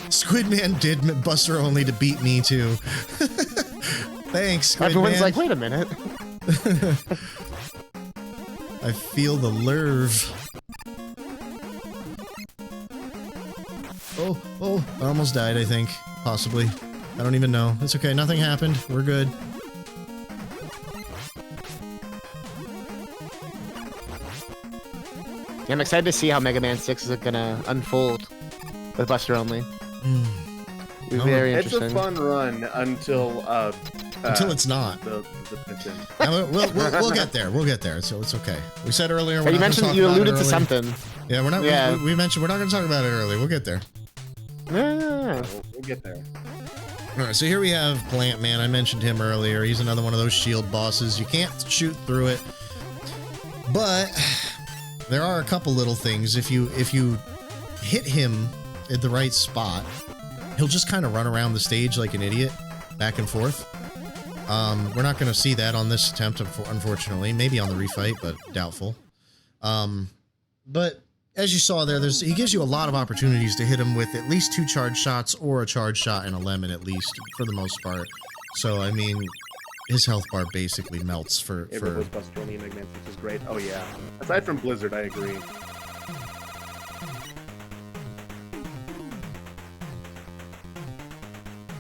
Squidman did Buster only to beat me too. Thanks, Squidman. Everyone's like, wait a minute. I feel the lurve. Oh, I almost died, I think. Possibly. I don't even know. It's okay, nothing happened. We're good. Yeah, I'm excited to see how Mega Man 6 is gonna unfold with Buster only. Very interesting. It's a fun run until Until it's not. The piston. We'll get there. We'll get there. So it's okay. We said earlier. You mentioned you alluded to something. Yeah, we're not. Yeah. We mentioned we're not going to talk about it early. We'll get there. Yeah. We'll get there. All right. So here we have Plant Man. I mentioned him earlier. He's another one of those shield bosses. You can't shoot through it, but there are a couple little things. If you hit him at the right spot, he'll just kind of run around the stage like an idiot, back and forth. We're not going to see that on this attempt, unfortunately. Maybe on the refight, but doubtful. But as you saw there, he gives you a lot of opportunities to hit him with at least 2 charge shots or a charge shot and a lemon at least, for the most part. So, I mean, his health bar basically melts for... It was Buster Only Mega Man, which is great. Oh, yeah. Aside from Blizzard, I agree.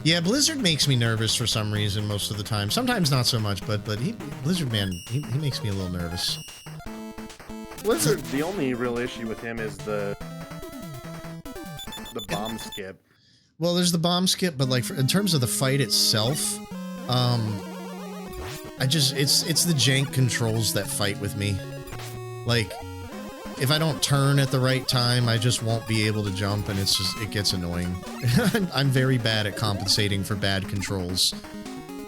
Yeah, Blizzard makes me nervous for some reason most of the time. Sometimes not so much, but Blizzard Man, he makes me a little nervous. Blizzard, the only real issue with him is the bomb skip. Well, there's the bomb skip, but like in terms of the fight itself, it's the jank controls that fight with me. Like, if I don't turn at the right time, I just won't be able to jump, and it gets annoying. I'm very bad at compensating for bad controls.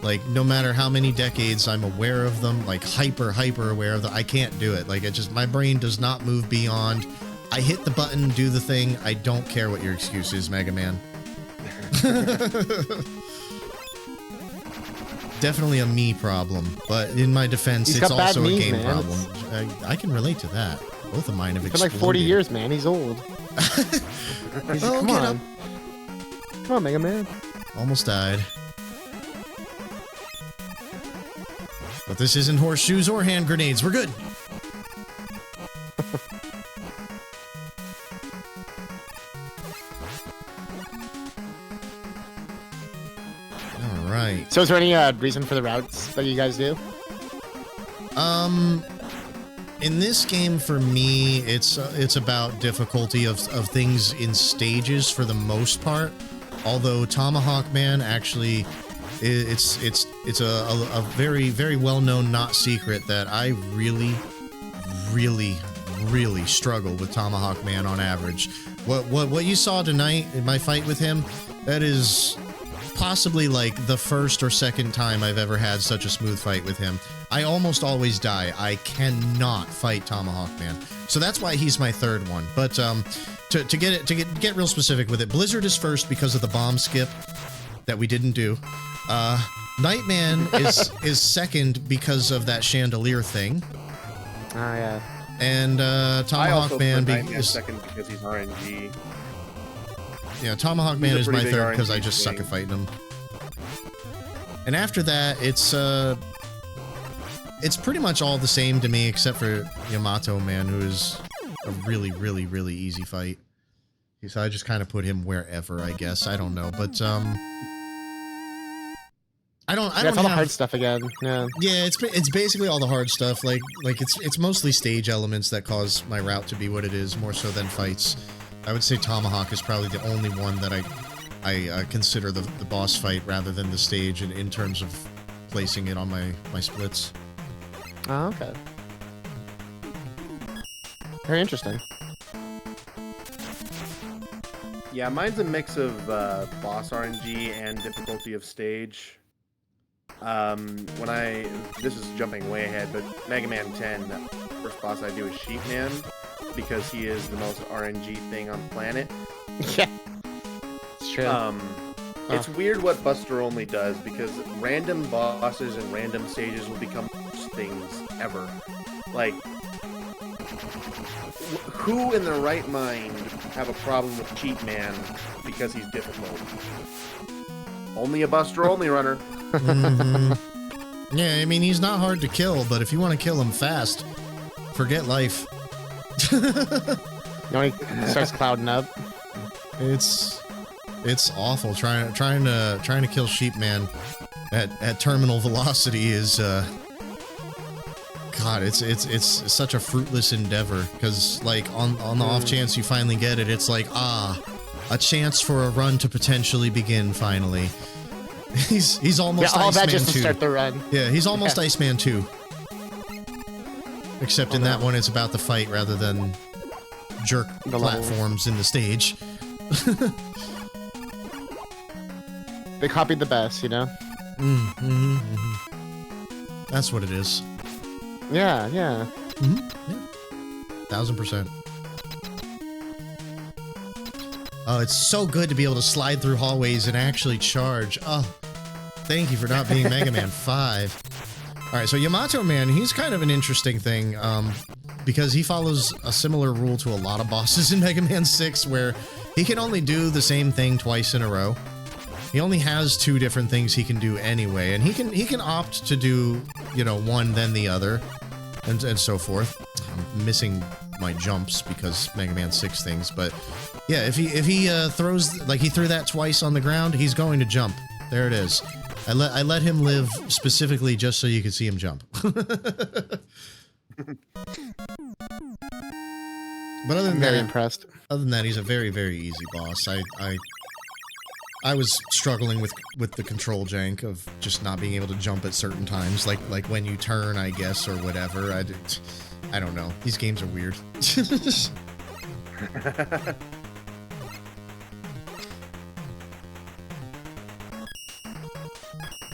Like, no matter how many decades I'm aware of them, like hyper aware of them, I can't do it. Like, my brain does not move beyond, I hit the button, do the thing, I don't care what your excuse is, Mega Man. Definitely a me problem, but in my defense, it's also a game problem. I can relate to that. Both of mine have exploded. It's been like 40 years, man. He's old. Come on. Come on, Mega Man. Almost died. But this isn't horseshoes or hand grenades. We're good. All right. So is there any reason for the routes that you guys do? In this game, for me, it's about difficulty of things in stages for the most part. Although Tomahawk Man actually, it's a very well-known not secret that I really struggle with Tomahawk Man on average. What you saw tonight in my fight with him, that is possibly like the first or second time I've ever had such a smooth fight with him. I almost always die. I cannot fight Tomahawk Man. So that's why he's my third one. But to get real specific with it, Blizzard is first because of the bomb skip that we didn't do. Nightman is second because of that chandelier thing. Oh yeah. And Tomahawk Man is second because he's RNG. Yeah, Tomahawk Man is my third because I just suck at fighting him. And after that, it's pretty much all the same to me except for Yamato Man, who is a really easy fight. So I just kind of put him wherever, I guess. I don't know, but I don't it's all the hard stuff again. Yeah. Yeah, it's basically all the hard stuff. Like it's mostly stage elements that cause my route to be what it is, more so than fights. I would say Tomahawk is probably the only one that I consider the boss fight rather than the stage in terms of placing it on my splits. Oh, okay. Very interesting. Yeah, mine's a mix of boss RNG and difficulty of stage. This is jumping way ahead, but Mega Man 10, that first boss I do is Sheep Man, because he is the most RNG thing on the planet. Yeah, it's true. It's weird what Buster Only does, because random bosses and random stages will become the worst things ever. Like, who in their right mind have a problem with Cheat Man because he's difficult? Only a Buster Only runner. Mm-hmm. Yeah, I mean, he's not hard to kill, but if you want to kill him fast, forget life. He starts clouding up. It's awful. Trying to kill Sheep Man at terminal velocity is God, it's such a fruitless endeavor, because like on the off chance you finally get it, it's like a chance for a run to potentially begin finally. He's almost all that Iceman just to 2. start the run. Yeah, he's almost Iceman 2. Except in that one, it's about the fight rather than jerk The platforms in the stage. They copied the best, you know? That's what it is. Yeah, yeah. Yeah. 1000%. Oh, it's so good to be able to slide through hallways and actually charge. Oh, thank you for not being Mega Man 5. All right, so Yamato Man, he's kind of an interesting thing because he follows a similar rule to a lot of bosses in Mega Man 6 where he can only do the same thing twice in a row. He only has 2 different things he can do anyway, and he can opt to do, you know, one then the other, and so forth. I'm missing my jumps because Mega Man 6 things, but yeah, if he throws, like he threw that twice on the ground, he's going to jump. There it is. I let him live specifically just so you could see him jump. But other than I'm very impressed. Other than that, he's a very, very easy boss. I was struggling with the control jank of just not being able to jump at certain times, like when you turn, I guess, or whatever. I don't know. These games are weird.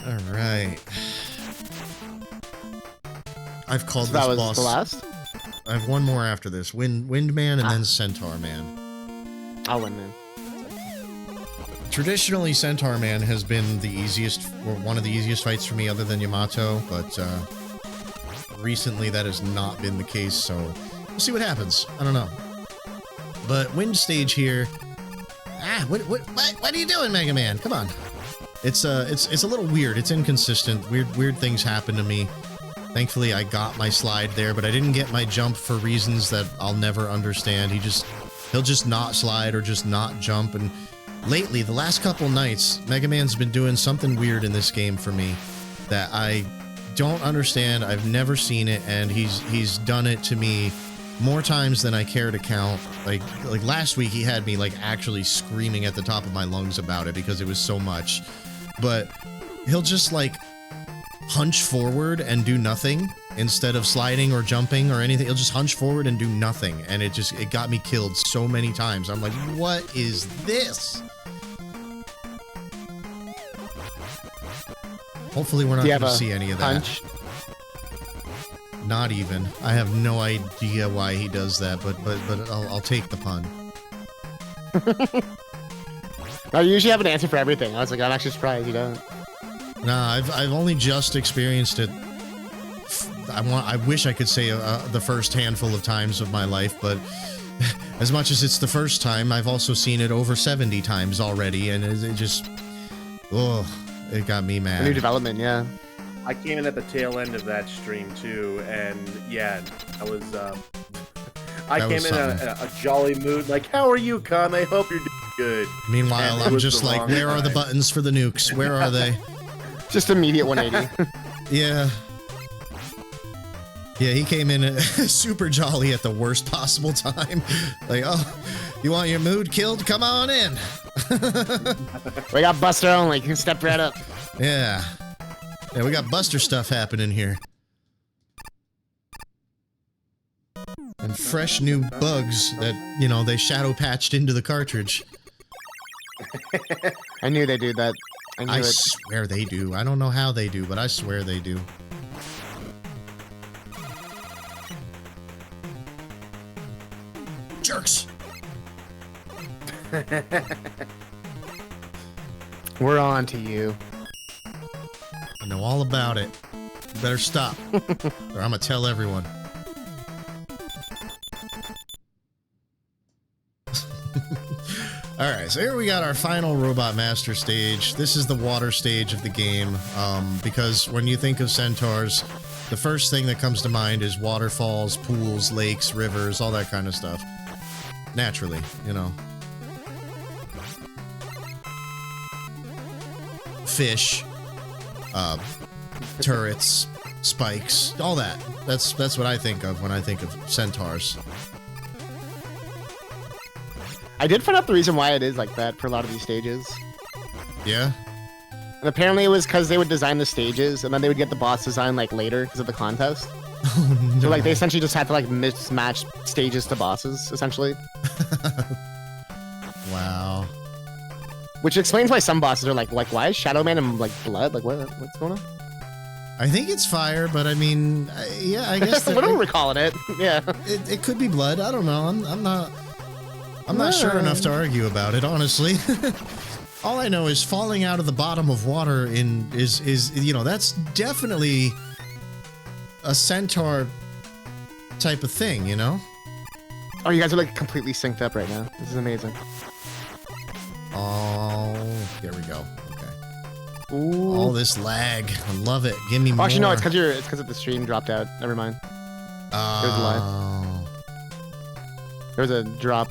All right. I've called So this that was boss. the last? I have one more after this. Wind Man and then Centaur Man. I'll win, man. Traditionally, Centaur Man has been the easiest, or one of the easiest fights for me other than Yamato, but recently that has not been the case, so we'll see what happens. I don't know. But Wind Stage here... What are you doing, Mega Man? Come on. It's a little weird. It's inconsistent. Weird things happen to me. Thankfully, I got my slide there, but I didn't get my jump for reasons that I'll never understand. He'll just not slide or just not jump, and lately, the last couple nights, Mega Man's been doing something weird in this game for me that I don't understand. I've never seen it, and he's done it to me more times than I care to count. Like last week, he had me like actually screaming at the top of my lungs about it because it was so much. But he'll just like hunch forward and do nothing instead of sliding or jumping or anything. He'll just hunch forward and do nothing, and it got me killed so many times. I'm like, what is this? Hopefully we're not going to see any of that. Punch? Not even. I have no idea why he does that, but I'll take the pun. I usually have an answer for everything. I was like, I'm actually surprised you don't. Nah, I've only just experienced it. I wish I could say the first handful of times of my life, but as much as it's the first time, I've also seen it over 70 times already, and it just, oh, it got me mad. A new development, yeah. I came in at the tail end of that stream too, and yeah, I was. I came in a jolly mood, like, "How are you, Kame? I hope you're doing good." Meanwhile, I'm just like, "Where are the buttons for the nukes? Where are they?" Just immediate 180. Yeah. Yeah, he came in super jolly at the worst possible time. Like, oh, you want your mood killed? Come on in. We got Buster only. Can step right up. Yeah. Yeah, we got Buster stuff happening here. And fresh new bugs that, you know, they shadow patched into the cartridge. I knew they do that. I swear they do. I don't know how they do, but I swear they do. Jerks! We're on to you. I know all about it. You better stop, or I'm gonna tell everyone. Alright, so here we got our final Robot Master stage. This is the water stage of the game, because when you think of centaurs, the first thing that comes to mind is waterfalls, pools, lakes, rivers, all that kind of stuff. Naturally, you know. Fish, turrets, spikes, all that. That's what I think of when I think of centaurs. I did find out the reason why it is like that for a lot of these stages. Yeah? And apparently it was because they would design the stages, and then they would get the boss design like later because of the contest. Oh, no. So like they essentially just had to like mismatch stages to bosses, essentially. Wow. Which explains why some bosses are like why is Shadow Man in like blood? Like what's going on? I think it's fire, but I mean, yeah, I guess What are we calling it? Yeah. it could be blood. I don't know. I'm not sure enough to argue about it, honestly. All I know is falling out of the bottom of water is you know, that's definitely a centaur type of thing, you know? Oh, you guys are like completely synced up right now. This is amazing. Oh, here we go. Okay. Ooh. All this lag. I love it. Give me more. Actually, no, it's because of the stream dropped out. Never mind. There's a lie. There's a drop.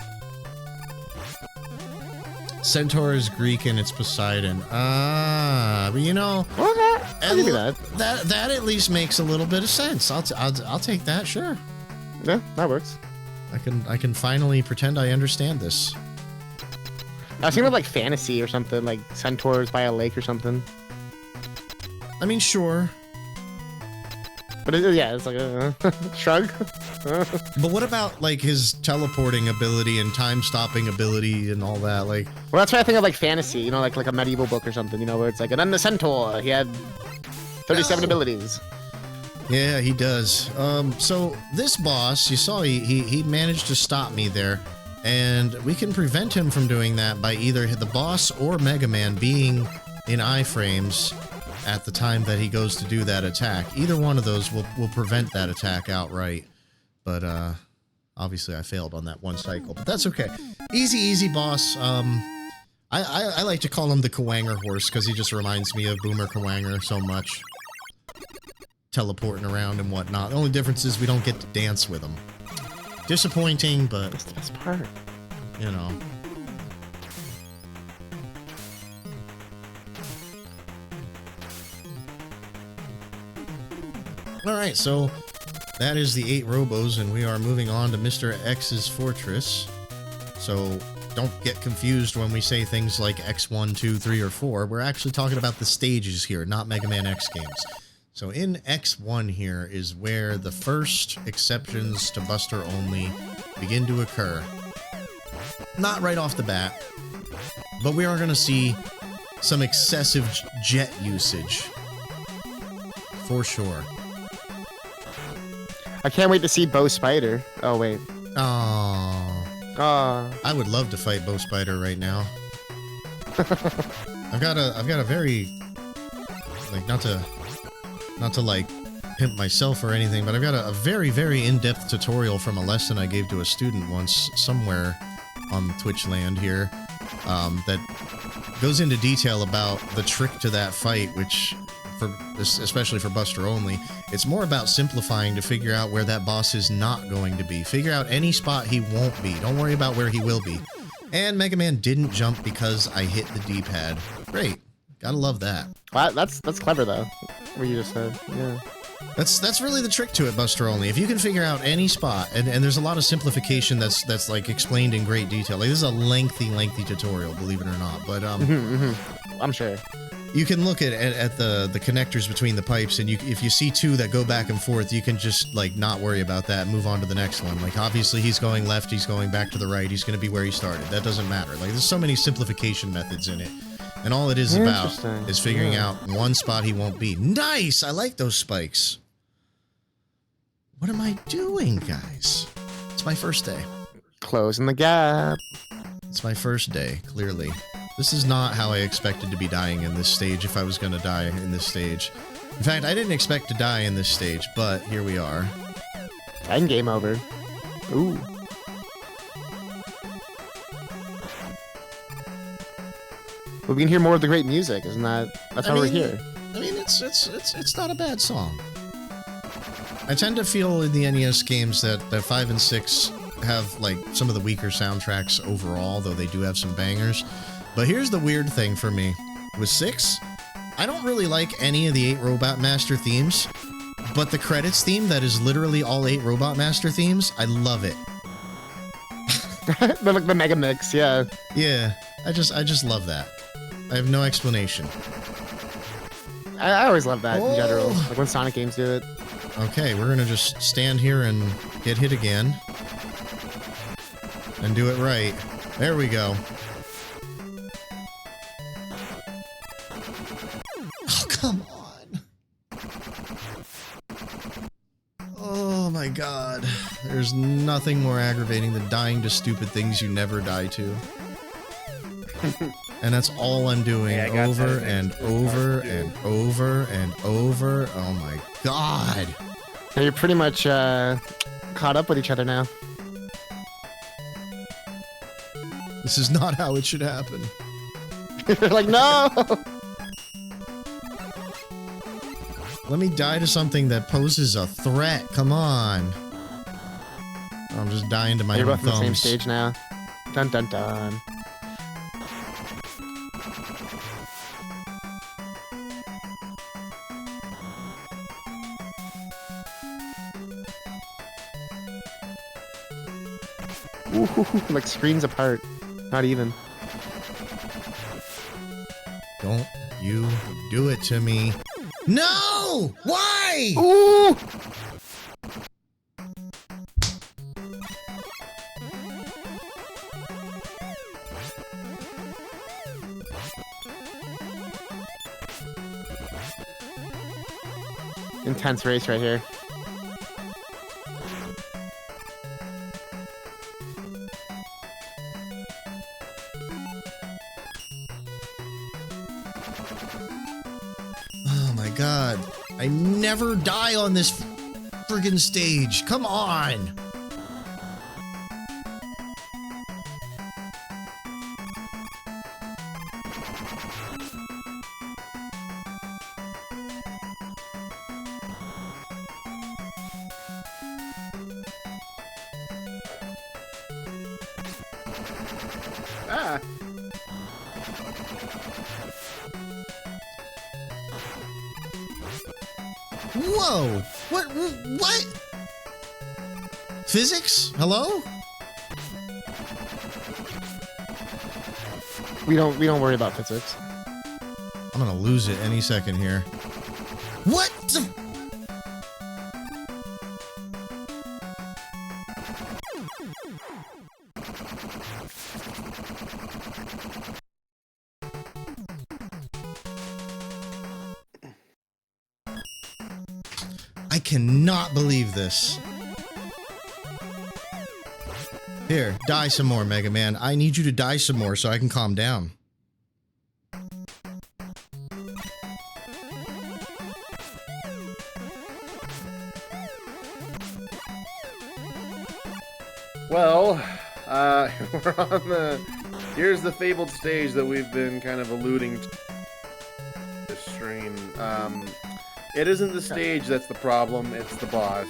Centaur is Greek and it's Poseidon. But you know, Okay, I'll give you that. That at least makes a little bit of sense. I'll take that. Sure. Yeah, that works. I can finally pretend I understand this. I was thinking of like fantasy or something, like centaurs by a lake or something. I mean, sure. But yeah, it's like a shrug. But what about like his teleporting ability and time stopping ability and all that? Like, Well, that's why I think of like fantasy, you know, like a medieval book or something, you know, where it's like, and then the centaur, he had 37 abilities. yeah, he does. So this boss, you saw he managed to stop me there, and we can prevent him from doing that by either the boss or Mega Man being in iframes at the time that he goes to do that attack. Either one of those will prevent that attack outright. But obviously I failed on that one cycle, but that's okay. Easy boss. I like to call him the Kawanger horse because he just reminds me of Boomer Kawanger so much. Teleporting around and whatnot. The only difference is we don't get to dance with him. Disappointing, but That's the best part. you know. Alright, so that is the 8 Robos, and we are moving on to Mr. X's Fortress. So don't get confused when we say things like X1, 2, 3, or 4. We're actually talking about the stages here, not Mega Man X games. So in X1 here is where the first exceptions to Buster Only begin to occur. Not right off the bat, but we are going to see some excessive jet usage. For sure. I can't wait to see Bo Spider. Oh, wait. Oh, I would love to fight Bo Spider right now. I've got a very, like, not to like pimp myself or anything, but I've got a very, very in-depth tutorial from a lesson I gave to a student once somewhere on Twitch land here, that goes into detail about the trick to that fight, which, especially for Buster Only, it's more about simplifying to figure out where that boss is not going to be. Figure out any spot he won't be. Don't worry about where he will be. And Mega Man didn't jump because I hit the D-pad. Great. Gotta love that. Wow, that's clever, though, what you just said. Yeah. That's really the trick to it, Buster Only. If you can figure out any spot, and there's a lot of simplification that's like explained in great detail. Like, this is a lengthy tutorial, believe it or not. But I'm sure. you can look at the connectors between the pipes, and if you see two that go back and forth, you can just like not worry about that and move on to the next one. Like, obviously he's going left, he's going back to the right, he's going to be where he started. That doesn't matter. Like, there's so many simplification methods in it. And all it is about is figuring out one spot he won't be. Nice! I like those spikes. What am I doing, guys? It's my first day. Closing the gap. It's my first day, clearly. This is not how I expected to be dying in this stage if I was going to die in this stage. In fact, I didn't expect to die in this stage, but here we are. And game over. Ooh. But we can hear more of the great music, isn't that? That's why we're here. I mean, it's not a bad song. I tend to feel in the NES games that 5 and 6 have like some of the weaker soundtracks overall, though they do have some bangers. But here's the weird thing for me. With 6, I don't really like any of the 8 Robot Master themes, but the credits theme that is literally all 8 Robot Master themes, I love it. They're like the Mega Mix, yeah. Yeah, I just love that. I have no explanation. I always love that in general. Oh. Like when Sonic games do it. Okay, we're gonna just stand here and get hit again. And do it right. There we go. Oh, come on. Oh my god. There's nothing more aggravating than dying to stupid things you never die to. And that's all I'm doing over and over and over and over. Oh my god. Now you're pretty much caught up with each other now. This is not how it should happen. You're like, no! Let me die to something that poses a threat. Come on. I'm just dying to my You're own both on the same thumbs. stage now. Dun dun dun. Ooh, like screens apart. Not even. Don't you do it to me. No! Why? Ooh! Intense race right here. Oh my god. I never die on this friggin' stage. Come on. Ah. Whoa! What? Physics? Hello? We don't worry about physics. I'm gonna lose it any second here. What the? I cannot believe this. Here, die some more, Mega Man. I need you to die some more so I can calm down. Well, we're on the... Here's the fabled stage that we've been kind of alluding to this stream. It isn't the stage that's the problem, it's the boss.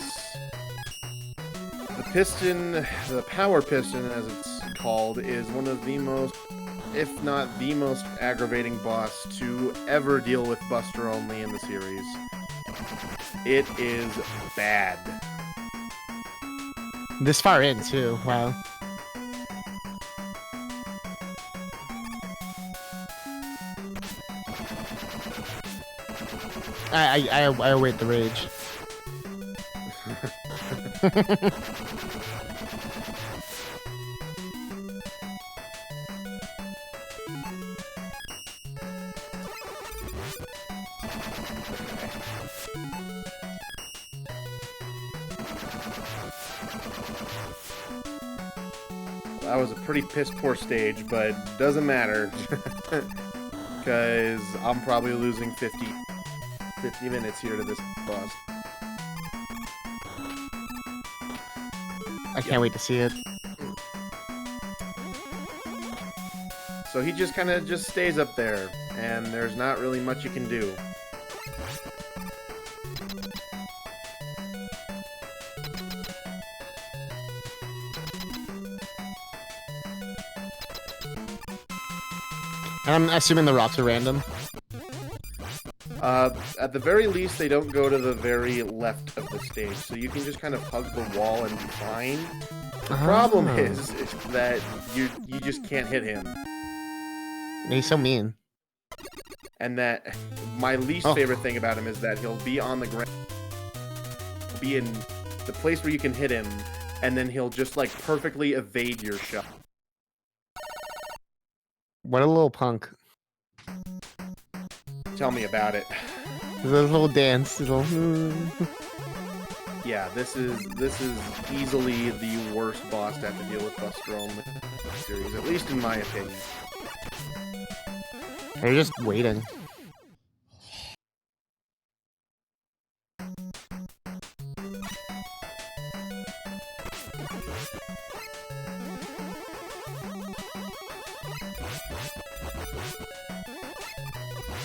The piston, the power piston as it's called, is one of the most, if not the most aggravating boss to ever deal with Buster Only in the series. It is bad. This far in too. Wow. I await the rage. That was a pretty piss-poor stage, but doesn't matter. Because I'm probably losing 50 minutes here to this boss. I can't wait to see it. So he just kind of just stays up there, and there's not really much you can do. And I'm assuming the rocks are random. At the very least, they don't go to the very left of the stage, so you can just kind of hug the wall and be fine. The problem is that you just can't hit him. He's so mean. And that my least favorite thing about him is that he'll be on the ground, be in the place where you can hit him, and then he'll just like perfectly evade your shot. What a little punk. Tell me about it. There's a little dance. Little... Yeah, this is easily the worst boss to have to deal with Buster Only series, at least in my opinion. They're just waiting.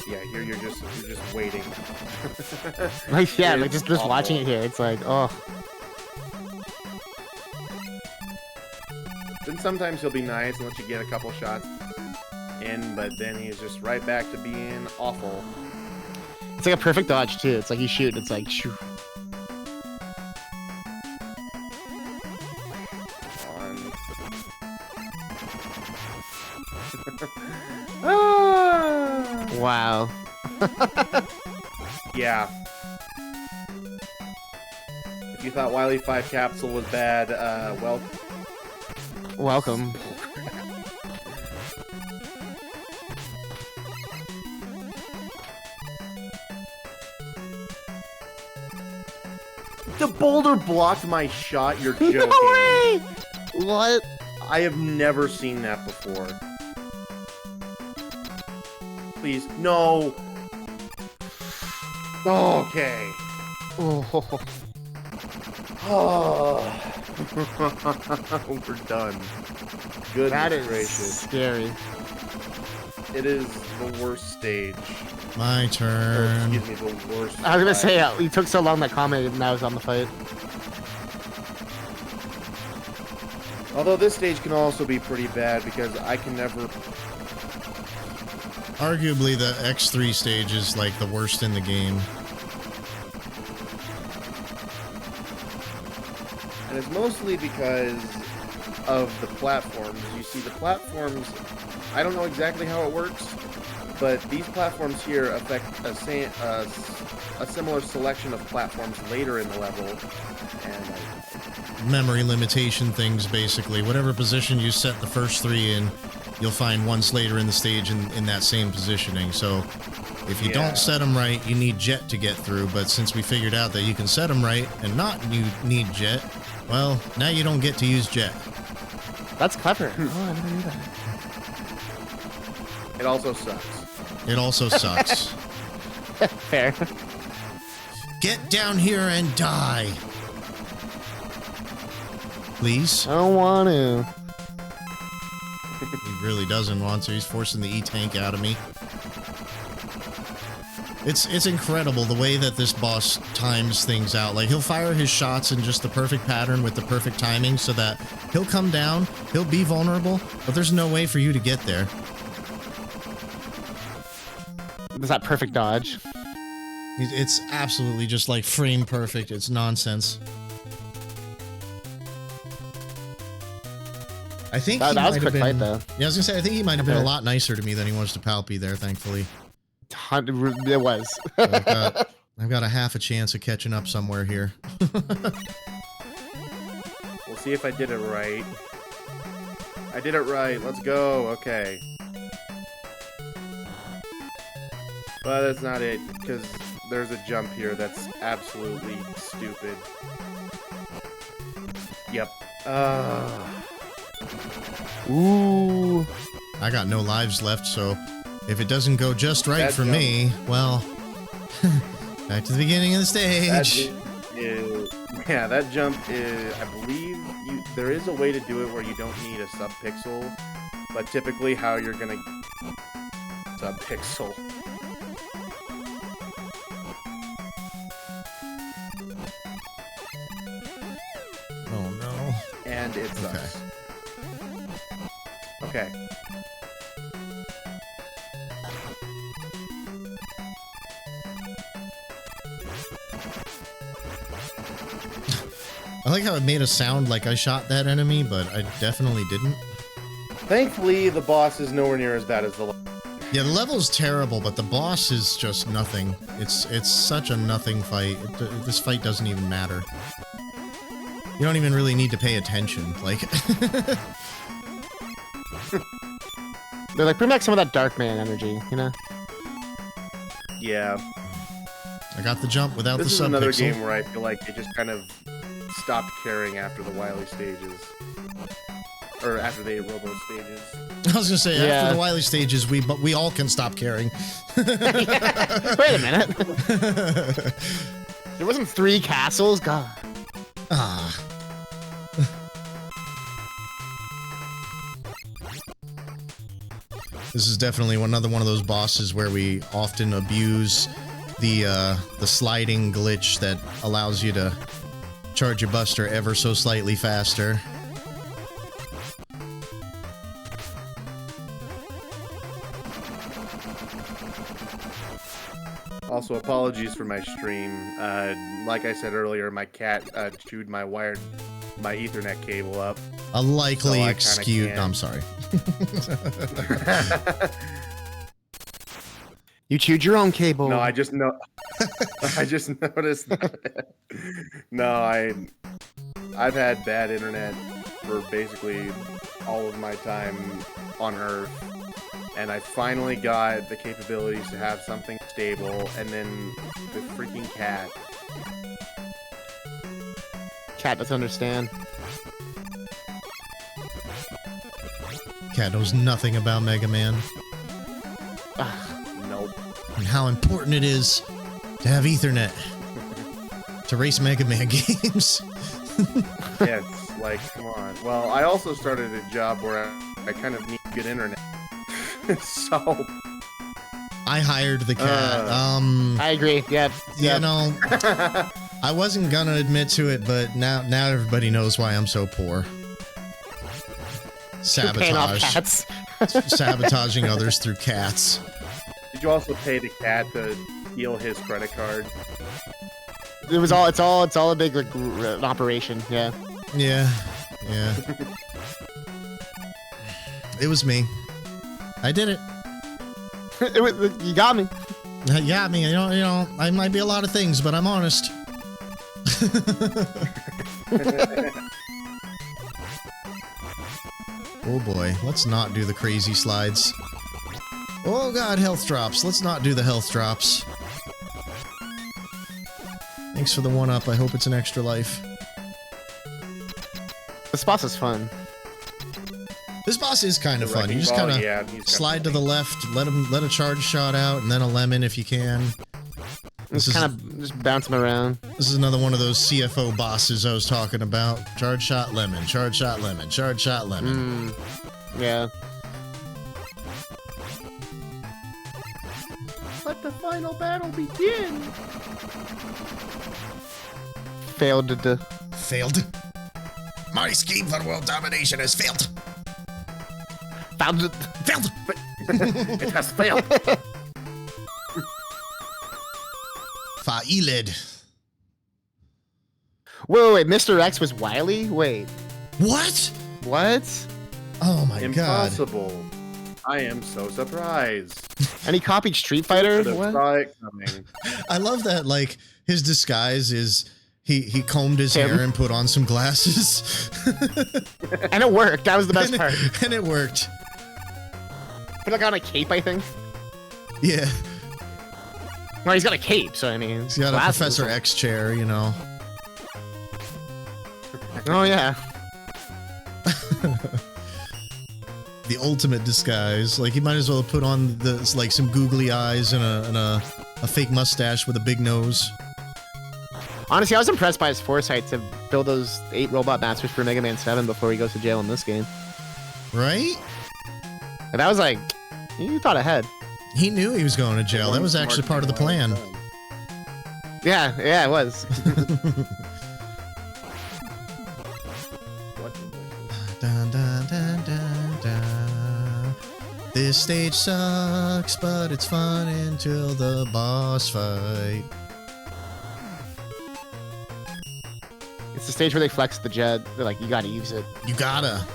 Yeah, here you're just waiting. Like, yeah, like just watching it here, it's like, oh. Then sometimes he'll be nice and let you get a couple shots in, but then he's just right back to being awful. It's like a perfect dodge too. It's like you shoot, it's like shoo. Wow. Yeah. If you thought Wily 5 Capsule was bad, well... Welcome. The boulder blocked my shot, you're joking. No way! What? I have never seen that before. Please, no! Okay. Oh. We're done. Goodness That is gracious. scary. It is the worst stage. My Or, turn. excuse me, the worst. I was gonna say, fight. you took so long that comment, and now it's on the fight. Although this stage can also be pretty bad because I can never... Arguably, the X3 stage is like the worst in the game. And it's mostly because of the platforms. You see, the platforms, I don't know exactly how it works, but these platforms here affect a similar selection of platforms later in the level. And Memory limitation things, basically. Whatever position you set the first three in, you'll find once later in the stage in that same positioning. So if you don't set them right, you need Jet to get through. But since we figured out that you can set them right and not need Jet, well, now you don't get to use Jet. That's clever. Oh, I never knew that. it also sucks. It also sucks. Fair. Get down here and die. Please. I don't want to. He really doesn't want to. He's forcing the E-Tank out of me. It's incredible the way that this boss times things out. Like, he'll fire his shots in just the perfect pattern with the perfect timing so that he'll come down, he'll be vulnerable, but there's no way for you to get there. Is that perfect dodge? It's absolutely just like frame perfect. It's nonsense. I think That he was a might have quick been, fight, though. Yeah, I was gonna say I think he might have been a Okay. lot nicer to me than he was to Palpy there, thankfully. It was. So I've got a half a chance of catching up somewhere here. We'll see if I did it right. I did it right. Let's go. Okay. But that's not it, because there's a jump here that's absolutely stupid. Yep. Ooh. I got no lives left, so if it doesn't go just right That for jump. me, well, back to the beginning of the That stage. yeah, that jump is, I believe, there is a way to do it where you don't need a sub-pixel, but typically how you're gonna sub-pixel. Oh no. And it sucks. Okay. I like how it made a sound like I shot that enemy, but I definitely didn't. Thankfully, the boss is nowhere near as bad as the last. Yeah, the level's terrible, but the boss is just nothing. It's such a nothing fight. This fight doesn't even matter. You don't even really need to pay attention. Like, They're like, bring back some of that Darkman energy, you know? Yeah. I got the jump without This the is sub another pixel. game where I feel like they just kind of stopped caring after the Wily stages. Or after the Robo stages. I was gonna say Yeah. after the Wily stages, we all can stop caring. Wait a minute. There wasn't 3 castles? God. Ah. This is definitely another one of those bosses where we often abuse the sliding glitch that allows you to charge your buster ever so slightly faster. Also, apologies for my stream. Like I said earlier, my cat chewed my Ethernet cable up. A likely So I kinda excuse. can't. No, I'm sorry. You chewed your own cable. No, I just know. I just noticed. No, I've had bad internet for basically all of my time on Earth, and I finally got the capabilities to have something stable, and then the freaking cat. Cat doesn't understand. Cat knows nothing about Mega Man Nope. and how important it is to have Ethernet to race Mega Man games. Yeah, it's like, come on. Well, I also started a job where I kind of need good internet. So. I hired the cat. I agree. Yeah. You know, I wasn't gonna admit to it, but now everybody knows why I'm so poor. You're paying off Sabotage. cats. Sabotaging others through cats. Did you also pay the cat to steal his credit card? It's all a big like an operation. Yeah. Yeah. Yeah. It was me. I did it. You got me. You got me. You know, I might be a lot of things, but I'm honest. Oh boy, let's not do the crazy slides. Oh god, health drops. Let's not do the health drops. Thanks for the 1-up. I hope it's an extra life. This boss is fun. This boss is kind of The fun. You wrecking just ball? kind of Yeah, he's kinda slide to funny. the left, let a charge shot out, and then a lemon if you can. This Just is kind of just bounce him around. this is another one of those CFO bosses I was talking about. Charge shot lemon, charge shot lemon, charge shot lemon. Yeah. Let the final battle begin. Failed to. Failed. My scheme for world domination has failed. Found it. Failed. It has failed. Failed. Wait, Mr. X was Wily? Wait. What? What? Oh my god. Impossible. I am so surprised. And he copied Street Fighter? Could've What? saw it coming. I love that, like, his disguise is he combed his Him. hair and put on some glasses. And it worked. That was the best part. And it worked. Put like on a cape, I think. Yeah. Well, he's got a cape, so I mean. He's got a glasses. Professor X chair, you know. Oh yeah. The ultimate disguise. Like, he might as well put on like some googly eyes and a fake mustache with a big nose. Honestly, I was impressed by his foresight to build those 8 robot masters for Mega Man 7 before he goes to jail in this game. Right? And that was like, you thought ahead. He knew he was going to jail. That was actually part of the plan. Yeah, it was. Dun, dun, dun, dun, dun. This stage sucks, but it's fun until the boss fight. It's the stage where they flex the jet. They're like, you gotta use it. You gotta.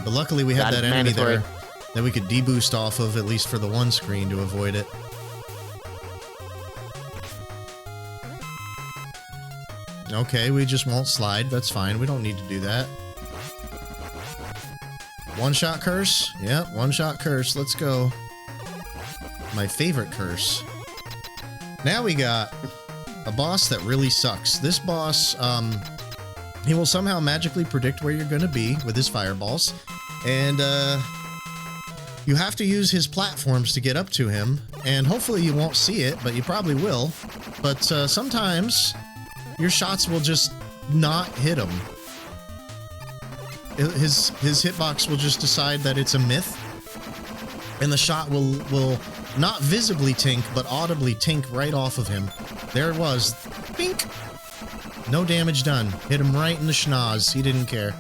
But luckily we have Got that it, enemy mandatory. there. that we could deboost off of, at least for the one screen, to avoid it. Okay, we just won't slide. That's fine. We don't need to do that. One-shot curse? Yep, one-shot curse. Let's go. My favorite curse. Now we got a boss that really sucks. This boss, he will somehow magically predict where you're going to be with his fireballs. And, you have to use his platforms to get up to him. And hopefully you won't see it, but you probably will. But, sometimes your shots will just not hit him. His hitbox will just decide that it's a myth, and the shot will not visibly tink, but audibly tink right off of him. There it was. Bink! No damage done. Hit him right in the schnoz. He didn't care.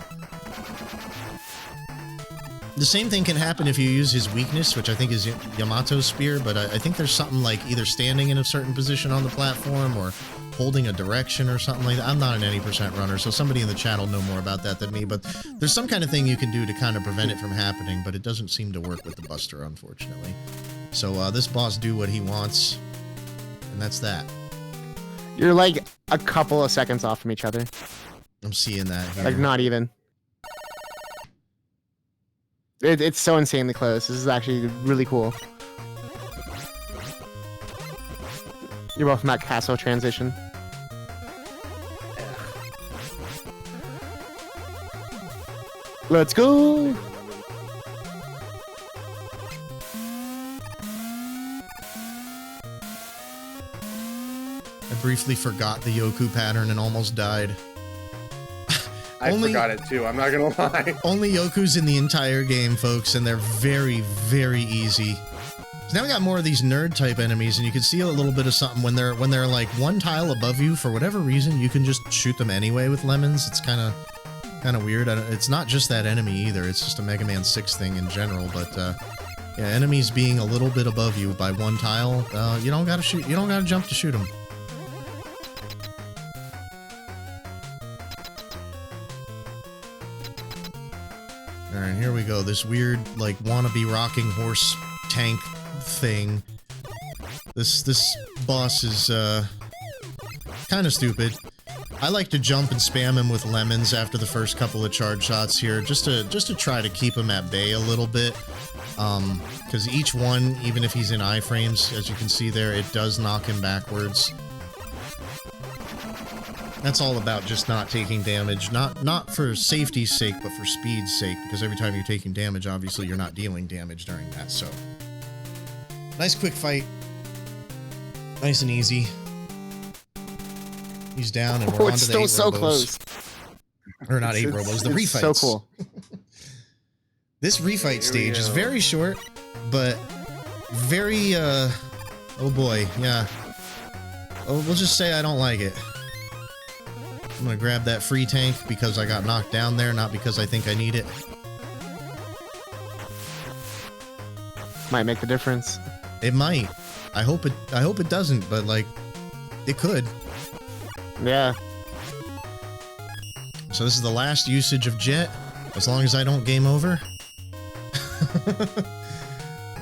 The same thing can happen if you use his weakness, which I think is Yamato's Spear, but I think there's something like either standing in a certain position on the platform or holding a direction or something like that. I'm not an any percent runner, so somebody in the chat will know more about that than me, but there's some kind of thing you can do to kind of prevent it from happening, but it doesn't seem to work with the Buster, unfortunately. So this boss do what he wants, and that's that. You're like a couple of seconds off from each other. I'm seeing that here. Like, not even. It's so insanely close. This is actually really cool. You're both from that castle transition. Let's go! I briefly forgot the Yoku pattern and almost died. I forgot it too, I'm not gonna lie. Only Yokus in the entire game, folks, and they're very, very easy. So now we got more of these nerd type enemies, and you can see a little bit of something when they're like one tile above you. For whatever reason, you can just shoot them anyway with lemons. It's kind of weird. It's not just that enemy either. It's just a Mega Man 6 thing in general. But yeah, enemies being a little bit above you by one tile, you don't gotta shoot. You don't gotta jump to shoot them. All right, here we go. This weird, like, wannabe rocking horse tank thing. This boss is kind of stupid. I like to jump and spam him with lemons after the first couple of charge shots here, just to try to keep him at bay a little bit. Because each one, even if he's in iframes, as you can see there, it does knock him backwards. That's all about just not taking damage, not for safety's sake, but for speed's sake, because every time you're taking damage, obviously you're not dealing damage during that, so. Nice quick fight. Nice and easy. He's down, and we're on to the 8 It's still so robos. close. Or not 8 robos, the refights. So cool. This refight stage is very short, but very, oh boy, yeah. Oh, we'll just say I don't like it. I'm gonna grab that free tank because I got knocked down there, not because I think I need it. Might make the difference. It might. I hope it doesn't, but like, it could. Yeah. So this is the last usage of Jet. As long as I don't game over.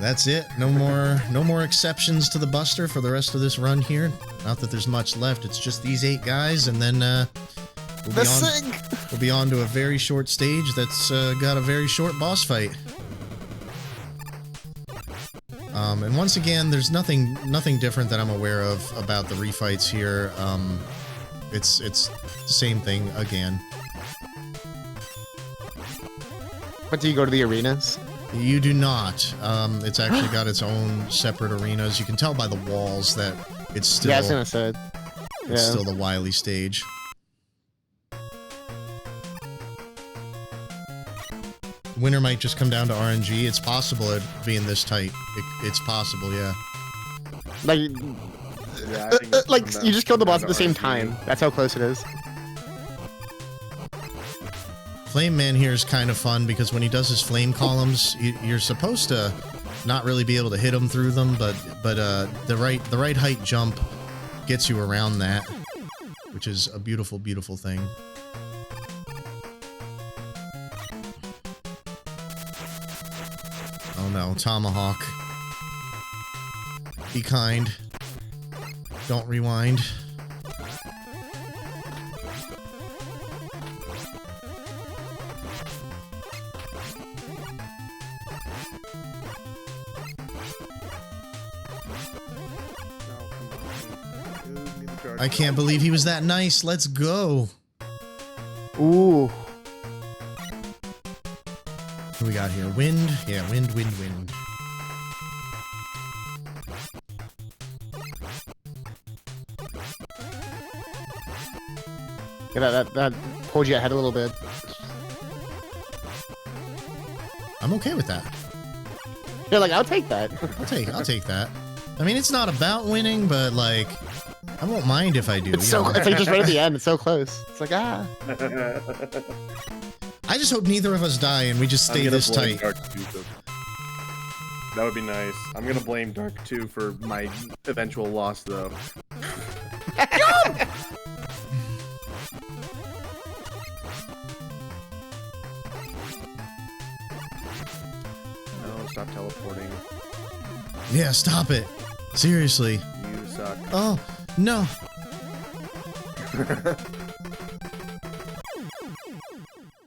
That's it. No more exceptions to the Buster for the rest of this run here. Not that there's much left. It's just these 8 guys, and then we'll be on to a very short stage that's got a very short boss fight. And once again, there's nothing different that I'm aware of about the refights here. It's the same thing again. But do you go to the arenas? You do not. It's actually got its own separate arenas. You can tell by the walls that it's still. Yeah, I was gonna say. It's still the Wily stage. Winner might just come down to RNG. It's possible it being this tight. It's possible, yeah. Like, Yeah, I think like you just killed the boss down at the to same RNG. time. That's how close it is. Flame Man here is kind of fun because when he does his flame columns, you're supposed to not really be able to hit him through them, but the right height jump gets you around that, which is a beautiful, beautiful thing. Oh no. Tomahawk. Be kind. Don't rewind. I can't believe he was that nice. Let's go. Ooh. What do we got here? Wind? Yeah, wind, wind, wind. Yeah, that pulled you ahead a little bit. I'm okay with that. You're like, I'll take that. I'll take that. I mean, it's not about winning, but like, I won't mind if I do. It's so, it's like just right at the end. It's so close. It's like, I just hope neither of us die and we just stay this tight. That would be nice. I'm gonna blame Dark 2 for my eventual loss, though. No, stop teleporting. Yeah, stop it. Seriously. You suck. Oh, no.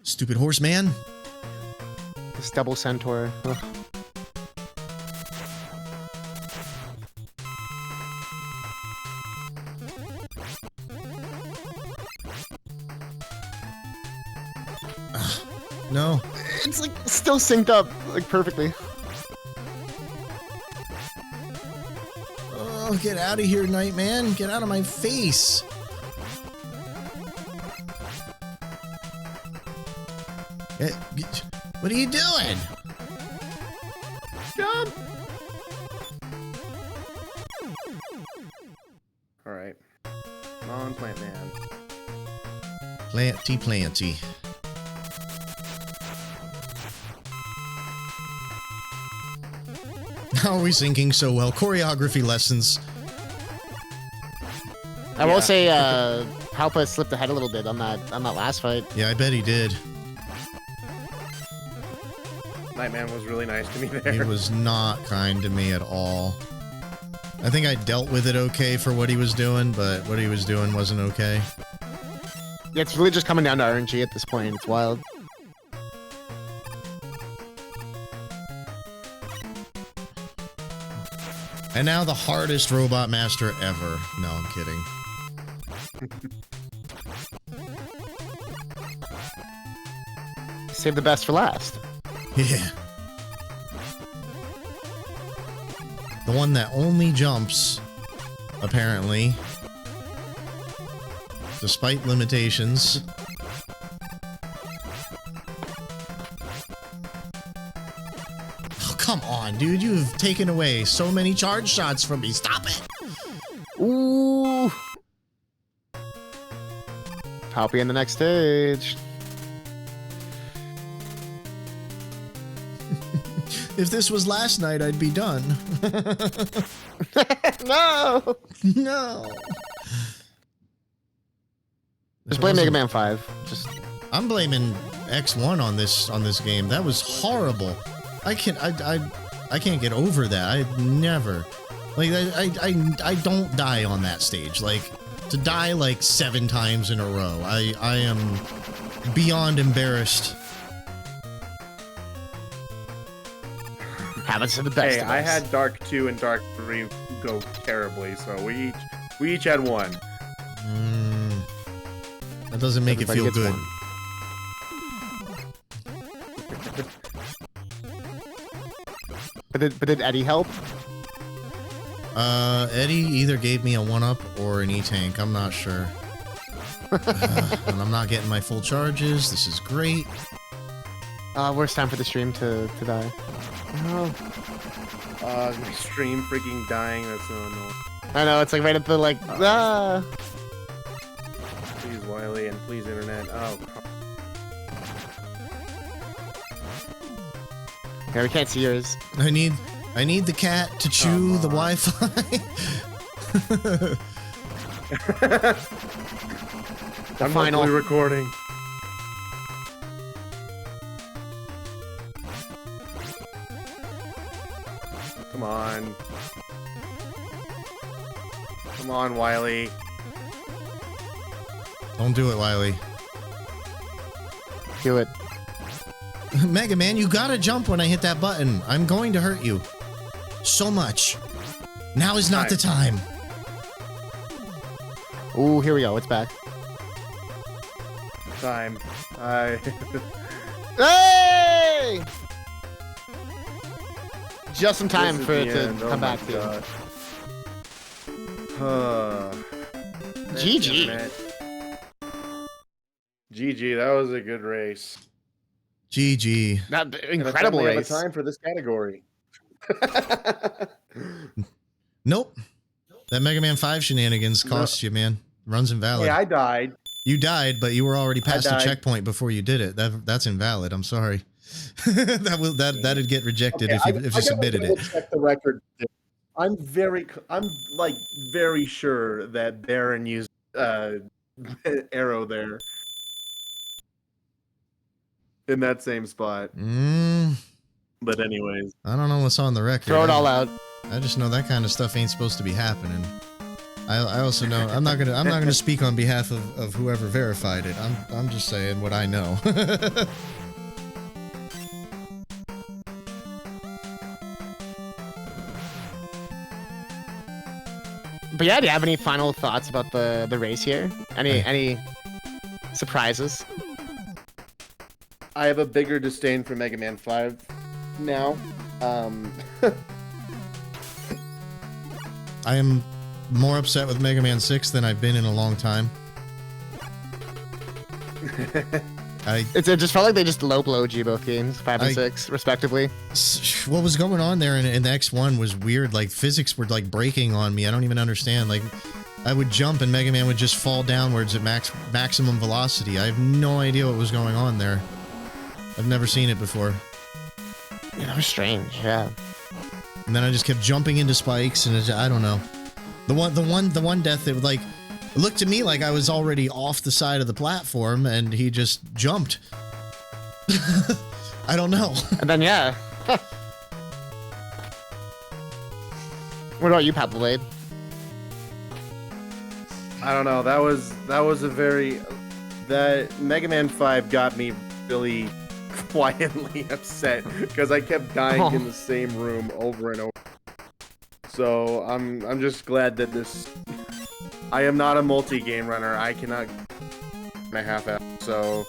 Stupid horseman. This double centaur. Ugh. No. It's like still synced up like perfectly. Oh, get out of here, Nightman. Get out of my face. What are you doing? Jump! Alright. Come on, Plant Man. Planty, planty. How are we syncing so well? Choreography lessons. I will say, Palpa slipped ahead a little bit on that last fight. Yeah, I bet he did. Nightman was really nice to me there. He was not kind to me at all. I think I dealt with it okay for what he was doing, but what he was doing wasn't okay. Yeah, it's really just coming down to RNG at this point. It's wild. And now the hardest robot master ever. No, I'm kidding. Save the best for last. Yeah. The one that only jumps, apparently. Despite limitations. Oh, come on, dude. You've taken away so many charge shots from me. Stop it! Ooh. Palpy in the next stage. If this was last night, I'd be done. No! No. Just blame Mega Man 5. Just I'm blaming X1 on this game. That was horrible. I can't get over that. I never. Like I don't die on that stage. Like to die like 7 times in a row. I am beyond embarrassed. habits are the best. Hey, of I us. had Dark 2 and Dark 3 go terribly, so we each had one. That doesn't make Everybody it feel gets good. one. But did Eddie help? Eddie either gave me a 1-up or an E-tank. I'm not sure. And I'm not getting my full charges. This is great. Worst time for the stream to die. No. My stream freaking dying. That's so annoying. I know, it's like right at the like. Please, Wiley, and please, internet. Oh. Yeah, we can't see yours. I need the cat to chew the Wi-Fi. I'm final hopefully recording. Come on. Come on, Wily. Don't do it, Wily. Do it. Mega Man, you gotta jump when I hit that button. I'm going to hurt you. So much. Now is not the time. Ooh, here we go. It's back. Time. Hey! Just in time This for is it the to end. come Oh back my to you. God. GG. Damn it. GG, that was a good race. GG. That And I incredible finally have a race. time for this category. Nope. That Mega Man 5 shenanigans cost you, man. Run's invalid. Yeah, I died. You died, but you were already past the died. checkpoint before you did it. That's invalid. I'm sorry. That'd get rejected Okay, if you submitted I gotta it. check the record. I'm like very sure that Baron used arrow there in that same spot. But anyways, I don't know what's on the record. Throw it all out. I just know that kind of stuff ain't supposed to be happening. I also know I'm not gonna speak on behalf of whoever verified it. I'm just saying what I know. But yeah, do you have any final thoughts about the race here? Any surprises? I have a bigger disdain for Mega Man 5 now. I am more upset with Mega Man 6 than I've been in a long time. It just felt like they just low-blowed you both games, 5 and 6, respectively. What was going on there in the X1 was weird. Like, physics were, like, breaking on me. I don't even understand. Like, I would jump and Mega Man would just fall downwards at maximum velocity. I have no idea what was going on there. I've never seen it before. Yeah, that was strange, yeah. And then I just kept jumping into spikes, and I don't know. The one death that, like, it looked to me like I was already off the side of the platform, and he just jumped. I don't know. And then, yeah. What about you, Palpiblade? I don't know. That was a very that Mega Man 5 got me really quietly upset because I kept dying in the same room over and over. So I'm just glad that this. I am not a multi-game runner. I cannot my half out. So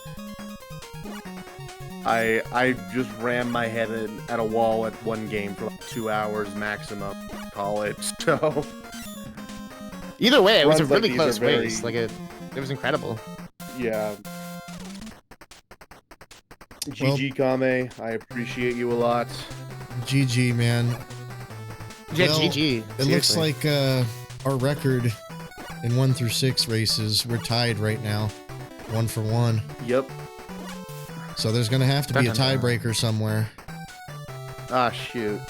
I just rammed my head at a wall at one game for like 2 hours maximum. Call it. So Either way, it was a Runs like really these close are very- race. Like, it was incredible. yeah. GG Kame, I appreciate you a lot. GG, man. Yeah, Well, GG. It looks seriously. like our record in 1 through 6 races, we're tied right now, 1 for 1. Yep. So there's gonna have to be a Dun-dun-dun. tiebreaker somewhere. Ah, shoot.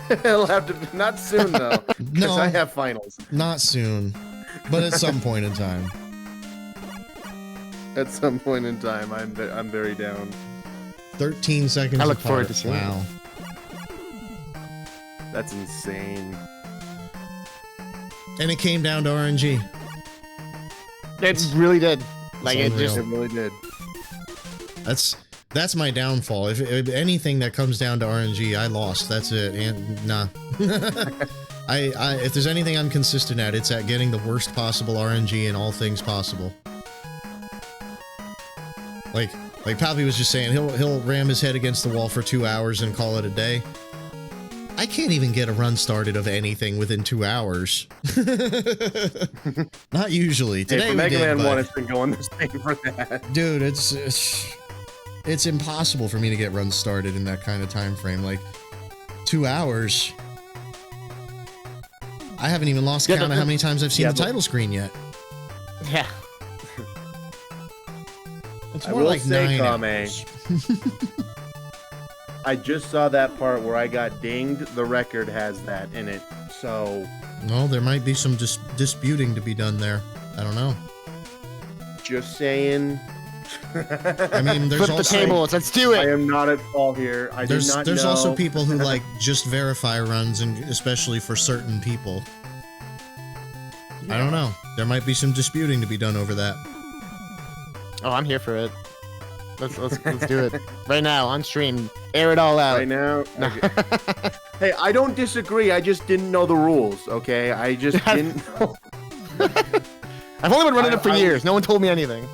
It'll have to be not soon though, because No. I have finals. Not soon, but at some point in time. At some point in time, I'm very down. 13 seconds. I look apart. forward to seeing it. Wow. That's insane. And it came down to RNG. It really did. Like, it unreal. just. It really did. That's my downfall. If anything that comes down to RNG, I lost. That's it. And nah. If there's anything I'm consistent at, it's at getting the worst possible RNG in all things possible. Like Palpy was just saying, he'll ram his head against the wall for 2 hours and call it a day. I can't even get a run started of anything within 2 hours. Not usually. Hey, Today for we Mega did, Man but- 1, it's been going the same for that. Dude, it's impossible for me to get runs started in that kind of time frame. Like 2 hours. I haven't even lost Yeah, count of how many times I've seen yeah, the but- title screen yet. Yeah. It's I more will like say, 9 Kame, hours. I just saw that part where I got dinged. The record has that in it. So, No, there might be some disputing to be done there. I don't know. just saying. I mean, there's Flip the also tables. Let's do I it. am not at fault here. I did not there's know. also people who like just verify runs, and especially for certain people. I don't know. There might be some disputing to be done over that. Oh, I'm here for it. Let's do it right now on stream. Air it all out. Right now. Okay. Hey, I don't disagree. I just didn't know the rules. Okay, I just didn't know. I've only been running it for years. No one told me anything.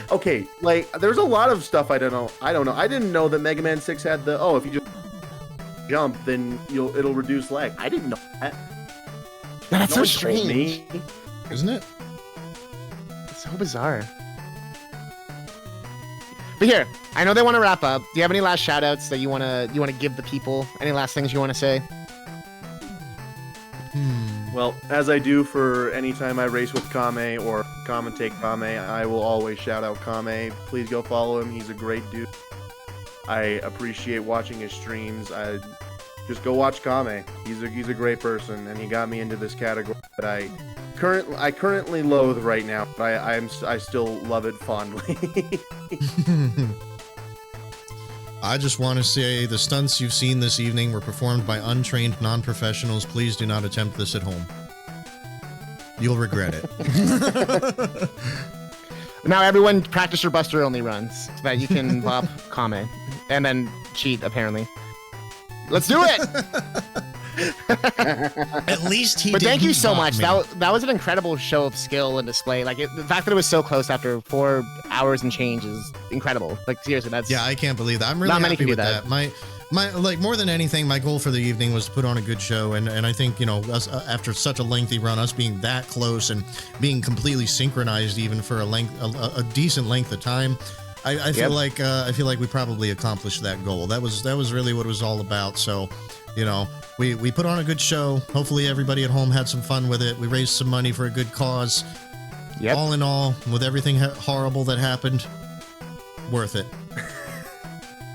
Okay, like there's a lot of stuff I don't know. I didn't know that Mega Man 6 had the if you just jump, then it'll reduce lag. I didn't know that. That's No so one told strange. me. Isn't it? It's so bizarre. But here, I know they want to wrap up. Do you have any last shout outs that you wanna give the people? Any last things you wanna say? Well, as I do for any time I race with Kame or commentate Kame, I will always shout out Kame. Please go follow him. He's a great dude. I appreciate watching his streams. Just go watch Kame. He's a great person, and he got me into this category that I currently loathe right now, but I still love it fondly. I just want to say the stunts you've seen this evening were performed by untrained non-professionals. Please do not attempt this at home. You'll regret it. Now everyone practice your Buster only runs so that you can bop Kame and then cheat apparently. Let's do it. At least he. But thank you so bop much. me. That was an incredible show of skill and display. Like the fact that it was so close after 4 hours and change is incredible. Like seriously, that's Yeah, I can't believe that. I'm really Not many happy can do with that. that. My like more than anything, my goal for the evening was to put on a good show, and I think us after such a lengthy run, us being that close and being completely synchronized even for a decent length of time. I feel like we probably accomplished that goal. That was really what it was all about. So, we put on a good show. Hopefully everybody at home had some fun with it. We raised some money for a good cause. Yep. All in all, with everything horrible that happened, worth it.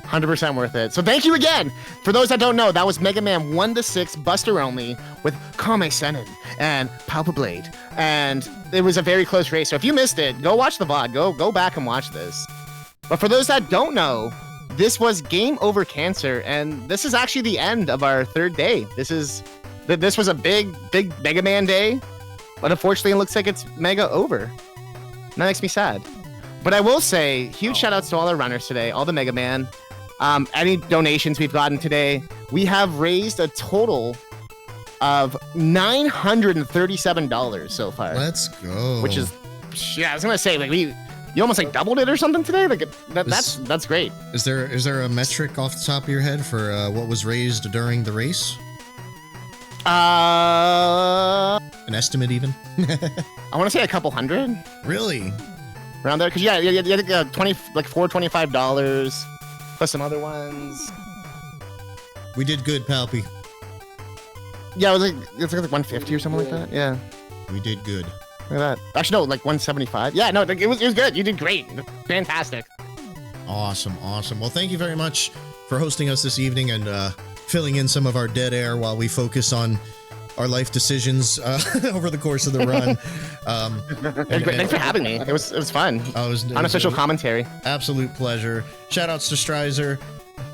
100% worth it. So thank you again. For those that don't know, that was Mega Man 1-6 Buster only with Kammesennin and Palpiblade. And it was a very close race. So if you missed it, go watch the VOD. Go back and watch this. But for those that don't know, this was Game Over Cancer, and this is actually the end of our 3rd day. This was a big Mega Man day, but unfortunately it looks like it's Mega over. And that makes me sad. But I will say, huge shout outs to all our runners today, all the Mega Man. Any donations we've gotten today, we have raised a total of $937 so far. Let's go. Which is, I was gonna say, like you almost like doubled it or something today. Like that's great. Is there a metric off the top of your head for what was raised during the race? An estimate even? I want to say a couple hundred Really? around there. Cause yeah, $425 plus some other ones. We did good, Palpy. Yeah, it was like 150 or something like that. Yeah, We did good. look at that. Actually, no, like 175. Yeah, no, it was good. You did great. Fantastic. Awesome. Well, thank you very much for hosting us this evening and filling in some of our dead air while we focus on our life decisions over the course of the run. Thanks for having me. It was fun. It was Unofficial commentary. absolute pleasure. Shout outs to Strizer,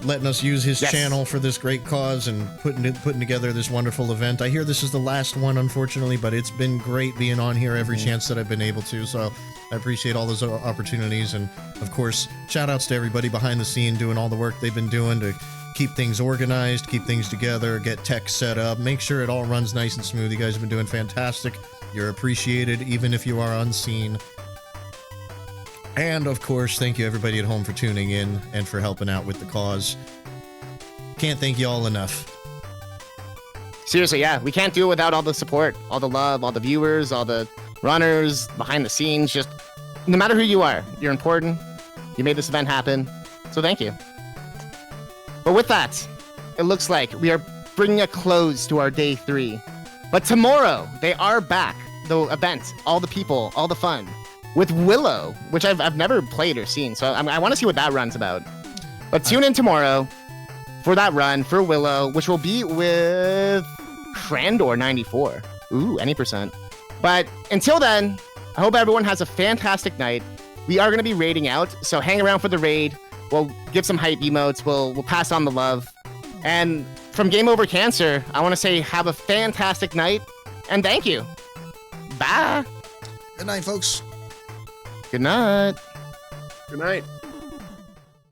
letting us use his channel for this great cause and putting together this wonderful event. I hear this is the last one, unfortunately, but it's been great being on here every chance that I've been able to. So I appreciate all those opportunities. And of course, shout outs to everybody behind the scene doing all the work they've been doing to keep things organized, keep things together, get tech set up, make sure it all runs nice and smooth. You guys have been doing fantastic. You're appreciated, even if you are unseen. And of course, thank you everybody at home for tuning in and for helping out with the cause. Can't thank you all enough. Seriously, yeah, we can't do it without all the support, all the love, all the viewers, all the runners behind the scenes. Just no matter who you are, you're important. You made this event happen. So thank you. But with that, it looks like we are bringing a close to our day 3. But tomorrow, they are back. The event, all the people, all the fun. With Willow, which I've never played or seen. So I want to see what that run's about. But tune in tomorrow for that run for Willow, which will be with Crandor 94. Ooh, any percent. But until then, I hope everyone has a fantastic night. We are going to be raiding out, so hang around for the raid. We'll give some hype emotes. We'll pass on the love. And from Game Over Cancer, I want to say have a fantastic night, and thank you. Bye. Good night, folks. Good night. Good night.